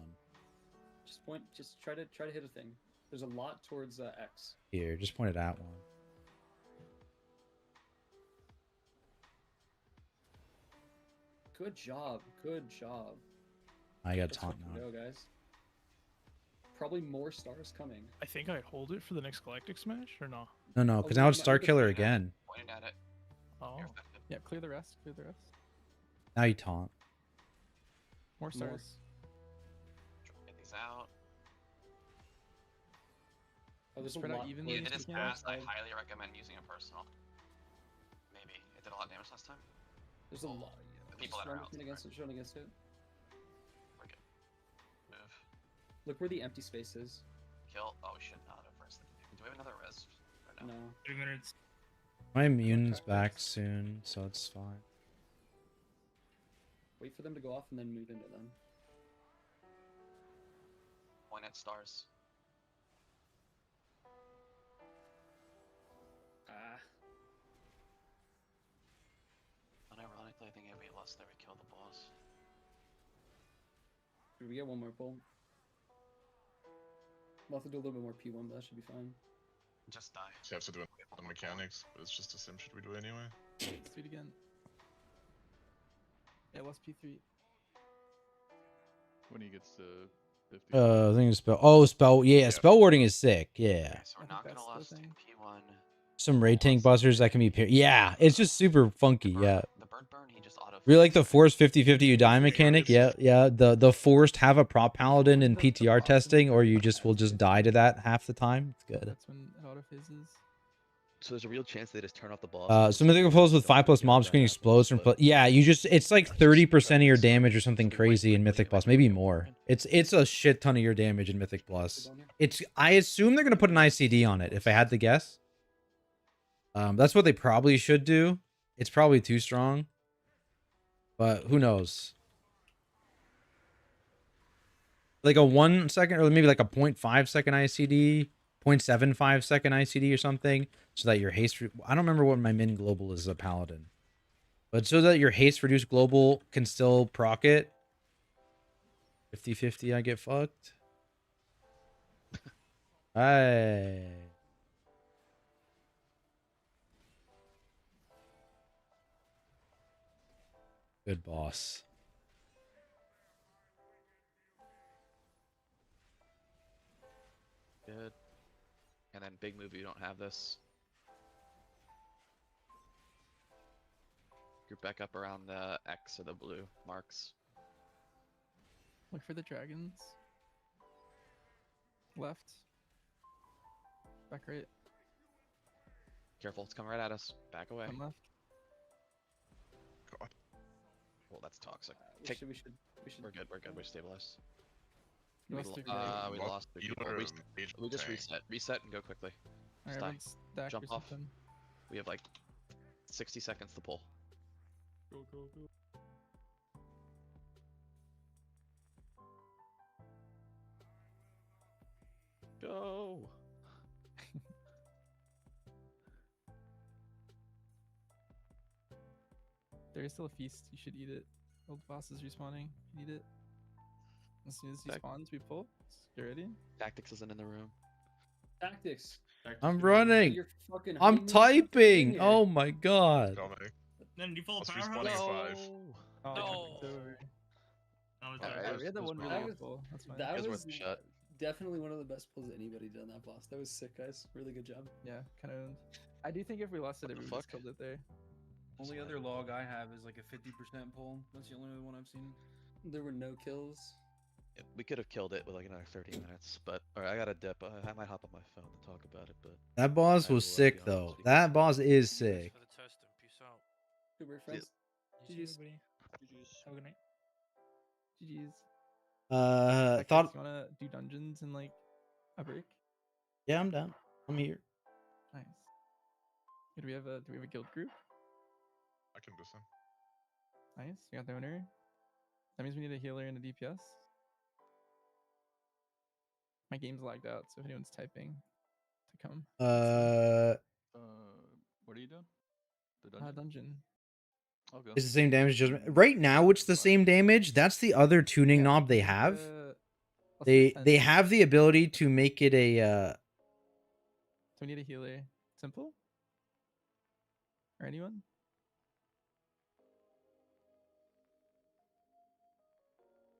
Just try to hit a thing. There's a lot towards X. Here, just point it at one. Good job. Good job. I got Let's taunt fucking now. go, guys. Probably more stars coming. I think I hold it for the next Galactic Smash or no? No, because now it's Star Killer again. Pointed at it. Oh. Yeah, clear the rest. Clear the rest. Now you taunt. More stars. Get these out. Oh, there's Spread a out lot. evenly. It is speaking fast. I of. highly recommend using a personal. Maybe. It did a lot of damage last time. There's a lot. The people that are out. Against it, showing against it. We're good. Move. Look where the empty space is. Kill. Oh, we should not have first. Do we have another res? Or no? No. 3 minutes. My immune's back soon, so it's fine. Wait for them to go off and then move into them. Point at stars. Unironically, I think if we lost there, we kill the boss. Did we get one more pull? We'll have to do a little bit more P1, but that should be fine. Just die. You have to do the mechanics, but it's just a sim shit we do anyway. Let's do it again. Yeah, lost P3. When he gets to 50. I think it's spell. Oh, spell. Yeah, spell warding is sick. Yeah. So we're not gonna lose in P1. Some raid tank busters that can be paired. Yeah, it's just super funky. Yeah. The bird burn, he just auto. Really like the forced 50-50 you die mechanic. Yeah, yeah. The forced have a prop paladin in PTR testing, or you just will just die to that half the time. It's good. That's when it auto phases. So there's a real chance they just turn off the boss. So mythical pulls with 5+ mob screen explodes from. Yeah, you just it's like 30% of your damage or something crazy in Mythic Plus, maybe more. It's a shit ton of your damage in Mythic Plus. I assume they're gonna put an ICD on it if I had to guess. That's what they probably should do. It's probably too strong, but who knows? Like a 1 second, or maybe like a 0.5 second ICD, 0.75 second ICD or something, so that your haste. I don't remember what my min global is as a paladin, but so that your haste reduced global can still proc it. 50-50, I get fucked. Hey. Good boss. Good. And then big move, you don't have this. Group back up around the X or the blue marks. Look for the dragons. Left. Back right. Careful, it's coming right at us. Back away. Come left. God. Well, that's toxic. We should. We're good. We're good. We're stabilized. You We lost lo- three people. we lost three people. We just reset and go quickly. Alright, Just die. everyone's stacked Jump or off. something. We have like 60 seconds to pull. Go, go, go. Go. There is still a feast. You should eat it Old boss is respawning. Need it. As soon as he spawns, we pull. You ready? Tactics isn't in the room. Tactics. I'm running. Your fucking I'm honeymoon stuff in typing. here. Oh my god. Then you pull a Must powerhouse. respawning at 5. Oh, No. so we're- That was Alright, alright. we had that one That really was- full. That's fine. That It was was worth a shot. definitely one of the best pulls anybody did on that boss. That was sick, guys. Really good job. Yeah, kind of. I do think if we lost it, What we the would just fuck? killed it there. Only other log I have is like a 50% pull. That's the only other one I've seen. There were no kills. Yeah, we could have killed it with like another 30 minutes, but alright, I got a dip. I might hop on my phone to talk about it, but That boss I was will, sick be honest though. with you. That boss is sick. For the testing. Peace out. Good work, friends. GG's. GG's. Have a good night. GG's. Thought. You wanna do dungeons in like a break? Yeah, I'm down. I'm here. Nice. Do we have a guild group? I can do some. Nice. You got the owner. That means we need a healer and a DPS. My game's lagged out, so if anyone's typing to come. What are you doing? The dungeon. Dungeon. Okay. It's the same damage judgment. Right now, it's the same damage. That's the other tuning knob they have. Let's They do 10. they have the ability to make it a So we need a healer. Simple? Or anyone?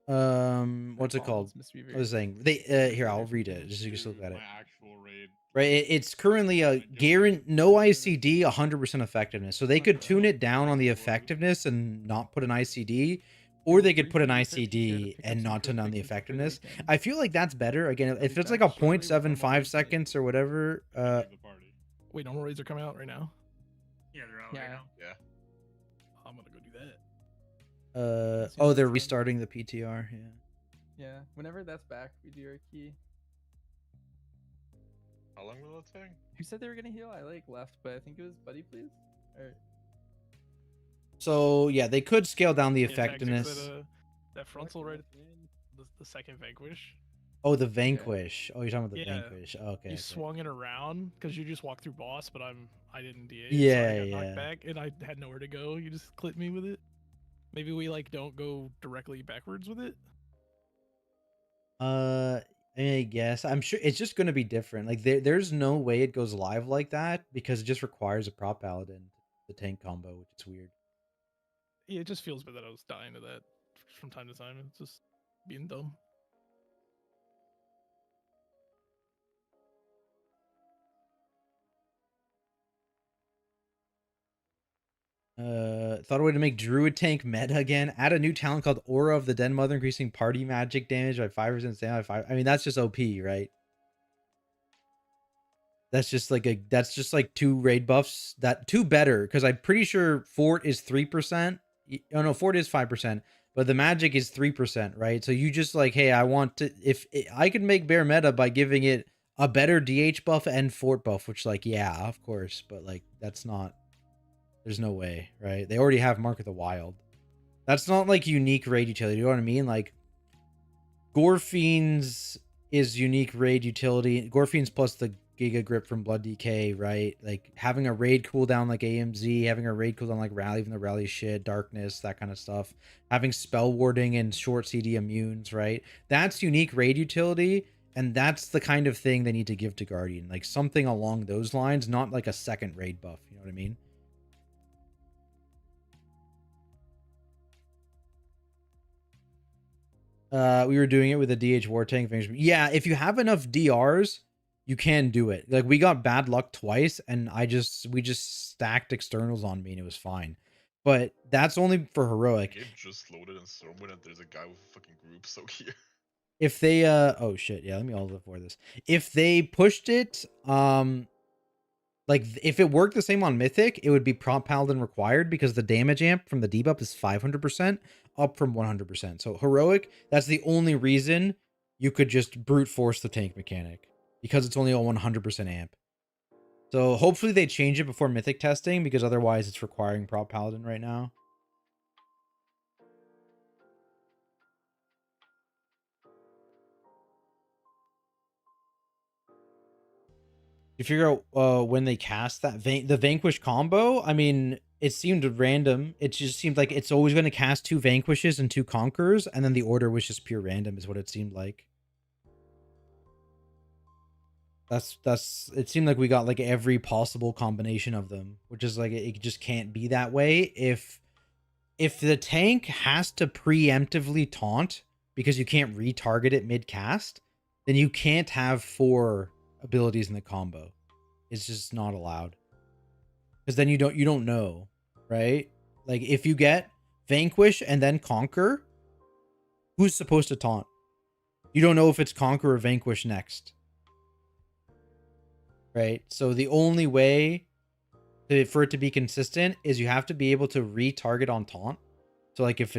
what's it Bonds called? must be I very was saying they here, I'll read it just so you can look at it. My actual raid. Right, it's currently a no ICD, 100% effectiveness. So they could tune it down on the effectiveness and not put an ICD, or they could put an ICD and not turn down the effectiveness. I feel like that's better. Again, if it's like a 0.75 seconds or whatever, Wait, normal raids are coming out right now. Yeah, they're out right now. Yeah. I'm gonna go do that. oh, they're restarting the PTR. Yeah. Yeah. Whenever that's back, we do our key. How long will it take? Who said they were gonna heal? I like left, but I think it was Buddy, please. Or So yeah, they could scale down the Yeah, tactics effectiveness. that frontal right at the end, the second vanquish. Oh, the Vanquish. Oh, you're talking about the Yeah. Vanquish. Okay. You okay. swung it around because you just walked through boss, but I didn't DA. Yeah, so I got yeah. knocked back and I had nowhere to go. You just clipped me with it. Maybe we like don't go directly backwards with it. I guess I'm sure it's just gonna be different. Like there's no way it goes live like that because it just requires a prop paladin, the tank combo, which is weird. Yeah, it just feels bad that I was dying to that from time to time. It's just being dumb. Thought a way to make Druid tank meta again. Add a new talent called Aura of the Den Mother, increasing party magic damage by 5%. By 5. I mean, that's just OP, right? That's just like 2 raid buffs. That 2 better because I'm pretty sure Fort is 3%. Oh no, Fort is 5%, but the magic is 3%, right? So you just like, hey, I want to. If I could make bear meta by giving it a better DH buff and Fort buff, which like yeah, of course, but like that's not. There's no way, right? They already have Mark of the Wild. That's not like unique raid utility. You know what I mean? Like Gorfiend's is unique raid utility. Gorfiend's plus the Giga Grip from Blood DK, right? Like having a raid cooldown like AMZ, having a raid cooldown like Rally from the Rally shit, Darkness, that kind of stuff. Having spell warding and short CD immunes, right? That's unique raid utility. And that's the kind of thing they need to give to Guardian. Like something along those lines, not like a second raid buff. You know what I mean? We were doing it with a DH war tank. Yeah, if you have enough DRs, you can do it. Like we got bad luck twice, and we just stacked externals on me, and it was fine. But that's only for heroic. Game just loaded in Stormwind, and there's a guy with a fucking group soak here. If they oh shit, yeah, let me all before this. If they pushed it, like if it worked the same on Mythic, it would be prompt paladin required because the damage amp from the debuff is 500%, up from 100%. So heroic, that's the only reason you could just brute force the tank mechanic because it's only a 100% amp. So hopefully they change it before Mythic testing because otherwise it's requiring prop paladin right now. You figure out when they cast that the Vanquish combo. I mean, it seemed random. It just seemed like it's always going to cast 2 Vanquishes and 2 Conquerors, and then the order was just pure random, is what it seemed like. It seemed like we got like every possible combination of them, which is like it just can't be that way. If the tank has to preemptively taunt because you can't retarget it mid cast, then you can't have 4 abilities in the combo. It's just not allowed. Because then you don't know, right? Like if you get Vanquish and then Conquer, who's supposed to taunt? You don't know if it's Conquer or Vanquish next. Right? So the only way for it to be consistent is you have to be able to retarget on taunt. So like if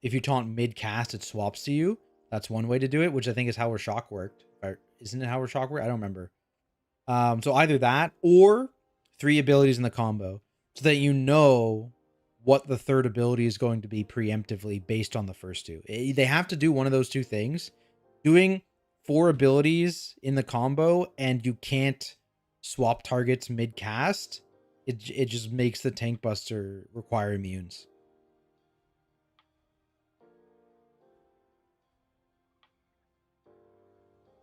you taunt mid cast, it swaps to you. That's one way to do it, which I think is how our shock worked. Or isn't it how our shock worked? I don't remember. So either that or 3 abilities in the combo, so that you know what the third ability is going to be preemptively based on the first 2. They have to do one of those 2 things. Doing 4 abilities in the combo and you can't swap targets mid cast, it just makes the tank buster require immunes.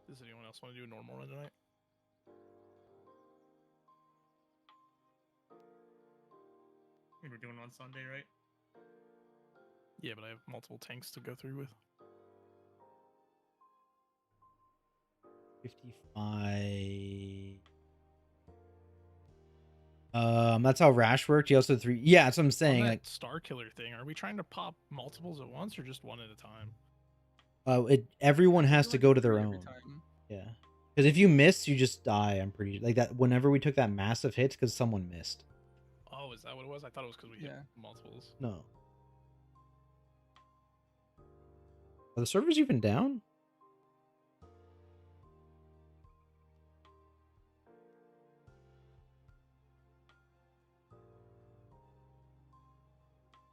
Does anyone else want to do a normal run tonight? We're doing on Sunday, right? Yeah, but I have multiple tanks to go through with. 55. That's how Rash worked. He also 3. Yeah, that's what I'm saying. On that Like Star Killer thing, are we trying to pop multiples at once or just one at a time? everyone has to go to their every own. time. Yeah. Because if you miss, you just die. I'm pretty like that. Whenever we took that massive hits, because someone missed. Oh, is that what it was? I thought it was because we hit multiples. No. Are the servers even down?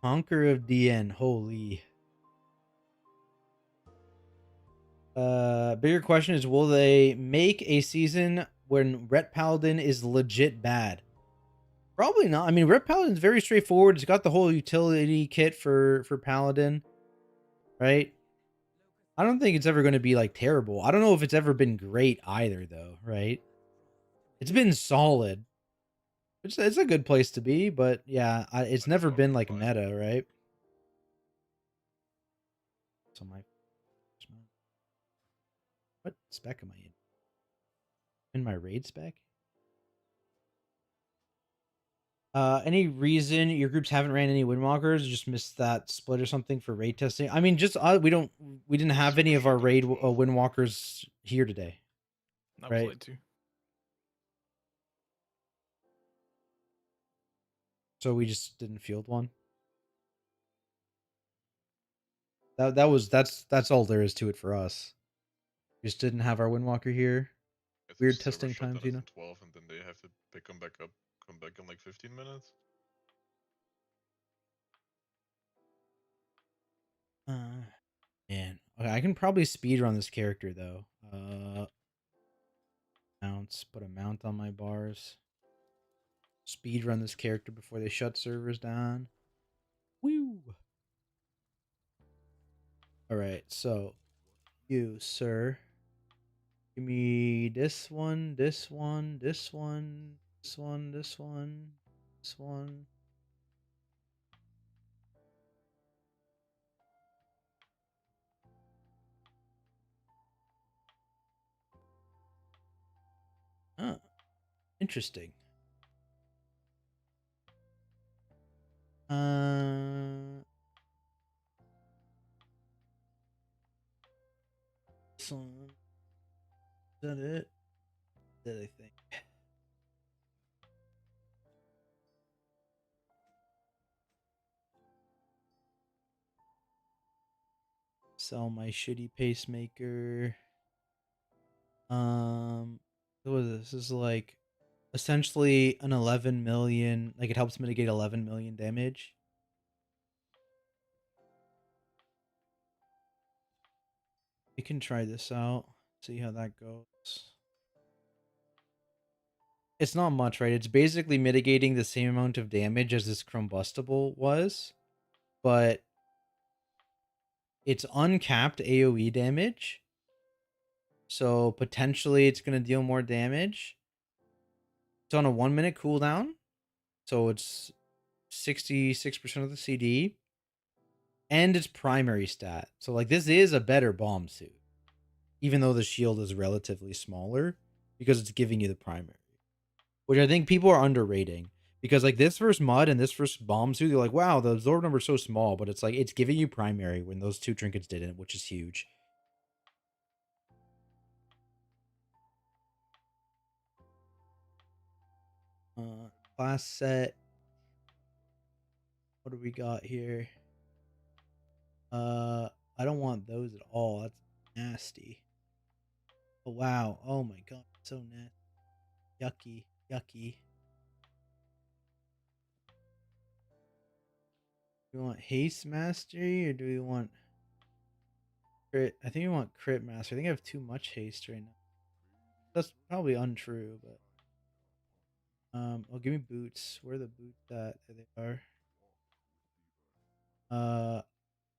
Conquer of DN. Holy. Bigger question is, will they make a season when Ret Paladin is legit bad? Probably not. I mean, Ret Paladin's very straightforward. It's got the whole utility kit for Paladin, right? I don't think it's ever going to be like terrible. I don't know if it's ever been great either, though, right? It's been solid. It's a good place to be, but yeah, it's never been like meta, right? So what spec am I in? In my raid spec? Any reason your groups haven't ran any windwalkers? Just missed that split or something for raid testing? I mean, just we didn't have any of our raid windwalkers here today. That was right? late too. So we just didn't field one. That's all there is to it for us. We just didn't have our windwalker here. Weird testing times, you know. 12, and then they have to pick them back up, come back in like 15 minutes. Man, okay, I can probably speed run this character though. Mounts, put a mount on my bars. Speed run this character before they shut servers down. Woo! All right, so you, sir, give me this one, this one, this one, this one, this one, this one. Oh, interesting. This one. Is that it? That I think. Sell my shitty pacemaker. What was this? This is like essentially an 11 million, like it helps mitigate 11 million damage. We can try this out, see how that goes. it's not much, right? It's basically mitigating the same amount of damage as this Chrombustible was, but it's uncapped AoE damage. So potentially it's going to deal more damage. It's on a 1-minute cooldown. So it's 66% of the CD. And it's primary stat. So like this is a better bomb suit. Even though the shield is relatively smaller. Because it's giving you the primary. Which I think people are underrating. Because like this versus Mud and this versus bomb suit, they're like, wow, the absorb number is so small. But it's like it's giving you primary when those two trinkets didn't, which is huge. Class set. What do we got here? I don't want those at all. That's nasty. Oh wow. Oh my god. So nasty. Yucky. Yucky. Do we want haste mastery or do we want crit? I think we want crit mastery. I think I have too much haste right now. That's probably untrue, but oh, give me boots. Where are the boots at? There they are.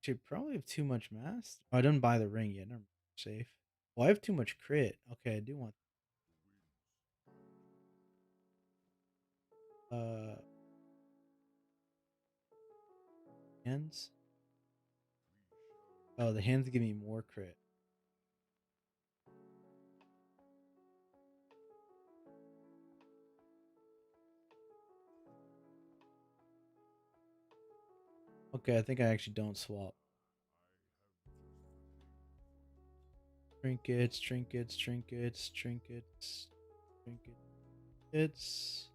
Should probably have too much mass. Oh, I didn't buy the ring yet. Never mind. Safe. Well, I have too much crit. Okay, I do want. Hands. Oh, the hands give me more crit. Okay, I think I actually don't swap. Trinkets, trinkets, trinkets, trinkets, trinkets.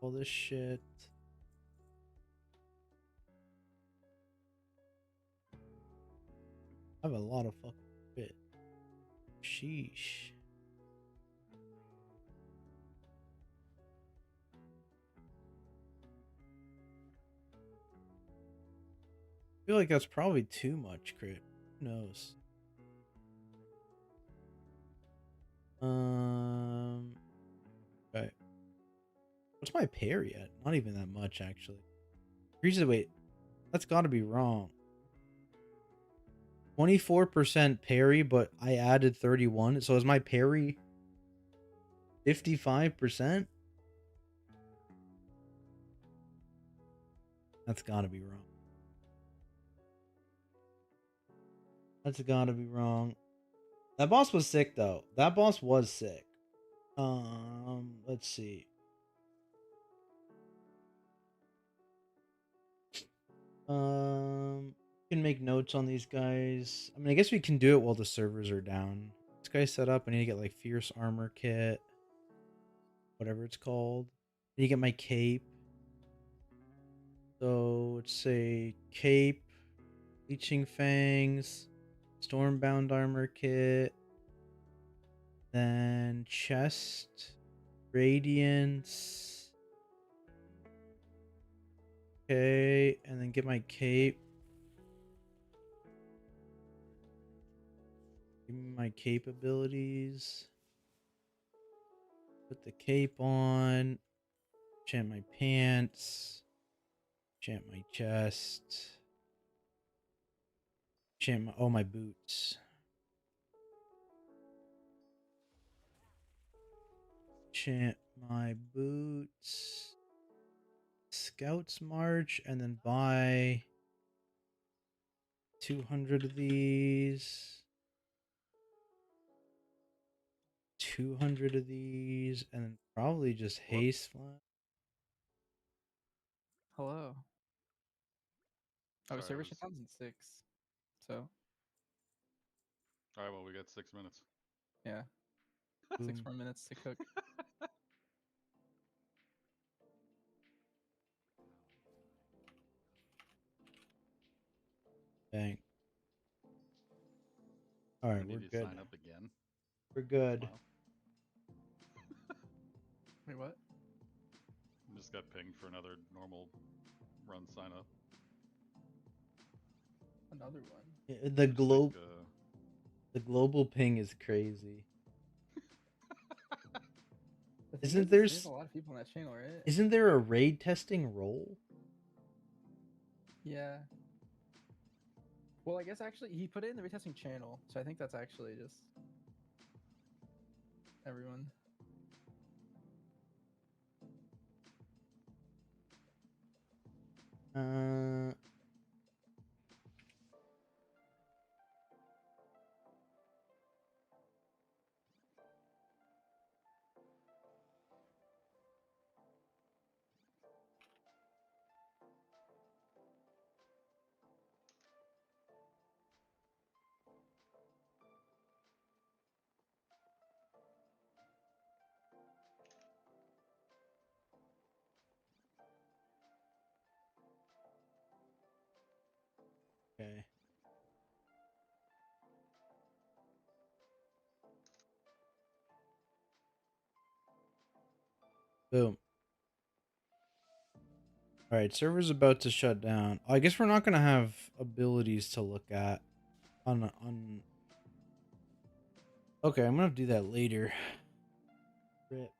All this shit. I have a lot of fucking shit. Sheesh. I feel like that's probably too much crit. Who knows? Okay. What's my parry at? Not even that much, actually. Wait, that's got to be wrong. 24% parry, but I added 31. So is my parry 55%? That's got to be wrong. That's got to be wrong. That boss was sick, though. That boss was sick. Let's see. Can make notes on these guys. I mean, I guess we can do it while the servers are down. This guy's set up. I need to get like fierce armor kit, whatever it's called. I need to get my cape. So let's say cape, leeching fangs, stormbound armor kit, then chest, radiance. Okay, and then get my cape. Give me my capabilities. Put the cape on. Enchant my pants. Enchant my chest. Enchant my my boots. Enchant my boots. Scouts march and then buy 200 of these. 200 of these, and then probably just haste flat. Hello. Oh, Sorry, server I was- shutdown's in 6. So. Alright, well, we got 6 minutes. Yeah. 6 more minutes to cook. Dang. All right, We we're need to good. sign up again. We're good. Wow. Wait, what? Just got pinged for another normal run sign up. Another one. The Just the global ping is crazy. The thing Isn't is, there there's a lot of people in that channel, right? isn't there a raid testing role? Yeah. Well, I guess actually he put it in the retesting channel, so I think that's actually just everyone. Okay. Boom. All right, server's about to shut down. I guess we're not gonna have abilities to look at on. Okay, I'm gonna do that later. Rip.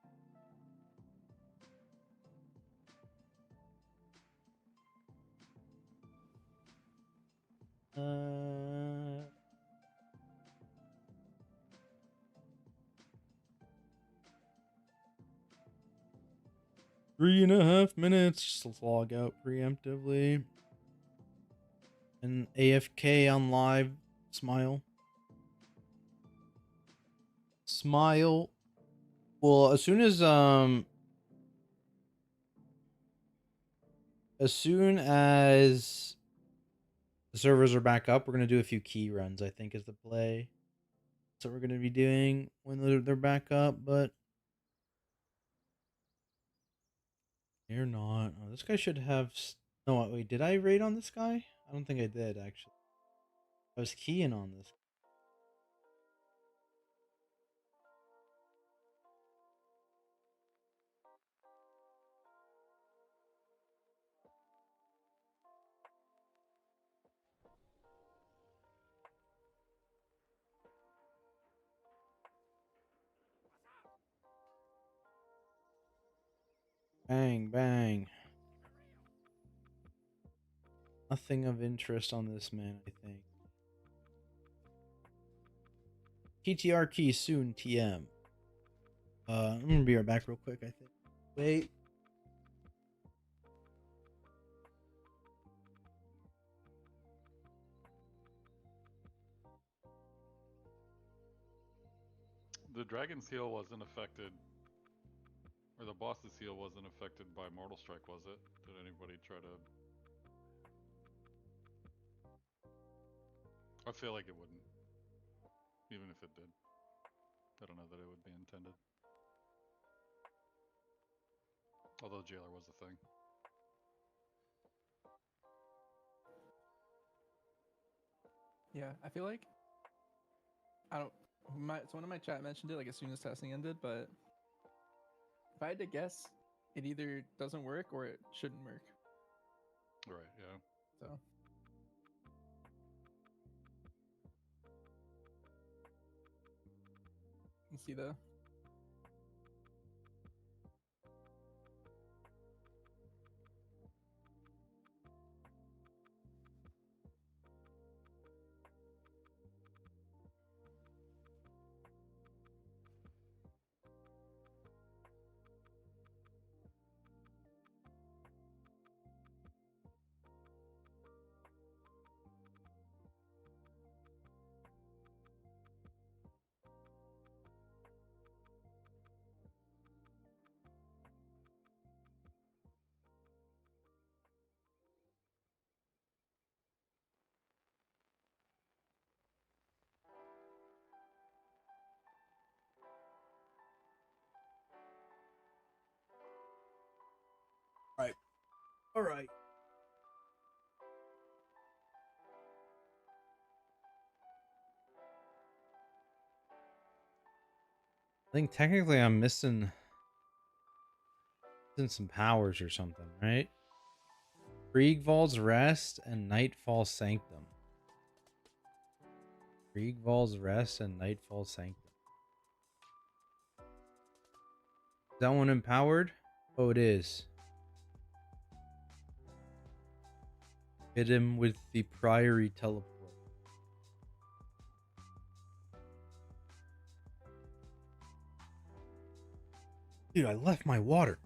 Uh. 3.5 minutes. Just log out preemptively. And AFK on live. Smile. Smile. Well, as soon as the servers are back up, we're gonna do a few key runs, I think, is the play. That's what we're gonna be doing when they're back up, but they're not. Oh, this guy should have. No, wait, did I raid on this guy? I don't think I did, actually. I was keying on this. Bang, bang. Nothing of interest on this man, I think. PTR key soon, TM. I'm gonna be right back real quick, I think. Wait. The Dragon's Heel wasn't affected, or the boss's heel wasn't affected by Mortal Strike, was it? Did anybody try to... I feel like it wouldn't, even if it did. I don't know that it would be intended. Although Jailer was a thing. Yeah, I feel like someone in my chat mentioned it like as soon as testing ended, but if I had to guess, it either doesn't work or it shouldn't work. Right, yeah. So you see the Alright. Alright. I think technically I'm missing some powers or something, right? Kriegwald's Rest and Nightfall Sanctum. Kriegwald's Rest and Nightfall Sanctum. that one empowered? Oh, it is. Hit him with the Priory teleport. Dude, I left my water.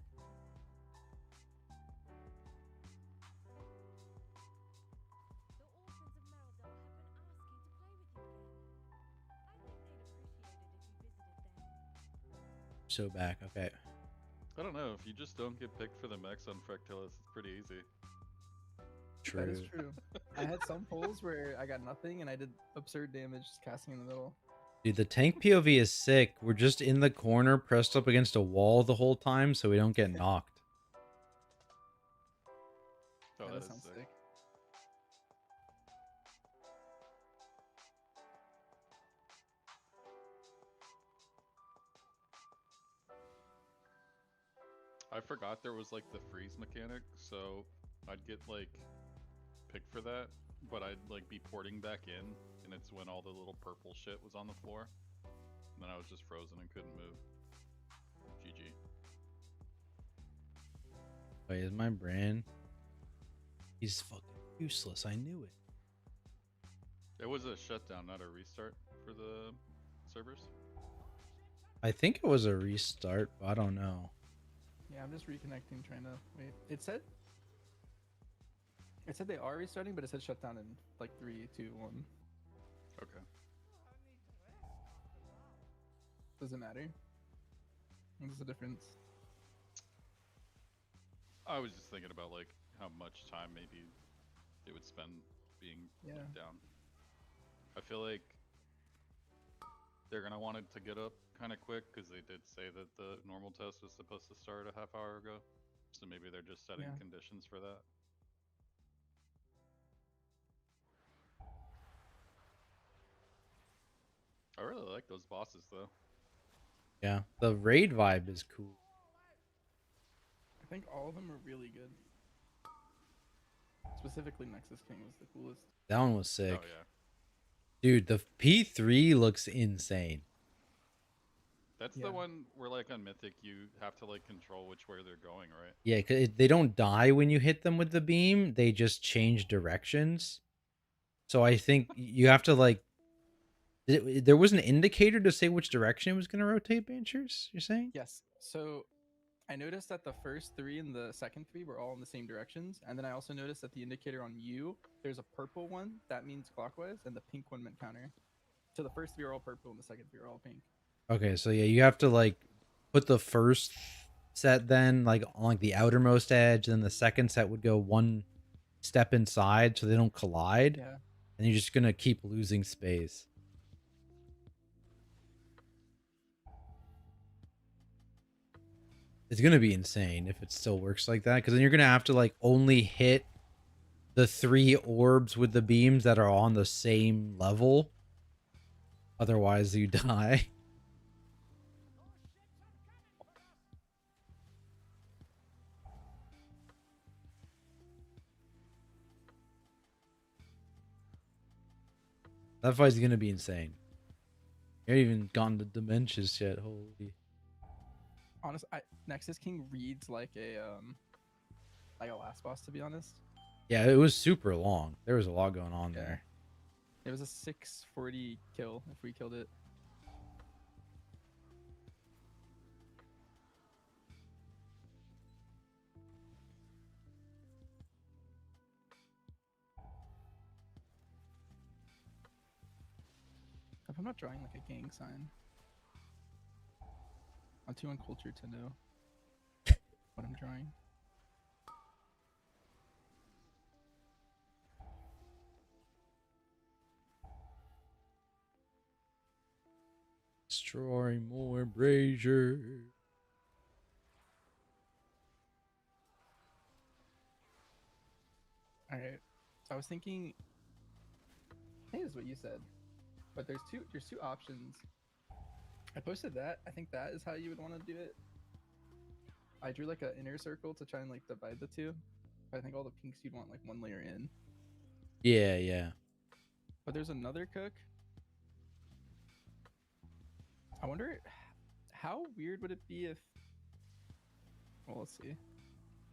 So back, okay. I don't know, if you just don't get picked for the mechs on Fractalis, it's pretty easy. True. That is true. I had some pulls where I got nothing and I did absurd damage just casting in the middle. Dude, the tank POV is sick. We're just in the corner, pressed up against a wall the whole time, so we don't get knocked. Oh, that that sounds is sick. I forgot there was like the freeze mechanic, so I'd get like picked for that, but I'd like be porting back in, and it's when all the little purple shit was on the floor. And then I was just frozen and couldn't move. GG. Wait, is my brain? He's fucking useless. I knew it. It was a shutdown, not a restart for the servers. I think it was a restart, but I don't know. Yeah, I'm just reconnecting, trying to wait. It said they are restarting, but it said shut down in like 3, 2, 1. Okay. Does it matter? What's the difference? I was just thinking about like how much time maybe they would spend being like, down. I feel like they're gonna want it to get up kind of quick because they did say that the normal test was supposed to start a half hour ago, so maybe they're just setting conditions for that. I really like those bosses though. Yeah, the raid vibe is cool. I think all of them are really good. Specifically, Nexus King was the coolest. That one was sick. Oh yeah. Dude, the P3 looks insane. That's the one where like on Mythic you have to like control which way they're going, right? Yeah, 'cause they don't die when you hit them with the beam. They just change directions. So I think you have to like... There was an indicator to say which direction it was going to rotate, Banchers, you're saying? Yes. So I noticed that the first 3 and the second 3 were all in the same directions. And then I also noticed that the indicator on you, there's a purple one. That means clockwise. And the pink one meant counter. So the first 3 are all purple and the second 3 are all pink. Okay, so yeah, you have to like put the first set then like on like the outermost edge, then the second set would go one step inside so they don't collide. Yeah. And you're just gonna keep losing space. It's gonna be insane if it still works like that, because then you're gonna have to like only hit the 3 orbs with the beams that are on the same level. Otherwise you die. That fight's gonna be insane. You haven't even gotten to dimensions yet. Holy. Honestly, Nexus King reads like a last boss, to be honest. Yeah, it was super long. There was a lot going on there. It was a 640 kill if we killed it. If I'm not drawing like a gang sign, I'm too uncultured to know what I'm drawing. Destroy more brazier. Alright. I was thinking, I think this is what you said, but there's two options. I posted that. I think that is how you would want to do it. I drew like an inner circle to try and like divide the two. I think all the pinks you'd want like one layer in. Yeah, yeah. But there's another cook. I wonder how weird would it be if Well, let's see.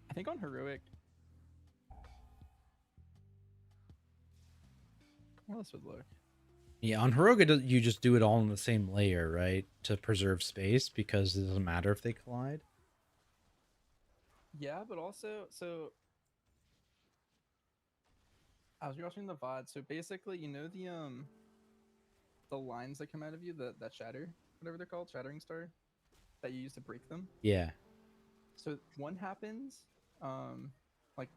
I think on heroic. How this would look. Yeah, on Heroic, you just do it all in the same layer, right? To preserve space, because it doesn't matter if they collide. Yeah, but also, so I was watching the VOD. So basically, you know the lines that come out of you, that shatter, whatever they're called, shattering star, that you use to break them. Yeah. So one happens, like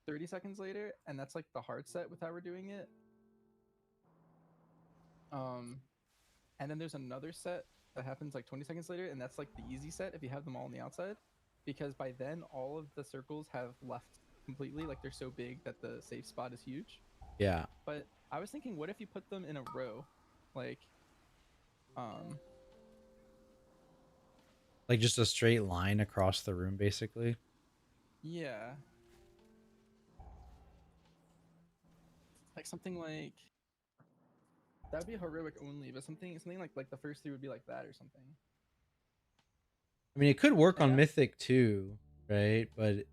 30 seconds later, and that's like the hard set with how we're doing it. And then there's another set that happens like 20 seconds later, and that's like the easy set if you have them all on the outside, because by then all of the circles have left completely, like they're so big that the safe spot is huge. Yeah. But I was thinking, what if you put them in a row, like just a straight line across the room, basically. yeah, like something like that would be heroic only, but something like the first three would be like that or something. I mean, it could work on Mythic too, right? But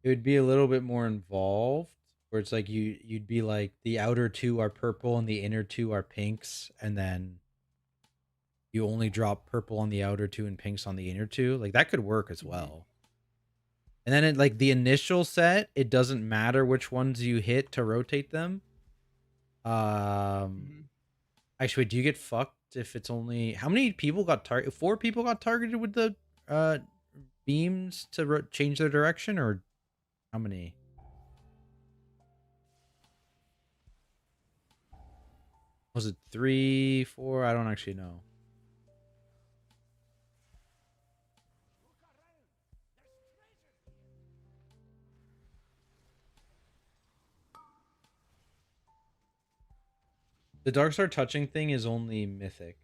it would be a little bit more involved, where it's like you'd be like the outer two are purple and the inner two are pinks, and then you only drop purple on the outer two and pinks on the inner two. Like that could work as well. And then it, like the initial set, it doesn't matter which ones you hit to rotate them. Actually, do you get fucked if it's only how many people got targeted? 4 people got targeted with the beams to change their direction, or how many? Was it 3, 4? I don't actually know. The Darkstar touching thing is only Mythic.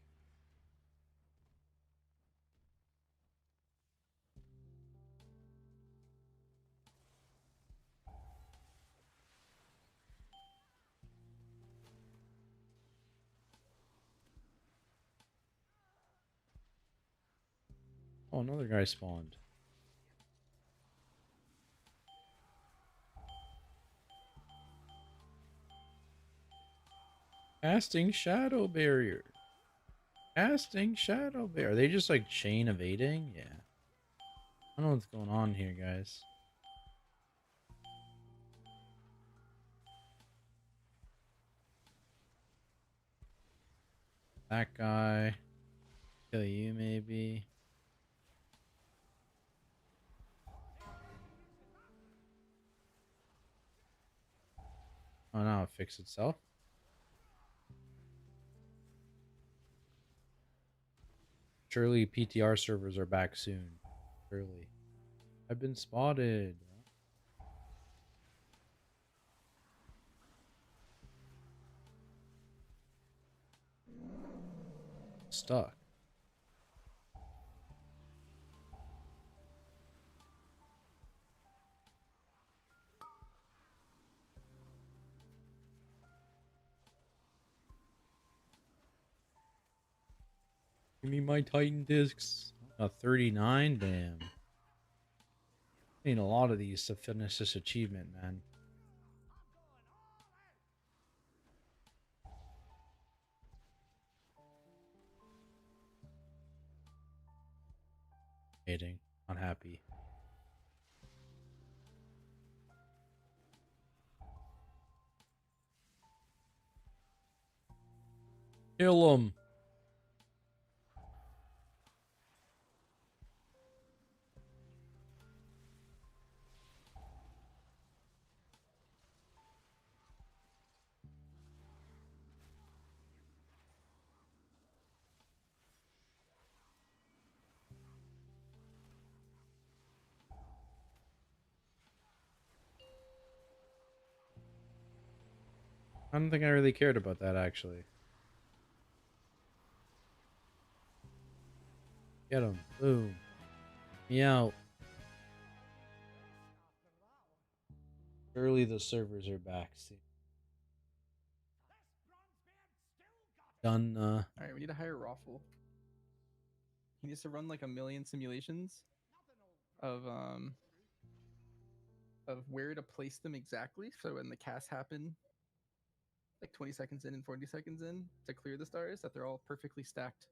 Oh, another guy spawned. Casting shadow barrier. Casting shadow barrier. Are they just like chain evading? Yeah. I don't know what's going on here, guys. That guy. Kill you, maybe. Oh, now it fixed itself. Surely PTR servers are back soon. Surely. I've been spotted. Stuck. Give me my Titan discs. 39, damn. I need a lot of these to finish this achievement, man. Hating. Unhappy. Kill him. I don't think I really cared about that, actually. Get him. Boom. Me out. Surely the servers are back soon. Done. All right, we need to hire Raffle. He needs to run like 1 million simulations of where to place them exactly. So when the casts happen, like 20 seconds in and 40 seconds in to clear the stars, that they're all perfectly stacked.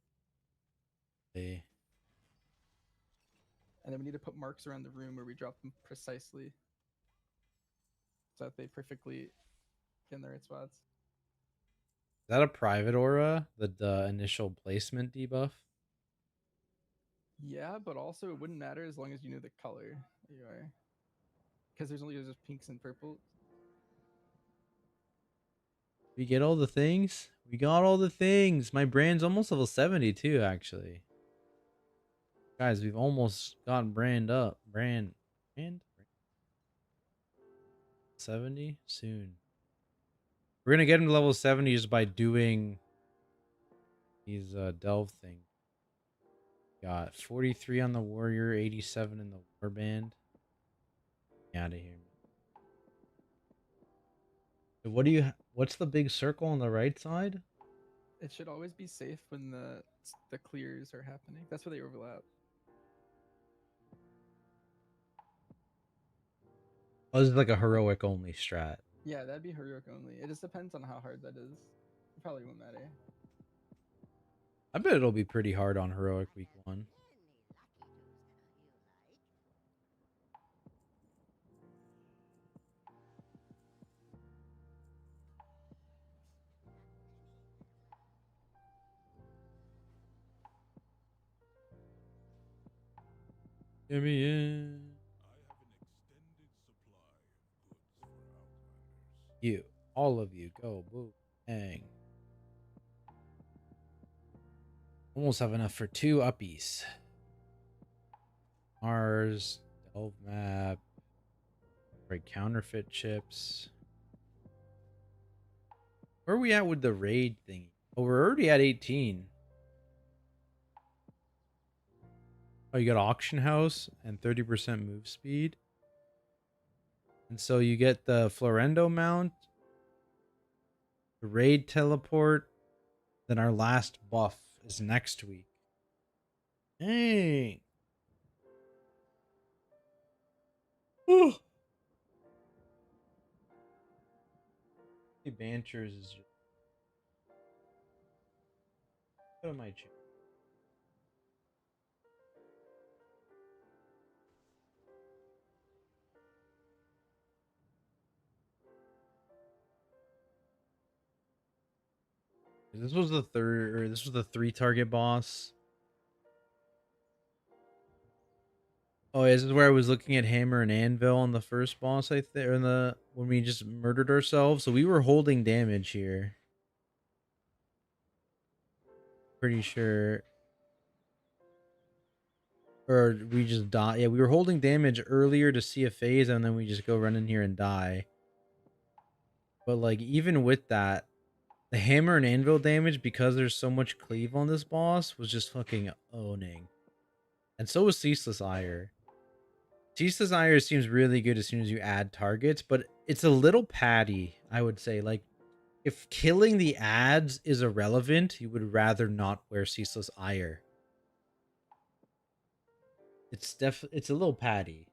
Hey. And then we need to put marks around the room where we drop them precisely, so that they perfectly get in the right spots. Is that a private aura? The initial placement debuff? Yeah, but also it wouldn't matter as long as you knew the color that you are, because there's only just pinks and purples. We get all the things? We got all the things. My brand's almost level 70 too, actually. Guys, we've almost gotten brand up. Brand 70 soon. We're gonna get him to level 70 just by doing these delve things. Got 43 on the warrior, 87 in the warband. Get out of here. So what do you? What's the big circle on the right side? It should always be safe when the clears are happening. That's where they overlap. Oh, this is like a heroic only strat. Yeah, that'd be heroic only. It just depends on how hard that is. It probably won't matter. I bet it'll be pretty hard on heroic week 1. Get me in. You, all of you, go, boo, bang. Almost have enough for 2 uppies. Mars, delve map, right, counterfeit chips. Where are we at with the raid thing? Oh, we're already at 18. Oh, you got auction house and 30% move speed. And so you get the Florendo mount, the raid teleport, then our last buff is next week. Hey. Whew. Banters is just... What am I choosing? This was the third, or this was the 3 target boss. Oh, yeah, this is where I was looking at Hammer and Anvil on the first boss, I think, or in the when we just murdered ourselves. So we were holding damage here. Pretty sure. Or we just die. Yeah, we were holding damage earlier to see a phase, and then we just go run in here and die. But like even with that, the Hammer and Anvil damage, because there's so much cleave on this boss, was just fucking owning. And so was Ceaseless Ire. Ceaseless Ire seems really good as soon as you add targets, but it's a little patty, I would say. Like, if killing the ads is irrelevant, you would rather not wear Ceaseless Ire. It's a little patty.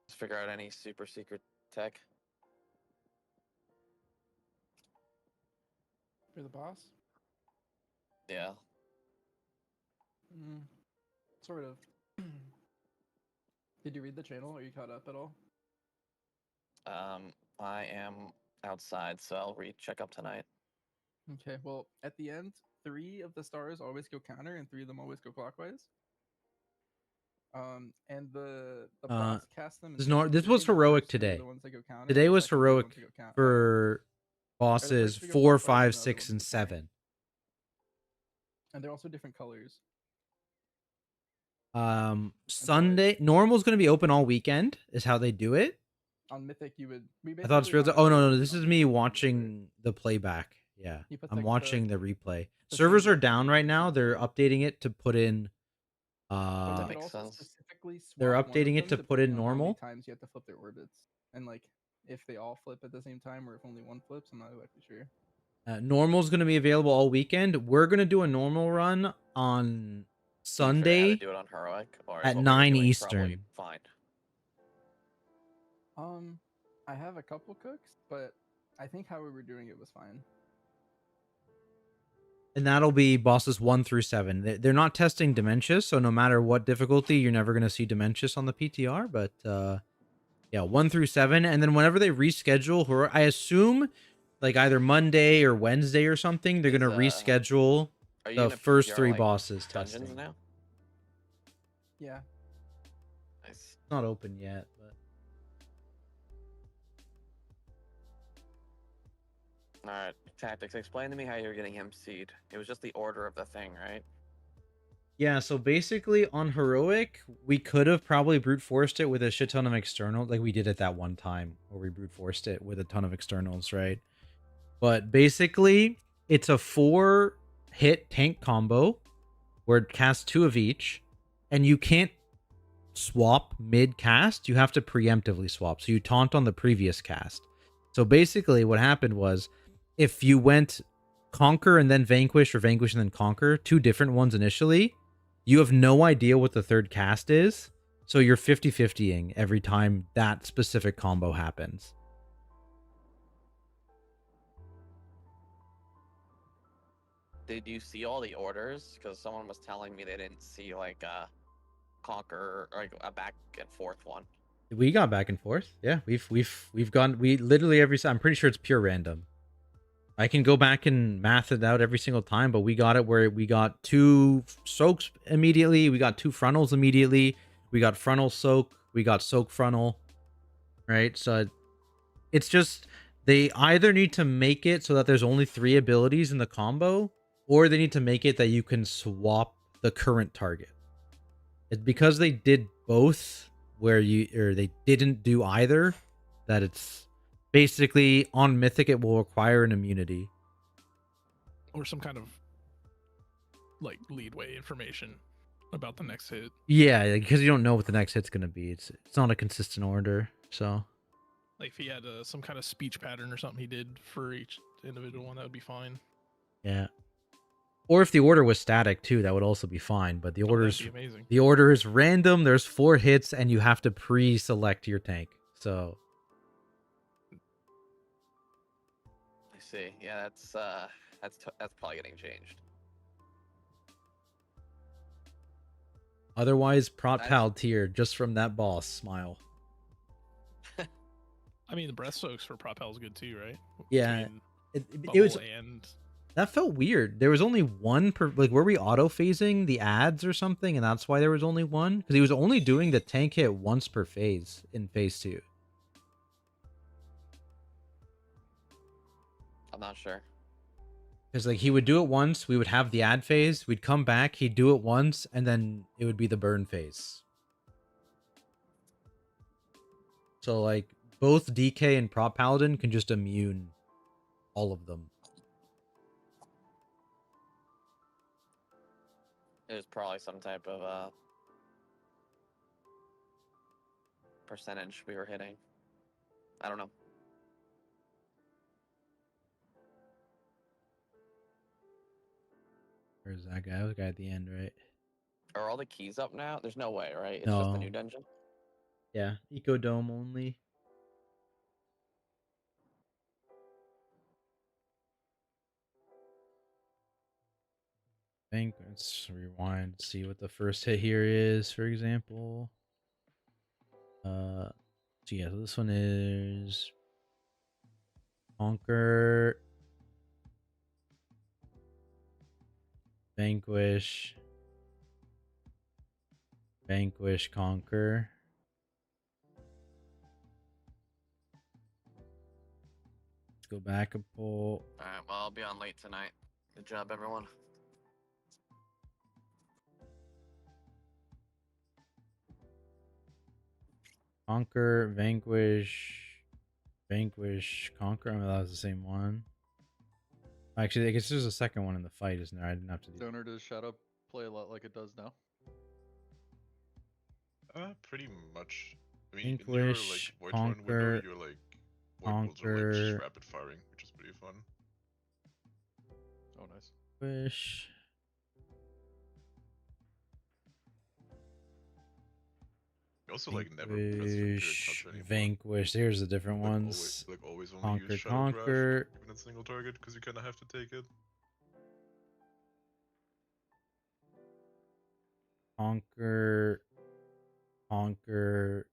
Figure out any super secret tech. For the boss? Yeah. Sort of. Did you read the channel? Are you caught up at all? I am outside, so I'll check up tonight. Okay, well, at the end, 3 of the stars always go counter and 3 of them always go clockwise. And the Uh, boss cast them. in This sequence. this I was think the heroic first three are today. the ones that go counted, Today and the was second three are the heroic ones that go count. for Or the bosses first three go 4, first, and 5, the other 6, ones and go counted. 7. And they're also different colors. Sunday normal's gonna be open all weekend. Is how they do it. On Mythic, you would. We I thought it's basically real. run Oh a no, raid no, this on is Mythic me and do it. watching the playback. Yeah, He puts, I'm like, watching the replay. the Servers same are down right now. They're updating it to put in. But you could also specifically They're swap one of updating it them to put in depending on how many normal. times you have to flip their orbits, and like if they all flip at the same time or if only one flips. I'm not exactly sure. Normal is going to be available all weekend. We're going to do a normal run on To be fair, how to Sunday do it on heroic or at what we were 9 doing, Eastern. probably fine. I have a couple cooks, but I think how we were doing it was fine. And that'll be bosses 1 through 7. They're not testing Dementius, so no matter what difficulty, you're never going to see Dementius on the PTR. But yeah, 1 through 7. And then whenever they reschedule, I assume like either Monday or Wednesday or something, they're going to reschedule Are you the gonna first PTR, 3 like, bosses dungeons testing. now? Yeah. Nice. It's not open yet, but Alright, Tactics, explain to me how you're getting MC'd. It was just the order of the thing, right? yeah, so basically on heroic, we could have probably brute forced it with a shit ton of external, like we did at that one time where we brute forced it with a ton of externals, right? But basically, it's a 4-hit tank combo where it casts 2 of each, and you can't swap mid cast. You have to preemptively swap. So you taunt on the previous cast. So basically, what happened was, if you went Conquer and then Vanquish, or Vanquish and then Conquer, 2 different ones initially, you have no idea what the third cast is. So you're 50-50ing every time that specific combo happens. Did you see all the orders? Because someone was telling me they didn't see like a Conquer or like a back and forth one. We got back and forth. Yeah, we've gone. We literally I'm pretty sure it's pure random. I can go back and math it out every single time, but we got it where we got 2 soaks immediately. We got 2 frontals immediately. We got frontal soak. We got soak frontal. Right. So it's just they either need to make it so that there's only 3 abilities in the combo, or they need to make it that you can swap the current target. It's because they did both where they didn't do either, that it's basically on Mythic it will require an immunity. Or some kind of like leadway information about the next hit. Yeah, because you don't know what the next hit's gonna be. It's not a consistent order, so Like if he had some kind of speech pattern or something he did for each individual one, that would be fine. yeah. Or if the order was static too, that would also be fine. But the order's be amazing. the order is random. There's 4 hits, and you have to pre-select your tank. So I see. Yeah, that's probably getting changed. otherwise, prot pal tier just from that boss. Smile. I mean, the breath soaks for Propel is good too, right? Yeah, Between it was. bubble and That felt weird. There was only one per, like, were we auto phasing the ads or something, and that's why there was only one? Because he was only doing the tank hit once per phase in phase 2. I'm not sure. Because like he would do it once, we would have the ad phase, we'd come back, he'd do it once, and then it would be the burn phase. So like both DK and Prop Paladin can just immune all of them. It was probably some type of percentage we were hitting. I don't know. Where's that guy? The guy at the end, right? Are all the keys up now? There's no way, right? It's just the new dungeon. Yeah, Eco Dome only. I think let's rewind, see what the first hit here is, for example. So yeah, so this one is Conquer, Vanquish, Vanquish, conquer. Let's go back a pull. Alright, well, I'll be on late tonight. Good job, everyone. Conquer, vanquish, vanquish, conquer. I mean, that was the same one. Actually, I guess there's a second one in the fight, isn't there? I didn't have to do. Donor, does Shadow play a lot like it does now? Pretty much. I mean, in your Vanquish, like Void Run window, conquer, your like Void Bolts are like just conquer, rapid firing, which is pretty fun. Oh, nice. wish. You also like never press Victory Vanquish, touch anymore. Vanquish. Here's the different Like ones. always only Conquer, use Shadow conquer. Crash, even at single target, because you kind of have to take it. Conquer, conquer.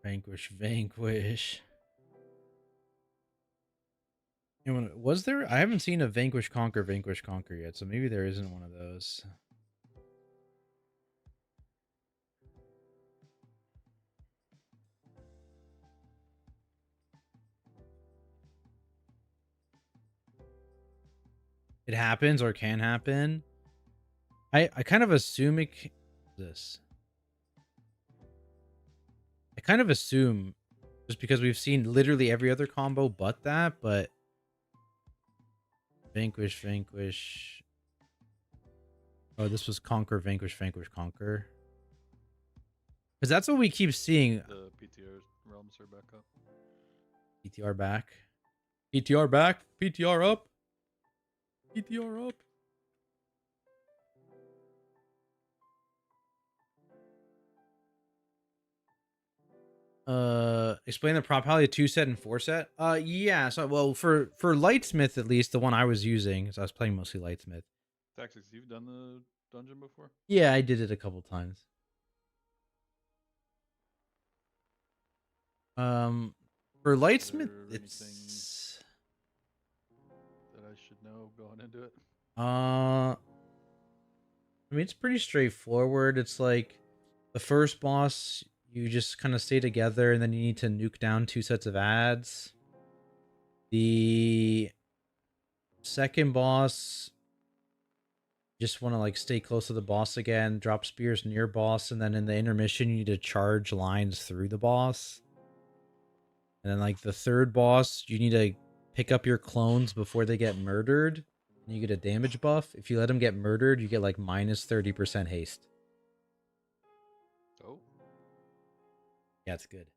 Vanquish, vanquish. Was there? I haven't seen a vanquish, conquer yet, so maybe there isn't one of those. It happens or can happen. I kind of assume this. I kind of assume just because we've seen literally every other combo but that, but vanquish, vanquish. Oh, this was conquer, vanquish, vanquish, conquer. Because that's what we keep seeing. The PTR realms are back up. PTR back. PTR back. PTR up. PTR up. Explain the prop how 2 set and 4 set. Yeah. So, well, for Lightsmith at least, the one I was using, so I was playing mostly Lightsmith. Taxix, you've done the dungeon before? Yeah, I did it a couple times. For Lightsmith, it's that I should know going into it. I mean, it's pretty straightforward. It's like the first boss, you just kind of stay together, and then you need to nuke down 2 sets of ads. The second boss, just want to like stay close to the boss again, drop spears near boss, and then in the intermission, you need to charge lines through the boss. And then like the third boss, you need to pick up your clones before they get murdered. And you get a damage buff. If you let them get murdered, you get like minus 30% haste. Oh. Yeah, it's good.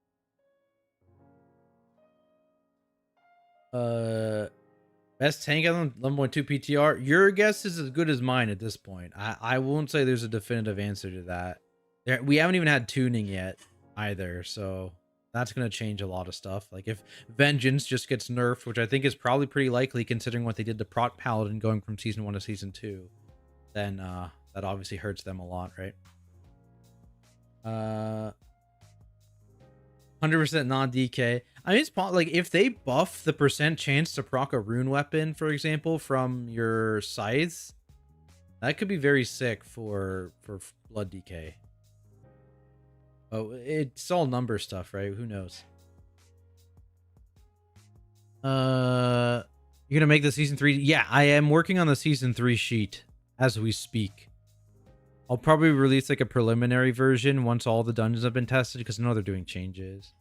Best tank on 11.2 PTR. Your guess is as good as mine at this point. I won't say there's a definitive answer to that. We haven't even had tuning yet either, so that's going to change a lot of stuff. Like if Vengeance just gets nerfed, which I think is probably pretty likely considering what they did to Proc Paladin going from Season 1 to Season 2, then that obviously hurts them a lot, right? 100% non-DK. I mean, it's like if they buff the percent chance to proc a rune weapon, for example, from your scythes, that could be very sick for blood DK. Oh, it's all number stuff, right? Who knows? You're gonna make the Season 3? Yeah, I am working on the Season 3 sheet as we speak. I'll probably release like a preliminary version once all the dungeons have been tested, because I know they're doing changes.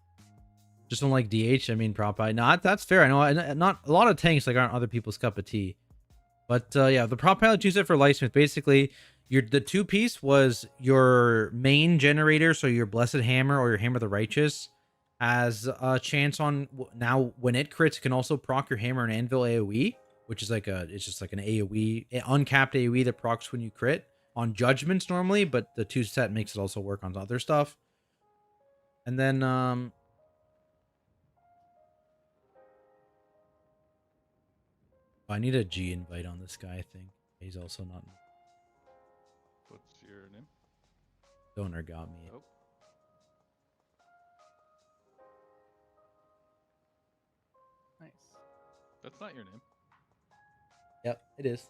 Just don't like DH. I mean, prop I. No, that's fair. I know not a lot of tanks like aren't other people's cup of tea. But yeah, the prop pilot use it for Lightsmith. Basically, the 2-piece was your main generator, so your Blessed Hammer or your Hammer of the Righteous has a chance on now when it crits, it can also proc your Hammer and Anvil AoE, which is like it's just like an AoE, uncapped AoE that procs when you crit on judgments normally, but the 2 set makes it also work on other stuff. And then I need a G invite on this guy, I think. He's also not. What's your name? Donor got me. Oh. Nice. That's not your name. Yep, it is.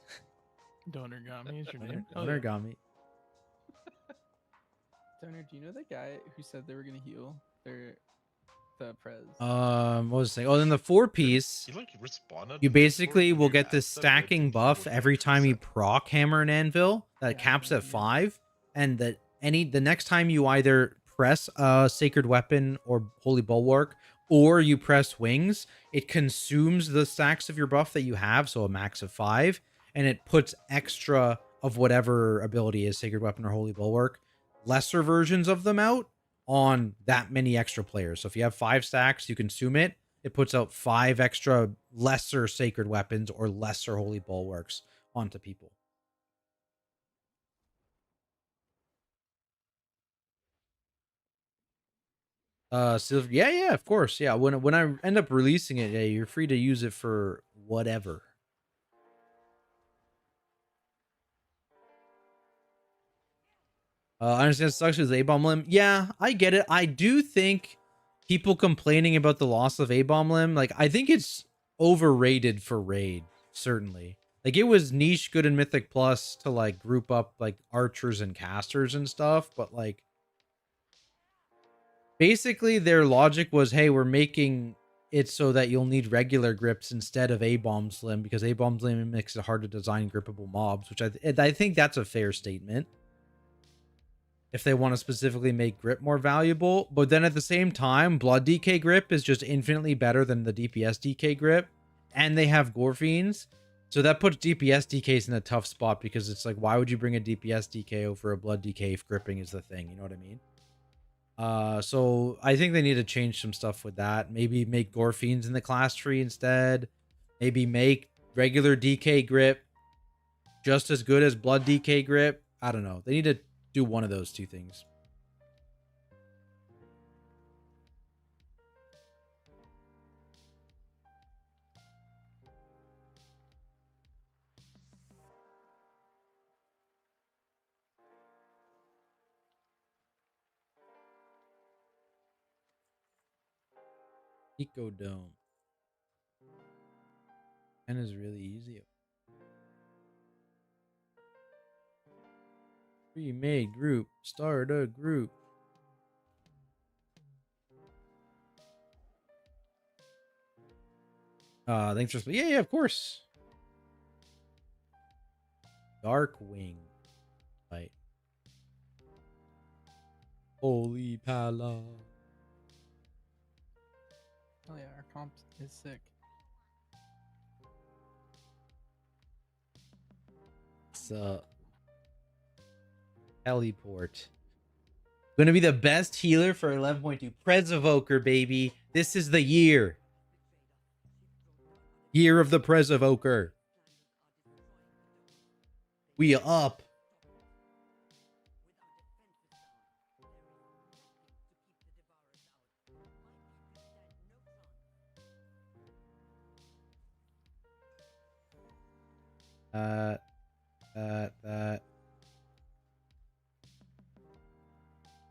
Donergami is your name? Donergami. Donor, do you know that guy who said they were gonna heal their the prez? What was I saying? Oh, then the 4-piece. He like responded. You basically will get this asked that, but I stacking think he buff would every like time you accept. proc hammer and anvil that caps at 5, and that the next time you either press a sacred weapon or holy bulwark, or you press wings, it consumes the stacks of your buff that you have, so a max of 5, and it puts extra of whatever ability is sacred weapon or holy bulwark, lesser versions of them out on that many extra players. So if you have 5 stacks, you consume it. It puts out 5 extra lesser sacred weapons or lesser holy bulwarks onto people. Silver, yeah, of course, yeah. When I end up releasing it, yeah, you're free to use it for whatever. I understand it sucks with A-bomb limb. Yeah, I get it. I do think people complaining about the loss of A-bomb limb, like, I think it's overrated for raid, certainly. Like, it was niche good in Mythic Plus to, like, group up, like, archers and casters and stuff, but, like, basically their logic was, hey, we're making it so that you'll need regular grips instead of A-bomb slim, because A-bomb slim makes it hard to design grippable mobs, which I think that's a fair statement. If they want to specifically make grip more valuable. But then at the same time, Blood DK grip is just infinitely better than the DPS DK grip. And they have Gore Fiends. So that puts DPS DKs in a tough spot, because it's like, why would you bring a DPS DK over a Blood DK if gripping is the thing? You know what I mean? So I think they need to change some stuff with that. Maybe make Gore Fiends in the class tree instead. Maybe make regular DK grip just as good as Blood DK grip. I don't know. They need to do one of those two things. Eco Dome. And is really easy. Pre-made group. Start a group. Thanks for yeah, of course. Darkwing. Right. Holy Pala. Oh yeah, our comp is sick. So Teleport. Gonna be the best healer for 11.2. Prez Evoker, baby. This is the year. Year of the Prez Evoker. We are up. That.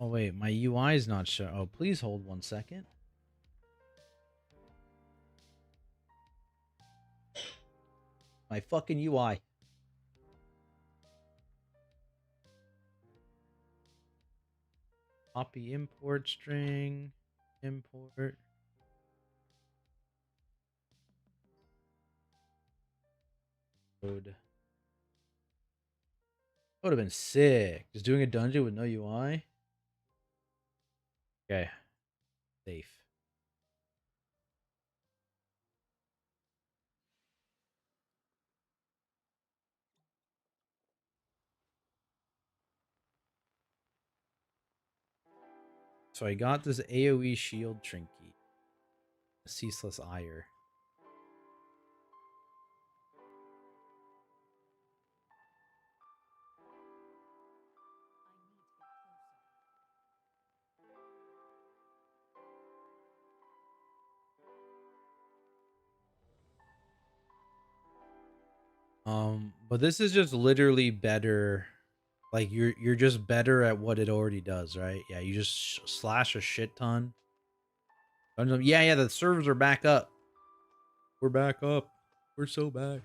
Oh wait, my UI is not sure. Oh, please hold 1 second. My fucking UI. Copy import string. Import. Code. That would have been sick. Just doing a dungeon with no UI. Okay. Safe. So I got this AoE shield trinket. Ceaseless Ire. But this is just literally better. Like you're just better at what it already does, right? Yeah, you just slash a shit ton. Yeah, the servers are back up. We're back up. We're so back.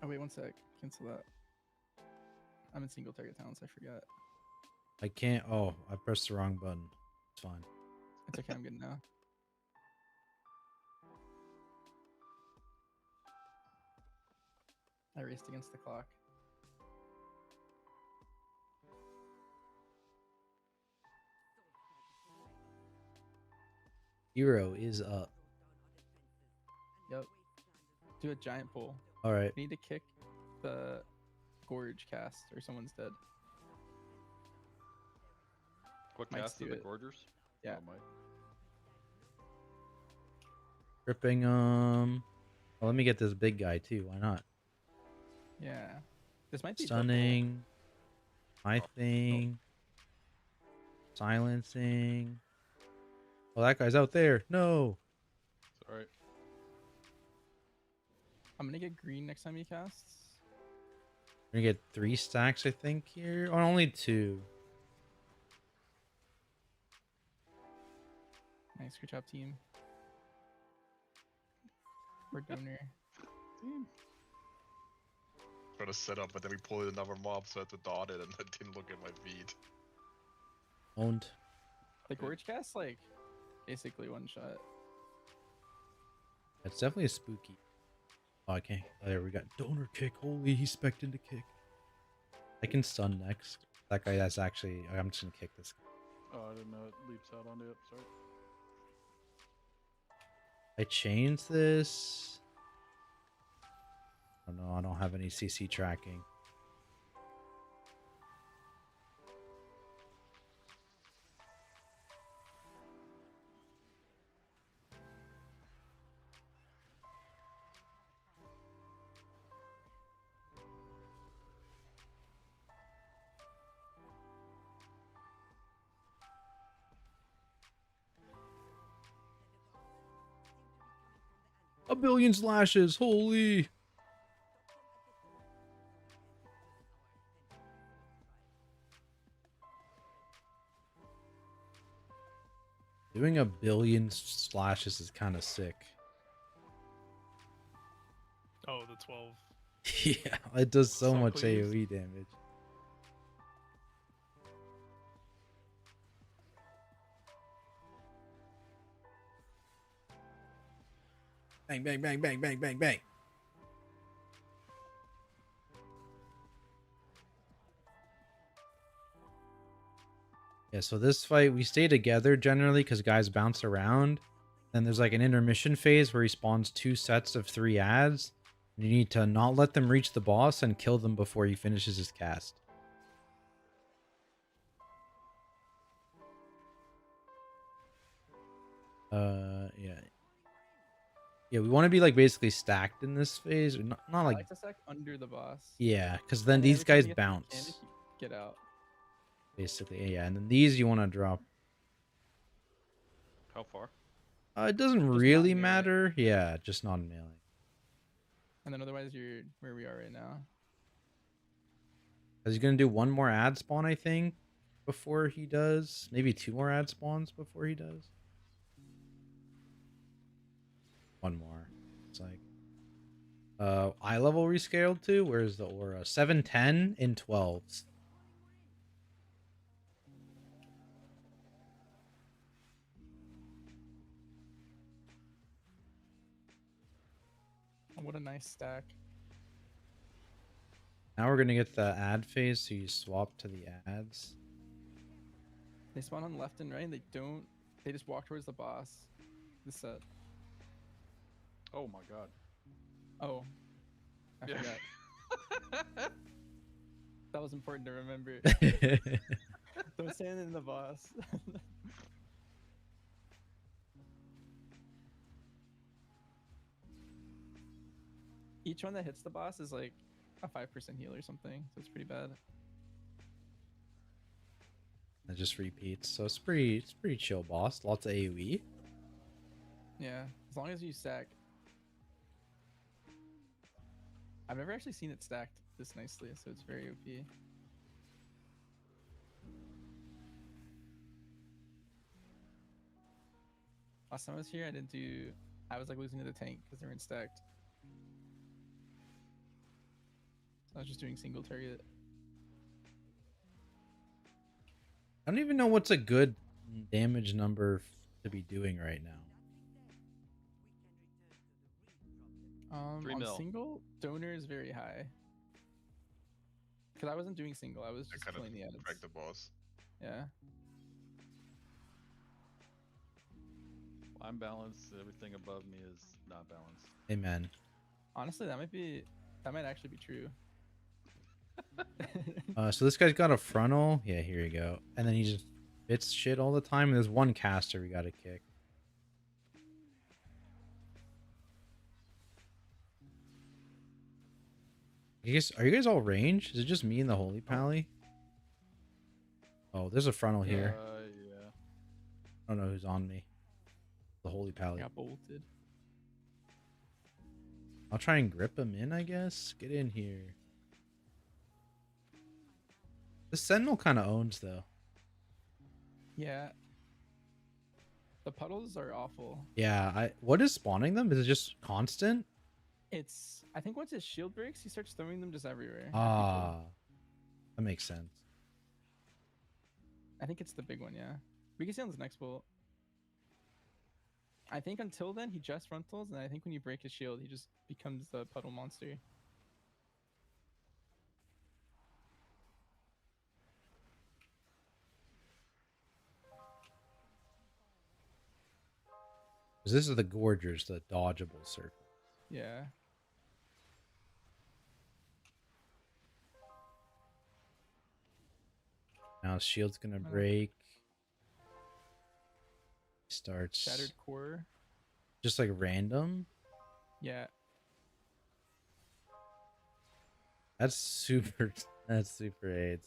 Oh wait, one sec. Cancel that. I'm in single target talents. I forgot. I can't. Oh, I pressed the wrong button. It's fine. It's okay. I'm good now. I raced against the clock. Hero is up. Yep. Do a giant pull. All right. We need to kick the gorge cast or someone's dead. What Mike's cast do are the it. Gorgers? Yeah. Oh, Mike. Tripping. Well, let me get this big guy too. Why not? Yeah. This might be Stunning. My thing. Silencing. Oh, that guy's out there. No. It's alright. I'm gonna get green next time he casts. We're gonna get 3 stacks, I think, here. Or only 2. Nice, good job, team. We're donor. Trying to set up, but then we pulled another mob, so I had to dot it, and I didn't look at my feed. Owned. The gorge cast, like, basically one shot. That's definitely a spooky. Oh, I can't. Oh, there we got donor kick. Holy, he's spec'd into kick. I can stun next. That guy, that's actually. I'm just gonna kick this guy. Oh, I didn't know it leaps out on the up. Sorry. I changed this. Oh no, I don't have any CC tracking. A billion slashes. Holy. Doing a billion slashes is kind of sick. Oh, the 12. Yeah, it does so Song, much please. AoE damage. Bang, bang, bang, bang, bang, bang, bang. Yeah, so this fight, we stay together generally because guys bounce around. Then there's like an intermission phase where he spawns 2 sets of 3 ads. You need to not let them reach the boss and kill them before he finishes his cast. Yeah. Yeah, we want to be like basically stacked in this phase. Not I like... like to stack under the boss. Yeah, because then And these every time you guys get the bounce. mechanic, you get out. Basically, yeah. And then these you want to drop. How far? It doesn't not really melee. matter. Yeah, just not melee. And then otherwise you're where we are right now. He's gonna do 1 more ad spawn, I think, before he does. Maybe 2 more ad spawns before he does. 1 more. It's like eye level rescaled to. Where's the aura? 710 in 12s. What a nice stack. Now we're gonna get the ad phase, so you swap to the ads. They spawn on left and right and they don't. They just walk towards the boss. This set. Oh my god. Oh. I Yeah. forgot. That was important to remember. Don't stand in the boss. Each one that hits the boss is like a 5% heal or something, so it's pretty bad. It just repeats, so it's pretty chill boss. Lots of AoE. Yeah, as long as you stack. I've never actually seen it stacked this nicely, so it's very OP. Last time I was here, I didn't do. I was like losing to the tank because they weren't stacked. So I was just doing single target. I don't even know what's a good damage number to be doing right now. 3 On mil. single, donor is very high. Because I wasn't doing single, I was I just kind of killing the ads. cracked the boss. Yeah. I'm balanced. Everything above me is not balanced. Amen. Honestly, that might actually be true. So this guy's got a frontal. Yeah, here you go. And then he just hits shit all the time. And there's one caster we gotta kick. Are you guys all range? Is it just me and the Holy Pally? Oh, there's a frontal here. Yeah. I don't know who's on me. The Holy Pally. Got bolted. I'll try and grip him in, I guess. Get in here. The Sentinel kind of owns, though. Yeah. The puddles are awful. Yeah, what is spawning them? Is it just constant? I think once his shield breaks, he starts throwing them just everywhere. Ah, that makes sense. I think it's the big one, yeah. We can see on this next bolt. I think until then, he just frontals, and I think when you break his shield, he just becomes the puddle monster. Because this is the Gorgers, the dodgeable circle. Yeah. Now his shield's gonna break. Starts Shattered core. just like random. Yeah. That's super AIDS.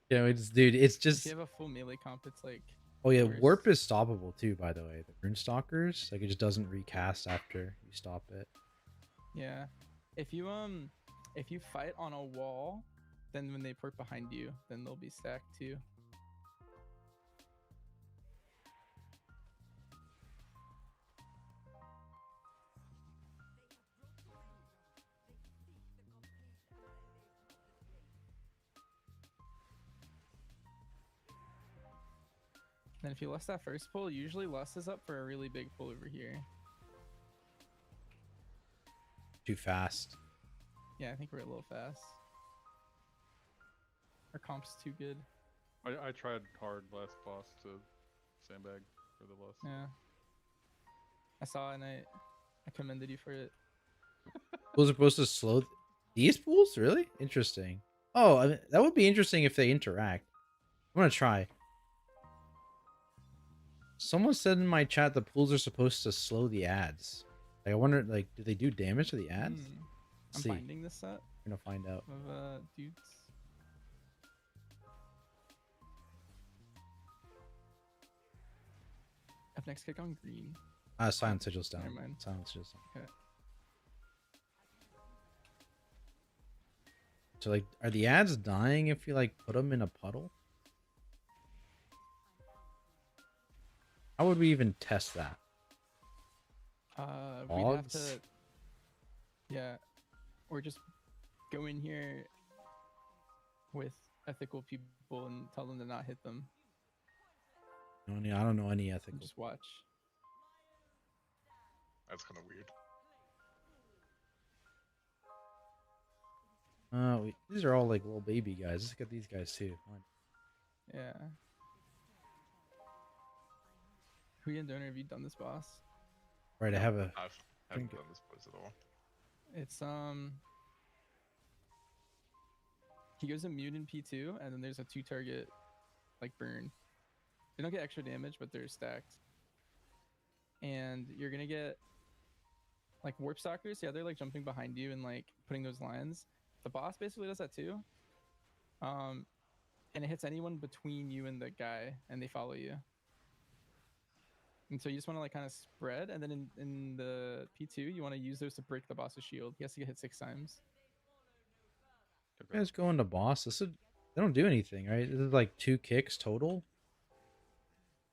Yeah, it's dude, it's If just you have a full melee comp, it's like. oh yeah, worse. warp is stoppable too, by the way. The Runestalkers, like it just doesn't recast after you stop it. Yeah. If you fight on a wall, then when they port behind you, then they'll be stacked too. Then if you lust that first pull, usually lust is up for a really big pull over here. Too fast. Yeah, I think we're a little fast. Our comp's too good. I tried hard last boss to sandbag for the lust. Yeah. I saw it and I commended you for it. Pools are supposed to slow these pools? Really? Interesting. Oh, I mean, that would be interesting if they interact. I'm gonna try. Someone said in my chat the pools are supposed to slow the ads. Like, I wonder, like, do they do damage to the ads? I'm See. finding this set We're gonna find out. of dudes. Up next kick on green. Silent Sigil's down. Never mind. Silent Sigil's down. Okay. So, like, are the ads dying if you, like, put them in a puddle? How would we even test that? We'd have Logs? to, yeah, or just go in here with ethical people and tell them to not hit them. I don't know any ethical. Just watch. That's kind of weird. These are all like little baby guys. Let's get these guys too. Come on. Yeah. Hui and Donor, have you done this boss? Right, I have a. I haven't done this boss at all. It's he goes immune in P2, and then there's a 2-target like burn. They don't get extra damage, but they're stacked. And you're gonna get like warp stalkers. Yeah, they're like jumping behind you and like putting those lines. The boss basically does that too. And it hits anyone between you and the guy, and they follow you. And so you just want to like kind of spread, and then in the P2, you want to use those to break the boss's shield. He has to get hit 6 times. You guys go into boss. They don't do anything, right? This is like 2 kicks total.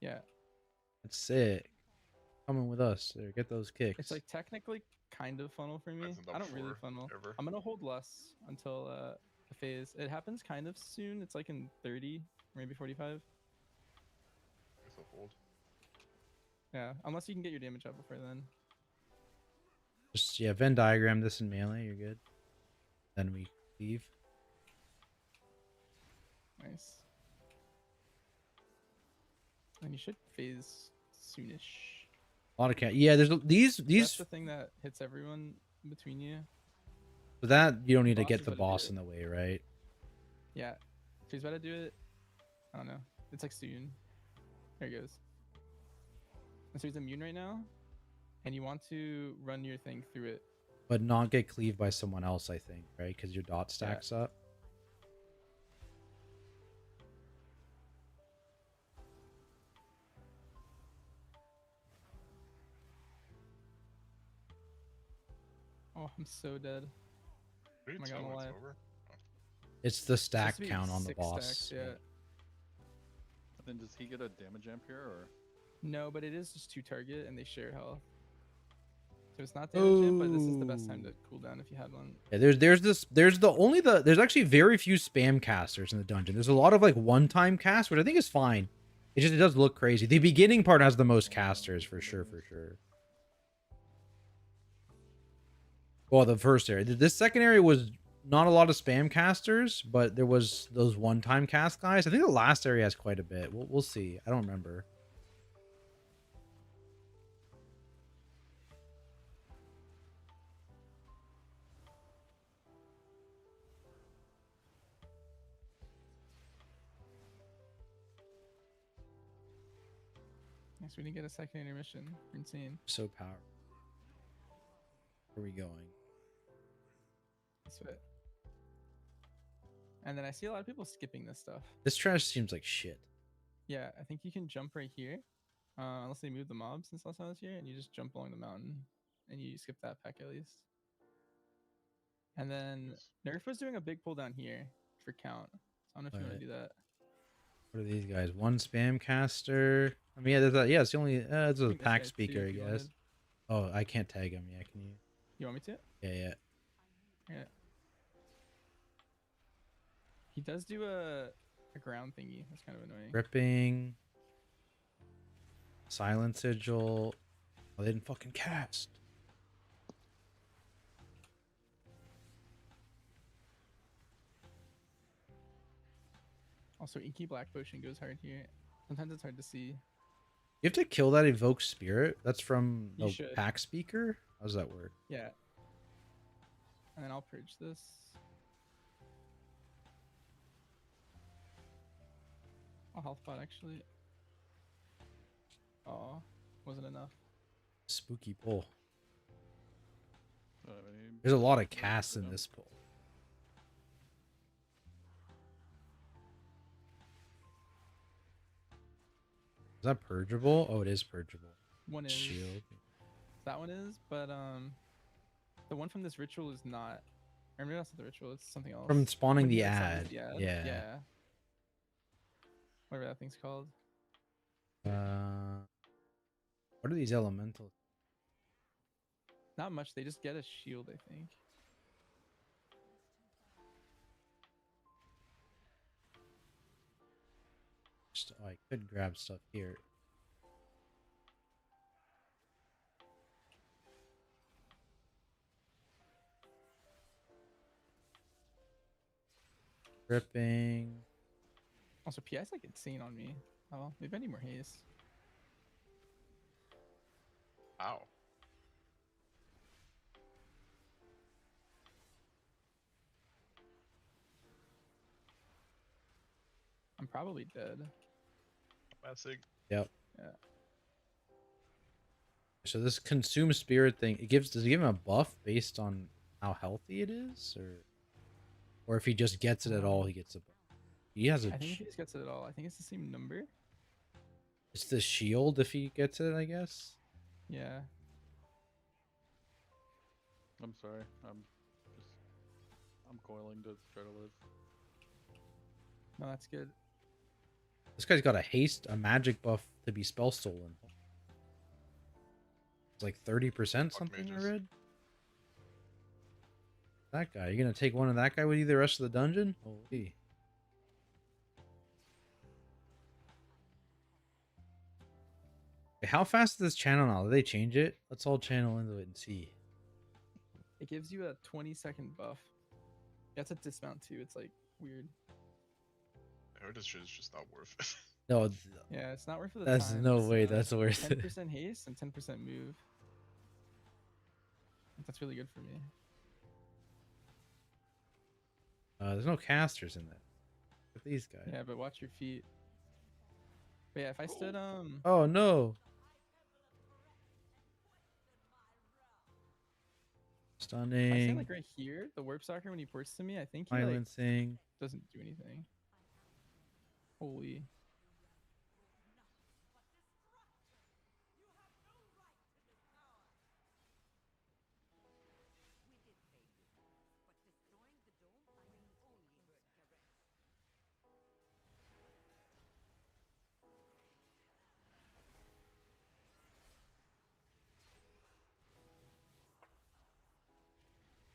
Yeah. That's sick. Coming with us. There, get those kicks. It's like technically kind of funnel for me. I don't really funnel. I'm gonna hold less until the phase. It happens kind of soon. It's like in 30, maybe 45. Guess I'll hold. Yeah, unless you can get your damage up before then. Just yeah, Venn diagram this in melee. You're good. Then we leave. Nice. And you should phase soonish. A lot of cat. Yeah, there's these. That's the thing that hits everyone between you. For that, you don't need to Boss get is the about to do boss it. in the way, right? Yeah, if he's about to do it, I don't know. It's like soon. There he goes. And so he's immune right now, and you want to run your thing through it. But not get cleaved by someone else, I think, right? Because your dot stacks up. Oh, I'm so dead. Oh my god, I'm alive. It's the stack supposed to be count on the 6 boss. stacks, yeah. Then does he get a damage amp here, or? No, but it is just 2 target, and they share health. So it's not damage amp, but this is the best time to cool down if you had one. Yeah, there's actually very few spam casters in the dungeon. There's a lot of like one-time cast, which I think is fine. It does look crazy. The beginning part has the most casters for sure. Well, the first area. This second area was not a lot of spam casters, but there was those one-time cast guys. I think the last area has quite a bit. We'll see. I don't remember. Yes, we didn't get a second intermission. Insane. So powerful. Where are we going? That's it. And then I see a lot of people skipping this stuff. This trash seems like shit. Yeah, I think you can jump right here. Unless they move the mobs since last time I was here, and you just jump along the mountain. And you skip that pack at least. And then Nerf was doing a big pull down here for count. So I don't know if you want to do that. What are these guys? One spam caster. I mean, yeah, there's that. Yeah, it's the only. It's a think this pack guy too, speaker, I if you guess. Oh, I can't tag him. Yeah, can you? You want me to? Yeah. Yeah. He does do a ground thingy. That's kind of annoying. Ripping. Silent sigil. Oh, they didn't fucking cast. Also, Inky Black Potion goes hard here. Sometimes it's hard to see. You have to kill that evoke spirit. That's from You the should. pack speaker. How does that work? Yeah. And then I'll purge this. Oh, health pot actually. Oh, wasn't enough. Spooky pull. I mean, There's a lot of casts in this pull. Is that purgeable? Oh, it is purgeable. One is. Shield. That one is, but the one from this ritual is not. Or maybe that's not the ritual. It's something else. From spawning When the you exile ad. the ad. Yeah. Yeah. Whatever that thing's called. What are these elementals? Not much. They just get a shield, I think. Oh, I could grab stuff here. Ripping. Also, PI's like insane on me. Oh, maybe I need more haste. Ow. I'm probably dead. Classic. Yep. Yeah. So this consume spirit thing, does it give him a buff based on how healthy it is, or if he just gets it at all, he gets a buff? He has a. I think if he just gets it at all, I think it's the same number. It's the shield if he gets it, I guess. Yeah. I'm sorry. I'm coiling to try to live. No, that's good. This guy's got a haste, a magic buff to be spell stolen. like 30% something I read. That guy, you gonna take one of that guy with you the rest of the dungeon? Holy. How fast is this channel now? Did they change it? Let's all channel into it and see. It gives you a 20-second buff. That's a dismount too. It's like weird. I heard this shit is just not worth it. No, Yeah, it's not worth it. that's no way. That's worth it. 10% haste and 10% move. That's really good for me. There's no casters in that. Look at these guys. Yeah, but watch your feet. But yeah, if I stood Oh no. If I stand Stunning. like right here, the warp stalker when he ports to me, I think he like Silencing. doesn't do anything. Holy.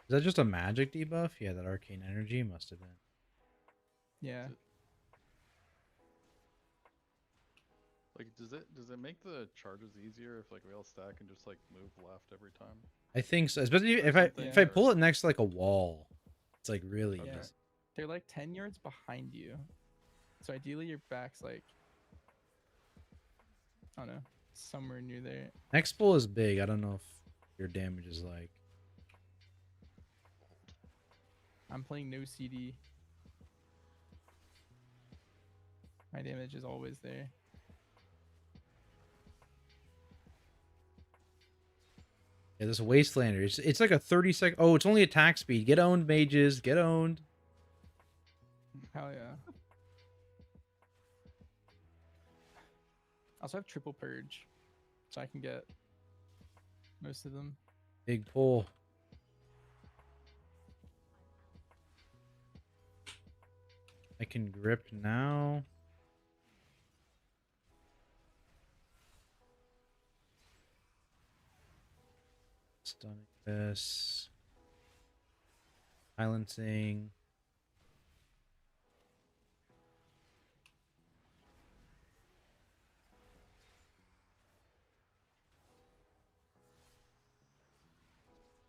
Is that just a magic debuff? Yeah, that arcane energy must have been. Yeah. Like, does it make the charges easier if like we all stack and just like move left every time? I think so, especially if I pull it next to like a wall, it's like really Yeah. easy. They're like 10 yards behind you. So ideally your back's like, I don't know, somewhere near there. Next pull is big. I don't know if your damage is like. I'm playing no CD. My damage is always there. Yeah, this Wastelander. It's like a 30-second. Oh, it's only attack speed. Get owned, mages. Get owned. Hell yeah. I also have triple purge, so I can get most of them. Big pull. I can grip now. Stunning this. Silencing.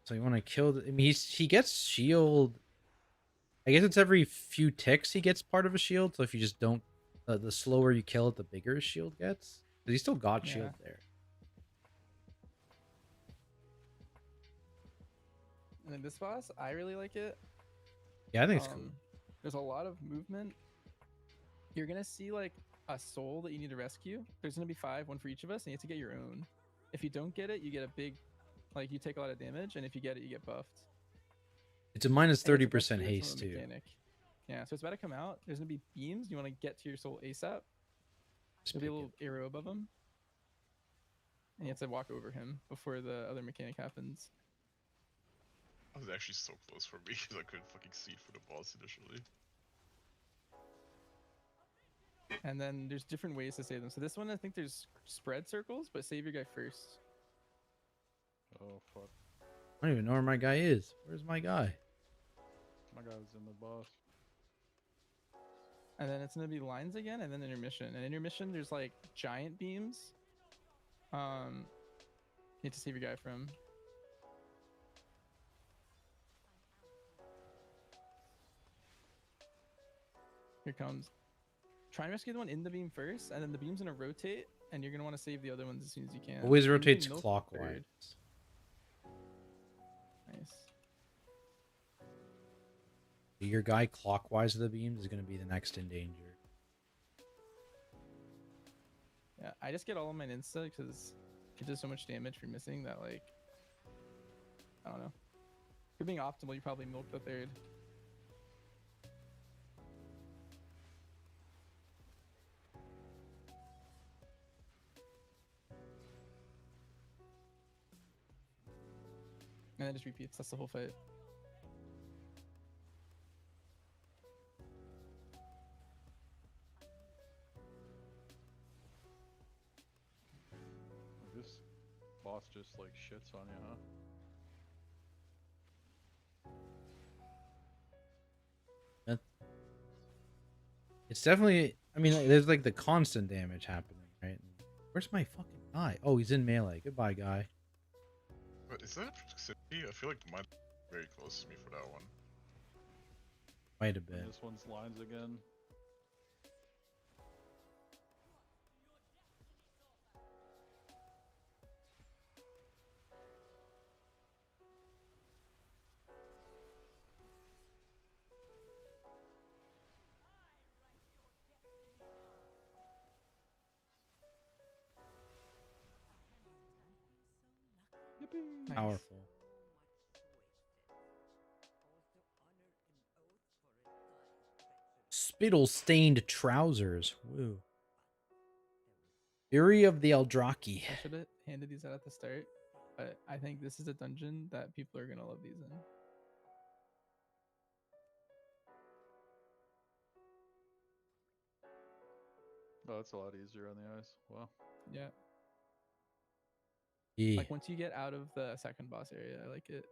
So you want to kill I mean, he gets shield. I guess it's every few ticks he gets part of a shield. So if you just don't, the slower you kill it, the bigger his shield gets. But he still got shield there. And then this boss, I really like it. Yeah, I think it's cool. There's a lot of movement. You're gonna see like a soul that you need to rescue. There's gonna be 5, 1 for each of us, and you have to get your own. If you don't get it, you get a big, like you take a lot of damage, and if you get it, you get buffed. It's a minus And it's a 30% rescue haste from a too. mechanic. Yeah, so it's about to come out. There's gonna be beams. You want to get to your soul ASAP. There'll be a little arrow above him, and you have to walk over him before the other mechanic happens. That was actually so close for me because I couldn't fucking see it for the boss initially. And then there's different ways to save them. So this one, I think there's spread circles, but save your guy first. Oh fuck. I don't even know where my guy is. Where's my guy? My guy was in the boss. And then it's gonna be lines again, and then intermission. And intermission, there's like giant beams. You have to save your guy from. Here comes. Try and rescue the one in the beam first, and then the beam's gonna rotate, and you're gonna want to save the other ones as soon as you can. Always And you can rotates milk clockwise. third. Nice. Your guy clockwise of the beams is going to be the next in danger. Yeah, I just get all of mine insta because it does so much damage for missing that, like, I don't know. If you're being optimal, you probably milk the third. And then just repeats. That's the whole fight. This boss just like shits on you, huh? It's definitely. I mean, like, there's like the constant damage happening, right? Where's my fucking guy? Oh, he's in melee. Goodbye, guy. But is that proximity? I feel like mine very close to me for that one. Might have been. This one's lines again. Nice. Powerful. Spittle stained trousers. Woo. Fury of the Eldraki. I should have handed these out at the start, but I think this is a dungeon that people are gonna love these in. Oh, that's a lot easier on the eyes. Wow. Yeah. Yeah. Like once you get out of the second boss area, I like it.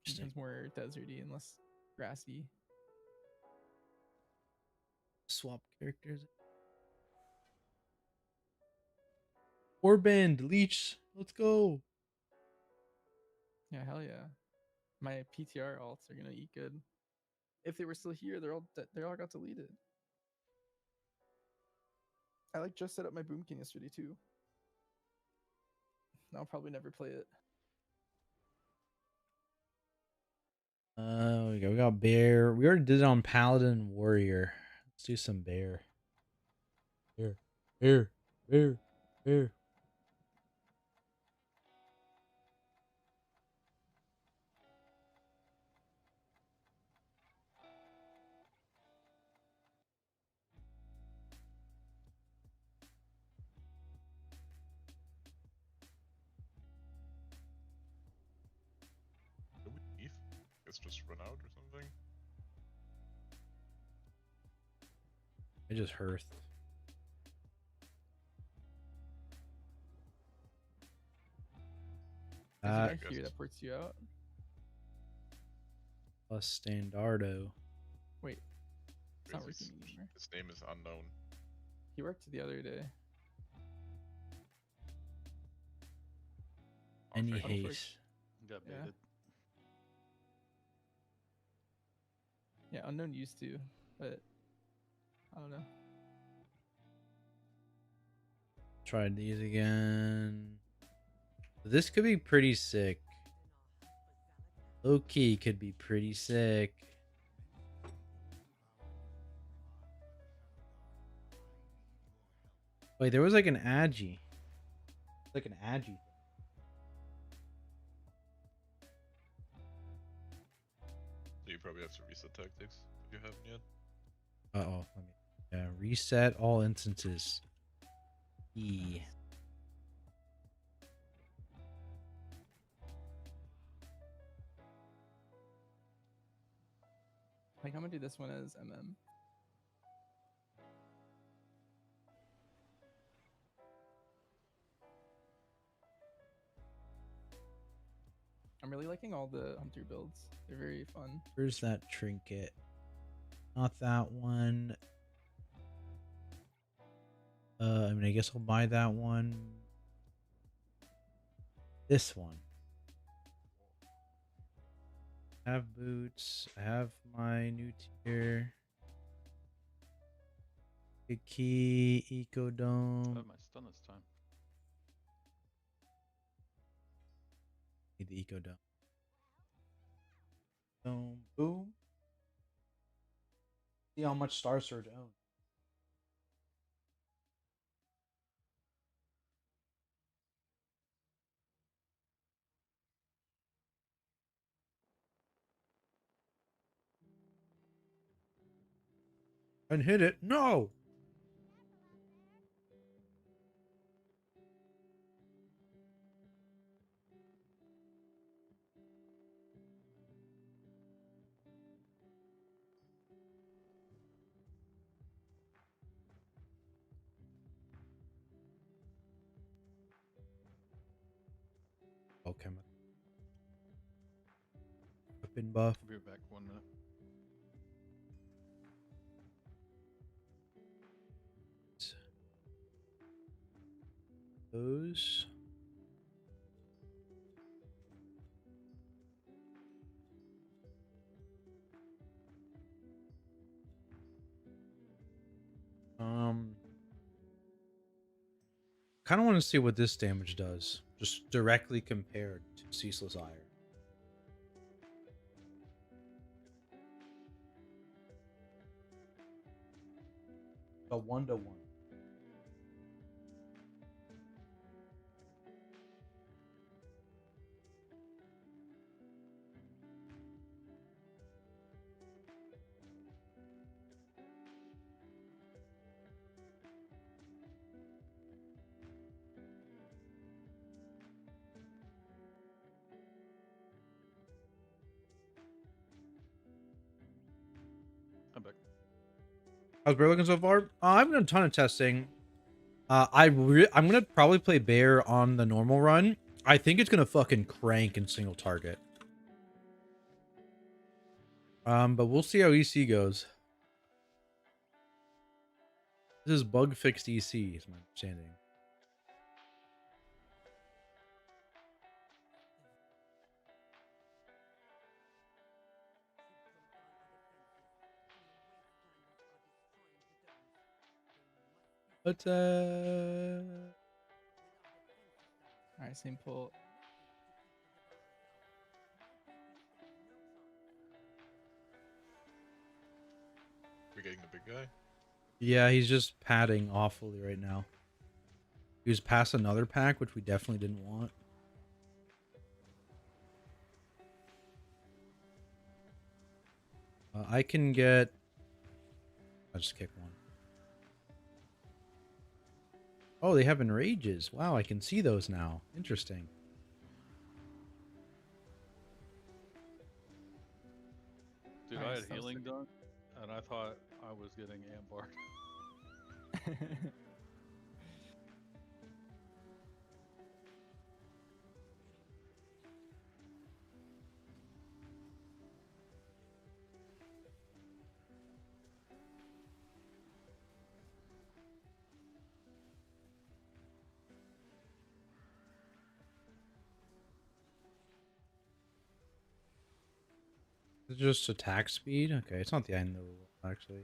It seems more deserty and less grassy. Swap characters. Warband, Leech, let's go. Yeah, hell yeah. My PTR alts are gonna eat good. If they were still here, they all got deleted. I like just set up my Boomkin yesterday too. I'll probably never play it. We got Bear. We already did it on Paladin and Warrior. Let's do some Bear. Bear. Do we leave? It's just run out or something? I just hearthed. Is there a here that ports you out? Plus Standardo. Wait, it's not working anymore. His name is unknown. He worked the other day. Any haste. Got Yeah. baited. Yeah, unknown used to, but I don't know. Tried these again. This could be pretty sick. Low key could be pretty sick. Wait, there was like an Agi. Like an Agi. So you probably have to reset tactics if you haven't yet. Uh-oh. Let me reset all instances. E. Like I'm gonna do this one as MM. I'm really liking all the hunter builds. They're very fun. Where's that trinket? Not that one. I mean, I guess I'll buy that one. This one. I have boots. I have my new tier. Big key, eco I dome. have my stun this time. Need the eco dome. Boom, boom. See how much Star Surge owns. And hit it. No. Okay. Weapon buff. I'll be right back 1 minute. Those. Kind of want to see what this damage does, just directly compared to Ceaseless Ire. A 1-to-1. I'm back. How's Bear looking so far? I've done a ton of testing. I'm gonna probably play Bear on the normal run. I think it's gonna fucking crank in single target. But we'll see how EC goes. This is bug fixed EC, is my understanding. But Alright, same pull. We're getting the big guy. yeah, he's just padding awfully right now. He was past another pack, which we definitely didn't want. I can get... I'll just kick one. Oh, they have enrages. Wow, I can see those now. Interesting. Dude, I had healing done, and I thought I was getting ambarred. Is it just attack speed? Okay, it's not the end of the world, actually.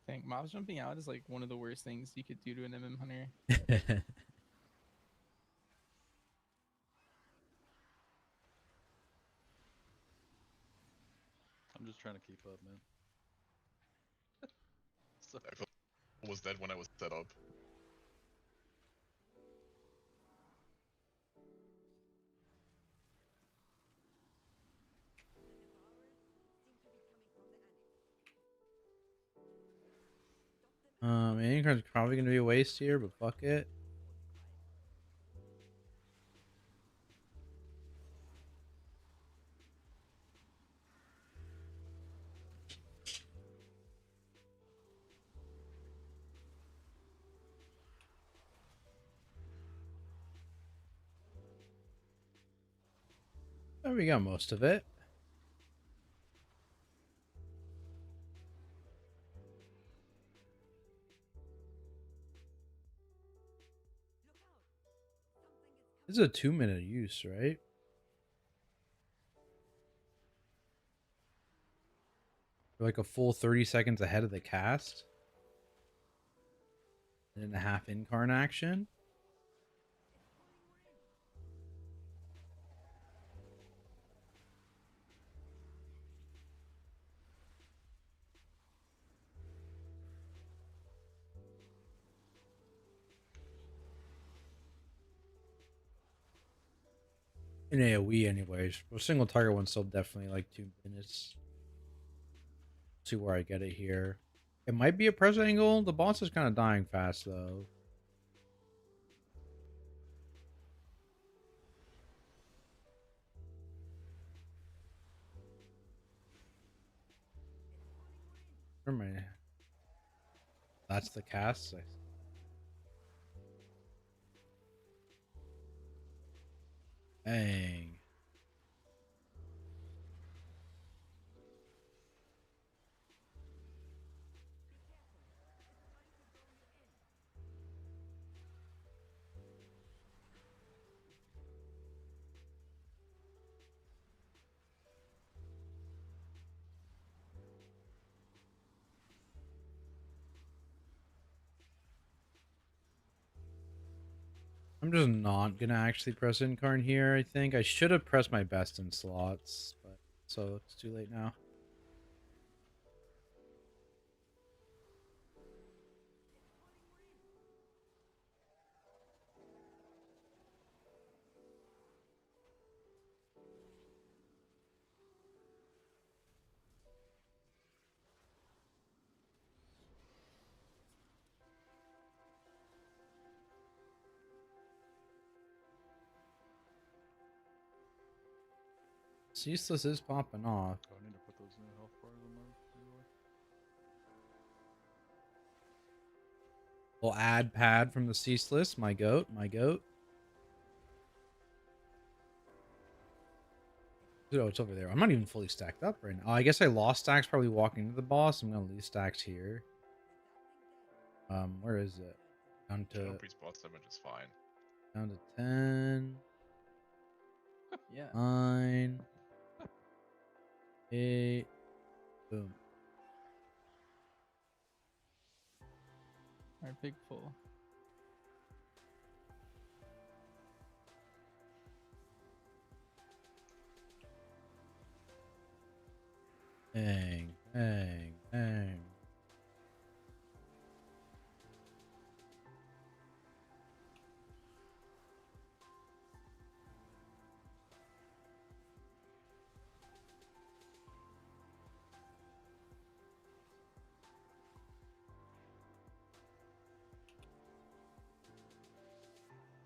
Dang, mobs jumping out is like one of the worst things you could do to an MM hunter. I'm just trying to keep up, man. I felt almost dead when I was set up. Aimcard's probably gonna be a waste here, but fuck it. There we got most of it. This is a 2-minute use, right? We're like a full 30 seconds ahead of the cast. And a half incarn action. In AoE anyways. A single target one's still definitely like 2 minutes. See where I get it here. It might be a press angle. The boss is kind of dying fast though. Where am I? That's the cast. Dang. I'm just not gonna actually press incarn here. I think I should have pressed my best in slots, but so it's too late now. Ceaseless is popping off. Oh, I need to put those new health bars on my reload. We'll add pad from the Ceaseless. My goat. My goat. Oh, it's over there. I'm not even fully stacked up right now. Oh, I guess I lost stacks probably walking into the boss. I'm gonna lose stacks here. Where is it? Down to Shadowpriest boss damage is fine. down to 10. Yeah. 9. 8. Boom. Our big pull. Bang, bang, bang.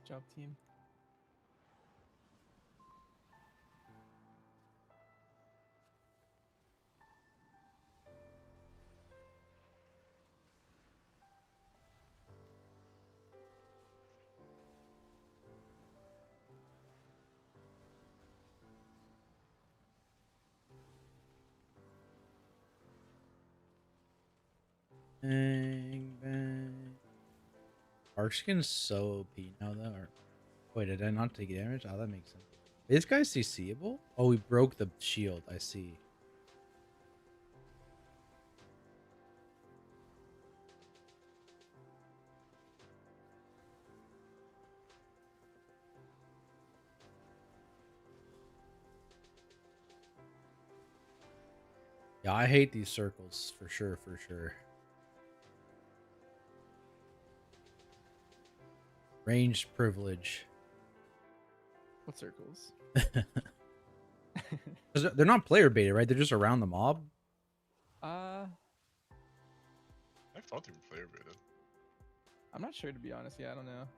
Job team. Bang, bang. Arcskin's so OP now, though. Wait, did I not take damage? Oh, that makes sense. Is this guy CCable? Oh, we broke the shield. I see. Yeah, I hate these circles for sure, for sure. Ranged privilege. What circles? 'Cause they're not player baited, right? They're just around the mob. Uh, I thought they were player baited. I'm not sure to be honest. Yeah, I don't know.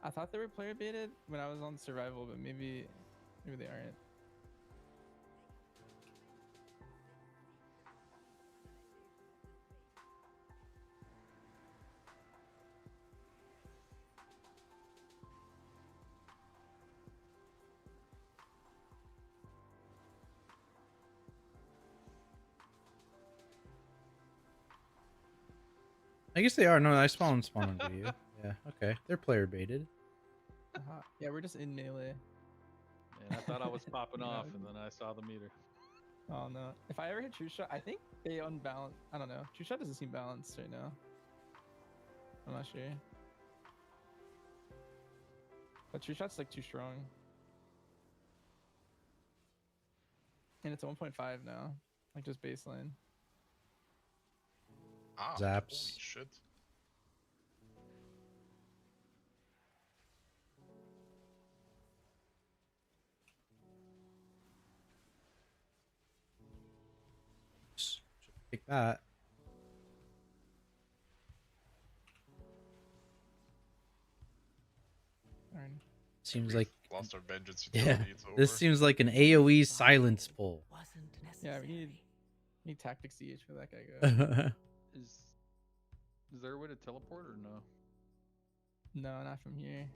I thought they were player baited when I was on survival, but maybe they aren't. I guess they are. No, I spawn into you. Yeah, okay. They're player baited. Yeah, we're just in melee. And I thought I was popping off, and then I saw the meter. Oh no! If I ever hit True Shot, I think they unbalance. I don't know. True Shot doesn't seem balanced right now. I'm not sure. But True Shot's like too strong. And it's 1.5 now, like just baseline. Ah, Zaps. holy shit. Take that. Darn. Seems like lost our vengeance Yeah, utility. It's over. this seems like an AOE silence pull. Yeah, we need tactics CH for that guy go. Is there a way to teleport or no? No, not from here.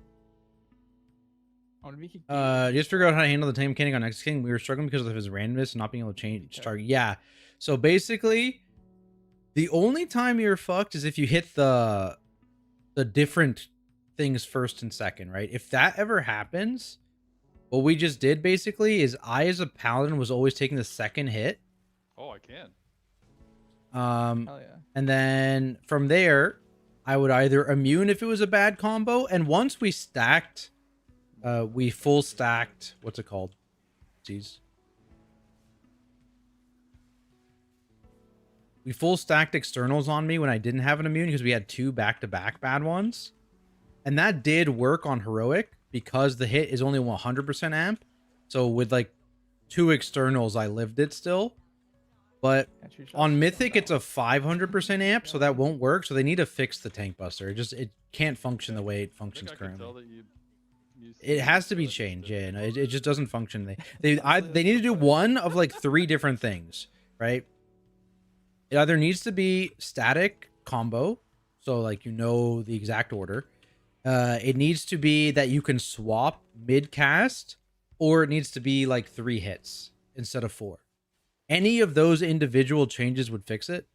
I want to be. Just figure out how to handle the tank mechanic on Nexus King. We were struggling because of his randomness and not being able to change target. Yeah. So basically, the only time you're fucked is if you hit the different things first and second, right? If that ever happens, what we just did basically is I, as a paladin, was always taking the second hit. Oh, I can. Hell yeah. And then from there, I would either immune if it was a bad combo, and once we stacked, we full stacked. What's it called? Jeez. We full stacked externals on me when I didn't have an immune because we had 2 back-to-back bad ones. And that did work on Heroic because the hit is only 100% amp. So with like 2 externals, I lived it still. But on Mythic, it's a 500% amp, so that won't work. So they need to fix the Tank Buster. It can't function the way it functions currently. It has to be changed. Yeah, no, it just doesn't function. They need to do one of like 3 different things, right? It either needs to be static combo, so like you know the exact order. It needs to be that you can swap mid cast, or it needs to be like 3 hits instead of 4. Any of those individual changes would fix it,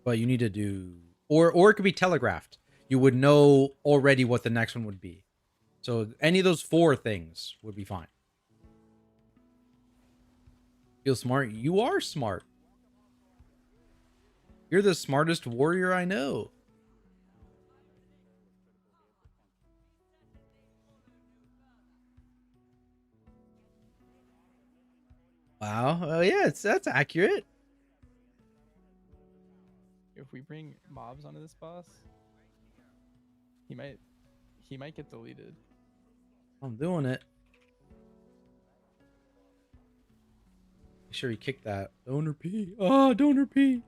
but you need to do, or it could be telegraphed. You would know already what the next one would be. So any of those 4 things would be fine. Feel smart? You are smart. You're the smartest warrior I know. Wow. Oh yeah, that's accurate. If we bring mobs onto this boss, he might get deleted. I'm doing it. Make sure he kicked that. Donor P. Oh, Donor P.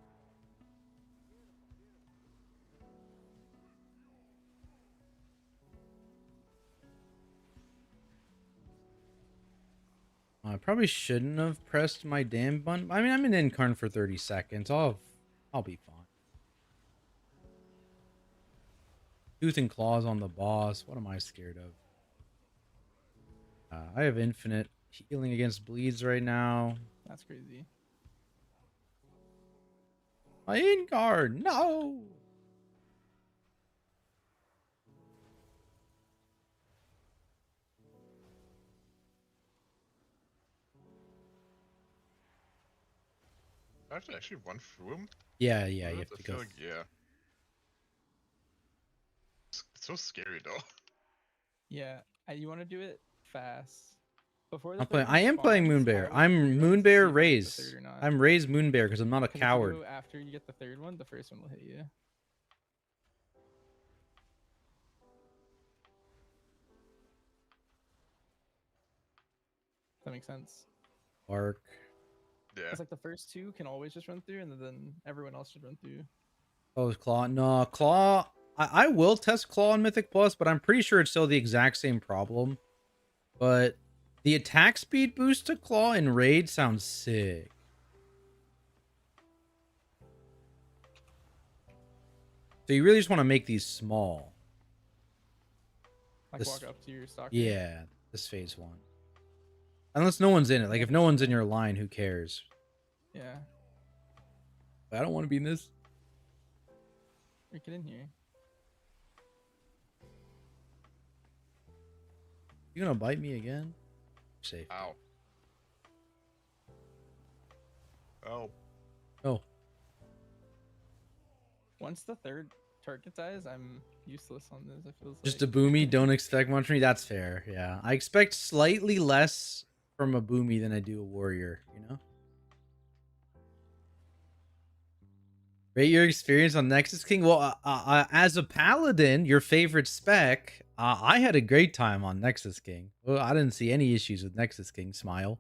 I probably shouldn't have pressed my damn button. I mean, I'm in Incarn for 30 seconds. I'll be fine. Tooth and claws on the boss. What am I scared of? I have infinite healing against bleeds right now. That's crazy. My Incarn, no! I have to actually run through him? Yeah, you have to I go. feel like, yeah. It's so scary though. Yeah, you want to do it fast. Before I am playing Moonbear. I'm Moonbear Raise. I'm Raise Moonbear because I'm not a coward. After you get the 3rd one, the 1st one will hit you. That makes sense. Arc. Yeah. It's like the first 2 can always just run through, and then everyone else should run through. Oh, Claw. No, Claw. I will test Claw on Mythic Plus, but I'm pretty sure it's still the exact same problem. But the attack speed boost to Claw in Raid sounds sick. So you really just want to make these small. Like walk up to your stock. Yeah, this phase 1. Unless no one's in it. Like if no one's in your line, who cares? Yeah. But I don't want to be in this. Get in here. You gonna bite me again? Safe. Ow. Oh. Oh. Once the 3rd target dies, I'm useless on this. It feels Just like. a boomy. Don't expect much from me. That's fair. Yeah, I expect slightly less from a boomy than I do a warrior. You know. Rate your experience on Nexus King. Well, as a paladin, your favorite spec, I had a great time on Nexus King. Well, I didn't see any issues with Nexus King. Smile.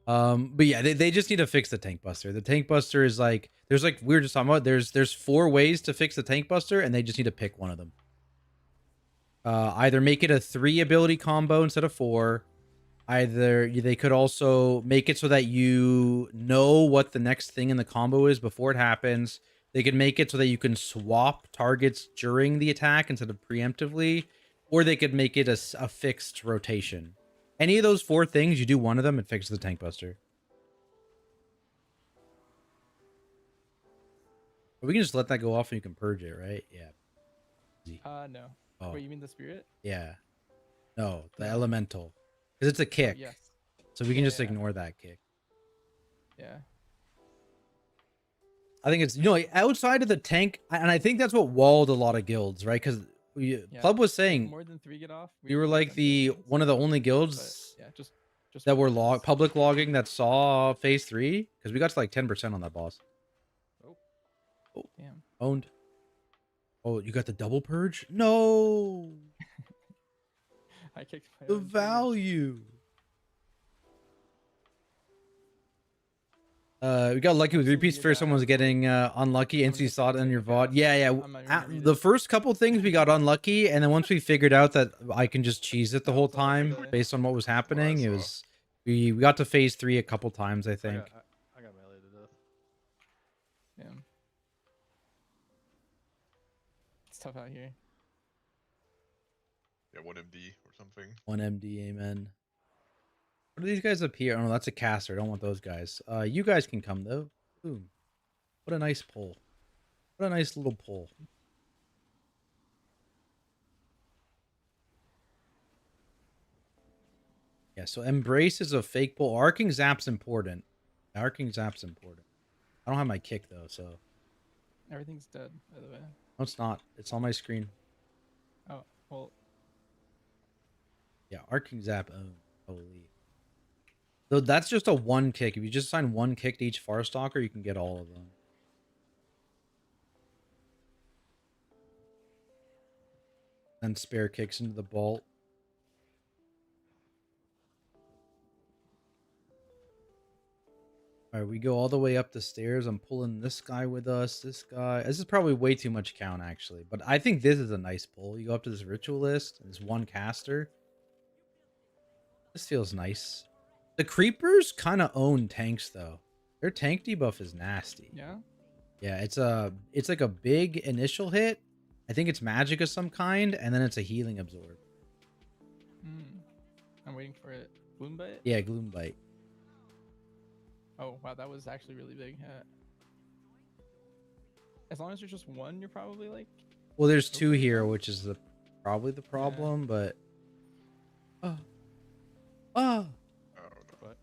But yeah, they just need to fix the Tank Buster. The Tank Buster is like, there's like, we were just talking about, there's 4 ways to fix the Tank Buster, and they just need to pick one of them. Either make it a 3 ability combo instead of 4. Either they could also make it so that you know what the next thing in the combo is before it happens. They could make it so that you can swap targets during the attack instead of preemptively, or they could make it a fixed rotation. Any of those 4 things, you do one of them, it fixes the tank buster. We can just let that go off and you can purge it, right? Yeah. No. Oh. Wait, you mean the spirit? Yeah. No, the No. elemental. Because it's a kick. yes. So we can Yeah, just yeah. ignore that kick. Yeah. I think it's, you know, outside of the tank, and I think that's what walled a lot of guilds, right? Because Club was If saying more than 3 get off. we were like the one of the only guilds Yeah, just that were public logging that saw phase 3, because we got to like 10% on that boss. Oh, damn. Owned. Oh, you got the double purge? No. I kicked my The own purge. value. We got lucky with repeats. First, someone was getting unlucky, and so you saw it in your VOD. Yeah. The first couple things we got unlucky, and then once we figured out that I can just cheese it the whole time based on what was happening, it was we got to phase 3 a couple times, I think. I got meleeed to death. Damn. It's tough out here. Yeah, 1MD or something. 1MD, amen. What are these guys up here? Oh, no, that's a caster. I don't want those guys. You guys can come, though. Boom. What a nice pull. What a nice little pull. Yeah, so Embrace is a fake pull. Arcing Zap's important. Arcing Zap's important. I don't have my kick, though, so... Everything's dead, by the way. No, it's not. It's on my screen. Oh, well... Yeah, Arcing Zap owned. Holy. So that's just a 1 kick. If you just assign 1 kick to each Farstalker, you can get all of them. And spare kicks into the bolt. Alright, we go all the way up the stairs. I'm pulling this guy with us. This guy. This is probably way too much count, actually. But I think this is a nice pull. You go up to this ritualist. And there's 1 caster. This feels nice. The creepers kind of own tanks, though. Their tank debuff is nasty. Yeah? Yeah, it's like a big initial hit. I think it's magic of some kind, and then it's a healing absorb. I'm waiting for it. Gloom Bite? Yeah, Gloom Bite. Oh, wow, that was actually really big. As long as there's just 1, you're probably like... Well, there's 2 here, which is probably the problem, but... Oh. Oh! What?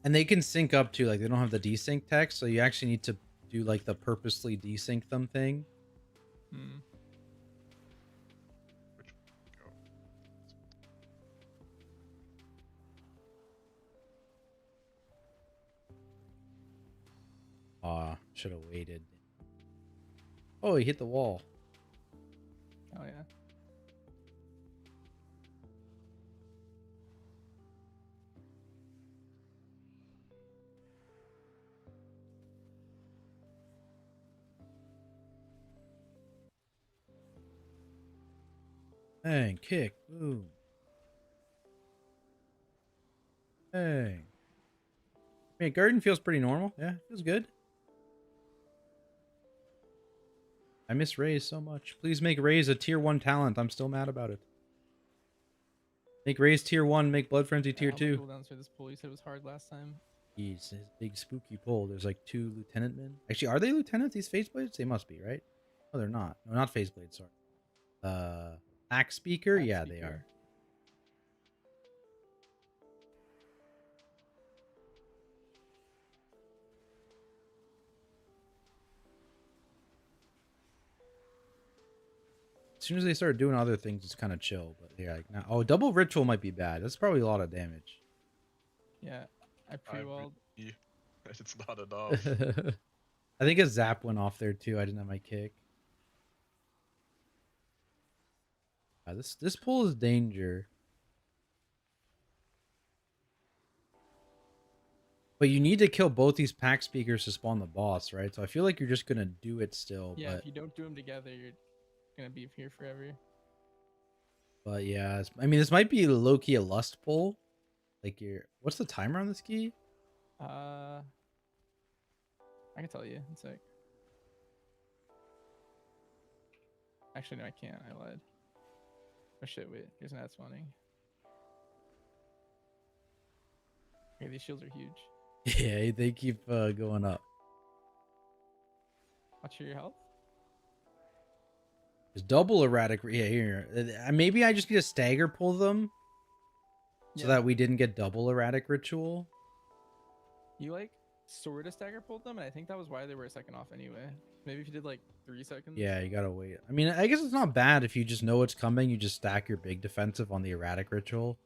And they can sync up too, like they don't have the desync text, so you actually need to do like the purposely desync them thing. Aw, should have waited. Oh, he hit the wall. Oh, yeah. Bang, kick, boom. Bang. I mean, Garden feels pretty normal. Yeah, feels good. I miss Raze so much. Please make Raze a tier 1 talent. I'm still mad about it. Make Raze tier 1, make Blood Frenzy tier 2. Cooldowns for this pull. You said it was hard last time. He's his big spooky pull. There's like 2 lieutenant men. Actually, are they lieutenants, these phase blades? They must be, right? No, they're not. No, not phase blades, sorry. Axe speaker? Yeah, they are. As soon as they start doing other things, it's kind of chill. But yeah, like now, oh, double ritual might be bad. That's probably a lot of damage. Yeah, I pre-walled. It's not enough. I think a zap went off there too. I didn't have my kick. This pull is danger. But you need to kill both these pack speakers to spawn the boss, right? So I feel like you're just gonna do it still. Yeah, but if you don't do them together, you're gonna be here forever. But yeah, I mean, this might be low key a lust pull. Like what's the timer on this key? I can tell you. It's like. Actually, no, I can't. I lied. Oh shit! Wait, here's an ad spawning. Okay, these shields are huge. Yeah, they keep going up. Watch your health. There's double erratic. Yeah, here. Maybe I just need to stagger pull them, so that we didn't get double erratic ritual. You like sort of stagger pulled them, and I think that was why they were a second off anyway. Maybe if you did like 3 seconds. Yeah, you gotta wait. I mean, I guess it's not bad if you just know what's coming. You just stack your big defensive on the erratic ritual.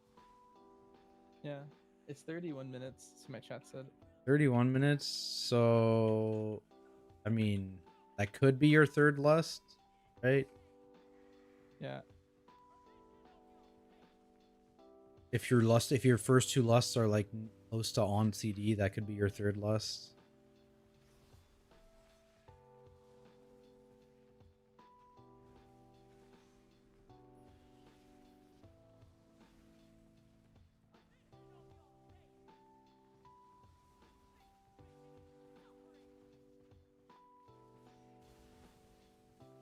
Yeah, it's 31 minutes. So my chat said. 31 minutes. So, I mean, that could be your third lust, right? Yeah. If your first 2 lusts are like close to on CD, that could be your third lust.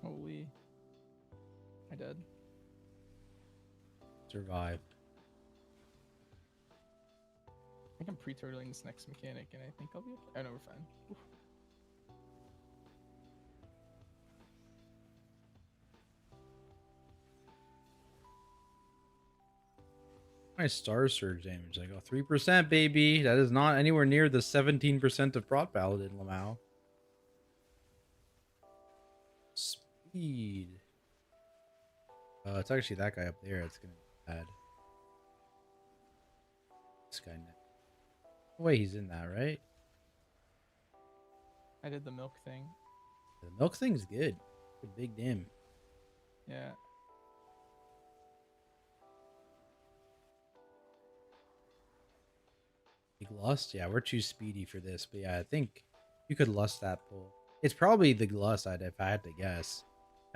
Holy. I did. Survive. I think I'm pre-turtling this next mechanic, and I think I'll be okay. Oh no, we're fine. Oof. My star surge damage. I go 3%, baby. That is not anywhere near the 17% of Prot Paladin, Lamau. Speed. It's actually that guy up there. It's gonna be bad. This guy next. Oh, wait, he's in that, right? I did the milk thing. The milk thing's good. It's a big dim. Yeah. Big lust? Yeah, we're too speedy for this. But yeah, I think you could lust that pull. It's probably the lust if I had to guess.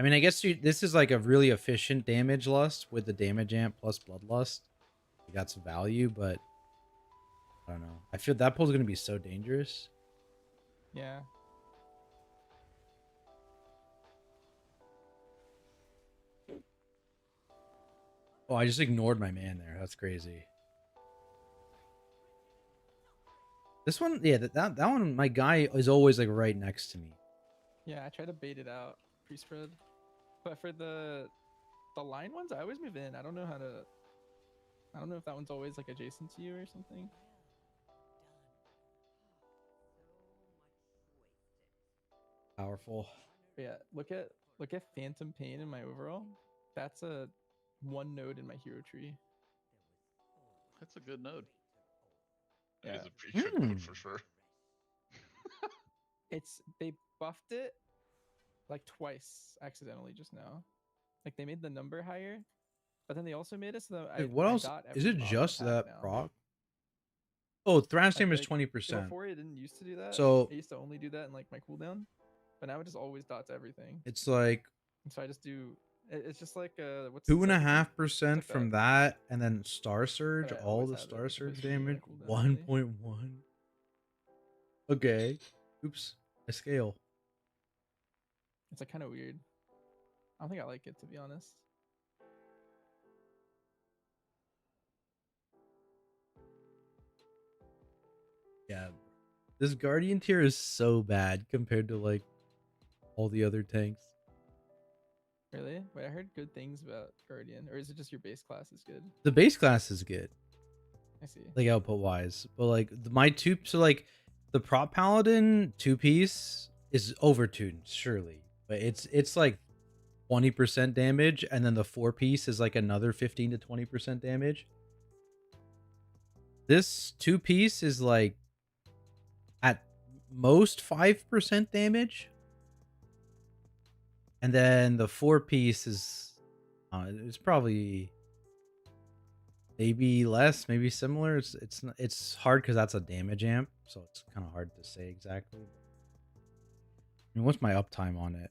I mean, I guess this is like a really efficient damage lust with the damage amp plus bloodlust. You got some value, but I don't know. I feel that pull's going to be so dangerous. Yeah. Oh, I just ignored my man there. That's crazy. This one, yeah, that one, my guy is always like right next to me. Yeah, I try to bait it out pre-spread, but for the line ones, I always move in. I don't know if that one's always like adjacent to you or something. Powerful. But yeah, look at Phantom Pain in my overall. That's a 1 node in my hero tree. That's a good node. That is a pretty good node for sure. They buffed it like twice accidentally just now. Like they made the number higher, but then they also made it so that Wait, what else? dot Is every it boss just I that have now. proc? Oh, thrash Like, damage like, 20%. Before it didn't used to do that. So it used to only do that in like my cooldown, but now it just always dots everything. it's like And so I just do. It's just like what's 2.5% from that, and then Star Surge, I all always the have it, Star like, Surge push you on damage, cooldown, really. 1.1. Okay. Oops. I scale. It's like kind of weird. I don't think I like it, to be honest. Yeah. This Guardian tier is so bad compared to like all the other tanks. Really? Wait, I heard good things about Guardian, or is it just your base class is good? The base class is good. I see. Like output wise. But like my so like the Prot Paladin 2-piece is overtuned, surely. But it's like 20% damage, and then the 4-piece is like another 15 to 20% damage. This 2-piece is like at most 5% damage. And then the 4-piece is it's probably Maybe less, maybe similar. It's hard because that's a damage amp, so it's kind of hard to say exactly. I mean, what's my uptime on it?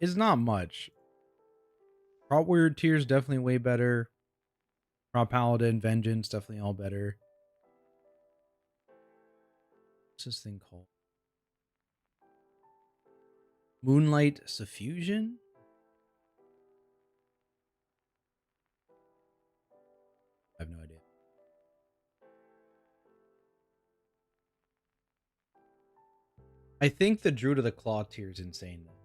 It's not much. Prop Warrior tier is definitely way better. Prop Paladin, Vengeance, definitely all better. What's this thing called? Moonlight Suffusion? I have no idea. I think the Druid of the Claw tier is insane though.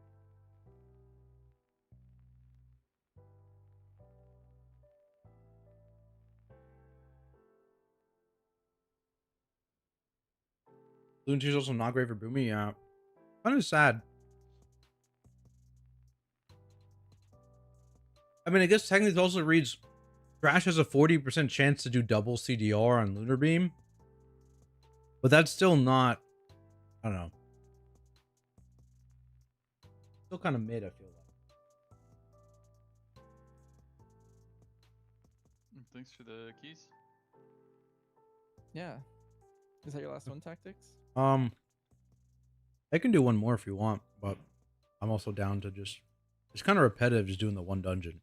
Loon tier is also not great for Boomy. Yeah, kind of sad. I mean, I guess technically it also reads Thrash has a 40% chance to do double CDR on Lunar Beam, but that's still not. I don't know. Still kind of mid, I feel like. Thanks for the keys. Yeah. Is that your last one, Tactics? I can do one more if you want, but I'm also down to just. It's kind of repetitive, just doing the one dungeon.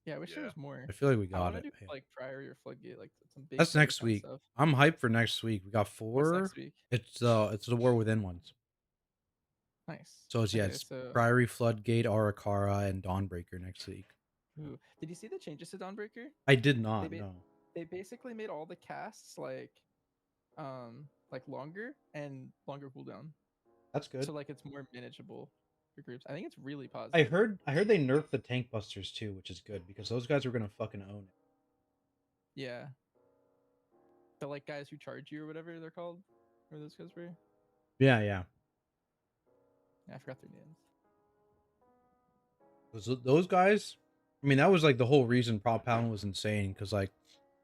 Yeah, I wish there was more. I feel like we I got wanna it. do, Yeah. like Priory or Floodgate, like some big. That's next kind of week. Stuff. I'm hyped for next week. We got What's 4. next week? It's the War Within ones. Nice. So it's Okay, it's so- Priory, Floodgate, Arakara, and Dawnbreaker next week. Ooh. Did you see the changes to Dawnbreaker? I did not They know. They basically made all the casts like longer and longer cooldown. That's good. So like it's more manageable for groups. I think it's really I positive. heard they nerfed the tank busters too, which is good because those guys are gonna fucking own it. Yeah. The like guys who charge you or whatever they're called. Or those guys were. Yeah. Yeah, I forgot their names. Those guys. I mean, that was like the whole reason Prop Paladin was insane because like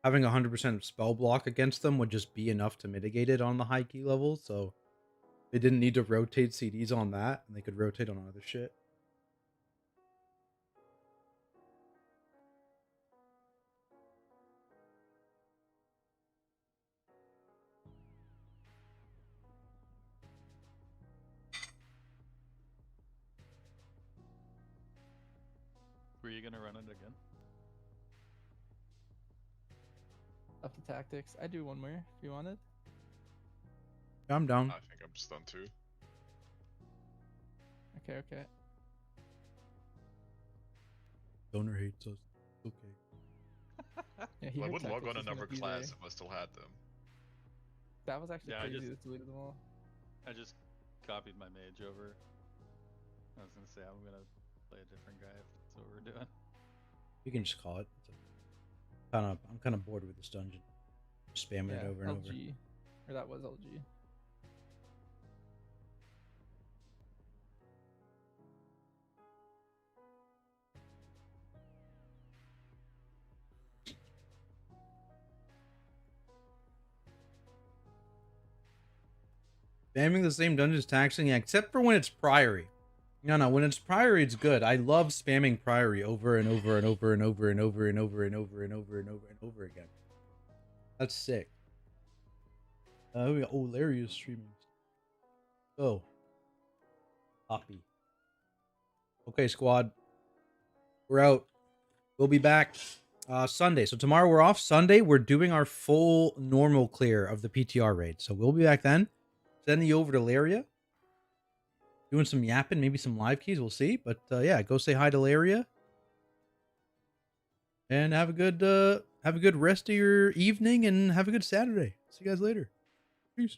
having 100% spell block against them would just be enough to mitigate it on the high key level. So they didn't need to rotate CDs on that, and they could rotate on other shit. Were you gonna run it again? Up to Tactics. I do one more if you wanted. I'm down. I think I'm stunned too. Okay. Donor hates us. Okay. Yeah, he Well, I heard would log Tactics on was gonna another be class there. if I still had them. That was actually Yeah, I crazy just- that deleted them all. I just copied my mage over. I was gonna say I'm gonna play a different guy if that's what we're doing. You can just call it. I'm kind of bored with this dungeon. Spamming it over and over. LG. Or that was LG. Spamming the same dungeon is taxing, yeah, except for when it's Priory. No, when it's Priory, it's good. I love spamming Priory over and over and over and over and over and over and over and over and over and over again. That's sick. We got Larry is streaming. Oh. Copy. Okay, squad. We're out. We'll be back Sunday. So tomorrow we're off. Sunday, we're doing our full normal clear of the PTR raid. So we'll be back then. Sending you over to Laria. Doing some yapping, maybe some live keys. We'll see. But yeah, go say hi to Laria. And have a good rest of your evening and have a good Saturday. See you guys later. Peace.